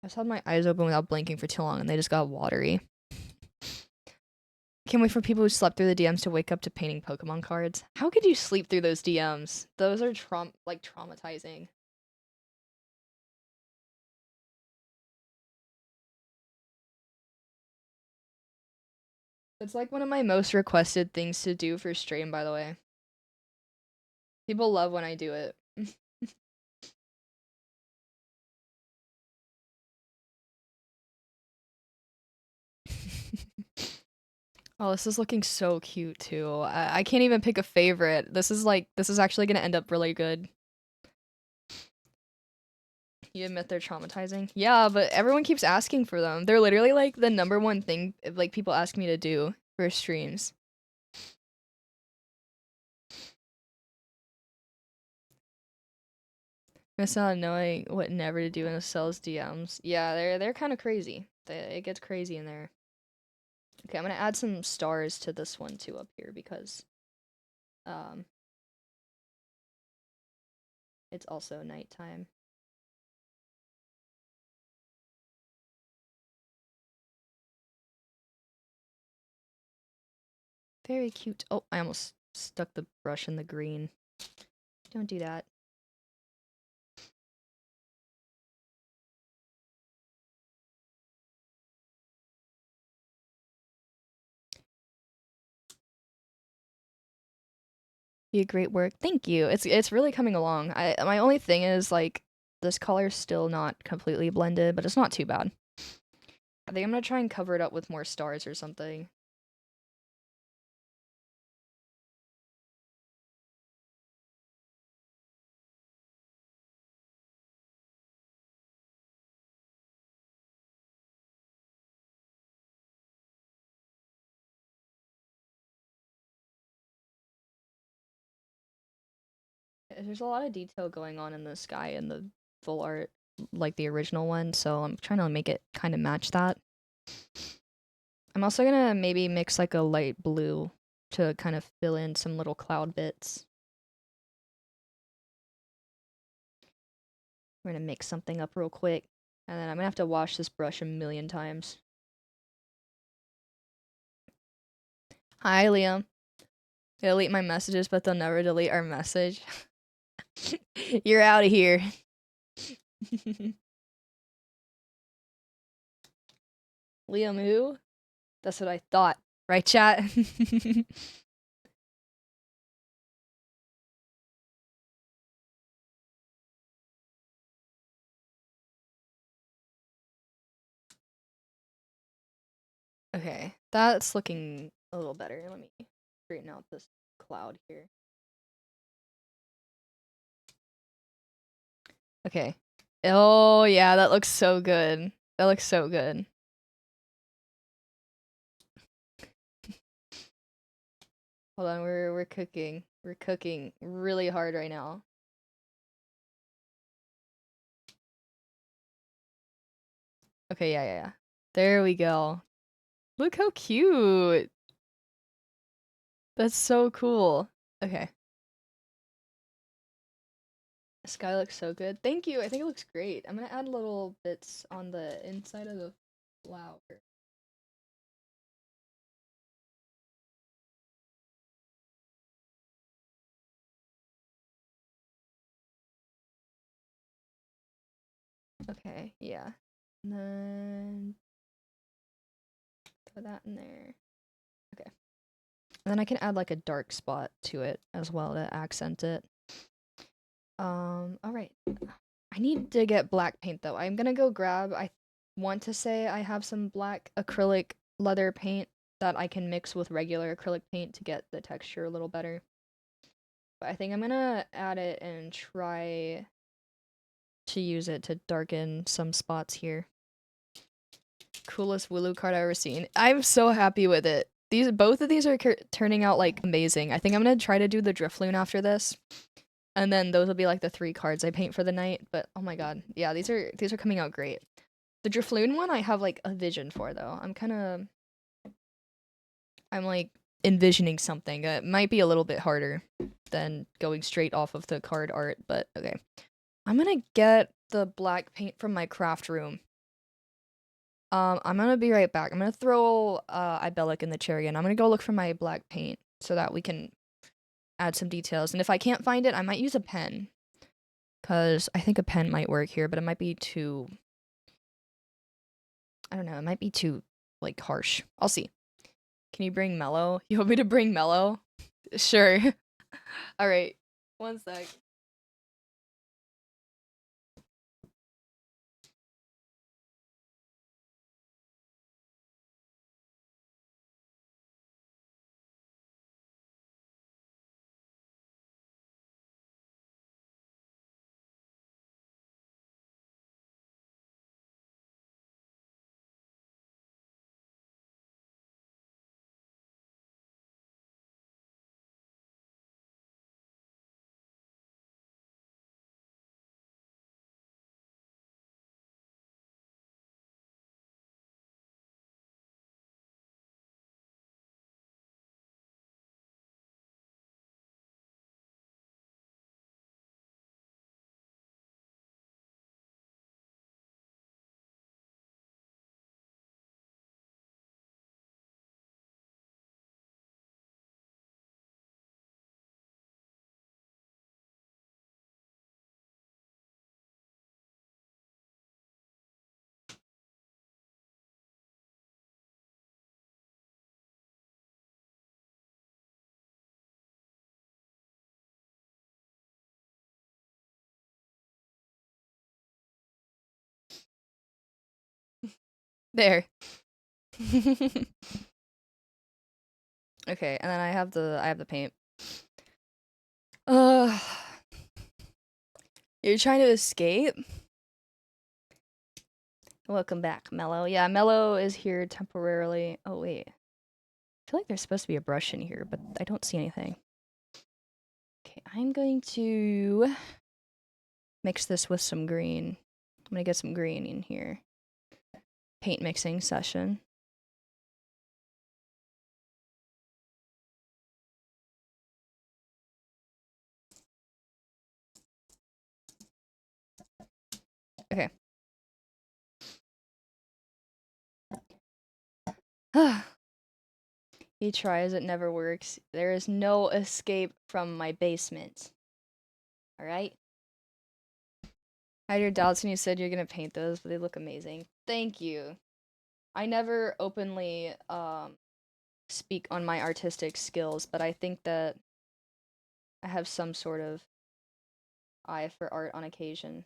I just had my eyes open without blinking for too long and they just got watery. Can't wait for people who slept through the DMs to wake up to painting Pokemon cards. How could you sleep through those DMs? Those are traumatizing. It's like one of my most requested things to do for stream, by the way. People love when I do it. Oh, this is looking so cute too. I can't even pick a favorite. This is actually gonna end up really good. You admit they're traumatizing? Yeah, but everyone keeps asking for them. They're literally like the number one thing like people ask me to do for streams. It's not knowing what never to do in a cell's DMs. Yeah, they're kind of crazy. It gets crazy in there. Okay, I'm gonna add some stars to this one too up here because um it's also nighttime. Very cute. Oh, I almost stuck the brush in the green. Don't do that. Be a great work. Thank you. It's really coming along. My only thing is like this color's still not completely blended, but it's not too bad. I think I'm gonna try and cover it up with more stars or something. There's a lot of detail going on in the sky in the full art, like the original one, so I'm trying to make it kind of match that. I'm also gonna maybe mix like a light blue to kind of fill in some little cloud bits. We're gonna mix something up real quick, and then I'm gonna have to wash this brush a million times. Hi, Liam. They delete my messages, but they'll never delete our message. You're out of here. Liam who? That's what I thought. Right, chat? Okay, that's looking a little better. Let me straighten out this cloud here. Okay. Oh, yeah, that looks so good. That looks so good. Hold on, we're cooking. We're cooking really hard right now. Okay, yeah. There we go. Look how cute. That's so cool. Okay. The sky looks so good. Thank you. I think it looks great. I'm gonna add little bits on the inside of the flower. Okay, yeah. And then throw that in there. Okay. And then I can add like a dark spot to it as well to accent it. Alright. I need to get black paint though. I'm gonna go grab, I want to say I have some black acrylic leather paint that I can mix with regular acrylic paint to get the texture a little better. But I think I'm gonna add it and try to use it to darken some spots here. Coolest Wooloo card I've ever seen. I'm so happy with it. Both of these are turning out like amazing. I think I'm gonna try to do the Drifloon after this, and then those will be like the 3 cards I paint for the night. But oh my god, yeah, these are coming out great. The Drifloon one I have like a vision for though. I'm like envisioning something. It might be a little bit harder than going straight off of the card art, but okay. I'm gonna get the black paint from my craft room. I'm gonna be right back. I'm gonna throw Ibelic in the chair again. I'm gonna go look for my black paint so that we can add some details. And if I can't find it, I might use a pen. Cause I think a pen might work here, but it might be too, I don't know, it might be too like harsh. I'll see. Can you bring Mellow? You want me to bring Mellow? Sure. Alright. One sec. There. Okay, and then I have the paint. Uh, you're trying to escape? Welcome back, Mellow. Yeah, Mellow is here temporarily. Oh wait. I feel like there's supposed to be a brush in here, but I don't see anything. Okay, I'm going to mix this with some green. I'm gonna get some green in here. Paint mixing session. Okay. He tries, it never works. There is no escape from my basement. Alright? I had your doubts when you said you're gonna paint those, but they look amazing. Thank you. I never openly speak on my artistic skills, but I think that I have some sort of eye for art on occasion.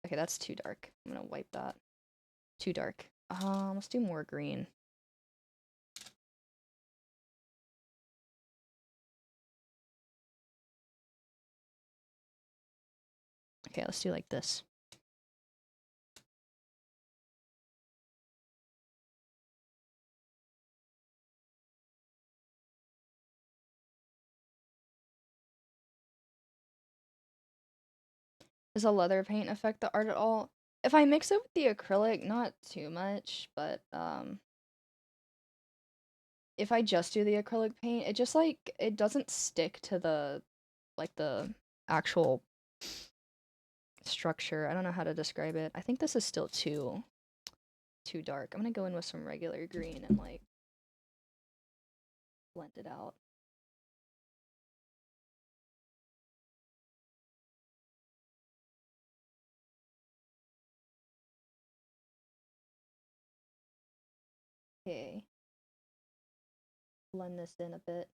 Okay, that's too dark. I'm gonna wipe that. Too dark. Let's do more green. Okay, let's do like this. Does a leather paint affect the art at all? If I mix it with the acrylic, not too much, but if I just do the acrylic paint, it just like it doesn't stick to the actual structure. I don't know how to describe it. I think this is still too dark. I'm gonna go in with some regular green and like blend it out. Okay. Blend this in a bit.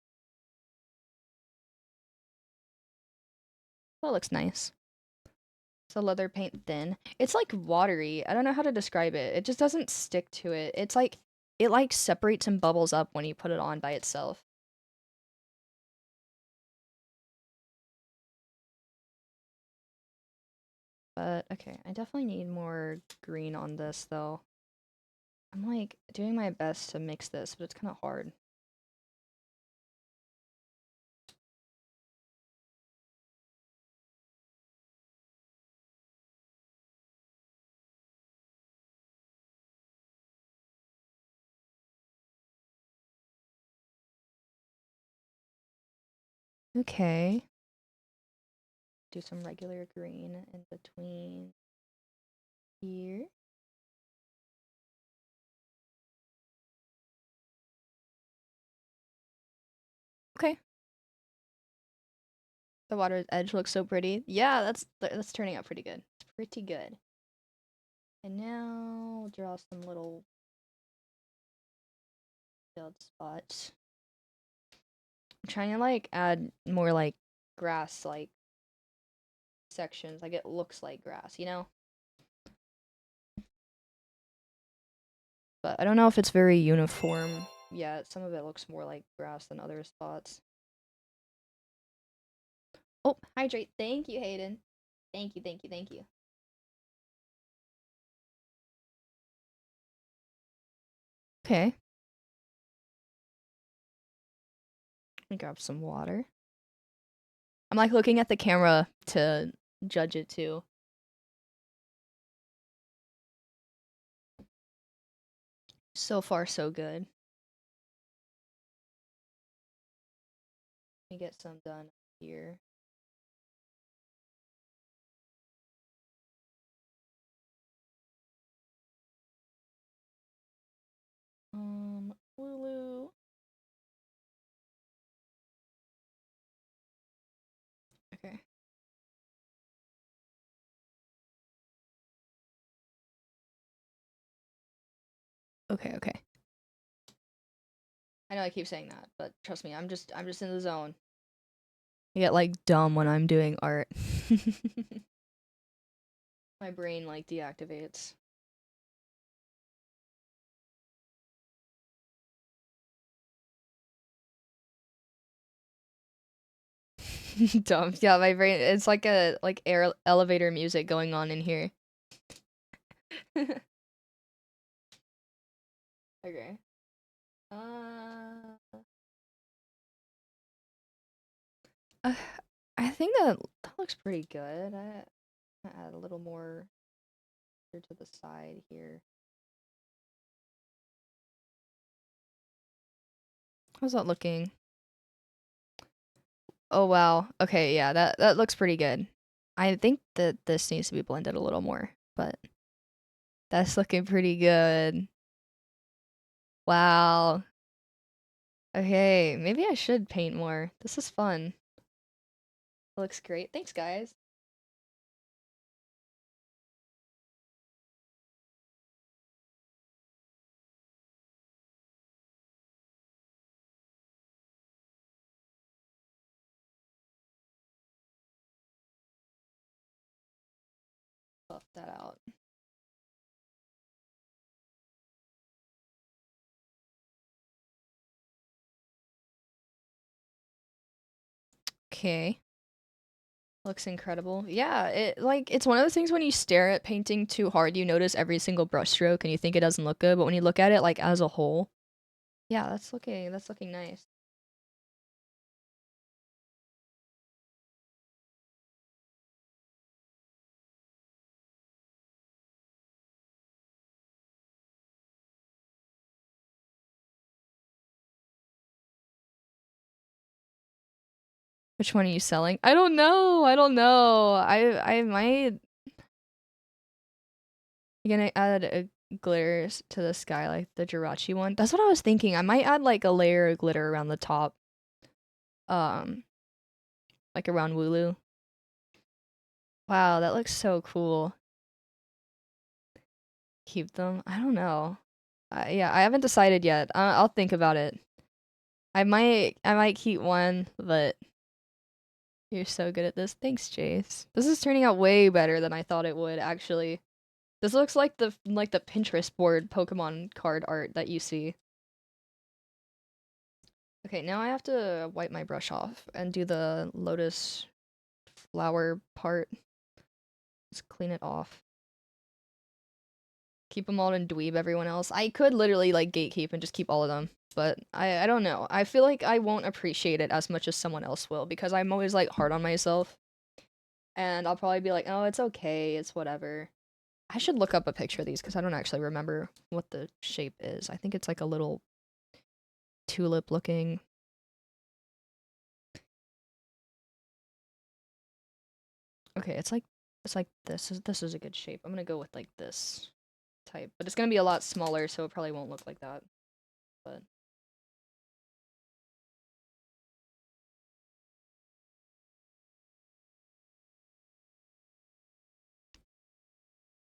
That looks nice. So leather paint thin. It's like watery. I don't know how to describe it. It just doesn't stick to it. It's like it like separates and bubbles up when you put it on by itself. But okay, I definitely need more green on this though. I'm like doing my best to mix this, but it's kind of hard. Okay. Do some regular green in between here. Okay. The water's edge looks so pretty. Yeah, that's turning out pretty good. It's pretty good. And now we'll draw some little filled spots. I'm trying to like add more like grass like sections. Like it looks like grass, you know? But I don't know if it's very uniform yet. Some of it looks more like grass than other spots. Oh, hydrate. Thank you, Hayden. Thank you, thank you, thank you. Okay. Let me grab some water. I'm like looking at the camera to judge it too. So far, so good. Let me get some done here. Lulu. Okay. Okay, okay. I know I keep saying that, but trust me, I'm just in the zone. I get like dumb when I'm doing art. My brain like deactivates. Dumb. Yeah, my brain it's like a like air elevator music going on in here. Okay. Uh, uh I think that looks pretty good. I add a little more here to the side here. How's that looking? Oh wow. Okay, yeah, that looks pretty good. I think that this needs to be blended a little more, but that's looking pretty good. Wow. Okay, maybe I should paint more. This is fun. It looks great. Thanks, guys. Buff that out. Okay. Looks incredible. Yeah, it like it's one of those things when you stare at painting too hard, you notice every single brush stroke and you think it doesn't look good, but when you look at it like as a whole, yeah, that's looking nice. Which one are you selling? I don't know. I don't know. I might gonna add a glitter to the sky like the Jirachi one. That's what I was thinking. I might add like a layer of glitter around the top. Um like around Wooloo. Wow, that looks so cool. Keep them? I don't know. Yeah, I haven't decided yet. I'll think about it. I might keep one, but you're so good at this. Thanks, Jace. This is turning out way better than I thought it would, actually. This looks like the Pinterest board Pokemon card art that you see. Okay, now I have to wipe my brush off and do the lotus flower part. Just clean it off. Keep them all in dweeb, everyone else. I could literally, like, gatekeep and just keep all of them. But I don't know. I feel like I won't appreciate it as much as someone else will because I'm always, like, hard on myself. And I'll probably be like, oh, it's okay. It's whatever. I should look up a picture of these because I don't actually remember what the shape is. I think it's like a little tulip looking. Okay, it's like this. This is a good shape. I'm gonna go with like this type, but it's gonna be a lot smaller, so it probably won't look like that. But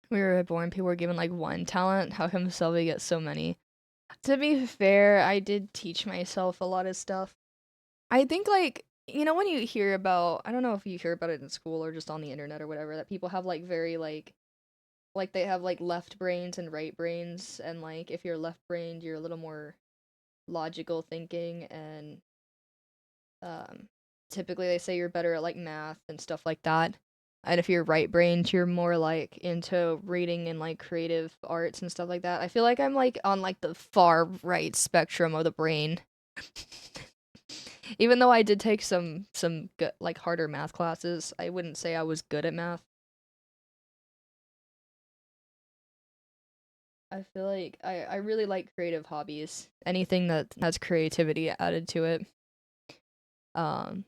we were born, people were given like one talent. How come Selby gets so many? To be fair, I did teach myself a lot of stuff. I think like when you hear about, I don't know if you hear about it in school or just on the internet or whatever, that people have like very like they have like left brains and right brains, and like if you're left brained, you're a little more logical thinking, and um typically they say you're better at like math and stuff like that. And if you're right brained, you're more like into reading and like creative arts and stuff like that. I feel like I'm like on like the far right spectrum of the brain. Even though I did take some good, like harder math classes, I wouldn't say I was good at math. I feel like I really like creative hobbies. Anything that has creativity added to it. Um,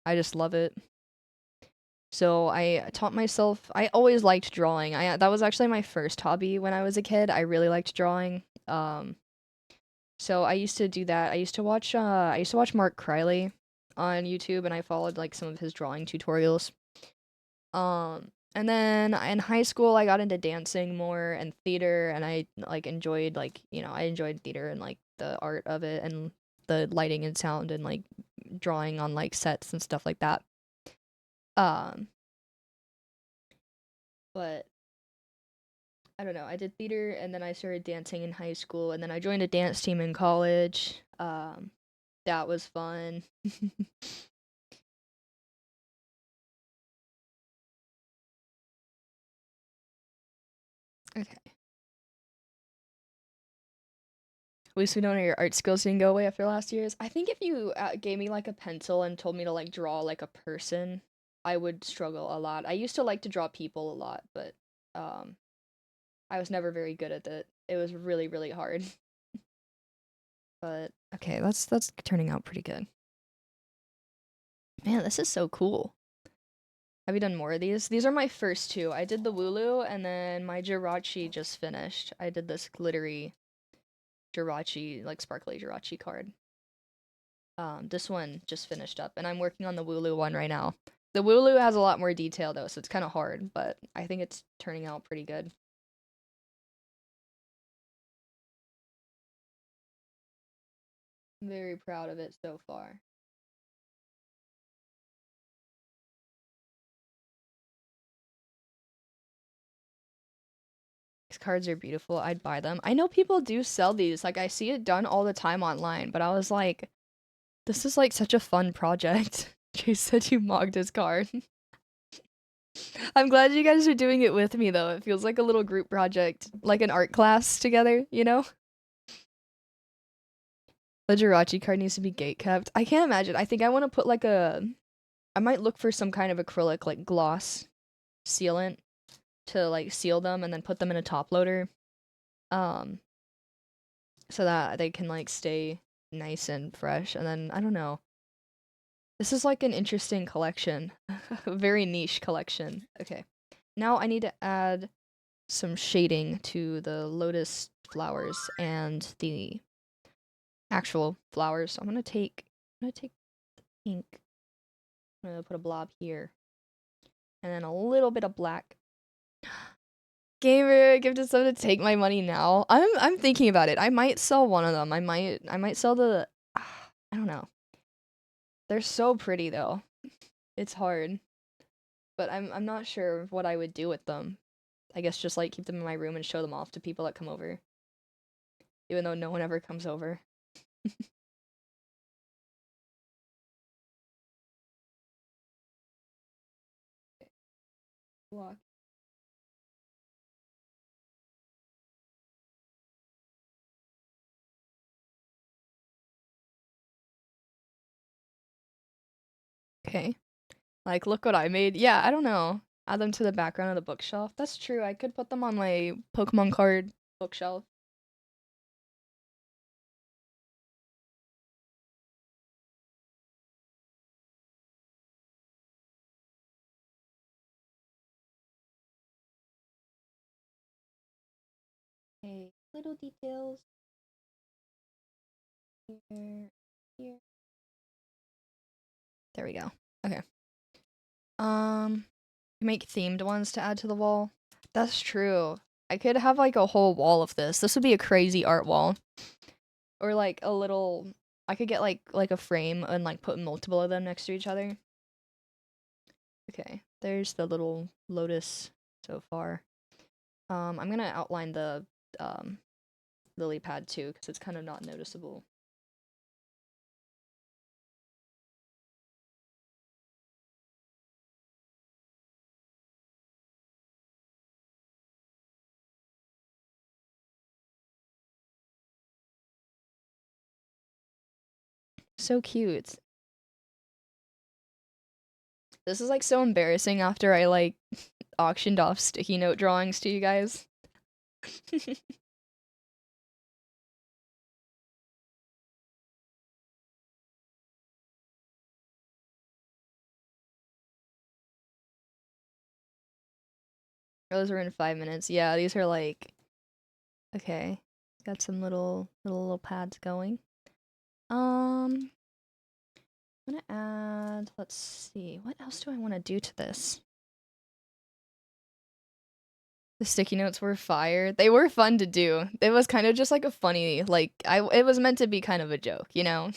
I just love it. So I taught myself. I always liked drawing. I That was actually my first hobby when I was a kid. I really liked drawing. So I used to do that. I used to watch Mark Criley on YouTube, and I followed like some of his drawing tutorials. And then in high school I got into dancing more and theater, and I like enjoyed I enjoyed theater and like the art of it and the lighting and sound and like drawing on like sets and stuff like that. Um, but I don't know. I did theater and then I started dancing in high school and then I joined a dance team in college. That was fun. Okay. At least we don't know your art skills didn't go away after last year's. I think if you gave me like a pencil and told me to like draw like a person, I would struggle a lot. I used to like to draw people a lot, but um, I was never very good at it. It was really really hard. But okay, that's turning out pretty good. Man, this is so cool. Have you done more of these? These are my first two. I did the Wooloo and then my Jirachi just finished. I did this glittery Jirachi, like sparkly Jirachi card. This one just finished up, and I'm working on the Wooloo one right now. The Wooloo has a lot more detail though, so it's kind of hard, but I think it's turning out pretty good. I'm very proud of it so far. These cards are beautiful. I'd buy them. I know people do sell these. Like I see it done all the time online, but I was like, this is like such a fun project. Chase said you mocked his card. I'm glad you guys are doing it with me though. It feels like a little group project, like an art class together, you know? The Jirachi card needs to be gate kept. I can't imagine. I think I want to put like I might look for some kind of acrylic like gloss sealant to like seal them and then put them in a top loader. Um so that they can like stay nice and fresh. And then I don't know. This is like an interesting collection. A very niche collection. Okay. Now I need to add some shading to the lotus flowers and the actual flowers. I'm gonna take the ink. I'm gonna put a blob here. And then a little bit of black. Gamer gifted someone to take my money now. I'm thinking about it. I might sell one of them. I might sell the I don't know. They're so pretty though. It's hard. But I'm not sure what I would do with them. I guess just like keep them in my room and show them off to people that come over. Even though no one ever comes over. Walk. Okay. Like, look what I made. Yeah, I don't know. Add them to the background of the bookshelf. That's true. I could put them on my Pokemon card bookshelf. Okay, little details. Here, here. There we go. Okay. Make themed ones to add to the wall. That's true. I could have like a whole wall of this. This would be a crazy art wall. Or like a little I could get like a frame and like put multiple of them next to each other. Okay. There's the little lotus so far. I'm gonna outline the lily pad too, because it's kind of not noticeable. So cute. This is like so embarrassing after I like auctioned off sticky note drawings to you guys. Those were in 5 minutes. Yeah, these are like okay. Got some little pads going. I'm gonna add, let's see, what else do I want to do to this? The sticky notes were fire. They were fun to do. It was kind of just like a funny, like it was meant to be kind of a joke, you know?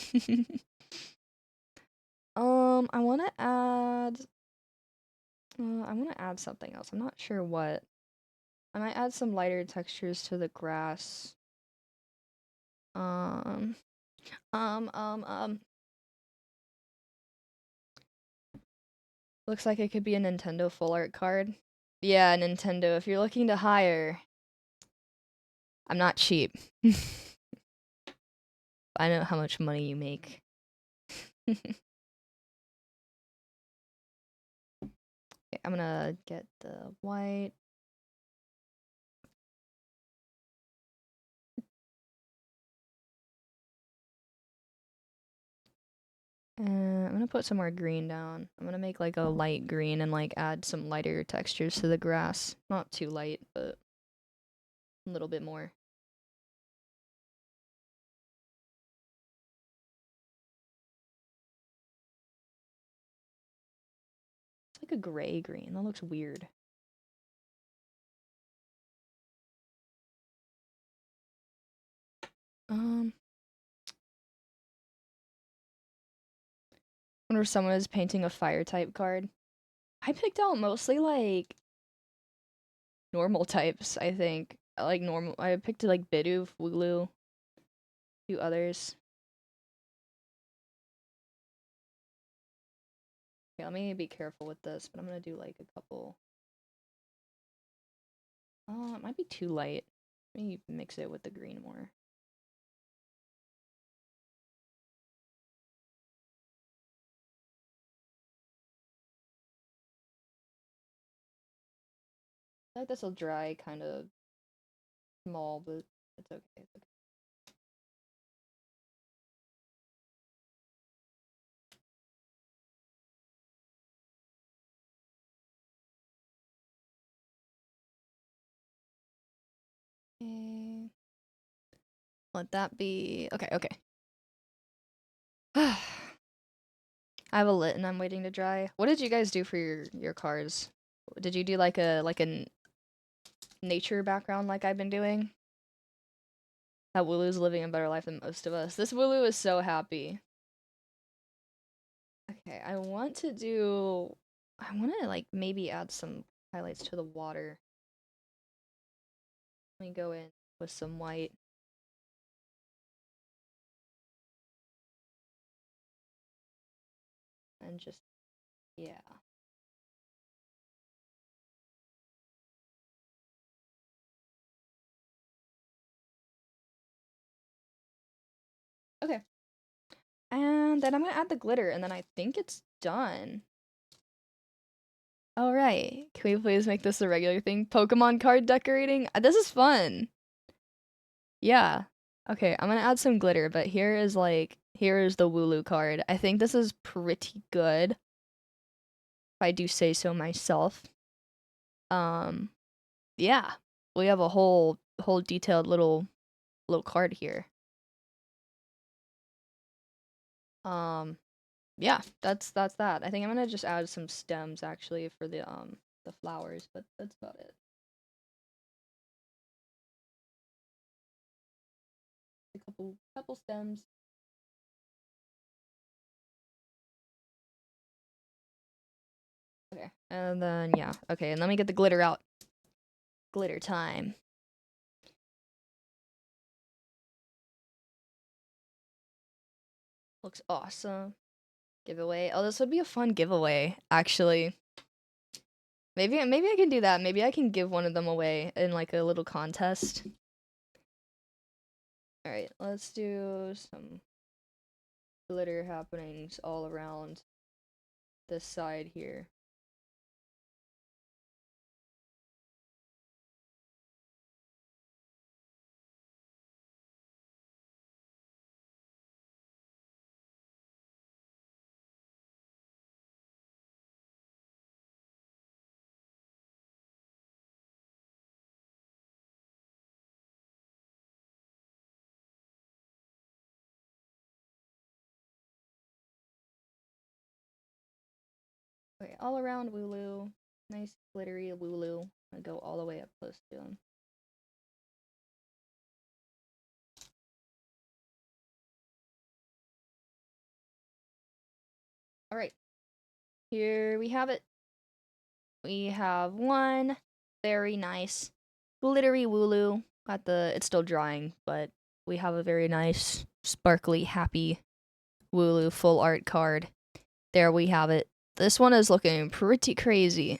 I want to add I want to add something else. I'm not sure what. I might add some lighter textures to the grass. Um, um, um, um. Looks like it could be a Nintendo full art card. Yeah, Nintendo, if you're looking to hire, I'm not cheap. I know how much money you make. Okay, I'm gonna get the white. And I'm gonna put some more green down. I'm gonna make like a light green and like add some lighter textures to the grass. Not too light, but a little bit more. It's like a gray green. That looks weird. Um, I wonder if someone is painting a fire type card. I picked out mostly like normal types, I think. Like normal. I picked like Bidoof, Wooloo, few others. Okay, let me be careful with this, but I'm gonna do like a couple. It might be too light. Let me mix it with the green more. I feel like this will dry kind of small, but it's okay. It's okay. Okay. Let that be. Okay, okay. I have a lit and I'm waiting to dry. What did you guys do for your cars? Did you do like a nature background like I've been doing? That Wooloo's living a better life than most of us. This Wooloo is so happy. Okay, I want to like maybe add some highlights to the water. Let me go in with some white. And just, yeah. Okay. And then I'm gonna add the glitter, and then I think it's done. All right. Can we please make this a regular thing? Pokemon card decorating? This is fun. Yeah. Okay, I'm gonna add some glitter, but here is the Wooloo card. I think this is pretty good, if I do say so myself. Yeah. We have a whole detailed little card here. Yeah, that's that. I think I'm gonna just add some stems actually for the flowers, but that's about it. A couple stems. Okay, and then yeah, okay, and let me get the glitter out. Glitter time. Looks awesome. Giveaway. Oh, this would be a fun giveaway, actually. Maybe I can do that. Maybe I can give one of them away in like a little contest. All right, let's do some glitter happenings all around this side here. Okay, all around Wooloo. Nice glittery Wooloo. I go all the way up close to him. All right, here we have it. We have one very nice glittery Wooloo. It's still drying, but we have a very nice, sparkly, happy Wooloo full art card. There we have it. This one is looking pretty crazy,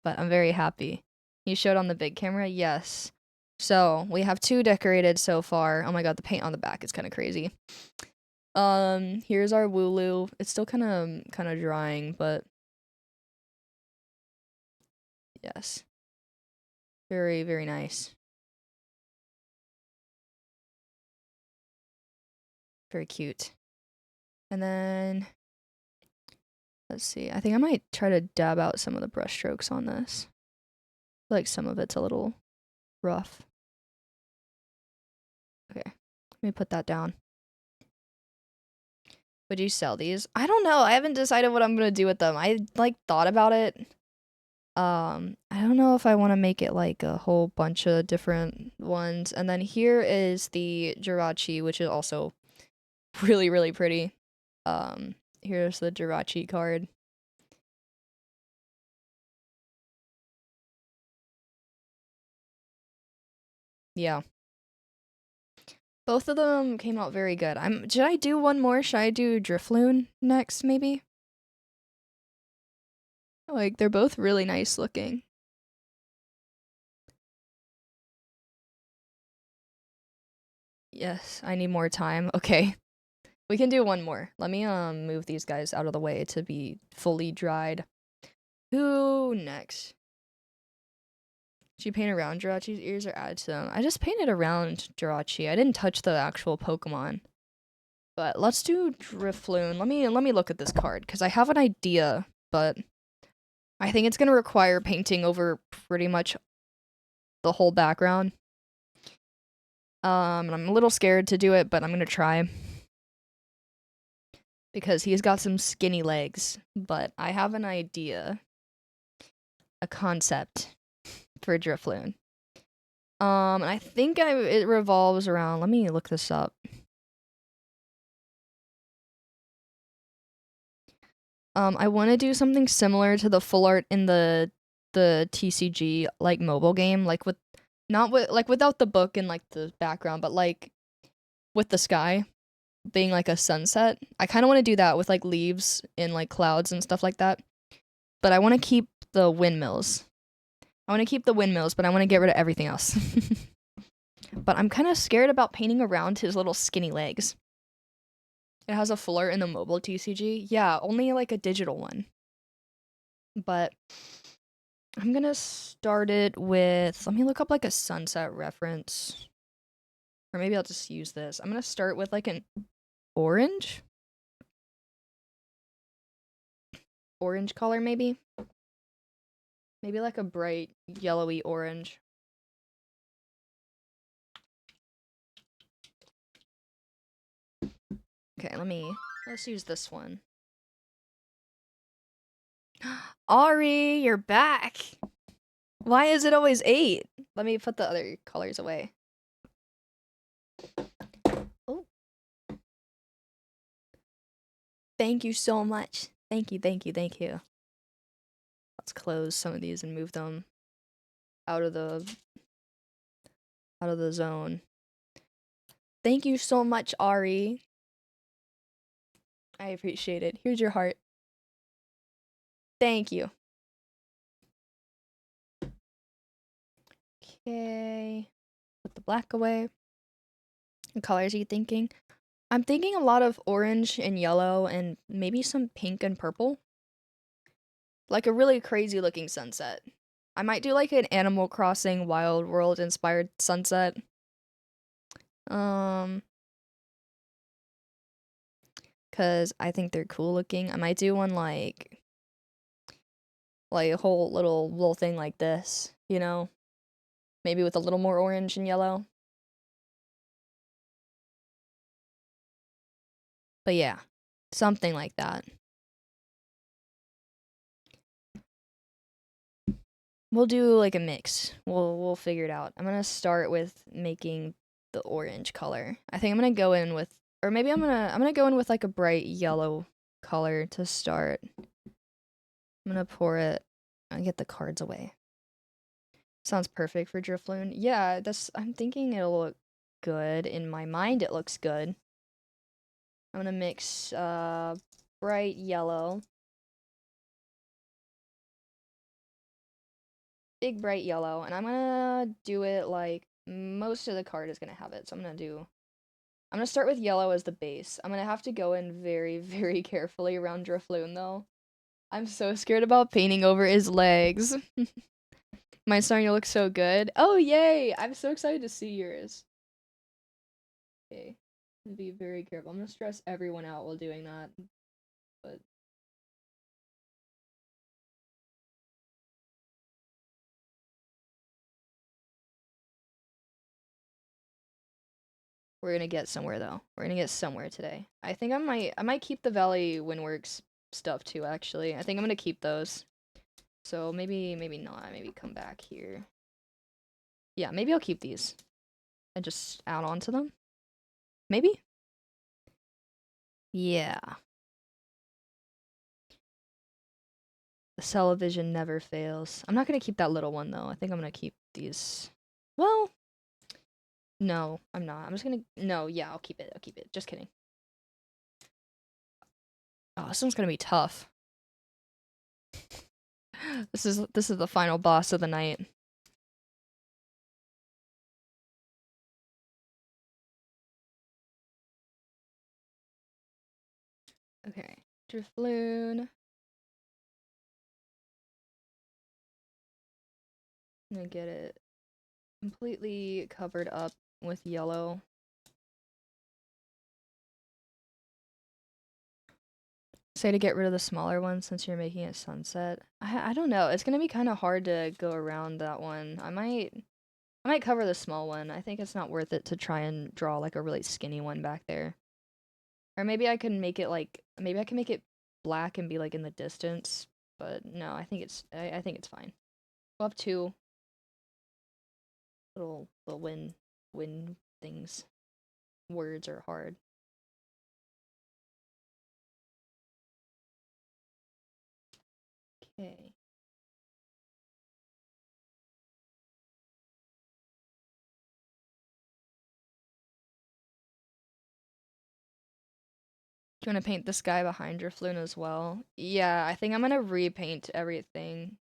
but I'm very happy. You showed on the big camera? Yes. So, we have 2 decorated so far. Oh my god, the paint on the back is kind of crazy. Here's our Wooloo. It's still kind of drying, but yes. Very, very nice. Very cute. And then let's see. I think I might try to dab out some of the brush strokes on this. Like some of it's a little rough. Okay. Let me put that down. Would you sell these? I don't know. I haven't decided what I'm going to do with them. I thought about it. I don't know if I want to make it like a whole bunch of different ones. And then here is the Jirachi, which is also really, really pretty. Here's the Jirachi card. Yeah. Both of them came out very good. Should I do one more? Should I do Drifloon next, maybe? Like, they're both really nice looking. Yes, I need more time. Okay. We can do one more. Let me move these guys out of the way to be fully dried. Who next? Did you paint around Jirachi's ears or add to them? I just painted around Jirachi. I didn't touch the actual Pokemon. But let's do Drifloon. Let me look at this card because I have an idea, but I think it's gonna require painting over pretty much the whole background. And I'm a little scared to do it, but I'm gonna try. Because he's got some skinny legs, but I have an idea. A concept for Drifloon. And I think it revolves around, let me look this up. I want to do something similar to the full art in the TCG like mobile game, like without the book and like the background, but like with the sky being like a sunset. I kind of want to do that with like leaves and like clouds and stuff like that. But I want to keep the windmills. But I want to get rid of everything else. But I'm kind of scared about painting around his little skinny legs. It has a fuller in the mobile TCG. Yeah, only like a digital one. But I'm gonna start it with, let me look up like a sunset reference. Or maybe I'll just use this. I'm gonna start with like an orange. Orange color maybe. Maybe like a bright yellowy orange. Okay, let's use this one. Ari, you're back. Why is it always 8? Let me put the other colors away. Oh. Thank you so much. Thank you, thank you, thank you. Let's close some of these and move them out of the zone. Thank you so much, Ari. I appreciate it. Here's your heart. Thank you. Okay. Put the black away. What colors are you thinking? I'm thinking a lot of orange and yellow and maybe some pink and purple. Like a really crazy looking sunset. I might do like an Animal Crossing Wild World inspired sunset. Cause I think they're cool looking. I might do one like a whole little thing like this, you know? Maybe with a little more orange and yellow. But yeah, something like that. We'll do like a mix. We'll figure it out. I'm gonna start with making the orange color. I think I'm gonna go in with, or maybe I'm gonna go in with like a bright yellow color to start. I'm gonna pour it and get the cards away. Sounds perfect for Drifloon. Yeah, I'm thinking it'll look good. In my mind, it looks good. I'm gonna mix bright yellow. Big bright yellow, and I'm gonna do it like most of the card is gonna have it. So I'm gonna start with yellow as the base. I'm gonna have to go in very, very carefully around Drifloon though. I'm so scared about painting over his legs. Mine's starting to look so good. Oh yay! I'm so excited to see yours. Okay. Be very careful. I'm gonna stress everyone out while doing that. But we're gonna get somewhere though. We're gonna get somewhere today. I think I might keep the Valley Windworks stuff too, actually. I think I'm gonna keep those. So maybe not. Maybe come back here. Yeah, maybe I'll keep these. And just add on to them. Maybe? Yeah. The Celevision never fails. I'm not gonna keep that little one though. I think I'm gonna keep these. Well, no, I'm not. I'm just gonna, no, yeah, I'll keep it. I'll keep it. Just kidding. Oh, this one's gonna be tough. This is the final boss of the night. Okay, Drifloon. I'm gonna get it completely covered up with yellow. Say to get rid of the smaller one since you're making it sunset. I don't know. It's gonna be kind of hard to go around that one. I might cover the small one. I think it's not worth it to try and draw like a really skinny one back there. Or maybe I can make it like, maybe I can make it black and be like in the distance. But no, I think it's fine. We'll have two little win things. Words are hard. Okay. Do you want to paint this guy behind your Floon as well? Yeah, I think I'm gonna repaint everything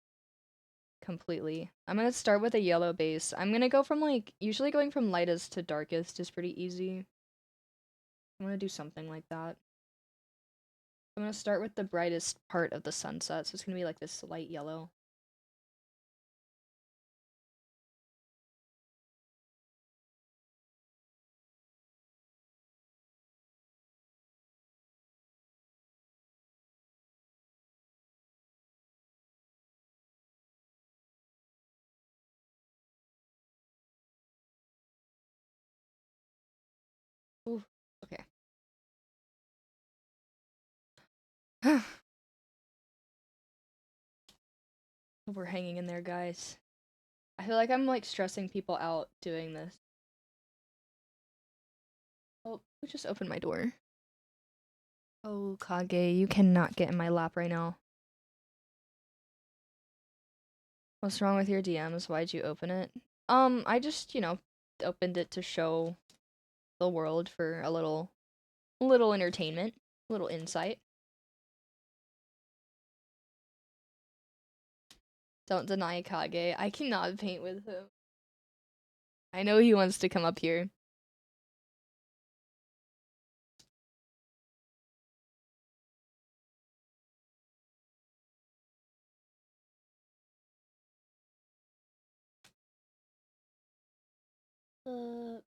completely. I'm gonna start with a yellow base. I'm gonna go from like, usually going from lightest to darkest is pretty easy. I'm gonna do something like that. I'm gonna start with the brightest part of the sunset, so it's gonna be like this light yellow. Ooh, okay. Hope we're hanging in there, guys. I feel like I'm like stressing people out doing this. Oh, who just opened my door? Oh, Kage, you cannot get in my lap right now. What's wrong with your DMs? Why'd you open it? I just, opened it to show the world for a little entertainment, little insight. Don't deny Kage. I cannot paint with him. I know he wants to come up here. Am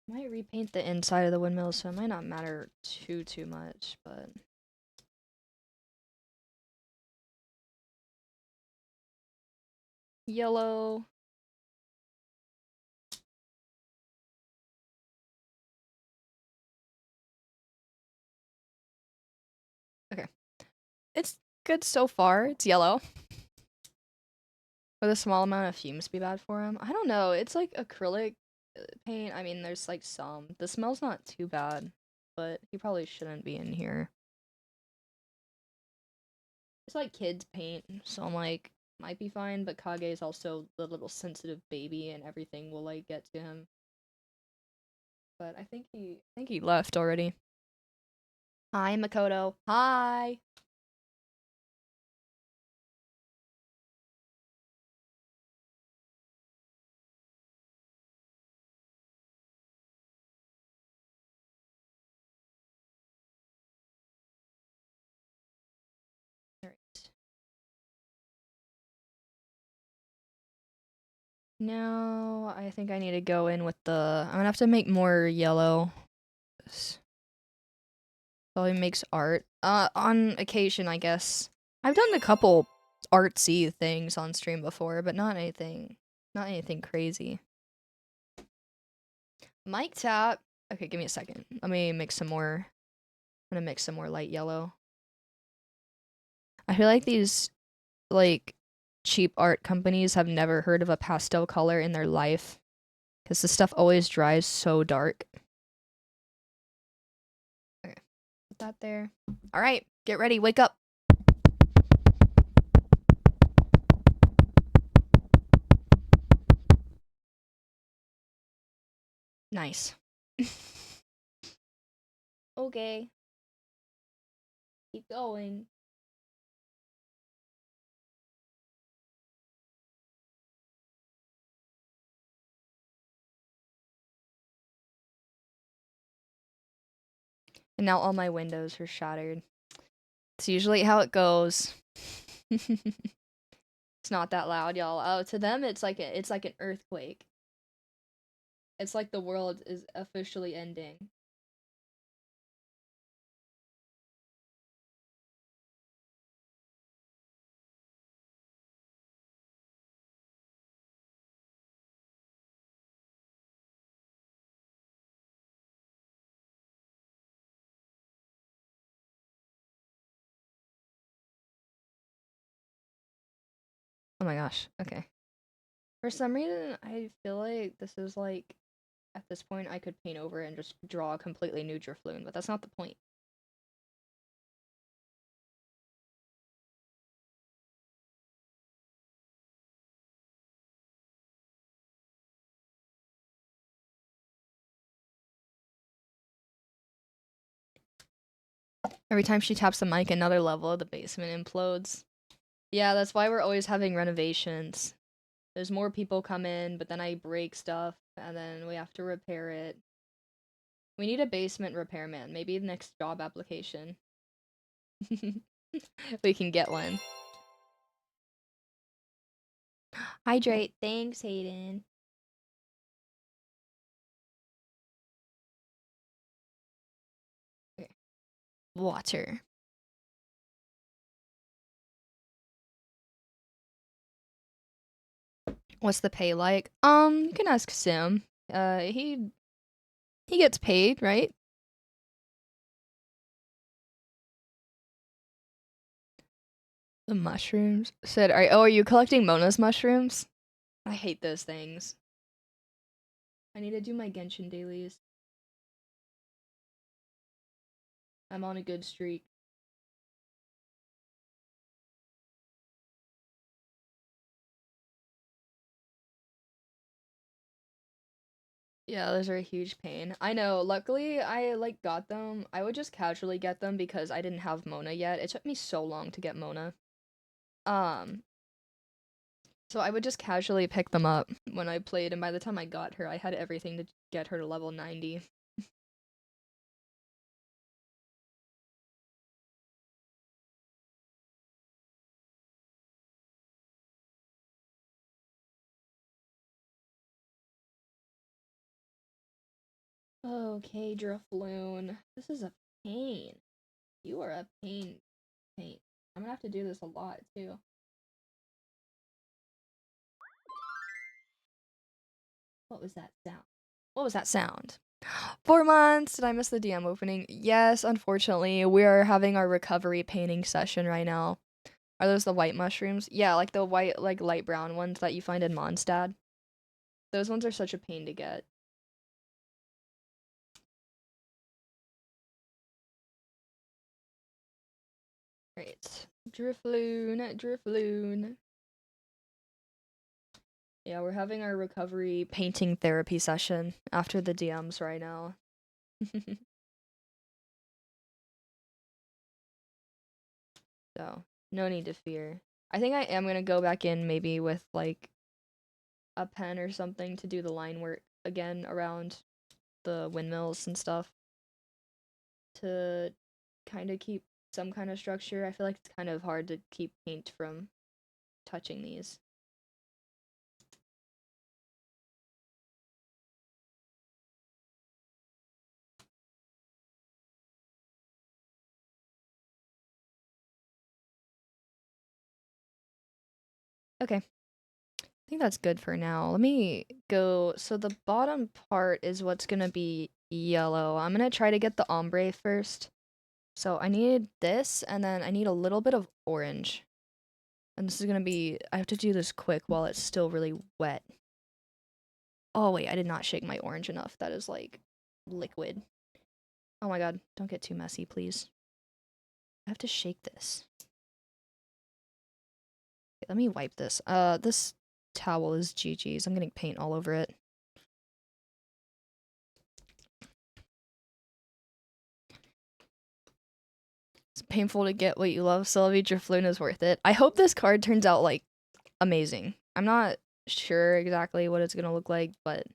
might repaint the inside of the windmill, so it might not matter too much, but yellow. Okay. It's good so far. It's yellow. Would a small amount of fumes be bad for him? I don't know. It's like acrylic paint. I mean, there's like some. The smell's not too bad, but he probably shouldn't be in here. It's like kids paint, so I'm like, might be fine, but Kage is also the little sensitive baby and everything will like get to him. But I think he left already. Hi, Makoto. Hi. Alright. Now I think I need to go in with the. I'm gonna have to make more yellow. Probably makes art. On occasion, I guess. I've done a couple artsy things on stream before, but not anything crazy. Mic tap. Okay, give me a second. Let me mix some more. I'm gonna mix some more light yellow. I feel like these, like, cheap art companies have never heard of a pastel color in their life. Because the stuff always dries so dark. Okay, put that there. Alright, get ready, wake up. Nice. Okay. Keep going. And now all my windows are shattered. It's usually how it goes. It's not that loud, y'all. Oh, to them it's like an earthquake. It's like the world is officially ending. Oh my gosh. Okay. For some reason, I feel like this is like at this point I could paint over it and just draw a completely new Drifloon, but that's not the point. Every time she taps the mic, another level of the basement implodes. Yeah, that's why we're always having renovations. There's more people come in, but then I break stuff, and then we have to repair it. We need a basement repairman. Maybe the next job application. We can get one. Hydrate. Thanks, Hayden. Okay. Water. What's the pay like? You can ask Sim. He gets paid, right? The mushrooms. Said, are you collecting Mona's mushrooms? I hate those things. I need to do my Genshin dailies. I'm on a good streak. Yeah, those are a huge pain. I know. Luckily, I like got them. I would just casually get them because I didn't have Mona yet. It took me so long to get Mona. Um, so I would just casually pick them up when I played, and by the time I got her, I had everything to get her to level 90. Okay, Drifloon. This is a pain. You are a pain. I'm gonna have to do this a lot, too. What was that sound? What was that sound? 4 months! Did I miss the DM opening? Yes, unfortunately. We are having our recovery painting session right now. Are those the white mushrooms? Yeah, like the white, like light brown ones that you find in Mondstadt. Those ones are such a pain to get. Right. Drifloon. Yeah, we're having our recovery painting therapy session after the DMs right now. So, no need to fear. I think I am gonna go back in maybe with like a pen or something to do the line work again around the windmills and stuff to kind of keep some kind of structure. I feel like it's kind of hard to keep paint from touching these. Okay. I think that's good for now. Let me go. So the bottom part is what's gonna be yellow. I'm gonna try to get the ombre first. So I need this, and then I need a little bit of orange. And this is gonna be, I have to do this quick while it's still really wet. Oh wait, I did not shake my orange enough. That is like liquid. Oh my god, don't get too messy, please. I have to shake this. Okay, let me wipe this. This towel is GG's. I'm getting paint all over it. It's painful to get what you love. Celebi Drifloon is worth it. I hope this card turns out, like, amazing. I'm not sure exactly what it's gonna look like, but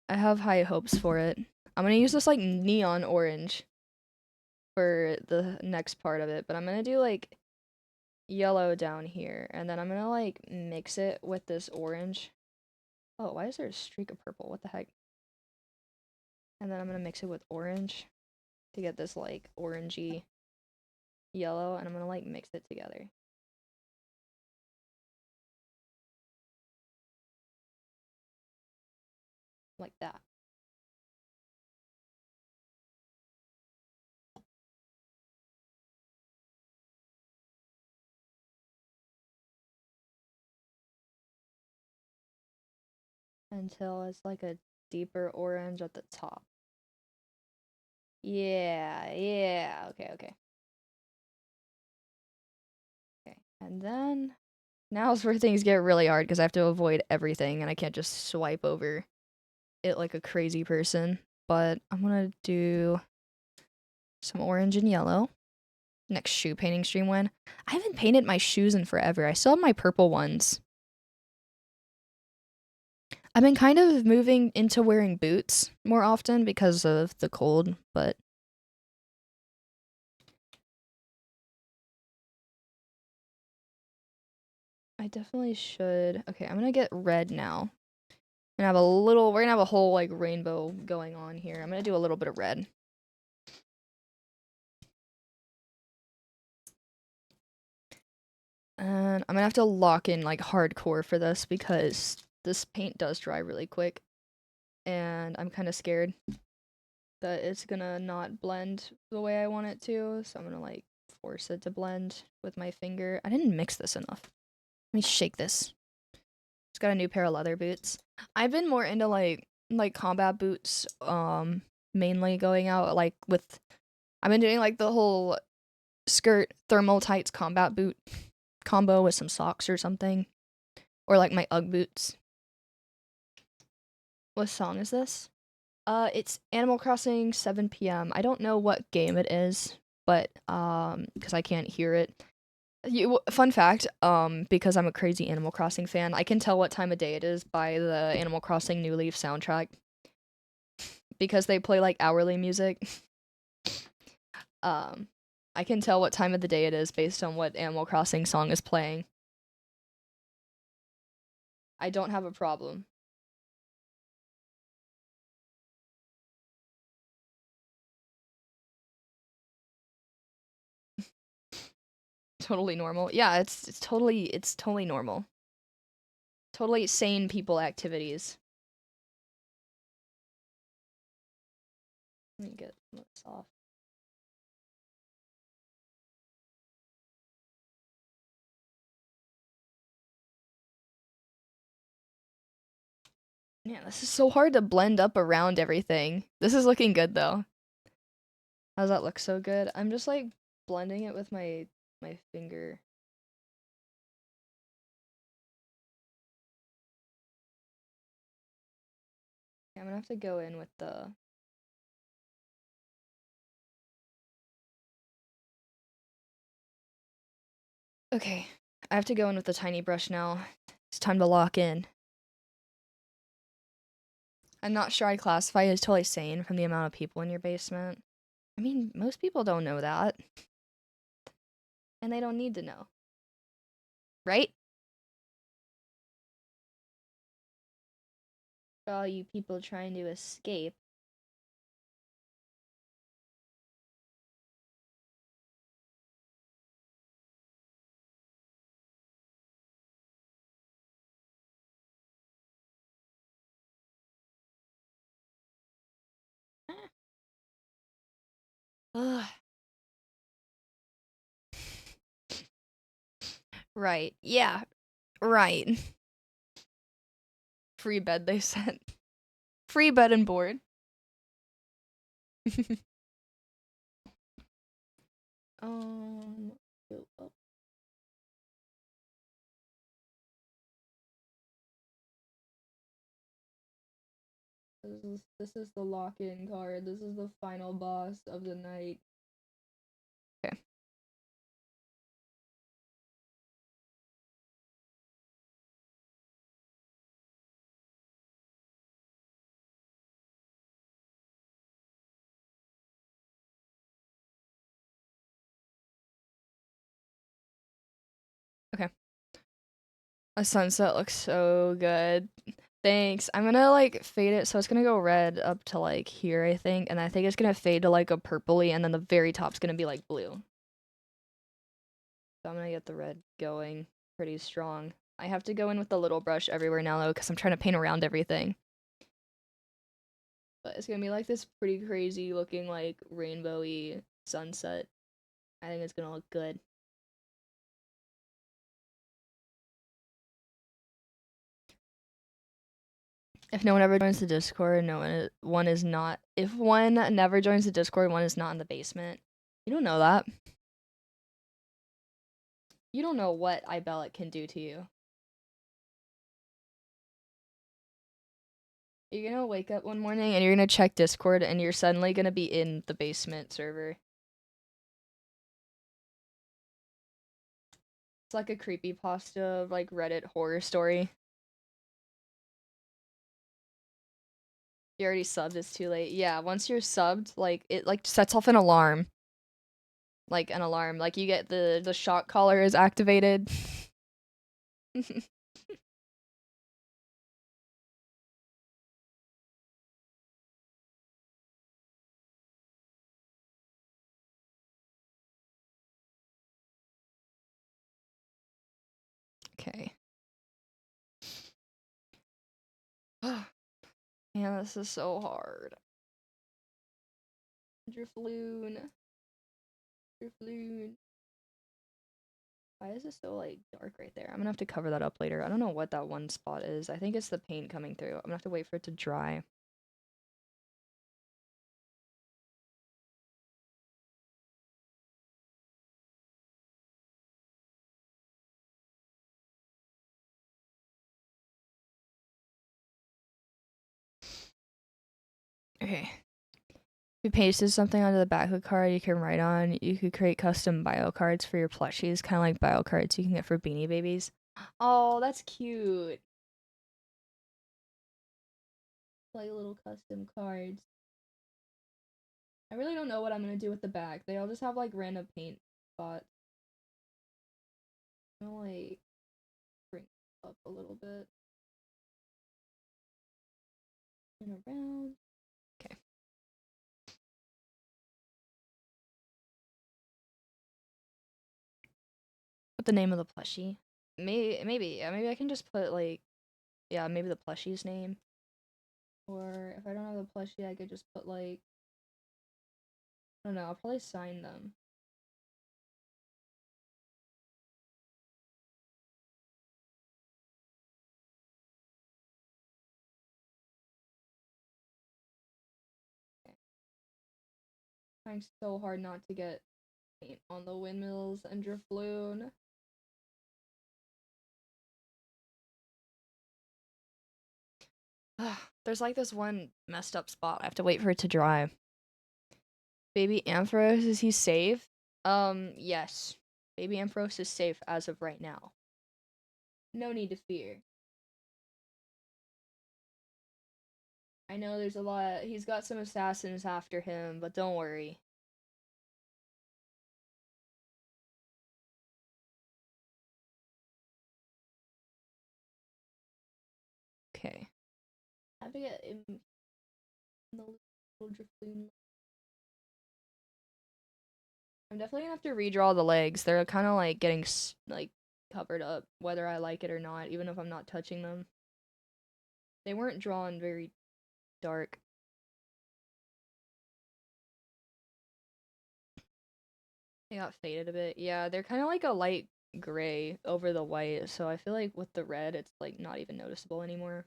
I have high hopes for it. I'm gonna use this, like, neon orange for the next part of it, but I'm gonna do, like, yellow down here, and then I'm gonna, like, mix it with this orange. Oh, why is there a streak of purple? What the heck? And then I'm gonna mix it with orange to get this, like, orangey yellow, and I'm gonna, like, mix it together. Like that. Until it's, like, a deeper orange at the top. Yeah, okay. Okay, and then now's where things get really hard because I have to avoid everything and I can't just swipe over it like a crazy person. But I'm gonna do some orange and yellow. Next shoe painting stream when. I haven't painted my shoes in forever. I still have my purple ones. I've been kind of moving into wearing boots more often because of the cold, but I definitely should. Okay, I'm gonna get red now. We're gonna have a whole like rainbow going on here. I'm gonna do a little bit of red. And I'm gonna have to lock in like hardcore for this because this paint does dry really quick. And I'm kind of scared that it's gonna not blend the way I want it to. So I'm gonna like force it to blend with my finger. I didn't mix this enough. Let me shake this. It's got a new pair of leather boots. I've been more into like combat boots, mainly going out like with I've been doing like the whole skirt thermal tights combat boot combo with some socks or something. Or like my UGG boots. What song is this? It's Animal Crossing 7 p.m. I don't know what game it is, but because I can't hear it. Fun fact, because I'm a crazy Animal Crossing fan, I can tell what time of day it is by the Animal Crossing New Leaf soundtrack. Because they play like hourly music. I can tell what time of the day it is based on what Animal Crossing song is playing. I don't have a problem. Totally normal. Yeah, it's totally normal. Totally sane people activities. Let me get this off. Yeah, this is so hard to blend up around everything. This is looking good though. How does that look so good? I'm just like blending it with my finger. Yeah, I'm gonna have to go in with the Okay, I have to go in with the tiny brush now. It's time to lock in. I'm not sure I classify as totally sane from the amount of people in your basement. I mean, most people don't know that. And they don't need to know. Right? For all you people trying to escape. Ugh. Right. Yeah. Right. Free bed, they said. Free bed and board. um. Oh, this is the lock-in card. This is the final boss of the night. Okay. Okay. A sunset looks so good. Thanks. I'm gonna like fade it so it's gonna go red up to like here, I think, and I think it's gonna fade to like a purpley, and then the very top's gonna be like blue. So I'm gonna get the red going pretty strong. I have to go in with the little brush everywhere now though, because I'm trying to paint around everything. But it's gonna be like this pretty crazy looking like rainbowy sunset. I think it's gonna look good. If no one ever joins the Discord, one is not. If one never joins the Discord, one is not in the basement. You don't know that. You don't know what iBellet can do to you. You're gonna wake up one morning and you're gonna check Discord and you're suddenly gonna be in the basement server. It's like a creepypasta of like Reddit horror story. You already subbed, it's too late. Yeah, once you're subbed, like it like sets off an alarm. Like an alarm. Like you get the shock collar is activated. Okay. Man, this is so hard. Drifloon. Drifloon. Why is it so like dark right there? I'm gonna have to cover that up later. I don't know what that one spot is. I think it's the paint coming through. I'm gonna have to wait for it to dry. Okay. If you pasted something onto the back of the card you can write on, you could create custom bio cards for your plushies, kind of like bio cards you can get for Beanie Babies. Oh, that's cute. Like little custom cards. I really don't know what I'm gonna do with the back. They all just have like random paint spots. I'm gonna like bring it up a little bit. And around. Okay. What the name of the plushie? Maybe I can just put like, yeah, maybe the plushie's name. Or if I don't have the plushie, I could just put like, I don't know, I'll probably sign them. Okay. Trying so hard not to get paint on the windmills and Drifloon. There's like this one messed up spot. I have to wait for it to dry. Baby Ampharos, is he safe? Yes. Baby Ampharos is safe as of right now. No need to fear. I know there's a lot. He's got some assassins after him, but don't worry. Okay. I have to get in the little Drifloon. I'm definitely gonna have to redraw the legs. They're kind of like getting like covered up, whether I like it or not, even if I'm not touching them. They weren't drawn very dark. They got faded a bit. Yeah, they're kind of like a light gray over the white, so I feel like with the red, it's like not even noticeable anymore.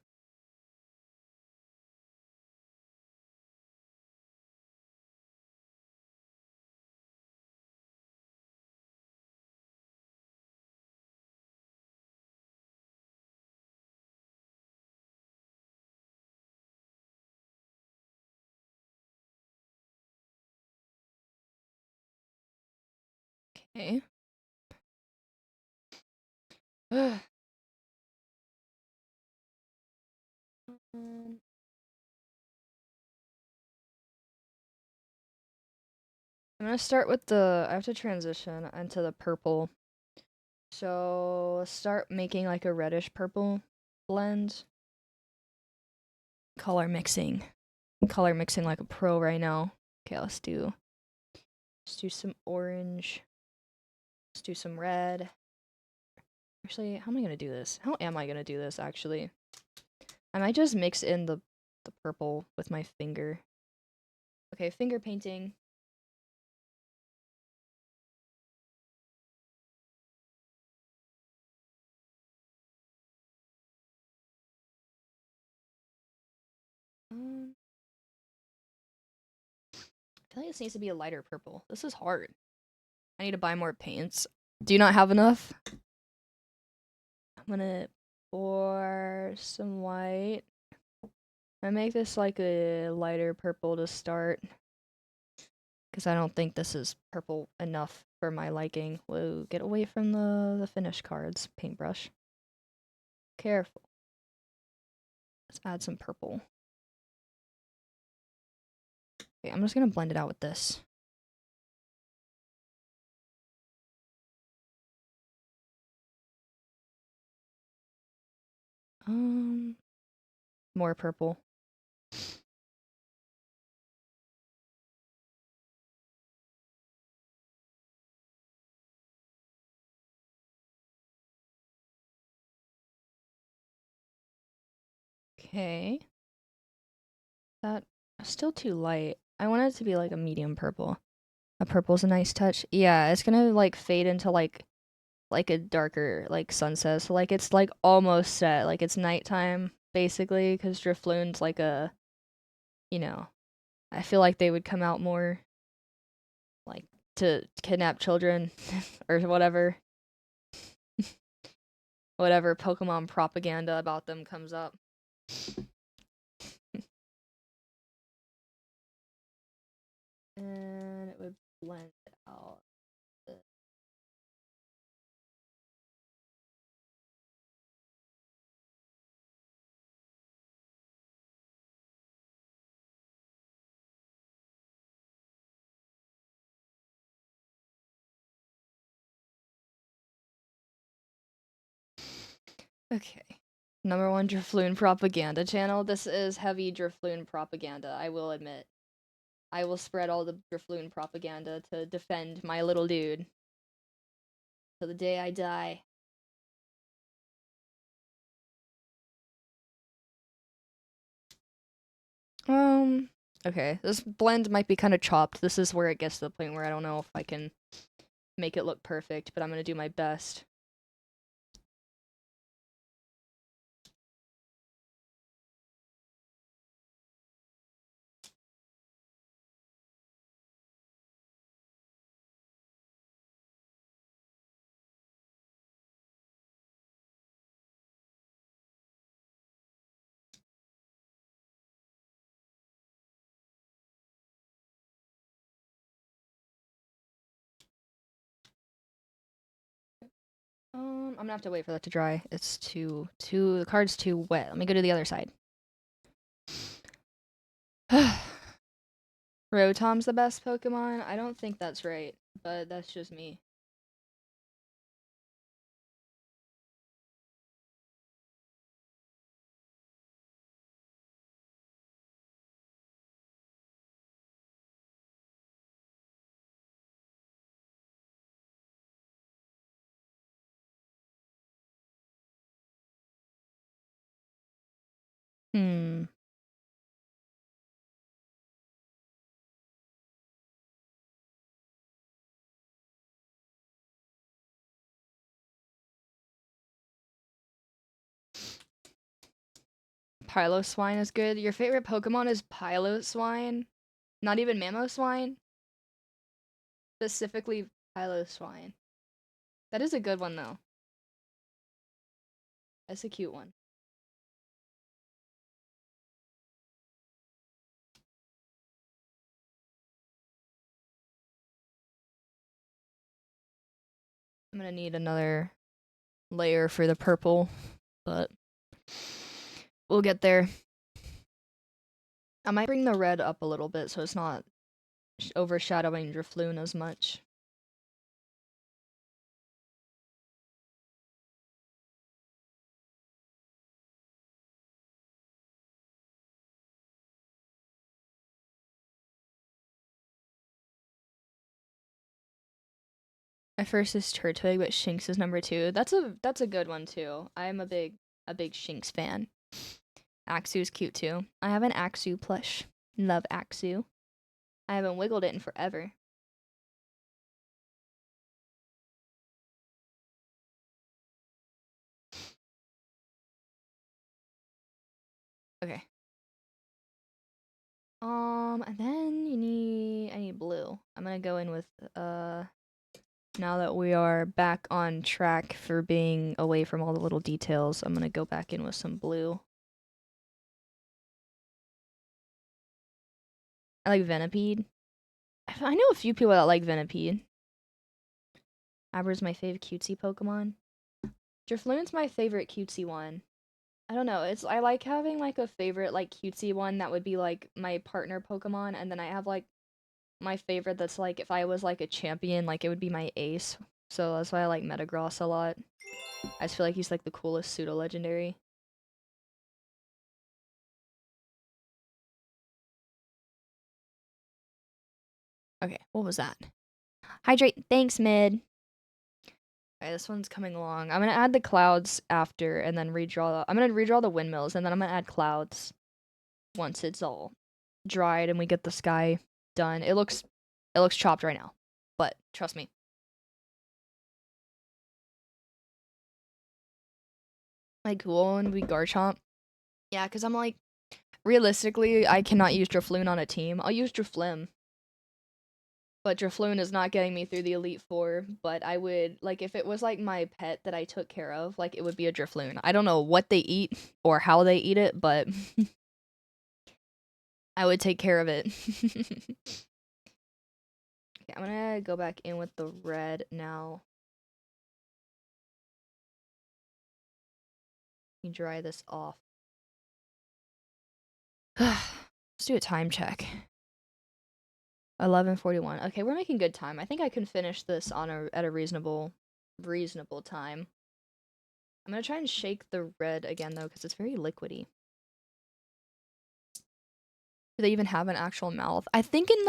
Okay. um, I'm gonna start with I have to transition into the purple. So start making like a reddish purple blend. Color mixing. Color mixing like a pro right now. Okay, let's do some orange. Let's do some red. Actually, how am I gonna do this? How am I gonna do this actually? I might just mix in the purple with my finger. Okay, finger painting. I feel like this needs to be a lighter purple. This is hard. I need to buy more paints. Do you not have enough? I'm gonna pour some white. I make this like a lighter purple to start. Because I don't think this is purple enough for my liking. Whoa, get away from the finish cards, paintbrush. Careful. Let's add some purple. Okay, I'm just gonna blend it out with this. More purple. Okay. That still too light. I want it to be like a medium purple. A purple's a nice touch. Yeah, it's gonna like fade into like a darker like sunset. So like it's like almost set. Like it's nighttime basically because Drifloon's like a, you know, I feel like they would come out more like to kidnap children or whatever. Whatever Pokemon propaganda about them comes up. And it would blend out. Okay. Number one Drifloon propaganda channel. This is heavy Drifloon propaganda, I will admit. I will spread all the Drifloon propaganda to defend my little dude. Till the day I die. Okay. This blend might be kind of chopped. This is where it gets to the point where I don't know if I can make it look perfect, but I'm gonna do my best. I'm gonna have to wait for that to dry. It's the card's too wet. Let me go to the other side. Rotom's the best Pokemon? I don't think that's right, but that's just me. Hmm. Piloswine is good. Your favorite Pokemon is Piloswine? Not even Mamoswine? Specifically Piloswine. That is a good one, though. That's a cute one. I'm gonna need another layer for the purple, but we'll get there. I might bring the red up a little bit so it's not overshadowing Drifloon as much. My first is Turtwig, but Shinx is number 2. That's a good one too. I'm a big Shinx fan. Axew's cute too. I have an Axew plush. Love Axew. I haven't wiggled it in forever. Okay. And then I need blue. I'm gonna go in with now that we are back on track for being away from all the little details, I'm gonna go back in with some blue. I like Venipede. I know a few people that like Venipede. Abra's my favorite cutesy Pokemon. Drifloon's my favorite cutesy one. I don't know. I like having like a favorite like cutesy one that would be like my partner Pokemon, and then I have like my favorite that's like if I was like a champion, like it would be my ace. So that's why I like Metagross a lot. I just feel like he's like the coolest pseudo legendary. Okay, what was that? Hydrate. Thanks, mid. Okay, this one's coming along. I'm gonna add the clouds after, and then redraw. I'm gonna redraw the windmills, and then I'm gonna add clouds once it's all dried and we get the sky done. It looks chopped right now, but trust me. Like cool when we Garchomp. Yeah, because I'm like, realistically, I cannot use Drifloon on a team. I'll use Driflim, but Drifloon is not getting me through the Elite Four. But I would, like, if it was, like, my pet that I took care of, like, it would be a Drifloon. I don't know what they eat or how they eat it, but I would take care of it. Okay, I'm gonna go back in with the red now. Let me dry this off. Let's do a time check. 11:41. Okay, we're making good time. I think I can finish this at a reasonable time. I'm gonna try and shake the red again though, because it's very liquidy. Do they even have an actual mouth? I think in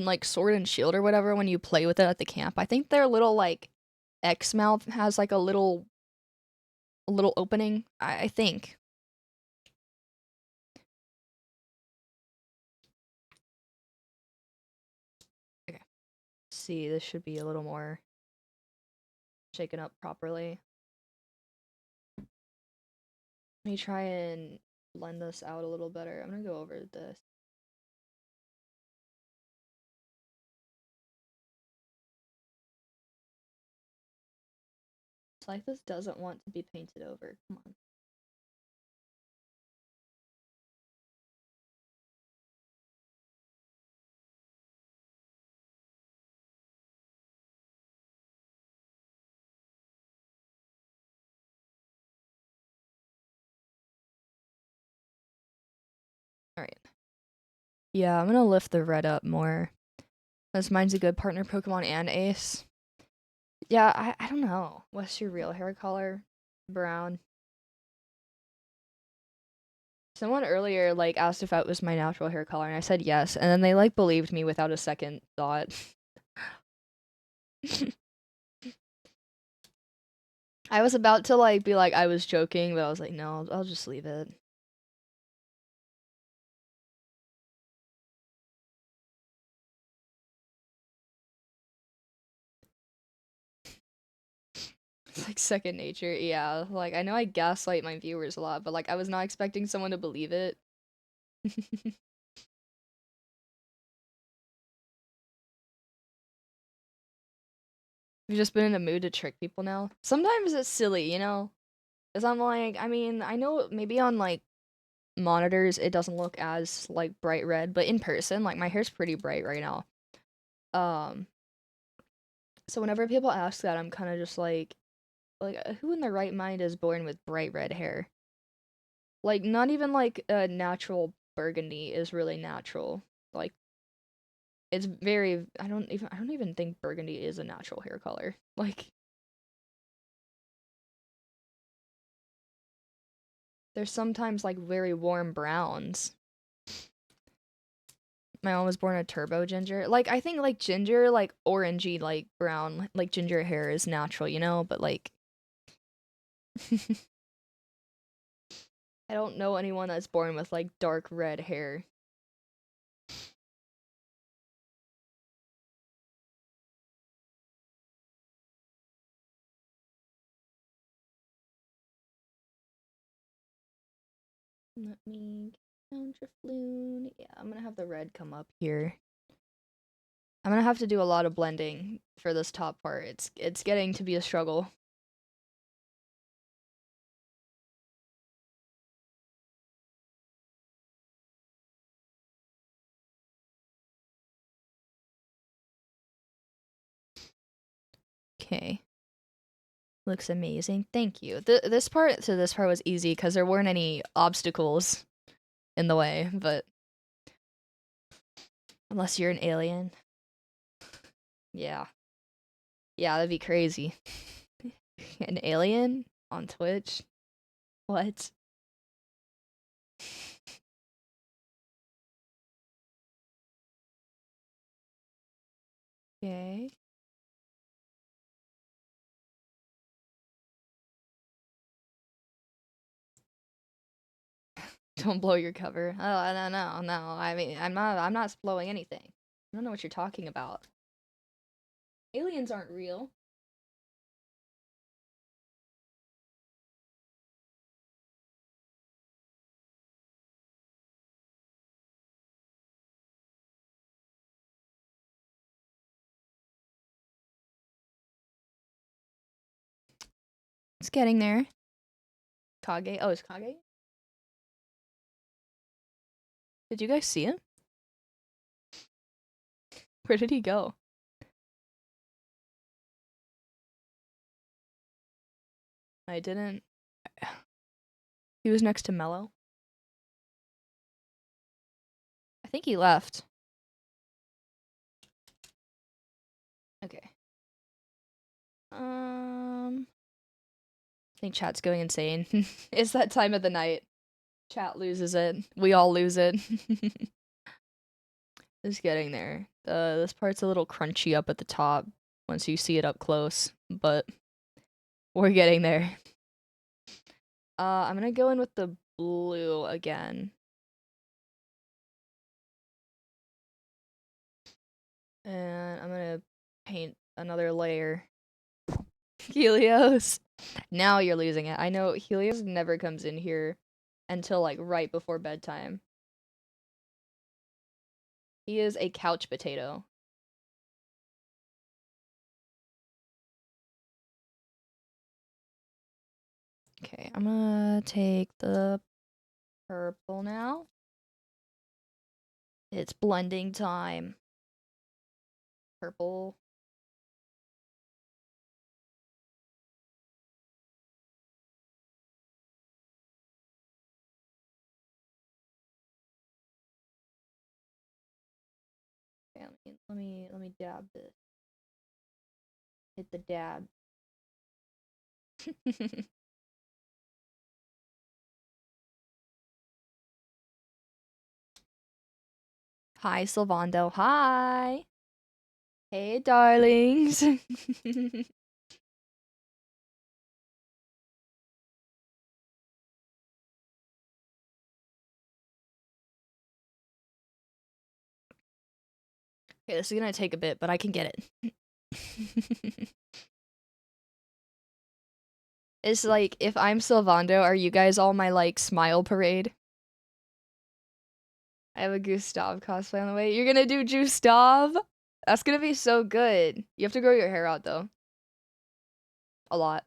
like Sword and Shield or whatever, when you play with it at the camp, I think their little like X mouth has like a little opening. I think. Okay. See, this should be a little more shaken up properly. Let me try and blend this out a little better. I'm gonna go over this. It's like this doesn't want to be painted over. Come on. Alright. Yeah, I'm gonna lift the red up more. Because mine's a good partner Pokemon and Ace. Yeah, I don't know. What's your real hair color? Brown. Someone earlier like asked if that was my natural hair color, and I said yes, and then they like believed me without a second thought. I was about to like be like I was joking, but I was like, no, I'll just leave it. It's like second nature. Yeah, like I know I gaslight my viewers a lot, but like I was not expecting someone to believe it. You've just been in a mood to trick people now. Sometimes it's silly, you know? Because I'm like, I mean, I know maybe on like monitors it doesn't look as like bright red, but in person, like my hair's pretty bright right now. Um, so whenever people ask that, I'm kind of just like who in their right mind is born with bright red hair? Like not even like a natural burgundy is really natural. Like it's very I don't even think burgundy is a natural hair color. Like there's sometimes like very warm browns. My mom was born a turbo ginger. Like I think like ginger, like orangey, like brown, like ginger hair is natural, you know. But like, I don't know anyone that's born with like dark red hair. Let me Counterfloon. Yeah, I'm gonna have the red come up here. I'm gonna have to do a lot of blending for this top part. It's getting to be a struggle. Okay. Looks amazing. Thank you. This part was easy because there weren't any obstacles in the way, but unless you're an alien. Yeah. Yeah, that'd be crazy. An alien on Twitch? What? Okay. Don't blow your cover. Oh, no. I mean, I'm not blowing anything. I don't know what you're talking about. Aliens aren't real. It's getting there. Kage. Oh, it's Kage? Did you guys see him? Where did he go? I didn't. He was next to Mello. I think he left. Okay. I think chat's going insane. It's that time of the night. Chat loses it. We all lose it. It's getting there. This part's a little crunchy up at the top once you see it up close, but we're getting there. I'm gonna go in with the blue again. And I'm gonna paint another layer. Helios. Now you're losing it. I know Helios never comes in here until like right before bedtime. He is a couch potato. Okay, I'm gonna take the purple now. It's blending time. Purple. Okay, let me dab this. Hit the dab. Hi, Sylvando. Hi. Hey, darlings. Okay, this is gonna take a bit, but I can get it. It's like, if I'm Sylvando, are you guys all my, like, smile parade? I have a Gustav cosplay on the way. You're gonna do Gustav? That's gonna be so good. You have to grow your hair out, though. A lot.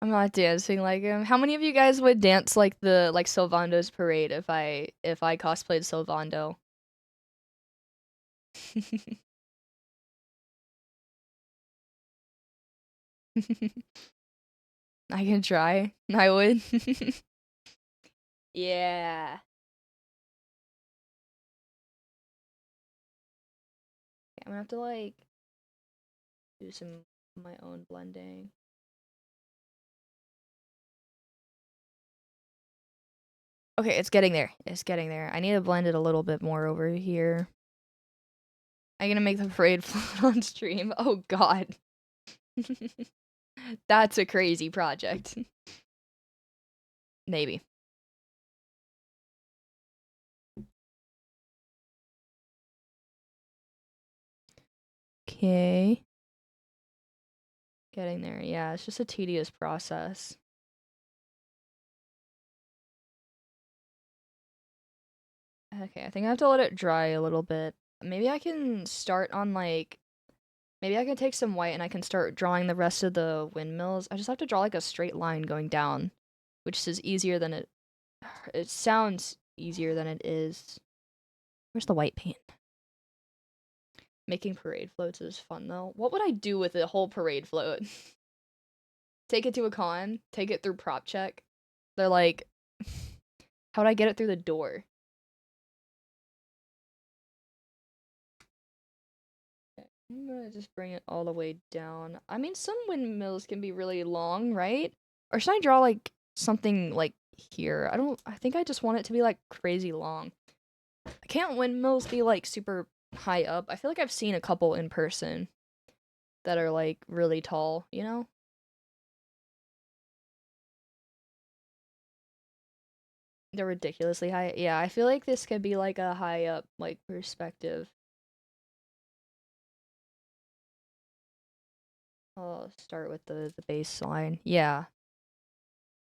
I'm not dancing like him. How many of you guys would dance like Sylvando's parade if I cosplayed Sylvando? I can try. I would. Yeah. I'm gonna have to like do some of my own blending. Okay, it's getting there. It's getting there. I need to blend it a little bit more over here. I'm gonna make the parade float on stream. Oh god. That's a crazy project. Maybe. Okay. Getting there. Yeah, it's just a tedious process. Okay, I think I have to let it dry a little bit. Maybe I can start on like Maybe I can take some white and I can start drawing the rest of the windmills. I just have to draw like a straight line going down, which is easier than it sounds easier than it is. Where's the white paint? Making parade floats is fun though. What would I do with a whole parade float? Take it to a con, take it through prop check. They're like, how would I get it through the door? I'm gonna just bring it all the way down. I mean, some windmills can be really long, right? Or should I draw like something like here? I think I just want it to be like crazy long. Can't windmills be like super high up? I feel like I've seen a couple in person that are like really tall, you know? They're ridiculously high. Yeah, I feel like this could be like a high up like perspective. I'll start with the baseline. Yeah.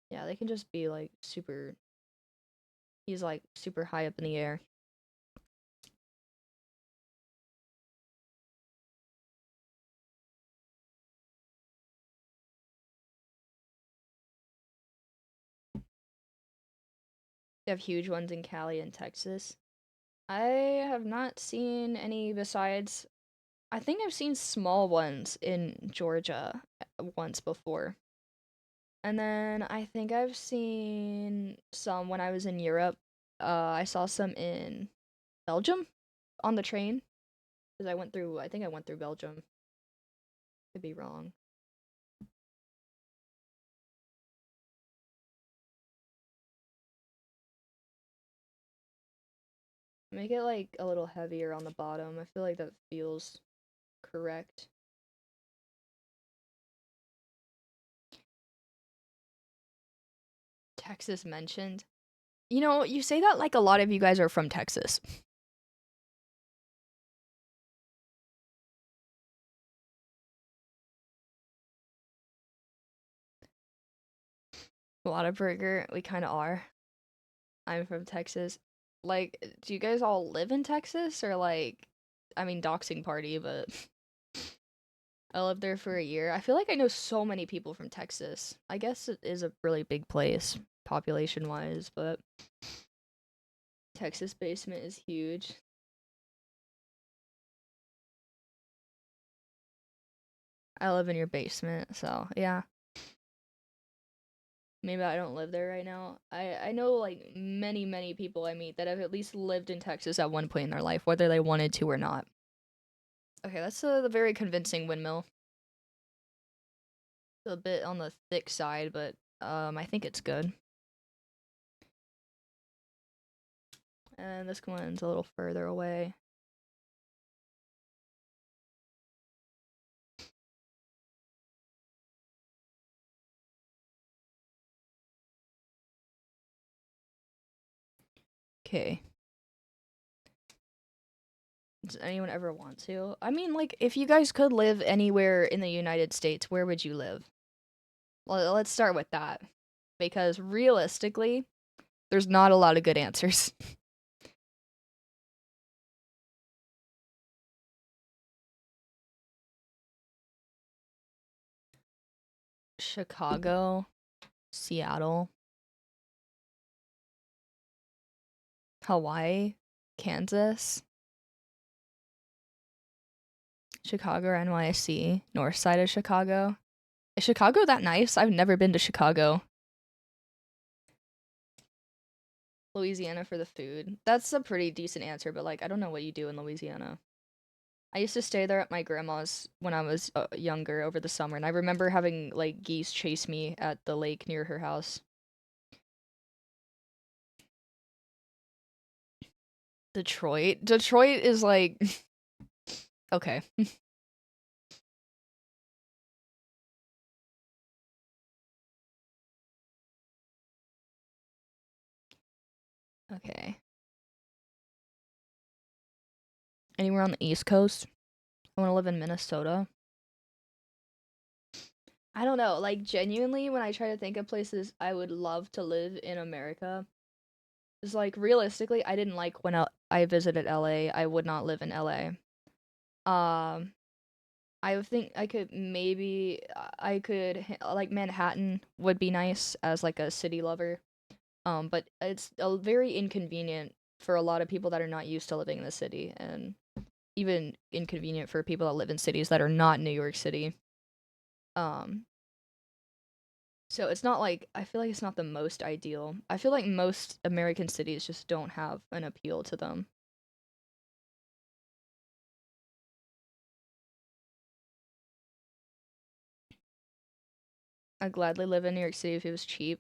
Yeah, they can just be like super he's like super high up in the air. They have huge ones in Cali and Texas. I have not seen any besides I think I've seen small ones in Georgia once before. And then I think I've seen some when I was in Europe. I saw some in Belgium on the train because I think I went through Belgium. Could be wrong. Make it like a little heavier on the bottom. I feel like that feels correct. Texas mentioned. You know, you say that like a lot of you guys are from Texas. Whataburger, we kind of are. I'm from Texas. Like, do you guys all live in Texas or like, I mean, doxing party, but I lived there for a year. I feel like I know so many people from Texas. I guess it is a really big place, population wise, but Texas basement is huge. I live in your basement, so yeah. Maybe I don't live there right now. I know like many people I meet that have at least lived in Texas at one point in their life, whether they wanted to or not. Okay, that's a very convincing windmill. A bit on the thick side, but I think it's good. And this one's a little further away. Okay. Does anyone ever want to? I mean, like, if you guys could live anywhere in the United States, where would you live? Well, let's start with that. Because realistically, there's not a lot of good answers. Chicago, Seattle, Hawaii, Kansas, Chicago, NYC, north side of Chicago. Is Chicago that nice? I've never been to Chicago. Louisiana for the food. That's a pretty decent answer, but like I don't know what you do in Louisiana. I used to stay there at my grandma's when I was younger over the summer, and I remember having like geese chase me at the lake near her house. Detroit. Detroit is like okay. Okay. Anywhere on the East Coast? I want to live in Minnesota. I don't know, like genuinely when I try to think of places I would love to live in America, it's like realistically I didn't like when I visited LA. I would not live in LA. Um I think I could like Manhattan would be nice as like a city lover. But it's very inconvenient for a lot of people that are not used to living in the city, and even inconvenient for people that live in cities that are not New York City. Um, so it's not like I feel like it's not the most ideal. I feel like most American cities just don't have an appeal to them. I'd gladly live in New York City if it was cheap.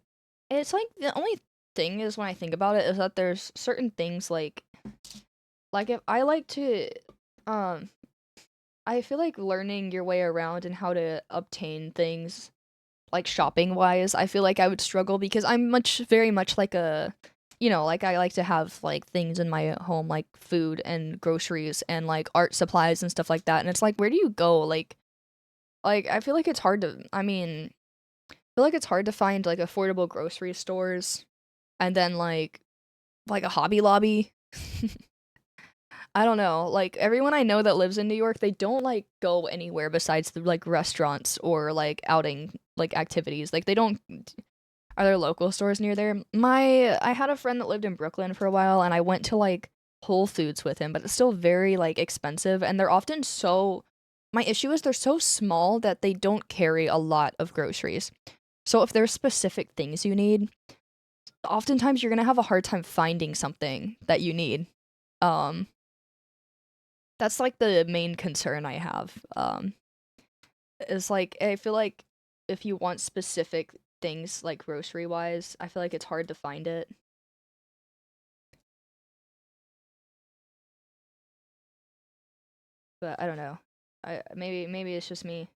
It's like the only thing is when I think about it is that there's certain things like if I like to um I feel like learning your way around and how to obtain things like shopping wise, I feel like I would struggle because I'm very much like like I like to have like things in my home like food and groceries and like art supplies and stuff like that. And it's like, where do you go? Like I feel like it's hard to, I feel like it's hard to find like affordable grocery stores and then like a Hobby Lobby. I don't know. Like everyone I know that lives in New York, they don't like go anywhere besides the like restaurants or like outing like activities. Like they don't. Are there local stores near there? I had a friend that lived in Brooklyn for a while, and I went to like Whole Foods with him, but it's still very like expensive, and they're often so. My issue is they're so small that they don't carry a lot of groceries. So if there's specific things you need, oftentimes you're gonna have a hard time finding something that you need. Um, that's like the main concern I have. Is like I feel like if you want specific things like grocery wise, I feel like it's hard to find it. But I don't know. I maybe it's just me.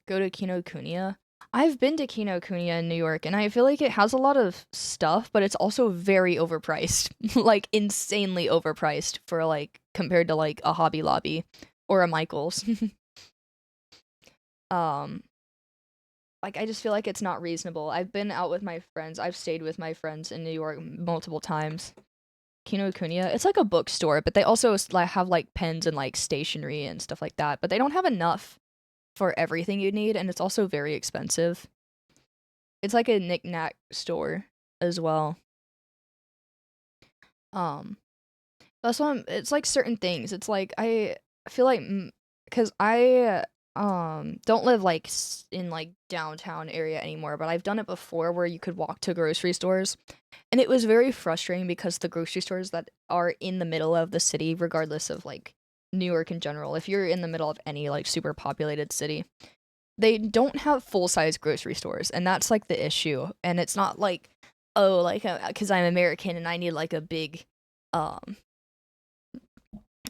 Go to Kinokuniya. I've been to Kinokuniya in New York, and I feel like it has a lot of stuff, but it's also very overpriced, like insanely overpriced for like compared to like a Hobby Lobby or a Michaels. um, like I just feel like it's not reasonable. I've been out with my friends. I've stayed with my friends in New York multiple times. Kinokuniya, it's like a bookstore, but they also like have like pens and like stationery and stuff like that. But they don't have enough for everything you need, and it's also very expensive. It's like a knick-knack store as well. Um, that's why it's like certain things. It's like I feel like because I don't live like in like downtown area anymore, but I've done it before where you could walk to grocery stores, and it was very frustrating because the grocery stores that are in the middle of the city, regardless of like New York in general, if you're in the middle of any like super populated city, they don't have full-size grocery stores, and that's like the issue. And it's not like, oh, like because I'm American and um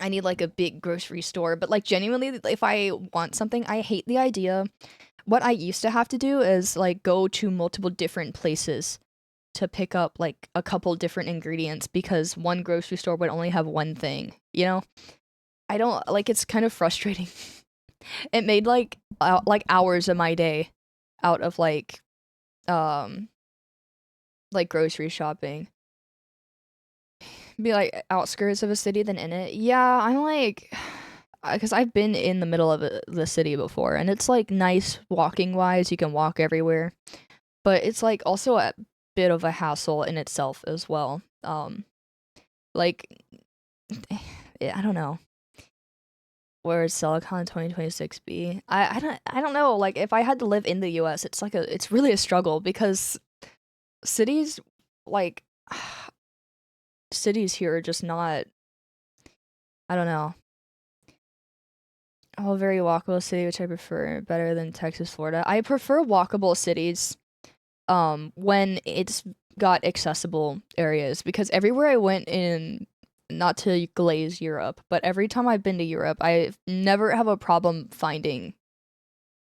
I need like a big grocery store, but like genuinely if I want something, I hate the idea. What I used to have to do is like go to multiple different places to pick up like a couple different ingredients because one grocery store would only have one thing, you know? I don't like it's kind of frustrating. It made like hours of my day out of um like grocery shopping. Be like outskirts of a city than in it. Yeah, I'm like because I've been in the middle of the city before, and it's like nice walking wise. You can walk everywhere, but it's like also a bit of a hassle in itself as well. Like I don't know. Where is Silicon 2026 be? I don't know. Like if I had to live in the US, it's really a struggle because cities like cities here are just not I don't know. Oh, very walkable city, which I prefer better than Texas, Florida. I prefer walkable cities when it's got accessible areas because everywhere I went in not to glaze Europe, but every time I've been to Europe, I never have a problem finding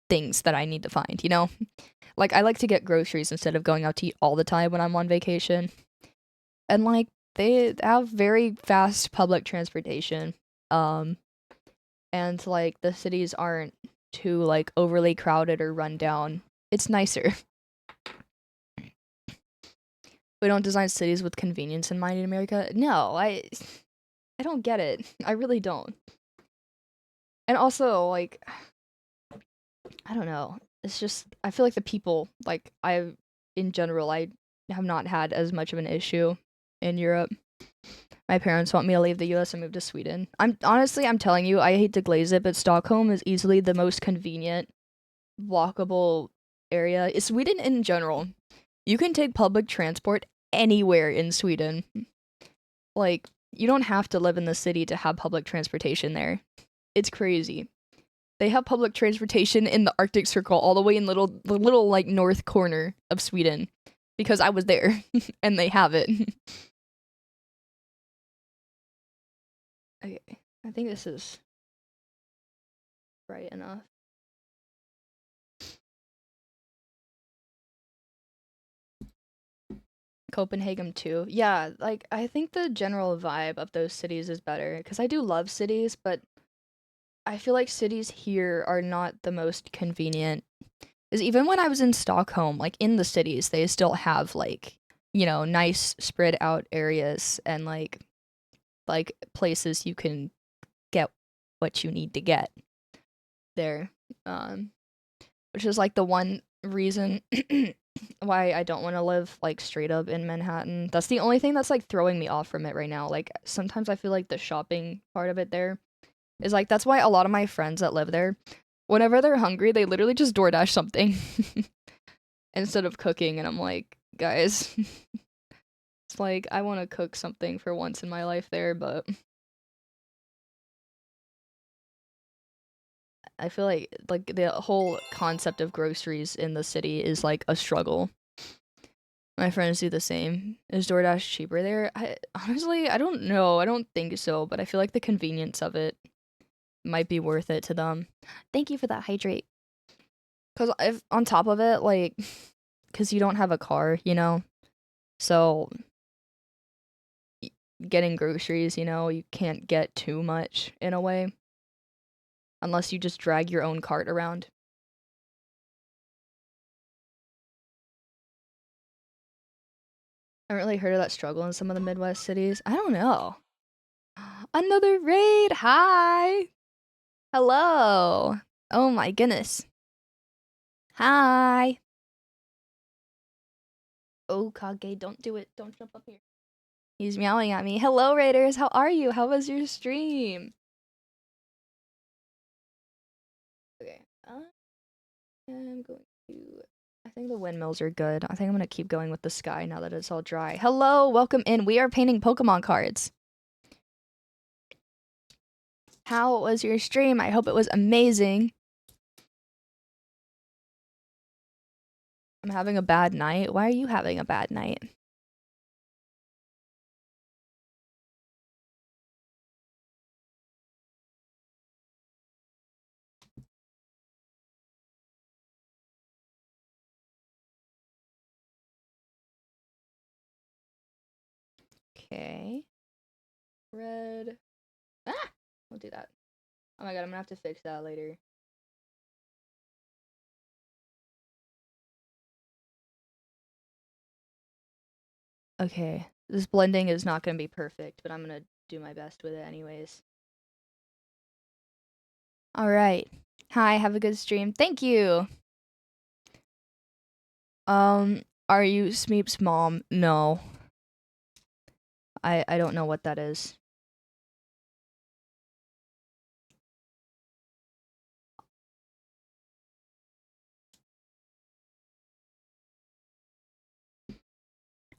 things that I need to find, you know? Like I like to get groceries instead of going out to eat all the time when I'm on vacation. And like they have very fast public transportation. Um and like the cities aren't too like overly crowded or run down. It's nicer. We don't design cities with convenience in mind in America. No, I don't get it. I really don't. And also, like, I don't know. It's just I feel like the people, like in general, I have not had as much of an issue in Europe. My parents want me to leave the US and move to Sweden. I'm telling you, I hate to glaze it, but Stockholm is easily the most convenient, walkable area. Sweden in general. You can take public transport anywhere in Sweden. Like, you don't have to live in the city to have public transportation there. It's crazy. They have public transportation in the Arctic Circle all the way in the little like north corner of Sweden because I was there and they have it. Okay, I think this is bright enough. Copenhagen too. Yeah, like I think the general vibe of those cities is better because I do love cities, but I feel like cities here are not the most convenient. Is even when I was in Stockholm, like in the cities, they still have like, nice spread out areas and like places you can get what you need to get there. Um which is like the one reason why I don't want to live like straight up in Manhattan. That's the only thing that's like throwing me off from it right now. Like sometimes I feel like the shopping part of it there is like that's why a lot of my friends that live there, whenever they're hungry, they literally just DoorDash something instead of cooking, and I'm like, guys, it's like I want to cook something for once in my life there, but I feel like the whole concept of groceries in the city is like a struggle. My friends do the same. Is DoorDash cheaper there? Honestly, I don't know. I don't think so, but I feel like the convenience of it might be worth it to them. Thank you for that hydrate. Cause if on top of it, like, cause you don't have a car, so getting groceries, you can't get too much in a way, unless you just drag your own cart around. I haven't really heard of that struggle in some of the Midwest cities. I don't know. Another raid. Hi. Hello. Oh my goodness. Hi. Oh, Kage, don't do it. Don't jump up here. He's meowing at me. Hello, Raiders. How are you? How was your stream? Okay. I'm going to. I think the windmills are good. I think I'm going to keep going with the sky now that it's all dry. Hello. Welcome in. We are painting Pokemon cards. How was your stream? I hope it was amazing. I'm having a bad night. Why are you having a bad night? Okay. Red. Ah! Don't do that. Oh my god, I'm gonna have to fix that later. Okay. This blending is not gonna be perfect, but I'm gonna do my best with it anyways. Alright. Hi, have a good stream. Thank you! Are you Smeep's mom? No. I don't know what that is.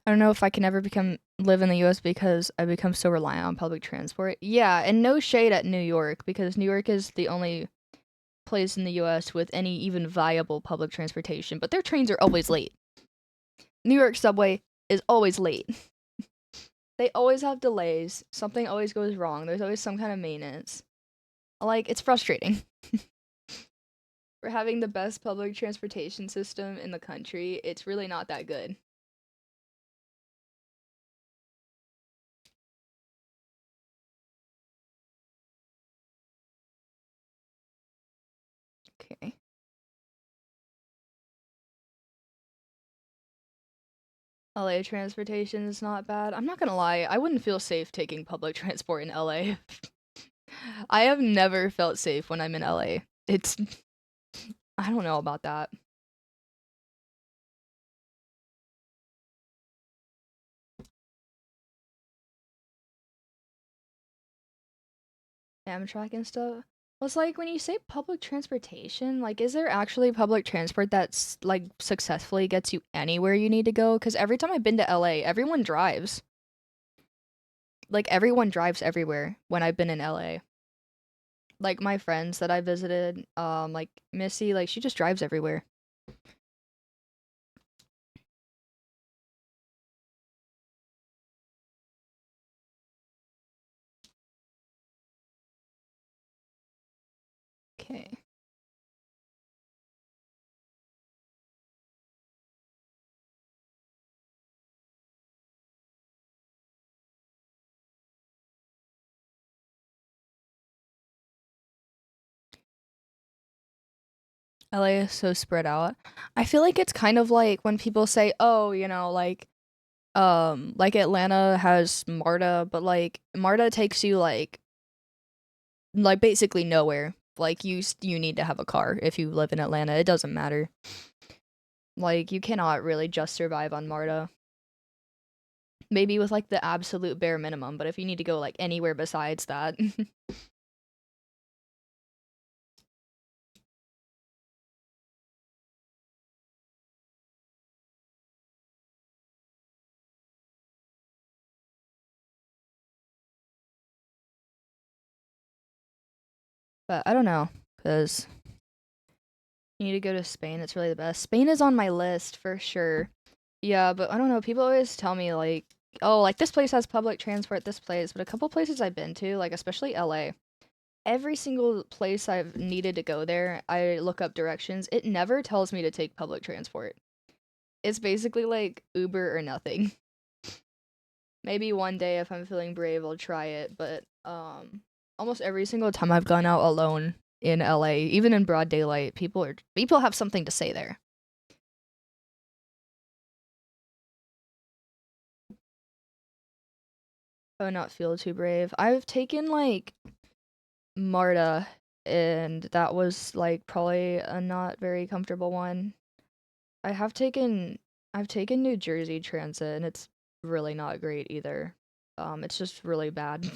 I don't know if I can ever live in the US because I become so reliant on public transport. Yeah, and no shade at New York because New York is the only place in the US with any even viable public transportation, but their trains are always late. New York subway is always late. They always have delays. Something always goes wrong. There's always some kind of maintenance. Like, it's frustrating. For having the best public transportation system in the country, it's really not that good. Okay. LA transportation is not bad. I'm not gonna lie, I wouldn't feel safe taking public transport in LA. I have never felt safe when I'm in LA. It's I don't know about that. Amtrak and stuff. Well, it's like when you say public transportation, like is there actually public transport that's like successfully gets you anywhere you need to go? Because every time I've been to LA, everyone drives. Like everyone drives everywhere when I've been in LA. Like my friends that I visited, like Missy, like she just drives everywhere. Okay. LA is so spread out. I feel like it's kind of like when people say, "Oh, like Atlanta has MARTA, but like MARTA takes you like basically nowhere. Like you need to have a car if you live in Atlanta. It doesn't matter. Like you cannot really just survive on MARTA. Maybe with like the absolute bare minimum, but if you need to go like anywhere besides that, but I don't know cuz you need to go to Spain. It's really the best. Spain is on my list for sure. Yeah, but I don't know. People always tell me like, "Oh, like this place has public transport, this place." But a couple places I've been to, like especially LA, every single place I've needed to go there, I look up directions. It never tells me to take public transport. It's basically like Uber or nothing. Maybe one day if I'm feeling brave, I'll try it, but almost every single time I've gone out alone in LA, even in broad daylight, people have something to say there. I would not feel too brave. I've taken like MARTA, and that was like probably a not very comfortable one. I have taken I've taken New Jersey Transit, and it's really not great either. It's just really bad.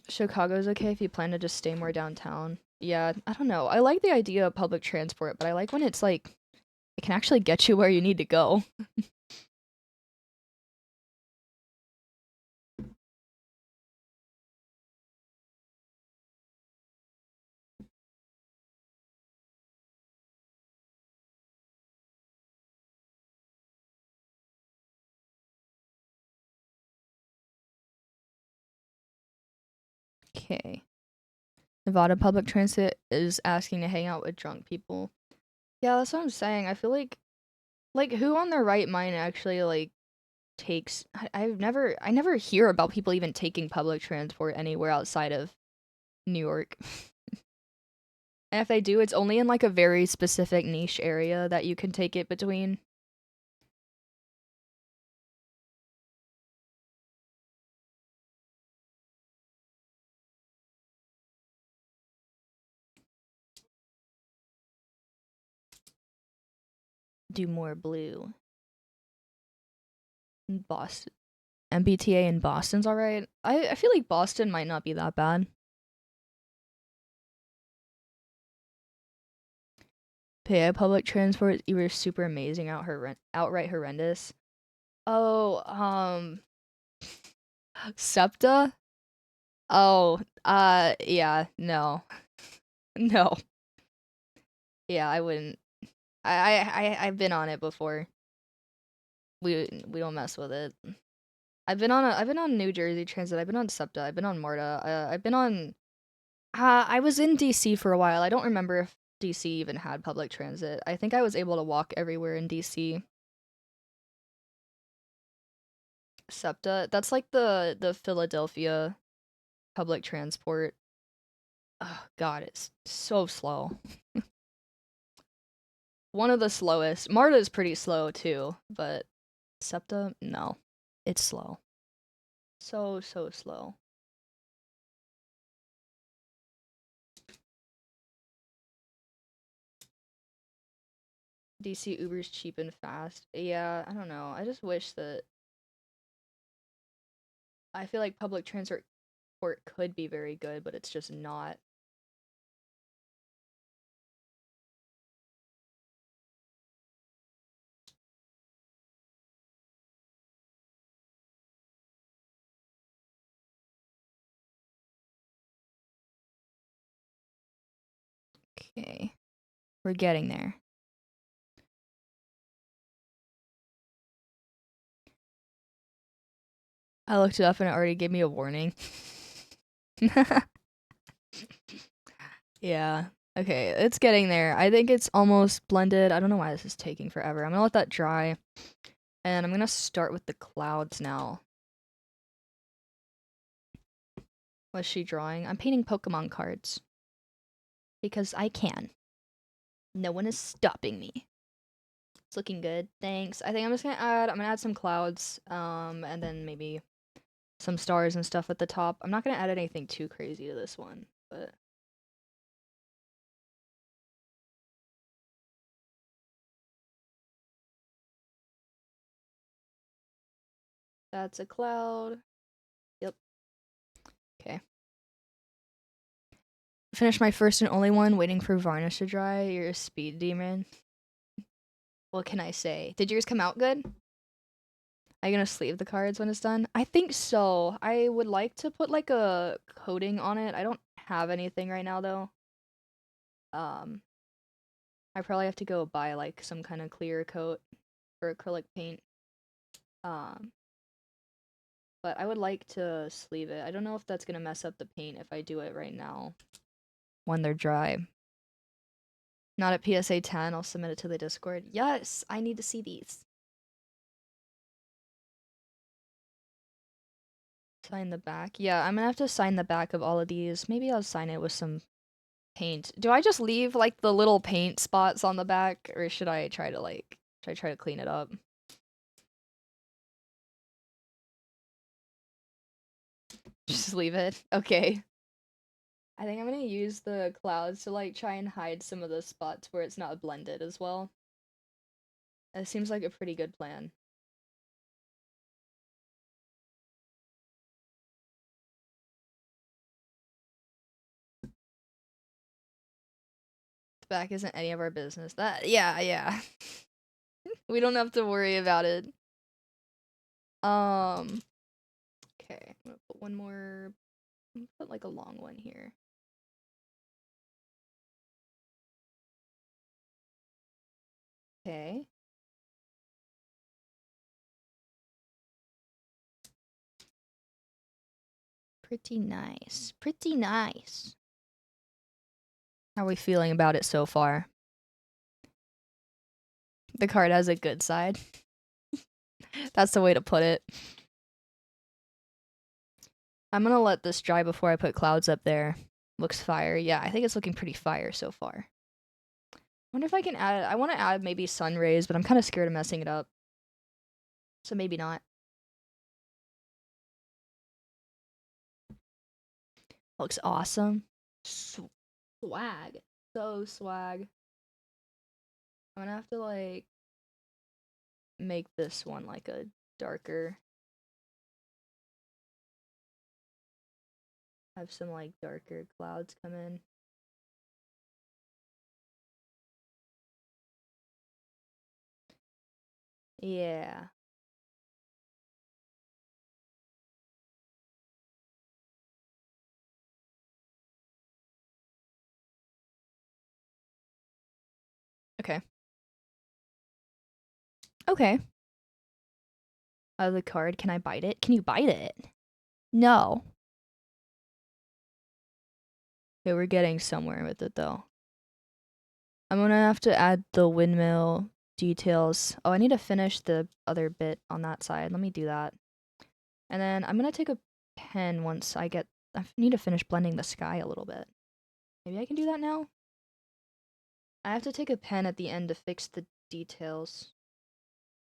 Chicago's okay if you plan to just stay more downtown. Yeah, I don't know. I like the idea of public transport, but I like when it's like it can actually get you where you need to go. Okay. Nevada public transit is asking to hang out with drunk people. Yeah, that's what I'm saying. I feel like who on their right mind actually like takes I never hear about people even taking public transport anywhere outside of New York. And if they do, it's only in like a very specific niche area that you can take it between. Do more blue. In Boston. MBTA in Boston's alright. I feel like Boston might not be that bad. PA public transport is either super amazing outright horrendous. Oh, SEPTA? Oh, yeah, no. No. Yeah, I wouldn't. I've been on it before. We don't mess with it. I've been on New Jersey Transit. I've been on SEPTA. I've been on MARTA. I've been on. I was in DC for a while. I don't remember if DC even had public transit. I think I was able to walk everywhere in DC. SEPTA. That's like the Philadelphia public transport. Oh god, it's so slow. One of the slowest. Marta is pretty slow too, but Septa, no. It's slow. So slow. DC Uber's cheap and fast. Yeah, I don't know. I just wish that I feel like public transport could be very good, but it's just not. Okay. We're getting there. I looked it up and it already gave me a warning. Yeah. Okay, it's getting there. I think it's almost blended. I don't know why this is taking forever. I'm gonna let that dry. And I'm gonna start with the clouds now. What's she drawing? I'm painting Pokemon cards. Because I can. No one is stopping me. It's looking good. Thanks. I think I'm gonna add some clouds, and then maybe some stars and stuff at the top. I'm not gonna add anything too crazy to this one, but that's a cloud. Yep. Okay. Finished my first and only one, waiting for varnish to dry. You're a speed demon. What can I say? Did yours come out good? Are you gonna sleeve the cards when it's done? I think so. I would like to put like a coating on it. I don't have anything right now though. I probably have to go buy like some kind of clear coat or acrylic paint. Um, but I would like to sleeve it. I don't know if that's gonna mess up the paint if I do it right now when they're dry. Not at PSA 10. I'll submit it to the Discord. Yes, I need to see these. Sign the back. Yeah, I'm gonna have to sign the back of all of these. Maybe I'll sign it with some paint. Do I just leave like the little paint spots on the back, or should I try to clean it up? Just leave it. Okay. I think I'm gonna use the clouds to like try and hide some of the spots where it's not blended as well. It seems like a pretty good plan. The back isn't any of our business. Yeah. We don't have to worry about it. Okay, I'm gonna put one more. I'm gonna put like a long one here. Okay. Pretty nice. Pretty nice. How are we feeling about it so far? The card has a good side. That's the way to put it. I'm gonna let this dry before I put clouds up there. Looks fire. Yeah, I think it's looking pretty fire so far. Wonder if I can add. I want to add maybe sun rays, but I'm kind of scared of messing it up. So maybe not. Looks awesome. Swag. So swag. I'm gonna have to like make this one like a darker. Have some like darker clouds come in. Yeah. Okay. Okay. The card. Can I bite it? Can you bite it? No. Okay, we're getting somewhere with it though. I'm gonna have to add the windmill details. Oh, I need to finish the other bit on that side. Let me do that. And then I'm gonna take a pen once I need to finish blending the sky a little bit. Maybe I can do that now? I have to take a pen at the end to fix the details,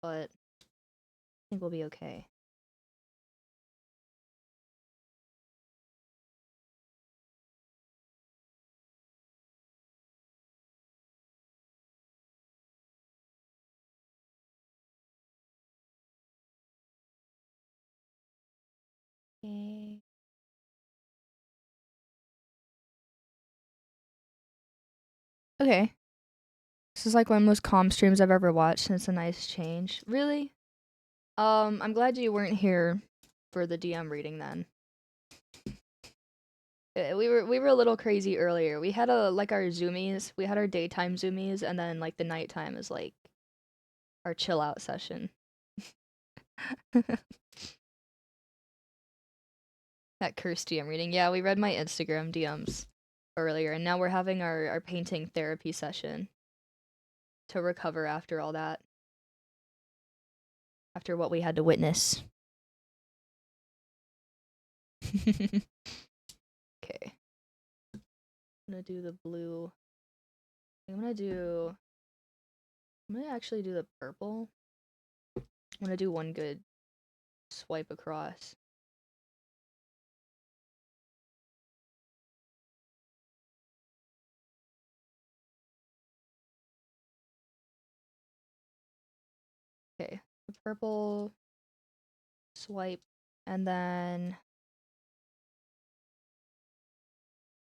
but I think we'll be okay. Okay. Okay. This is like one of the most calm streams I've ever watched, and it's a nice change. Really? I'm glad you weren't here for the DM reading then. We were a little crazy earlier. We had like our zoomies. We had our daytime zoomies, and then like the nighttime is like our chill out session. That cursed DM reading. Yeah, we read my Instagram DMs earlier, and now we're having our painting therapy session to recover after all that. After what we had to witness. Okay. I'm gonna do the blue. I'm gonna actually do the purple. I'm gonna do one good swipe across. Okay, the purple swipe, and then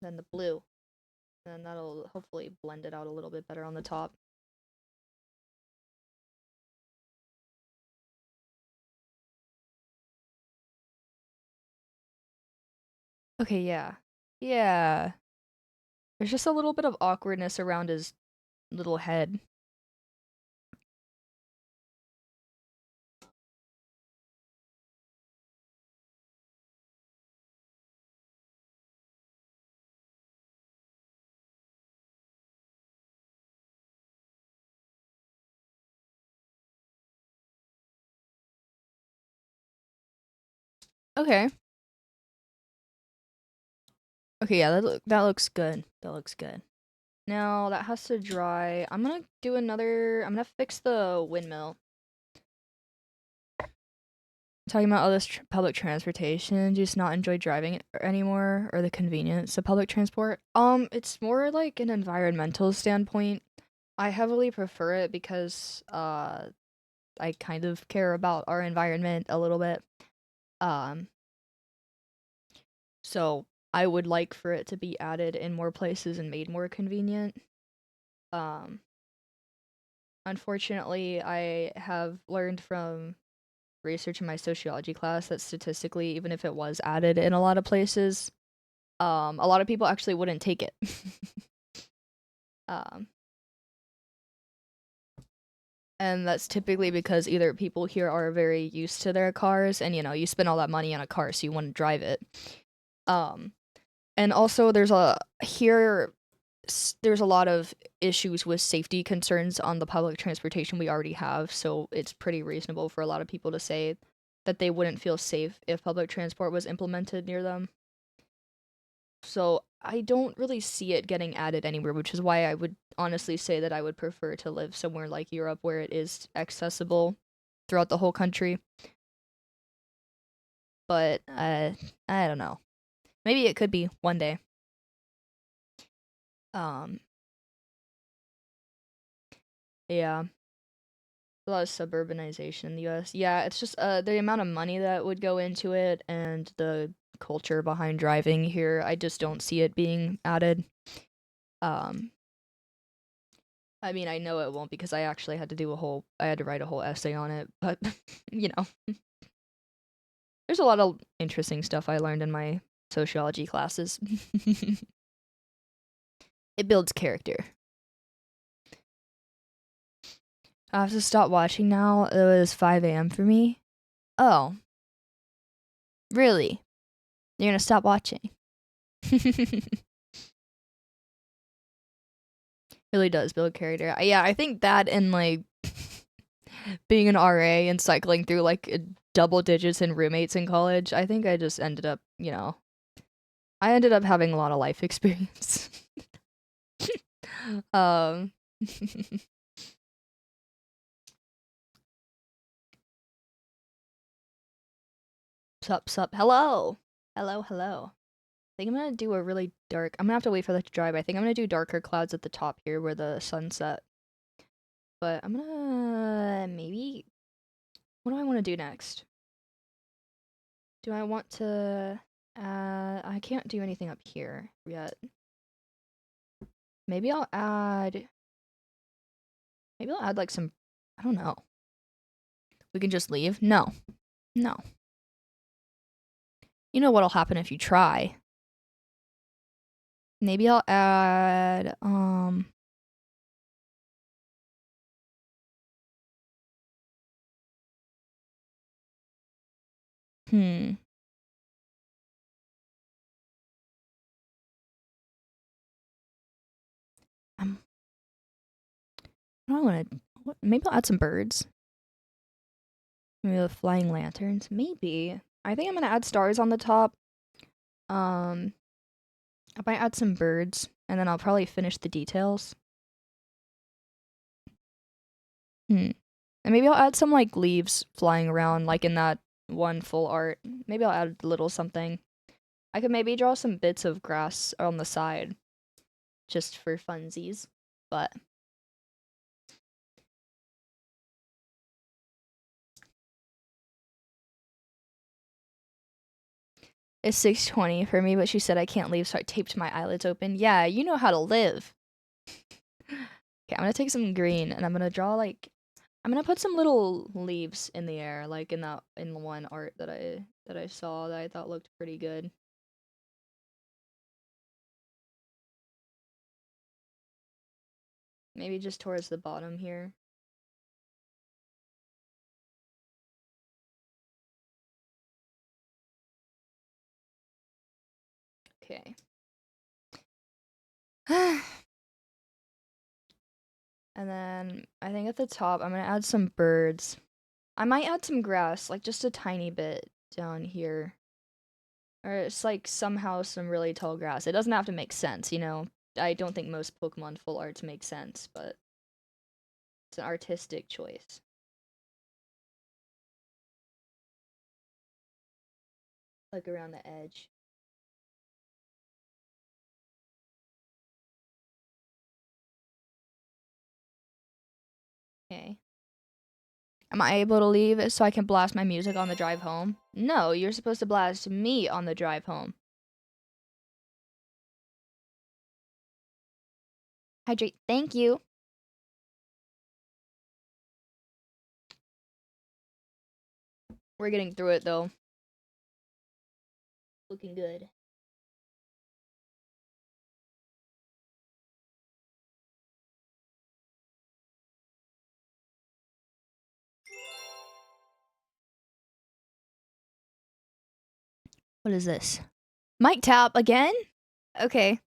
the blue, and that'll hopefully blend it out a little bit better on the top. Okay, yeah. Yeah. There's just a little bit of awkwardness around his little head. Okay. Okay, yeah, that looks good. That looks good. Now that has to dry. I'm gonna fix the windmill. Talking about all this public transportation, just not enjoy driving it anymore, or the convenience of public transport. It's more like an environmental standpoint. I heavily prefer it because I kind of care about our environment a little bit. Um, so I would like for it to be added in more places and made more convenient. Um, Unfortunately, I have learned from research in my sociology class that statistically, even if it was added in a lot of places, a lot of people actually wouldn't take it. um, and that's typically because either people here are very used to their cars, and you spend all that money on a car, so you want to drive it. And also there's a lot of issues with safety concerns on the public transportation we already have, so it's pretty reasonable for a lot of people to say that they wouldn't feel safe if public transport was implemented near them. So I don't really see it getting added anywhere, which is why I would honestly say that I would prefer to live somewhere like Europe where it is accessible throughout the whole country. But I don't know. Maybe it could be one day. Um yeah. A lot of suburbanization in the US. Yeah, it's just the amount of money that would go into it and the culture behind driving here. I just don't see it being added. Um I mean, I know it won't because I actually had to write a whole essay on it, but you know, there's a lot of interesting stuff I learned in my sociology classes. It builds character. I have to stop watching now. It was 5 a.m. for me. Oh, really? You're gonna stop watching? Really does build character. Yeah, I think that and like being an RA and cycling through like double digits in roommates in college, I think I just ended up, I ended up having a lot of life experience. um sup. Hello. Hello. I think I'm gonna do a really dark. I'm gonna have to wait for that to dry, but I think I'm gonna do darker clouds at the top here where the sun set. But I'm gonna maybe. What do I want to do next? Do I want to? I can't do anything up here yet. Maybe I'll add. Maybe I'll add like some. I don't know. We can just leave. No. You know what'll happen if you try. Maybe I'll add. Hmm. I don't want to. Maybe I'll add some birds. Maybe the flying lanterns. Maybe. I think I'm gonna add stars on the top. I might add some birds, and then I'll probably finish the details. And maybe I'll add some like leaves flying around, like in that one full art. Maybe I'll add a little something. I could maybe draw some bits of grass on the side, just for funsies. But it's 6:20 for me, but she said I can't leave, so I taped my eyelids open. Yeah, you know how to live. Okay, I'm gonna take some green and I'm gonna draw like I'm gonna put some little leaves in the air, like in the one art that I saw that I thought looked pretty good. Maybe just towards the bottom here. Okay. And then I think at the top I'm gonna add some birds. I might add some grass, like just a tiny bit down here. Or it's like somehow some really tall grass. It doesn't have to make sense, you know? I don't think most Pokemon full arts make sense, but it's an artistic choice. Like around the edge. Okay. Am I able to leave so I can blast my music on the drive home? No, you're supposed to blast me on the drive home. Hydrate. Thank you. We're getting through it though. Looking good. What is this? Mic tap again? Okay.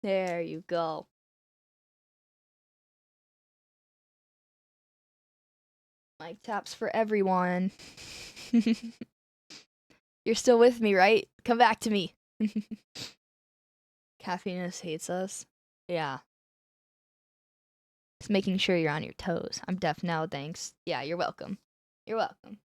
There you go. Mic taps for everyone. You're still with me, right? Come back to me. Caffeinus hates us. Yeah. Just making sure you're on your toes. I'm deaf now, thanks. Yeah, you're welcome. You're welcome.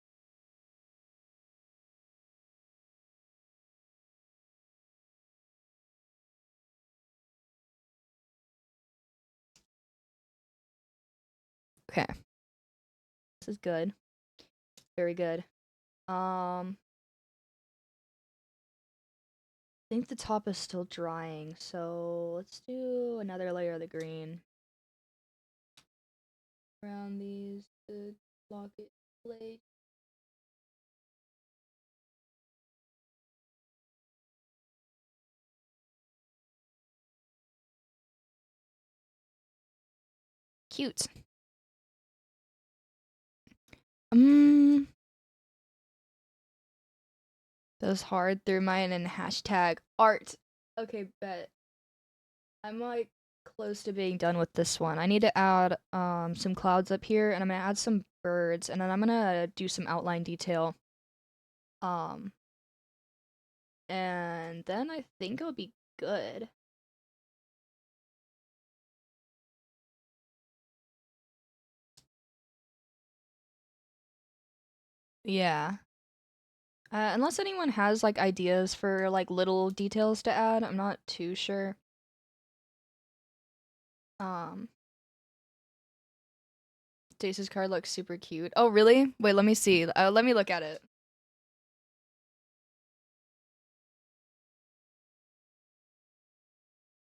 Okay. This is good. Very good. I think the top is still drying, so let's do another layer of the green around these to lock it in place. Cute. Those hard through mine and hashtag art. Okay, bet. I'm like close to being done with this one. I need to add some clouds up here, and I'm gonna add some birds, and then I'm gonna do some outline detail. Um And then I think I'll be good. Yeah. Unless anyone has like ideas for like little details to add, I'm not too sure. Um, Stace's card looks super cute. Oh, really? Wait, let me see. Let me look at it.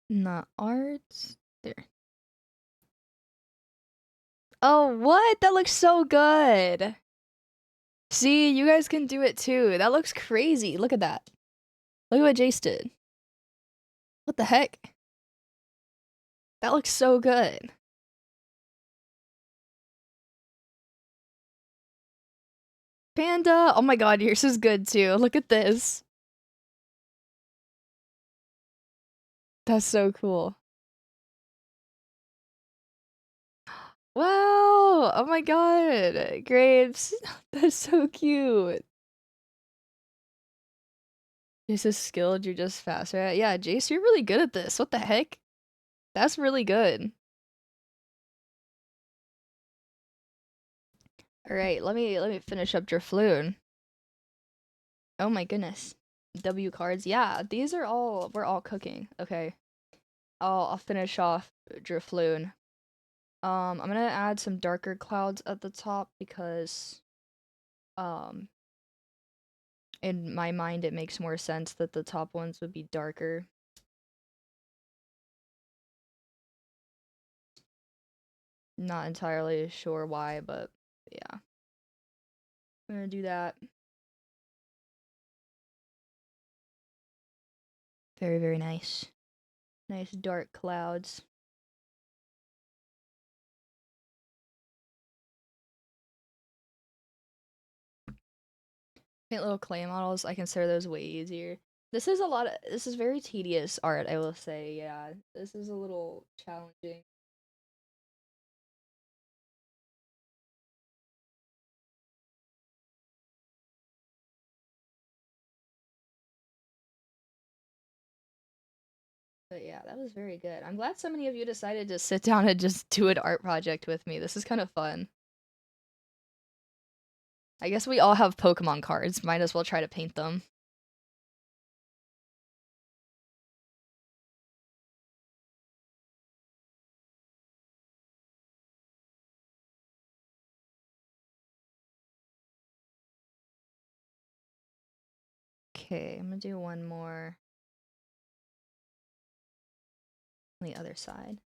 Not arts. There. Oh, what? That looks so good. See, you guys can do it too. That looks crazy. Look at that. Look at what Jace did. What the heck? That looks so good. Panda. Oh my god, yours is good too. Look at this. That's so cool. Wow! Oh my god! Grapes! That's so cute! Jace is skilled, you're just faster at it. Yeah, Jace, you're really good at this. What the heck? That's really good. Alright, let me finish up Drifloon. Oh my goodness. W cards. Yeah, these are all we're all cooking. Okay. I'll finish off Drifloon. I'm gonna add some darker clouds at the top because um in my mind it makes more sense that the top ones would be darker. Not entirely sure why, but yeah. I'm gonna do that. Very, very nice. Nice dark clouds. Paint little clay models, I consider those way easier. This is very tedious art, I will say, yeah. This is a little challenging. But yeah, that was very good. I'm glad so many of you decided to sit down and just do an art project with me. This is kind of fun. I guess we all have Pokemon cards. Might as well try to paint them. Okay, I'm gonna do one more on the other side.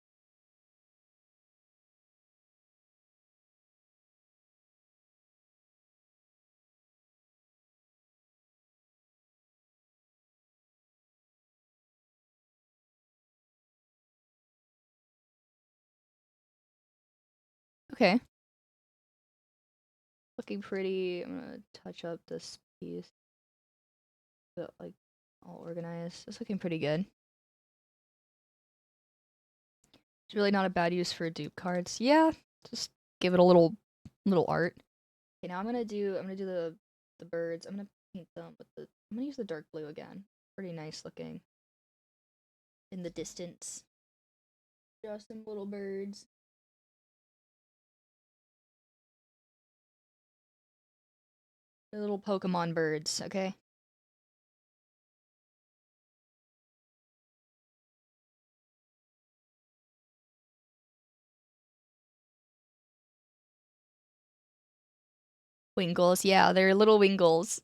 Okay. Looking pretty. I'm gonna touch up this piece. But like all organized. It's looking pretty good. It's really not a bad use for dupe cards. Yeah, just give it a little art. Okay, now I'm gonna do the birds. I'm gonna paint them with the I'm gonna use the dark blue again. Pretty nice looking in the distance. Draw some little birds. The little Pokemon birds, okay? Wingles, yeah, they're little Wingles.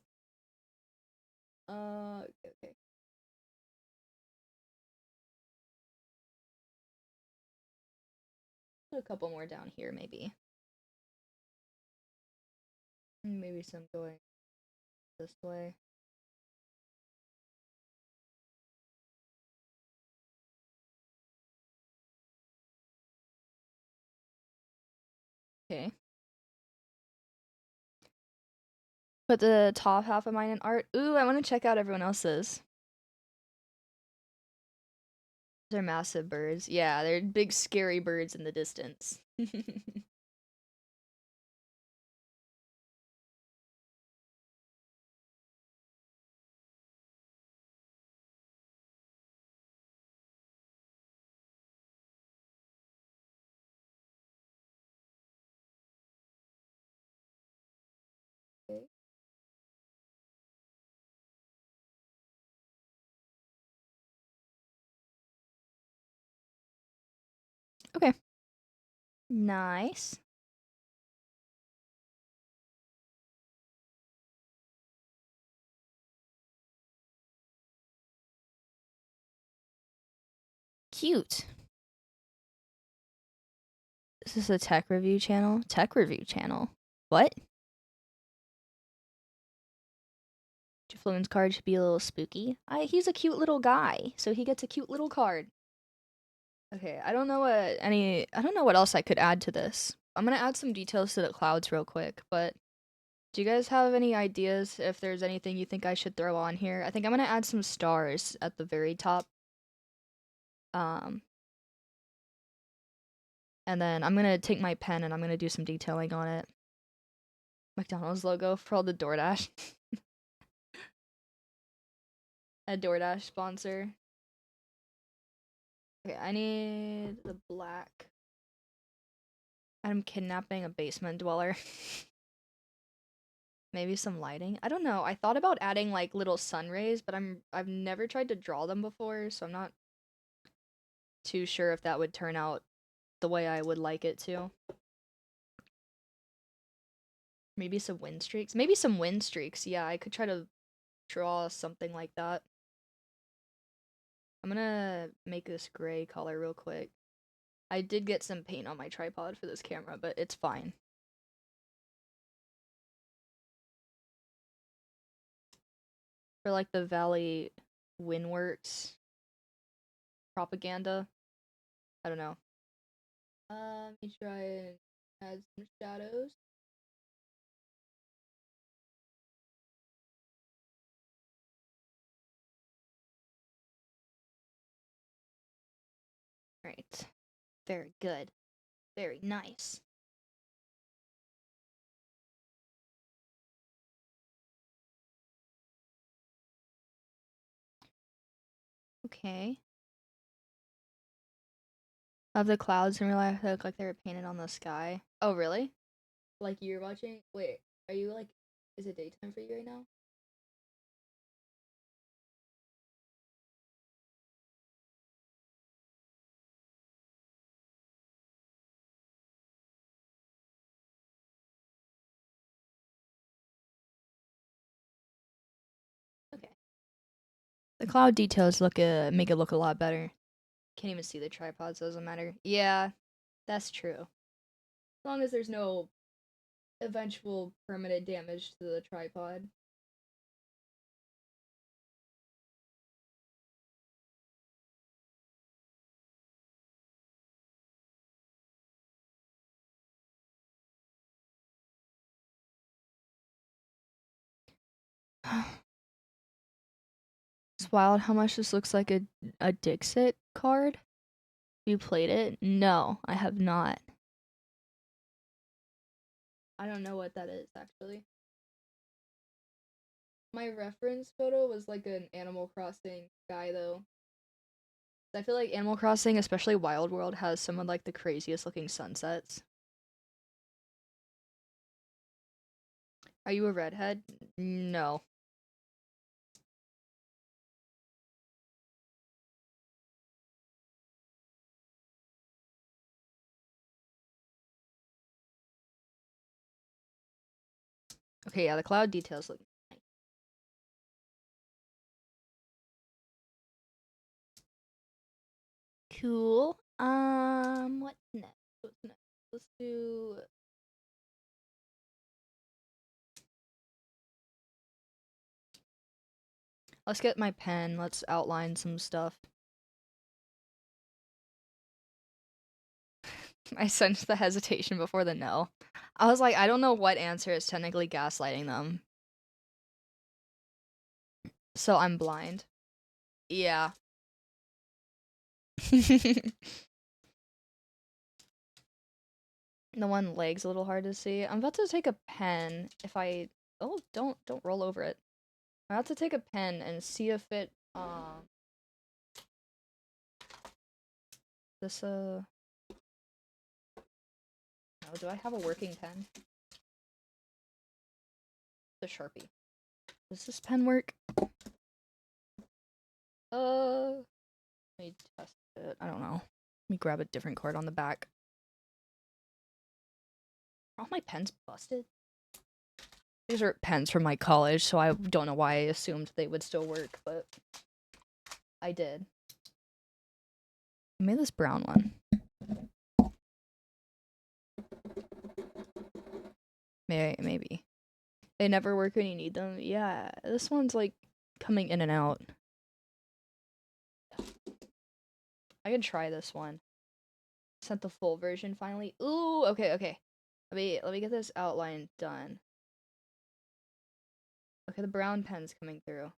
Okay. Put a couple more down here, maybe. Maybe some going this way. Okay. Put the top half of mine in art. Ooh, I want to check out everyone else's. They're massive birds. Yeah, they're big scary birds in the distance. Okay. Nice. Cute. Is this a tech review channel? Tech review channel. What? Fluent's card should be a little spooky. He's a cute little guy, so he gets a cute little card. Okay, I don't know what else I could add to this. I'm gonna add some details to the clouds real quick, but do you guys have any ideas if there's anything you think I should throw on here? I think I'm gonna add some stars at the very top. And then I'm gonna take my pen and I'm gonna do some detailing on it. McDonald's logo for all the DoorDash. A DoorDash sponsor. Okay, I need the black. I'm kidnapping a basement dweller. Maybe some lighting. I don't know. I thought about adding like little sun rays, but I've never tried to draw them before, so I'm not too sure if that would turn out the way I would like it to. Maybe some wind streaks. Maybe some wind streaks. Yeah, I could try to draw something like that. I'm gonna make this gray color real quick. I did get some paint on my tripod for this camera, but it's fine. For like the Valley Windworks propaganda. I don't know. Let me try and add some shadows. Right. Very good. Very nice. Okay. Of the clouds in real life, they look like they were painted on the sky. Oh, really? Like you're watching? Wait, are you like? Is it daytime for you right now? Okay. The cloud details look make it look a lot better. Can't even see the tripod, so it doesn't matter. Yeah, that's true. As long as there's no eventual permanent damage to the tripod. It's wild how much this looks like a Dixit card. You played it? No, I have not. I don't know what that is actually. My reference photo was like an Animal Crossing guy though. I feel like Animal Crossing, especially Wild World, has some of like the craziest looking sunsets. Are you a redhead? No. Okay, yeah, the cloud details look nice. Cool. What's next? What's next? Let's do. Let's get my pen. Let's outline some stuff. I sensed the hesitation before the no. I was like, I don't know what answer is technically gaslighting them. So I'm blind. Yeah. The one leg's a little hard to see. I'm about to take a pen. If I don't roll over it. I'm about to take a pen and see if it this oh, do I have a working pen? The Sharpie. Does this pen work? Let me test it. I don't know. Let me grab a different card on the back. Are all my pens busted? These are pens from my college, so I don't know why I assumed they would still work, but I did. I made this brown one. Maybe. They never work when you need them. Yeah, this one's like coming in and out. I can try this one. Sent the full version finally. Ooh, okay. Let me get this outline done. Okay, the brown pen's coming through.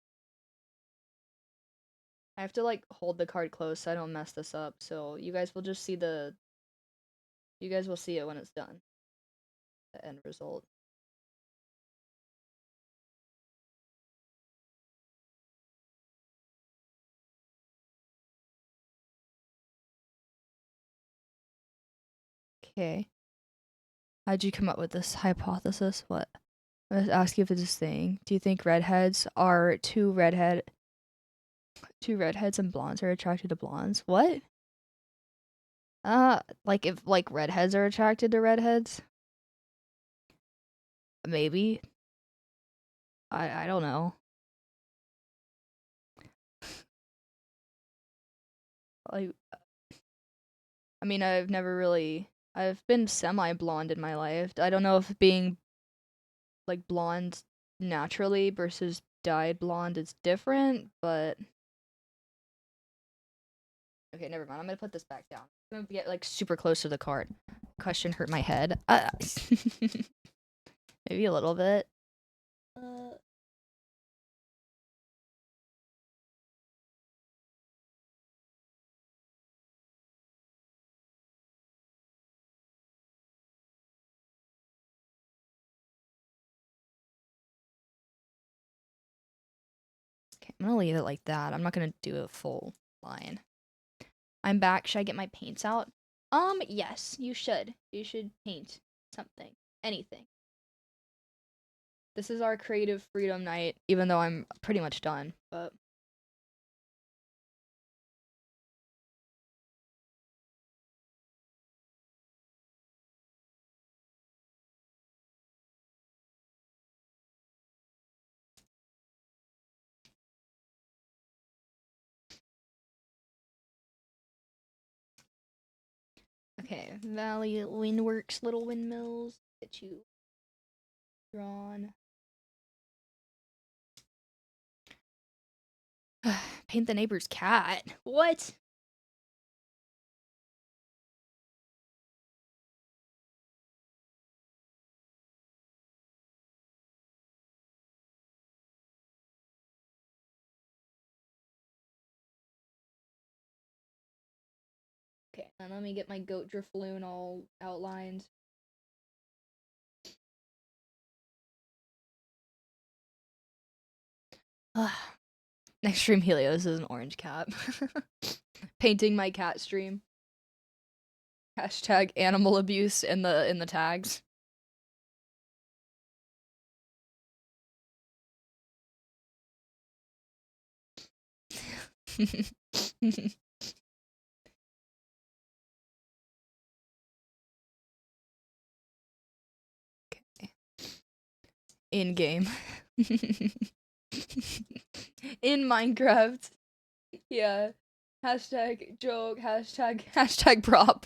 I have to like hold the card close so I don't mess this up. So you guys will just see you guys will see it when it's done. The end result. Okay. How'd you come up with this hypothesis? What? Let's ask you if it's this thing. Do you think redheads are two redheads and blondes are attracted to blondes? What? Like if like redheads are attracted to redheads? Maybe. I don't know. Like I mean, I've been semi-blonde in my life. I don't know if being like blonde naturally versus dyed blonde is different, but okay, never mind. I'm gonna put this back down. I'm gonna get like super close to the card. Question hurt my head. Maybe a little bit. Okay, I'm gonna leave it like that. I'm not gonna do a full line. I'm back. Should I get my paints out? Yes, you should. You should paint something. Anything. This is our creative freedom night, even though I'm pretty much done, but okay. Valley Windworks, little windmills. Get you drawn. Paint the neighbor's cat. What? Okay, and let me get my goat drifloon all outlined. Next stream Helios is an orange cat. Painting my cat stream. Hashtag animal abuse in the tags. Okay. In game. In Minecraft. Yeah. Hashtag joke. Hashtag prop.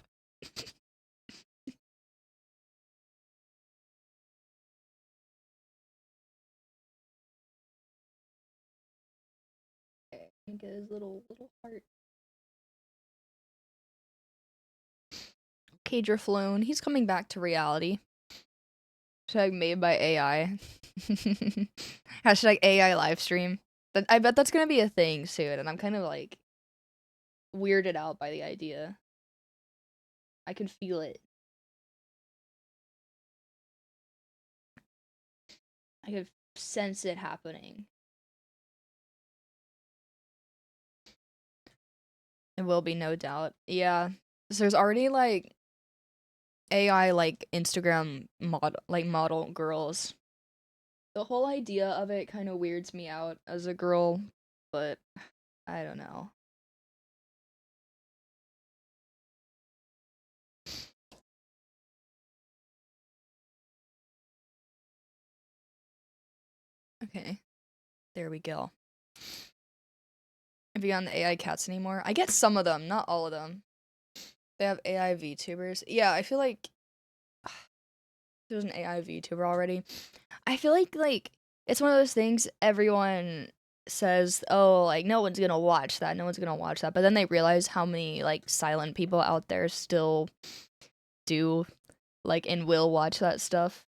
Okay, get his little heart. Okay, Drifloon. He's coming back to reality. Hashtag made by AI. Hashtag AI livestream. I bet that's gonna be a thing soon, and I'm kind of like weirded out by the idea. I can feel it. I can sense it happening. It will be, no doubt. Yeah. So there's already like AI like Instagram model girls. The whole idea of it kind of weirds me out as a girl, but I don't know. Okay. There we go. If you on the AI cats anymore, I get some of them, not all of them. They have AI VTubers. Yeah, I feel like there's an AI VTuber already. I feel like it's one of those things everyone says, oh, like no one's gonna watch that, no one's gonna watch that, but then they realize how many like silent people out there still do like and will watch that stuff.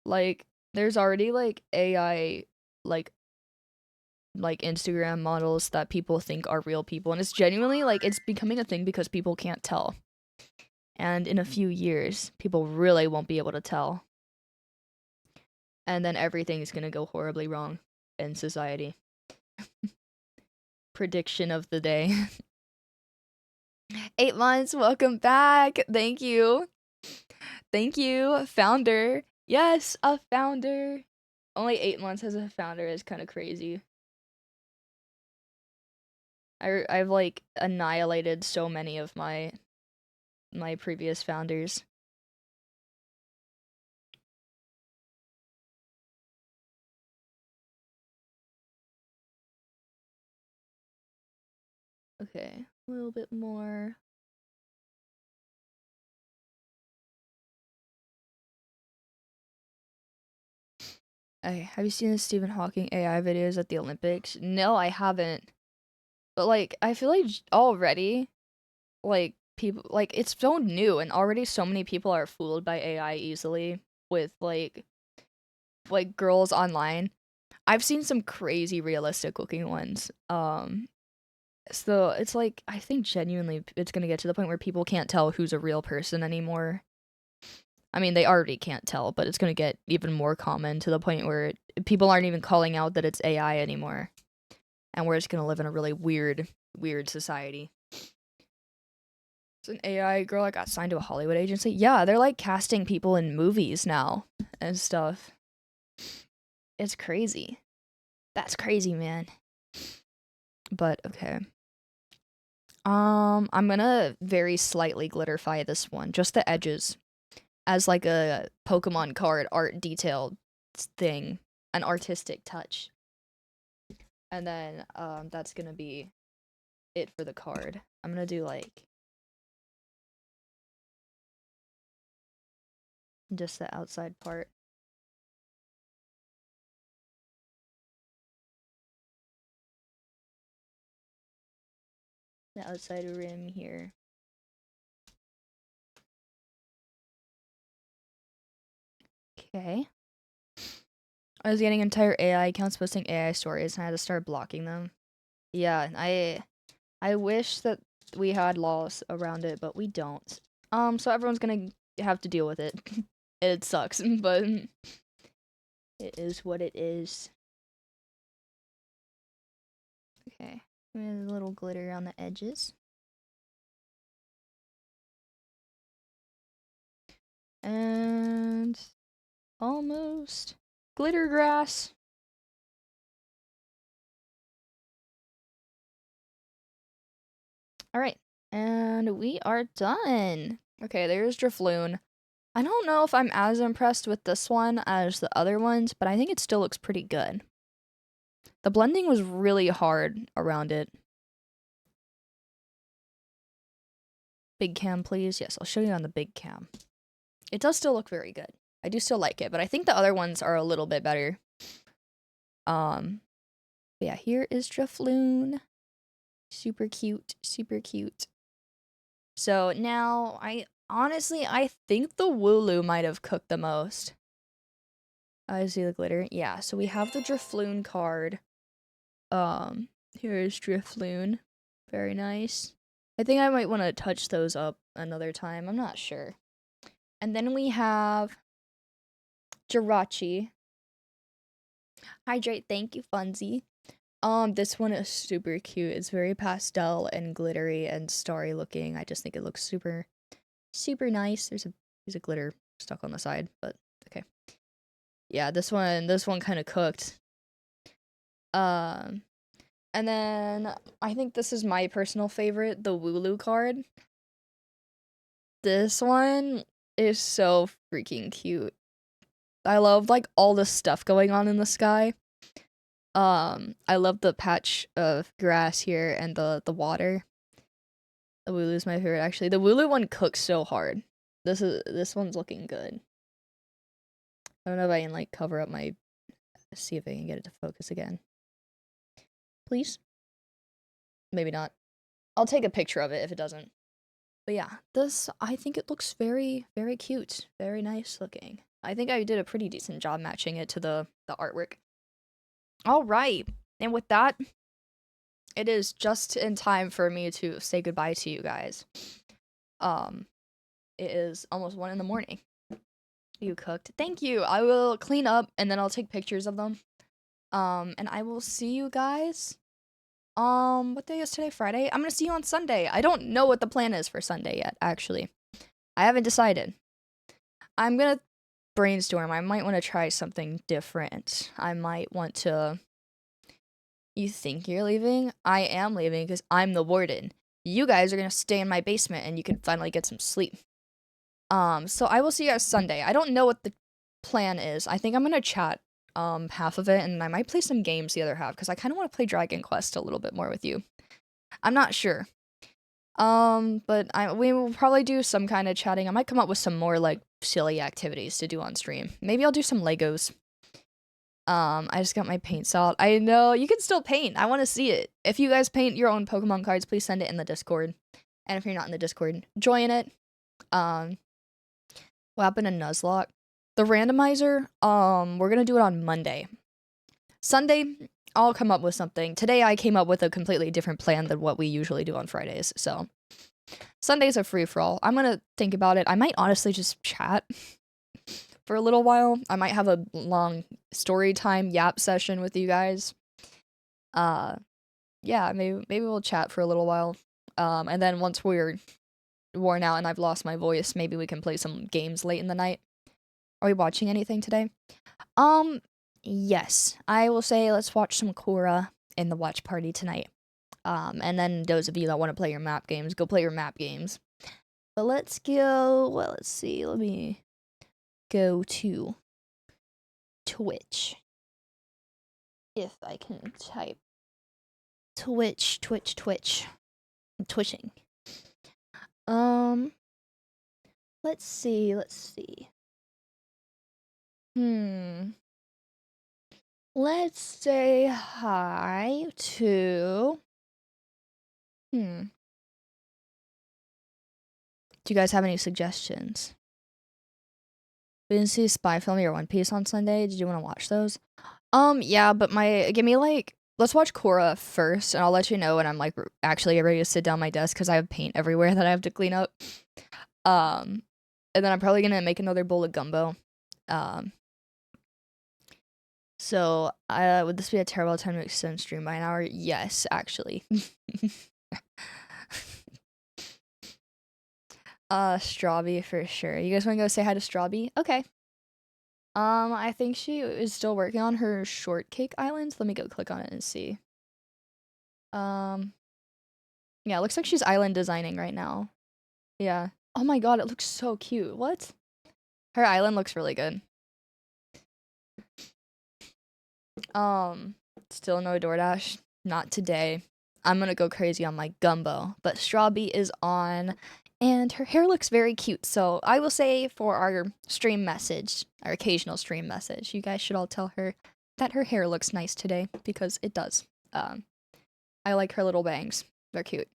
Like there's already like AI like Instagram models that people think are real people, and it's genuinely like it's becoming a thing because people can't tell. And in a few years, people really won't be able to tell. And then everything's gonna go horribly wrong in society. Prediction of the day. 8 months, welcome back. Thank you. Thank you, founder. Yes, a founder. Only 8 months as a founder is kind of crazy. I've like annihilated so many of my previous founders. Okay, a little bit more. Hey, have you seen the Stephen Hawking AI videos at the Olympics? No, I haven't. But like, I feel like already, like people, like it's so new, and already so many people are fooled by AI easily with like girls online. I've seen some crazy realistic looking ones. So it's like I think genuinely it's gonna get to the point where people can't tell who's a real person anymore. I mean, they already can't tell, but it's gonna get even more common to the point where people aren't even calling out that it's AI anymore, and we're just gonna live in a really weird society. It's an AI girl that got signed to a Hollywood agency. Yeah, they're like casting people in movies now and stuff. It's crazy. That's crazy, man. But okay. I'm gonna very slightly glitterify this one, just the edges, as like a Pokemon card art detailed thing, an artistic touch. And then that's gonna be it for the card. I'm gonna do like just the outside part. The outside rim here. Okay. I was getting entire AI accounts posting AI stories, and I had to start blocking them. Yeah, I wish that we had laws around it, but we don't. So everyone's gonna have to deal with it. It sucks, but it is what it is. Okay, we have a little glitter on the edges. And almost glitter grass. All right, and we are done. Okay, there's Drifloon. I don't know if I'm as impressed with this one as the other ones, but I think it still looks pretty good. The blending was really hard around it. Big cam, please. Yes, I'll show you on the big cam. It does still look very good. I do still like it, but I think the other ones are a little bit better. Yeah, here is Drifloon. Super cute, super cute. So now, I think the Wooloo might have cooked the most. I see the glitter. Yeah, so we have the Drifloon card. Here is Drifloon. Very nice. I think I might want to touch those up another time. I'm not sure. And then we have Jirachi. Hydrate, thank you, Funzy. This one is super cute. It's very pastel and glittery and starry looking. I just think it looks super, super nice. There's a glitter stuck on the side, but okay. Yeah, this one kind of cooked. And then I think this is my personal favorite, the Wooloo card. This one is so freaking cute. I love like all the stuff going on in the sky. I love the patch of grass here and the water. The Wooloo's my favorite, actually. The Wooloo one cooks so hard. This one's looking good. I don't know if I can, like, cover up my... See if I can get it to focus again. Please? Maybe not. I'll take a picture of it if it doesn't. But yeah, this, I think it looks very, very cute. Very nice looking. I think I did a pretty decent job matching it to the artwork. Alright, and with that, it is just in time for me to say goodbye to you guys. It is almost 1 in the morning. You cooked. Thank you. I will clean up and then I'll take pictures of them. And I will see you guys. What day is today? Friday? I'm gonna see you on Sunday. I don't know what the plan is for Sunday yet, actually. I haven't decided. I'm gonna brainstorm. I might want to try something different. I might want to... You think you're leaving? I am leaving because I'm the warden. You guys are gonna stay in my basement and you can finally get some sleep. So I will see you guys Sunday. I don't know what the plan is. I think I'm gonna chat half of it, and I might play some games the other half, because I kind of want to play Dragon Quest a little bit more with you. I'm not sure. But we will probably do some kind of chatting. I might come up with some more, like, silly activities to do on stream. Maybe I'll do some Legos. I just got my paints out. I know, you can still paint. I want to see it. If you guys paint your own Pokemon cards, please send it in the Discord. And if you're not in the Discord, join it. What happened to Nuzlocke? The randomizer, we're gonna do it on Monday. Sunday, I'll come up with something. Today, I came up with a completely different plan than what we usually do on Fridays, so... Sunday's a free-for-all. I'm gonna think about it. I might honestly just chat for a little while. I might have a long story time yap session with you guys. Yeah, maybe we'll chat for a little while. And then once we're worn out and I've lost my voice, maybe we can play some games late in the night. Are we watching anything today? Yes. I will say let's watch some Korra in the watch party tonight. And then those of you that want to play your map games, go play your map games. But let's go, well, let's see, let me go to Twitch. If I can type Twitch. I'm twitching. Let's see. Let's say hi to... Do you guys have any suggestions? We didn't see Spy Family or One Piece on Sunday. Did you want to watch those? Yeah, but give me, like, let's watch Korra first, and I'll let you know when I'm, like, actually ready to sit down my desk, because I have paint everywhere that I have to clean up. And then I'm probably gonna make another bowl of gumbo. So, would this be a terrible time to extend stream by an hour? Yes, actually. Strawby for sure. You guys want to go say hi to Strawby? Okay. I think she is still working on her shortcake island. Let me go click on it and see. Yeah, it looks like she's island designing right now. Yeah. Oh my god, it looks so cute. What? Her island looks really good. Still no DoorDash. Not today. I'm gonna go crazy on my gumbo. But Strawby is on, and her hair looks very cute. So I will say for our stream message, our occasional stream message, you guys should all tell her that her hair looks nice today, because it does. I like her little bangs. They're cute.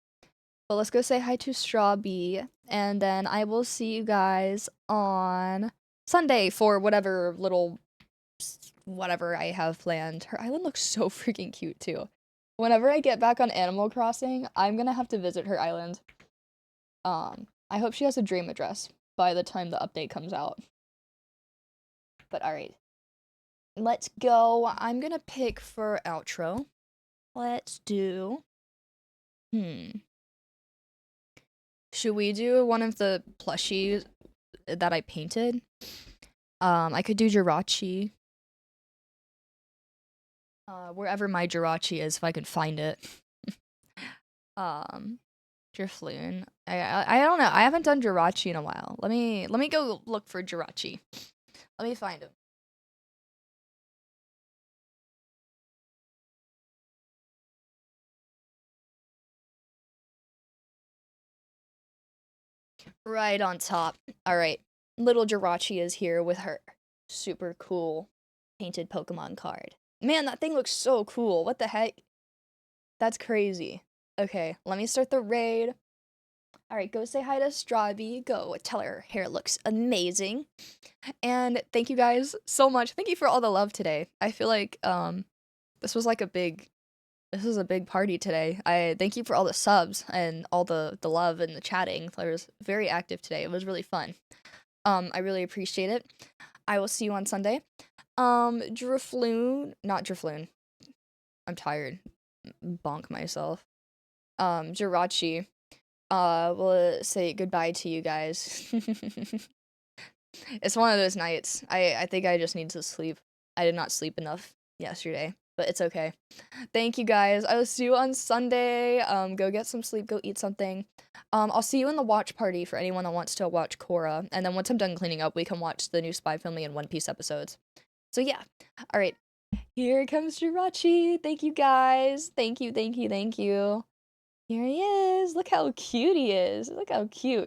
But let's go say hi to Strawby, and then I will see you guys on Sunday for whatever I have planned. Her island looks so freaking cute too. Whenever I get back on Animal Crossing, I'm gonna have to visit her island. I hope she has a dream address by the time the update comes out. But alright. Let's go. I'm gonna pick for outro. Let's do... Should we do one of the plushies that I painted? I could do Jirachi. Wherever my Jirachi is, if I can find it. Drifloon. I don't know. I haven't done Jirachi in a while. Let me go look for Jirachi. Let me find him. Right on top. All right. Little Jirachi is here with her super cool painted Pokemon card. Man, that thing looks so cool. What the heck? That's crazy. Okay, let me start the raid. All right, go say hi to Strawby. Go tell her hair looks amazing. And thank you guys so much. Thank you for all the love today. I feel like this was like a big this was a big party today. I thank you for all the subs and all the love and the chatting. I was very active today. It was really fun. I really appreciate it. I will see you on Sunday. Drifloon, not Drifloon. I'm tired. Bonk myself. Jirachi. We'll say goodbye to you guys. It's one of those nights. I think I just need to sleep. I did not sleep enough yesterday, but it's okay. Thank you guys. I will see you on Sunday. Go get some sleep, go eat something. I'll see you in the watch party for anyone that wants to watch Korra. And then once I'm done cleaning up, we can watch the new Spy Family and One Piece episodes. So yeah. All right. Here comes Jirachi. Thank you guys. Thank you, thank you, thank you. Here he is. Look how cute he is. Look how cute.